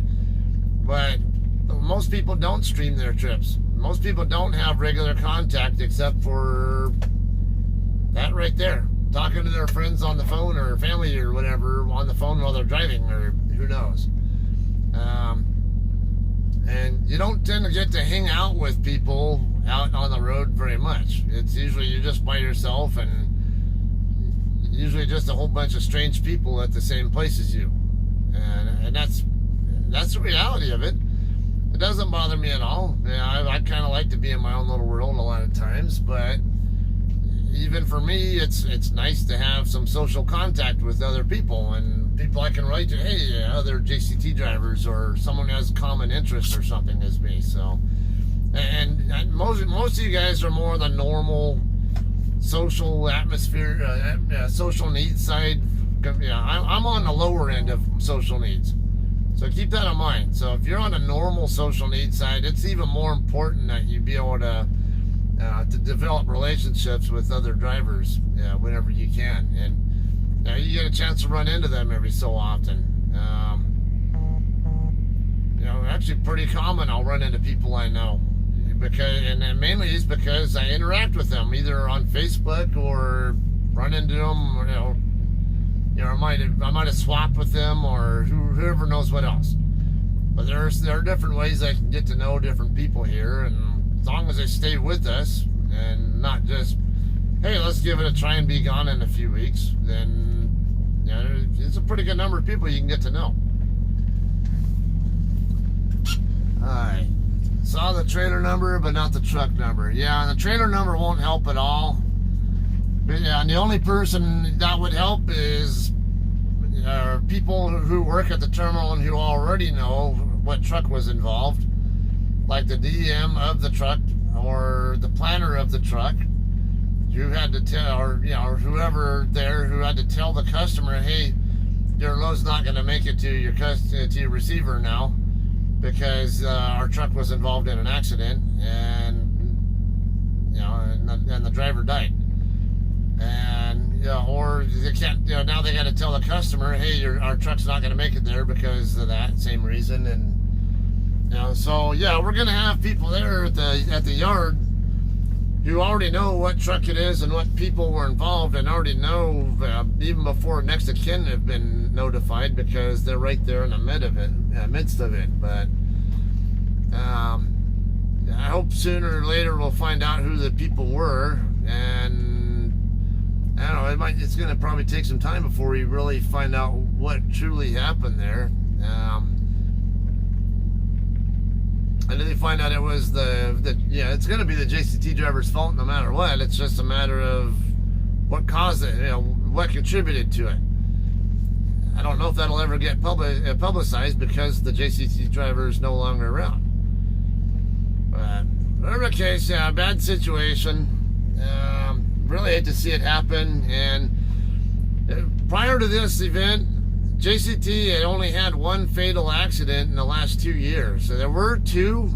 But most people don't stream their trips. Most people don't have regular contact except for that right there. Talking to their friends on the phone or family or whatever on the phone while they're driving, or who knows. And you don't tend to get to hang out with people out on the road very much. It's usually you're just by yourself, and usually just a whole bunch of strange people at the same place as you. And that's the reality of it. It doesn't bother me at all. I kind of like to be in my own little world a lot of times, but even for me, it's nice to have some social contact with other people and people I can write to. Hey, other JCT drivers or someone who has common interests or something as me. So, and most of you guys are more the normal social atmosphere, social needs side. I'm on the lower end of social needs. So keep that in mind. So if you're on a normal social needs side, it's even more important that you be able to develop relationships with other drivers whenever you can. And you get a chance to run into them every so often. Actually pretty common. I'll run into people I know. And mainly it's because I interact with them either on Facebook or run into them, I might have swapped with them or whoever knows what else. But there are different ways I can get to know different people here, and as long as they stay with us and not just, hey, let's give it a try and be gone in a few weeks, then it's a pretty good number of people you can get to know. Alright. Saw the trailer number, but not the truck number. Yeah, the trailer number won't help at all. But and the only person that would help is people who work at the terminal and who already know what truck was involved, like the DM of the truck or the planner of the truck, who had to tell, or whoever there who had to tell the customer, hey, your load's not going to make it to your receiver now, because our truck was involved in an accident, and the driver died, and or they can't, now they got to tell the customer, hey, our truck's not going to make it there because of that same reason. And so we're going to have people there at the yard who already know what truck it is and what people were involved, and already know even before next of kin have been notified, because they're right there in the midst of it. But I hope sooner or later we'll find out who the people were, and I don't know, it's going to probably take some time before we really find out what truly happened there. And then they find out it was it's going to be the JCT driver's fault no matter what. It's just a matter of what caused it, what contributed to it. I don't know if that'll ever get publicized because the JCT driver is no longer around. But whatever the case, bad situation. Really hate to see it happen. And prior to this event, JCT had only had one fatal accident in the last 2 years. So there were two,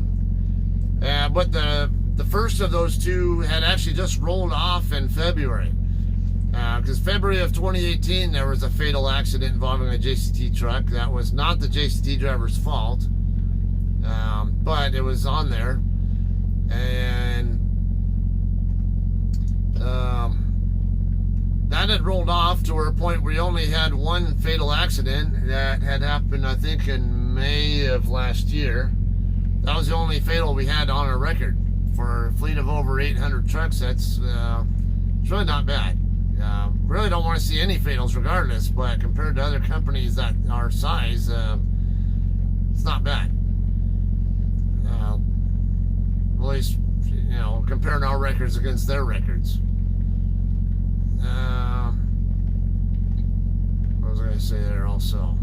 but the first of those two had actually just rolled off in February. Because February of 2018, there was a fatal accident involving a JCT truck. That was not the JCT driver's fault, but it was on there. And that had rolled off to a point where we only had one fatal accident that had happened, I think, in May of last year. That was the only fatal we had on our record. For a fleet of over 800 trucks, that's it's really not bad. Really don't want to see any fatals regardless, but compared to other companies that our size, it's not bad. At least, comparing our records against their records. What was I going to say there also?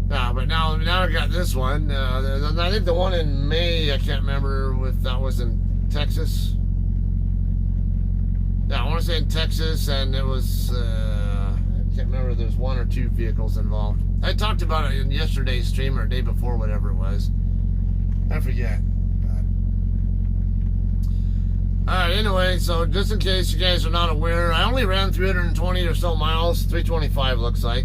But now I got this one. I think the one in May, I can't remember if that was in Texas. Yeah, I want to say in Texas, and it was, I can't remember if there's one or two vehicles involved. I talked about it in yesterday's stream or day before, whatever it was. I forget. Alright, anyway, so just in case you guys are not aware, I only ran 320 or so miles, 325 looks like.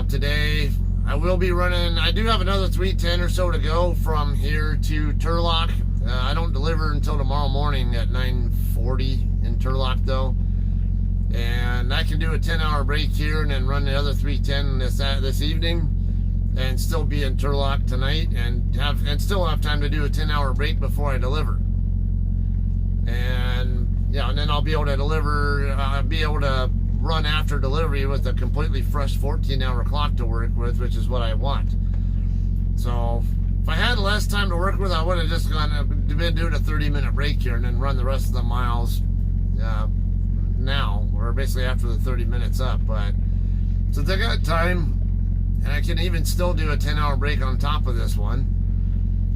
Today, I will be running, I do have another 310 or so to go from here to Turlock. I don't deliver until tomorrow morning at 9:40 in Turlock though. And I can do a 10-hour break here and then run the other 310 this evening and still be in Turlock tonight and still have time to do a 10-hour break before I deliver. And yeah, and then I'll be able to run after delivery with a completely fresh 14-hour clock to work with, which is what I want. So if I had less time to work with, I would have just been doing a 30-minute break here and then run the rest of the miles now, or basically after the 30 minutes up. But since I got time, and I can even still do a 10-hour break on top of this one.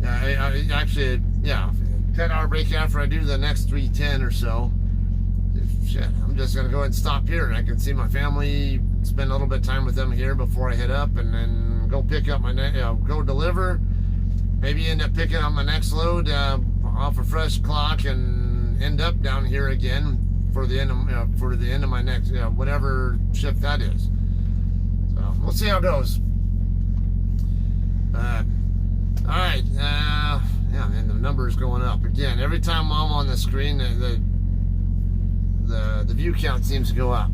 I actually, 10-hour break after I do the next 310 or so. Shit, I'm just gonna go ahead and stop here, and I can see my family, spend a little bit of time with them here before I head up, and then go pick up my go deliver. Maybe end up picking up my next load off a fresh clock, and end up down here again for the end of my next whatever shift that is. So we'll see how it goes. All right, and the number is going up again. Every time I'm on the screen, the view count seems to go up.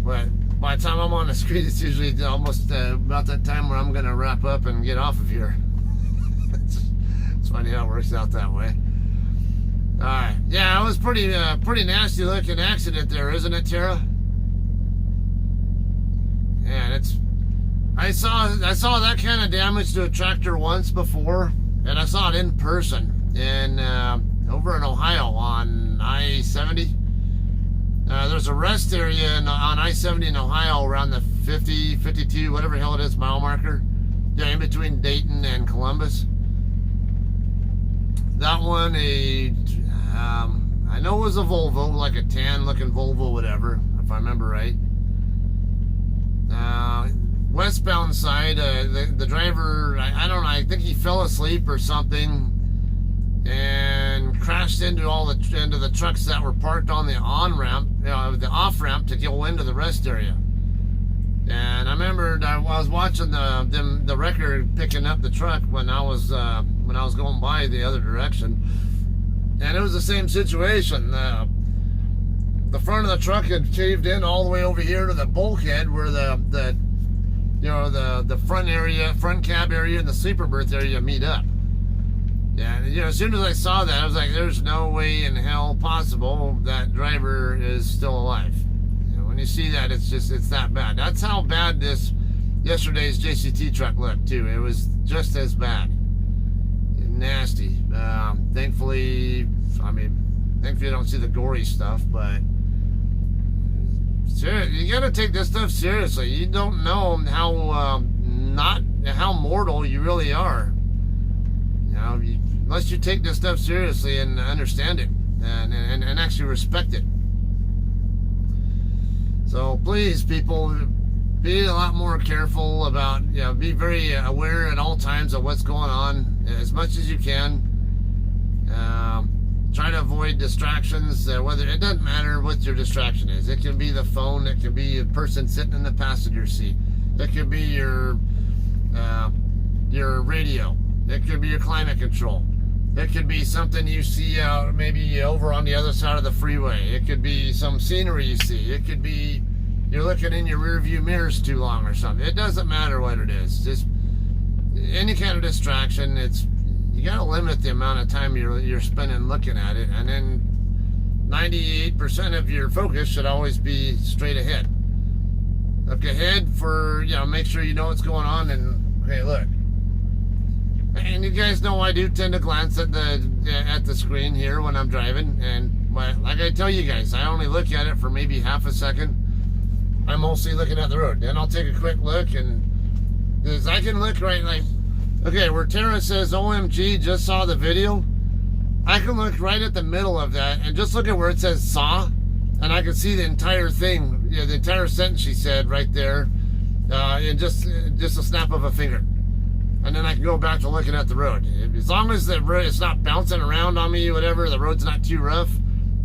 But by the time I'm on the screen, it's usually almost about that time where I'm going to wrap up and get off of here. It's funny how it works out that way. All right, yeah, it was pretty nasty looking accident there, isn't it, Tara? Yeah, I saw that kind of damage to a tractor once before, and I saw it in person over in Ohio on I-70. There's a rest area on I-70 in Ohio around the 50, 52, whatever the hell it is, mile marker. Yeah, in between Dayton and Columbus. That one, I know it was a Volvo, like a tan-looking Volvo, whatever, if I remember right. Westbound side, the driver, I don't know, I think he fell asleep or something and crashed into the trucks that were parked on the on-ramp, the off-ramp to go into the rest area. And I remember I was watching the record picking up the truck when I was going by the other direction, and it was the same situation. The front of the truck had caved in all the way over here to the bulkhead where the front cab area and the sleeper berth area meet up. Yeah, as soon as I saw that, I was like, there's no way in hell possible that driver is still alive. When you see that, it's that bad. That's how bad yesterday's JCT truck looked too. It was just as bad. Nasty. Thankfully I don't see the gory stuff, but you gotta take this stuff seriously. You don't know how mortal you really are. Unless you take this stuff seriously and understand it and actually respect it. So please, people, be a lot more careful about, be very aware at all times of what's going on as much as you can. Try to avoid distractions, whether it doesn't matter what your distraction is. It can be the phone, it can be a person sitting in the passenger seat, it could be your radio, it could be your climate control, it could be something you see out maybe over on the other side of the freeway, it could be some scenery you see, it could be you're looking in your rear view mirrors too long or something. It doesn't matter what it is. Just any kind of distraction, you gotta limit the amount of time you're spending looking at it, and then 98% of your focus should always be straight ahead. Look ahead for, make sure you know what's going on, and hey, look. and you guys know I do tend to glance at the screen here when I'm driving, and like I tell you guys, I only look at it for maybe half a second. I'm mostly looking at the road. Then I'll take a quick look, and because I can look right, like, okay, where Tara says, OMG, just saw the video, I can look right at the middle of that and just look at where it says saw, and I can see the entire thing, the entire sentence she said right there, in just a snap of a finger. And then I can go back to looking at the road. As long as it's not bouncing around on me, whatever, the road's not too rough,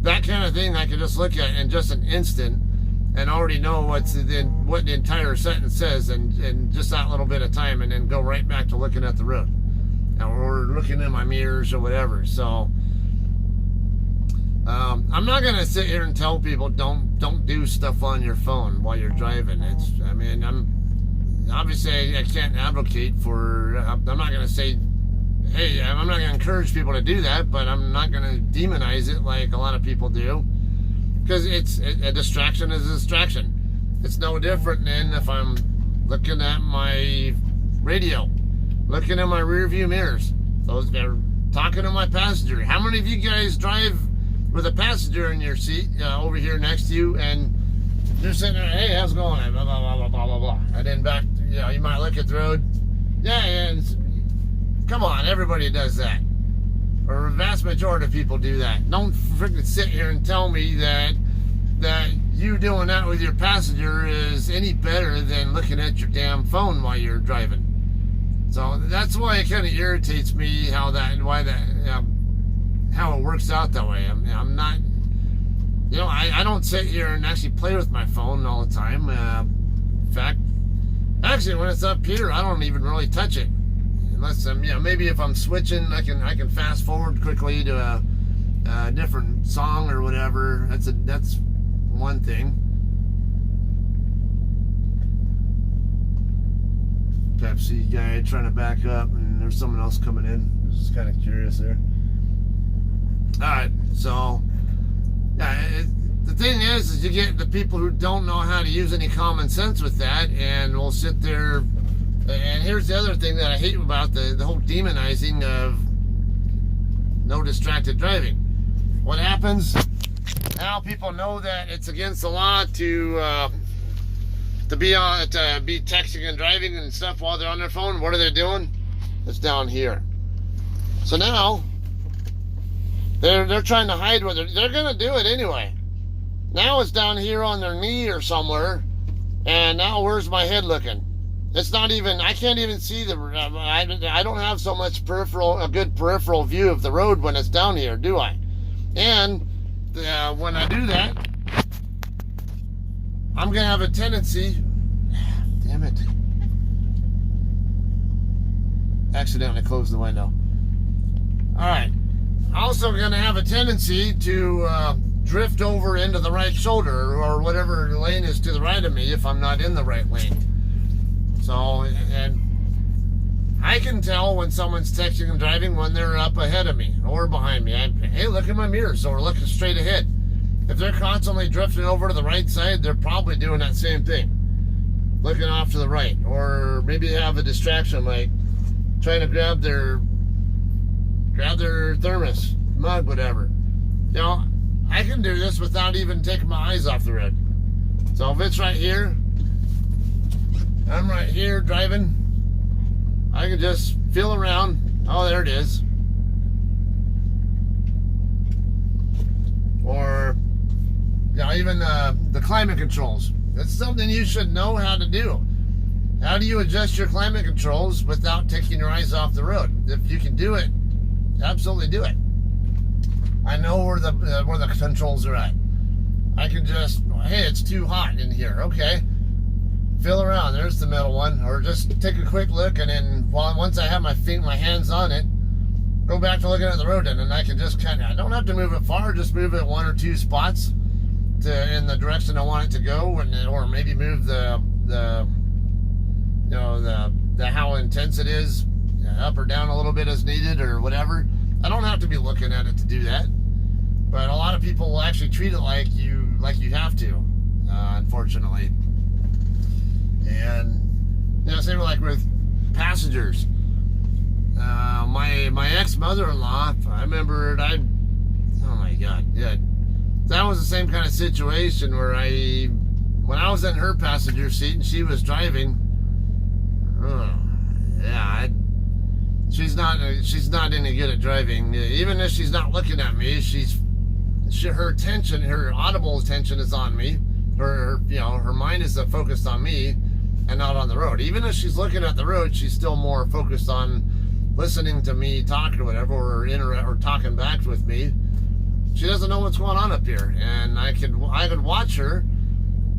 that kind of thing I can just look at in just an instant and already know what the entire sentence says in just that little bit of time, and then go right back to looking at the road. Or looking in my mirrors or whatever. So I'm not gonna sit here and tell people don't do stuff on your phone while you're driving. Obviously I can't advocate for. I'm not gonna say, hey, I'm not gonna encourage people to do that, but I'm not gonna demonize it like a lot of people do, because it's a distraction is a distraction. It's no different than if I'm looking at my radio, looking in my rear view mirrors. Those are talking to my passenger. How many of you guys drive with a passenger in your seat over here next to you, and you're sitting there, hey, how's it going? Blah, blah, blah, blah, blah, blah, blah. And then back, you might look at the road. Yeah, come on, everybody does that. Or a vast majority of people do that. Don't freaking sit here and tell me that you doing that with your passenger is any better than looking at your damn phone while you're driving. So that's why it kind of irritates me how it works out that way. I'm not, I don't sit here and actually play with my phone all the time. In fact, actually, when it's up here, I don't even really touch it, unless maybe if I'm switching, I can fast forward quickly to a different song or whatever. That's one thing. Pepsi guy trying to back up, and there's someone else coming in. Just kind of curious there. Alright, so the thing is you get the people who don't know how to use any common sense with that, and will sit there. And here's the other thing that I hate about the whole demonizing of no distracted driving. What happens now? People know that it's against the law to be texting and driving and stuff while they're on their phone. What are they doing? It's down here. So now they're trying to hide what they're gonna do it anyway. Now it's down here on their knee or somewhere, and now where's my head looking? It's not even. I can't even see I don't have so much a good peripheral view of the road when it's down here, do I? And when I do that, I'm gonna have a tendency. Damn it! Accidentally closed the window. All right. Also gonna have a tendency to drift over into the right shoulder or whatever lane is to the right of me if I'm not in the right lane. So, and I can tell when someone's texting and driving when they're up ahead of me or behind me. Hey, look at my mirrors, so we're looking straight ahead. If they're constantly drifting over to the right side, they're probably doing that same thing, looking off to the right, or maybe they have a distraction like trying to grab their thermos, mug, whatever. I can do this without even taking my eyes off the road. So if it's right here, I'm right here driving, I can just feel around. Oh, there it is. Or even the climate controls. That's something you should know how to do. How do you adjust your climate controls without taking your eyes off the road? If you can do it, absolutely do it. I know where the controls are at. I can just, hey, it's too hot in here. Okay, feel around. There's the middle one. Or just take a quick look, and then once I have my hands on it, go back to looking at the road, and then I can just I don't have to move it far. Just move it 1 or 2 spots in the direction I want it to go, or maybe move the how intense it is up or down a little bit as needed or whatever. I don't have to be looking at it to do that, but a lot of people will actually treat it like you have to, unfortunately. And same like with passengers. my ex-mother-in-law, I remember oh my God, yeah, that was the same kind of situation where when I was in her passenger seat and she was driving, she's not any good at driving. Even if she's not looking at me, her attention, her audible attention is on me. Her mind is focused on me and not on the road. Even if she's looking at the road, she's still more focused on listening to me talk or whatever, or talking back with me. She doesn't know what's going on up here, and I could watch her.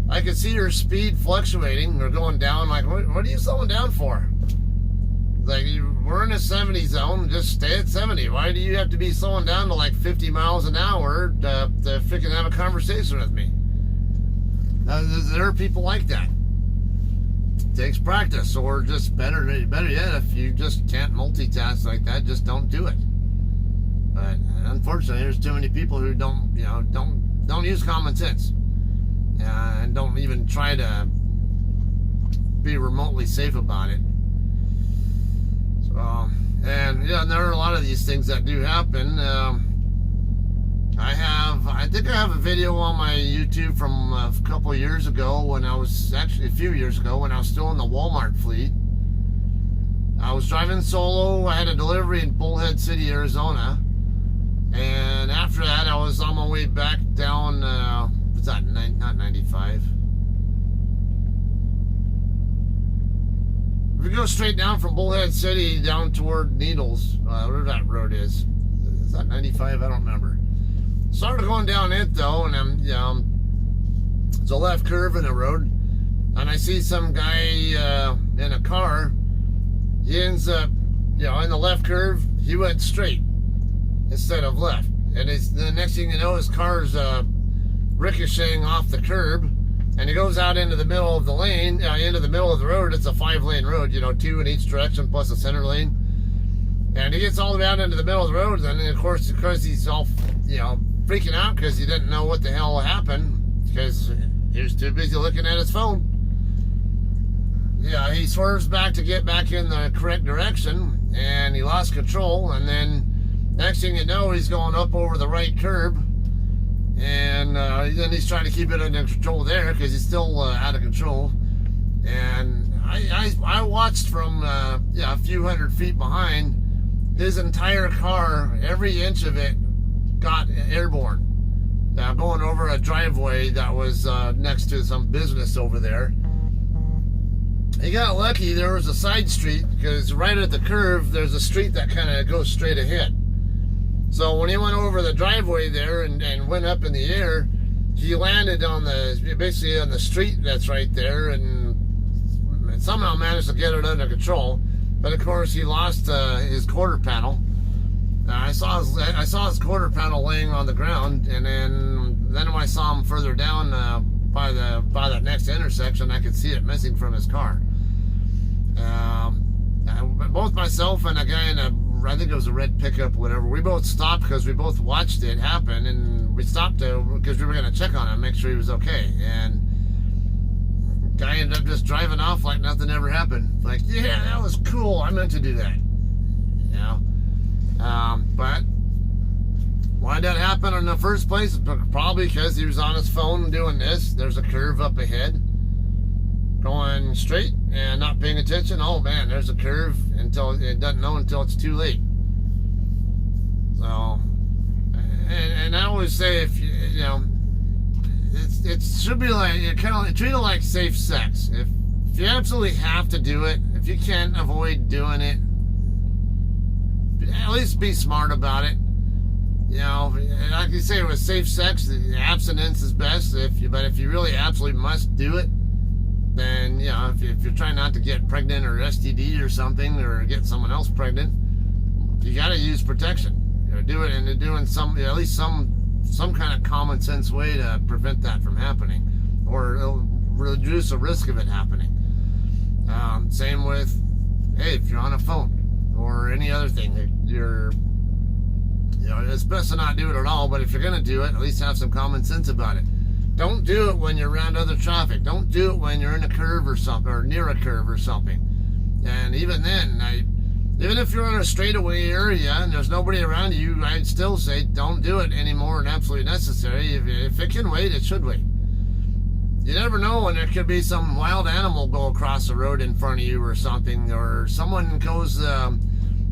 I could see her speed fluctuating or going down. Like, what are you slowing down for? Like, we're in a 70 zone. Just stay at 70. Why do you have to be slowing down to like 50 miles an hour to freaking have a conversation with me? There are people like that. It takes practice, or just better yet, if you just can't multitask like that, just don't do it. But unfortunately, there's too many people who don't use common sense, and don't even try to be remotely safe about it. So, and there are a lot of these things that do happen. I think I have a video on my YouTube from a couple of years ago, a few years ago, when I was still in the Walmart fleet. I was driving solo. I had a delivery in Bullhead City, Arizona. And after that, I was on my way back down, what's that, not 95. If we go straight down from Bullhead City down toward Needles, whatever that road is that 95? I don't remember. Started going down it though, and it's a left curve in the road, and I see some guy in a car. He ends up, in the left curve, he went straight instead of left, and the next thing you know, his car's ricocheting off the curb, and he goes out into the middle of the lane, into the middle of the road. It's a 5-lane road, 2 in each direction plus a center lane, and he gets all the way out into the middle of the road, and then of course, because he's all, freaking out because he didn't know what the hell happened, because he was too busy looking at his phone. He swerves back to get back in the correct direction, and he lost control, and then next thing you know, he's going up over the right curb, and then he's trying to keep it under control there because he's still out of control. And I watched from a few hundred feet behind. His entire car, every inch of it, got airborne, going over a driveway that was next to some business over there. He got lucky. There was a side street, because right at the curve there's a street that kind of goes straight ahead. So when he went over the driveway there and went up in the air, he landed basically on the street that's right there, and somehow managed to get it under control. But of course, he lost his quarter panel. I saw his quarter panel laying on the ground, and then when I saw him further down by that next intersection, I could see it missing from his car. Both myself and a guy in I think it was a red pickup, whatever, we both stopped because we both watched it happen, and we stopped because we were going to check on him, make sure he was okay. And the guy ended up just driving off like nothing ever happened. Like, yeah, that was cool. I meant to do that. But why did that happen in the first place? Probably because he was on his phone doing this. There's a curve up ahead, going straight and not paying attention. Oh man, there's a curve, until it doesn't know until it's too late. So, and I always say, if it should be like, treat it like safe sex. If you absolutely have to do it, if you can't avoid doing it, at least be smart about it. Like you say, with safe sex, the abstinence is best. But if you really absolutely must do it, then if you're trying not to get pregnant or STD or something, or get someone else pregnant, you got to use protection. Do it, and doing at least some kind of common sense way to prevent that from happening, or reduce the risk of it happening. Same with, hey, if you're on a phone or any other thing, it's best to not do it at all. But if you're going to do it, at least have some common sense about it. Don't do it when you're around other traffic. Don't do it when you're in a curve or something, or near a curve or something. And even then, Even if you're in a straightaway area and there's nobody around you, I'd still say don't do it any more than absolutely necessary. If it can wait, it should wait. You never know when there could be some wild animal go across the road in front of you or something, or someone goes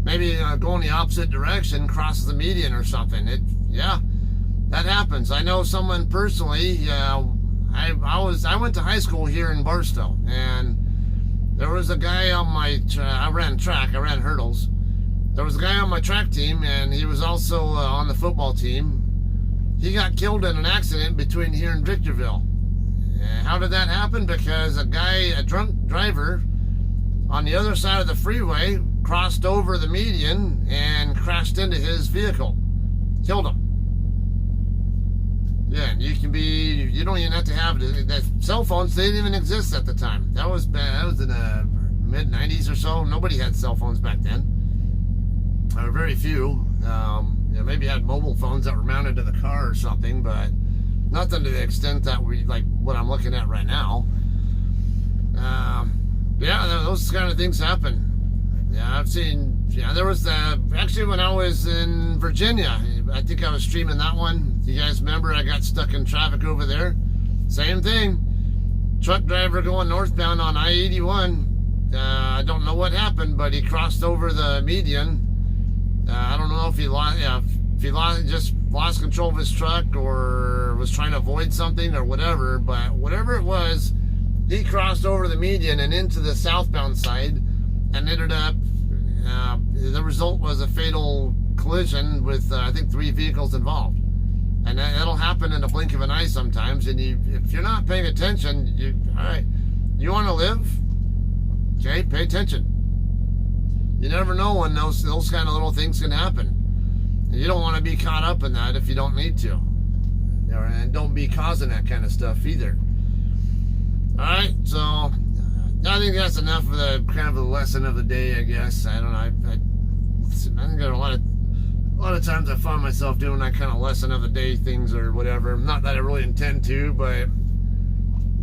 maybe going the opposite direction, crosses the median or something. Yeah, that happens. I know someone personally. I went to high school here in Barstow, and there was a guy on my I ran hurdles. There was a guy on my track team, and he was also on the football team. He got killed in an accident between here and Victorville. How did that happen? Because a drunk driver on the other side of the freeway crossed over the median and crashed into his vehicle. Killed him. Yeah, and you don't even have to have that. Cell phones, they didn't even exist at the time. That was bad. That was in the mid-90s or so. Nobody had cell phones back then. Or very few. Maybe had mobile phones that were mounted to the car or something, but nothing to the extent that like what I'm looking at right now. Those kind of things happen. Yeah, I've seen. Yeah, there was actually when I was in Virginia. I think I was streaming that one. You guys remember? I got stuck in traffic over there. Same thing. Truck driver going northbound on I-81. I don't know what happened, but he crossed over the median. I don't know if he just lost control of his truck or was trying to avoid something or whatever. But whatever it was, he crossed over the median and into the southbound side, and ended up. The result was a fatal collision with I think 3 vehicles involved, and that'll happen in a blink of an eye sometimes. And if you're not paying attention, you want to live, okay? Pay attention. You never know when those kind of little things can happen. And you don't want to be caught up in that if you don't need to, and don't be causing that kind of stuff either. All right, so I think that's enough of the kind of the lesson of the day, I guess. I don't know. I think there are a lot of times I find myself doing that kind of lesson of the day things or whatever. Not that I really intend to, but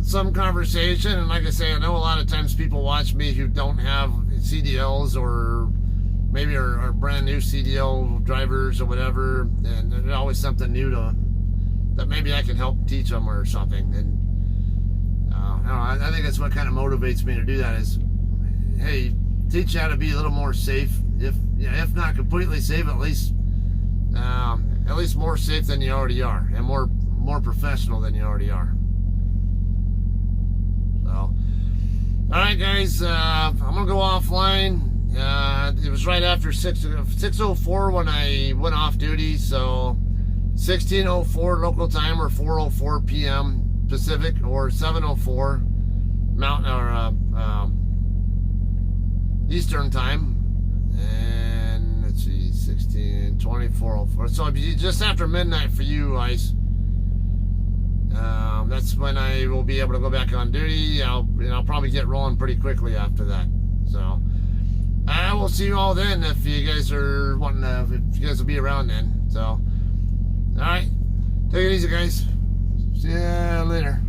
some conversation. And like I say, I know a lot of times people watch me who don't have CDLs or maybe are brand new CDL drivers or whatever, and there's always something new that maybe I can help teach them or something. And I think that's what kind of motivates me to do that is, hey, teach you how to be a little more safe. If not completely safe, at least more safe than you already are, and more professional than you already are. So, all right, guys, I'm gonna go offline. It was right after 6:04 when I went off duty, so 16:04 local time or 4:04 p.m. Pacific or 7:04 Mountain or Eastern time, and let's see, 24:04. So just after midnight for you, Ice. That's when I will be able to go back on duty. I'll probably get rolling pretty quickly after that. So I will see you all then if you guys are wanting to. If you guys will be around then. So all right, take it easy, guys. See ya later.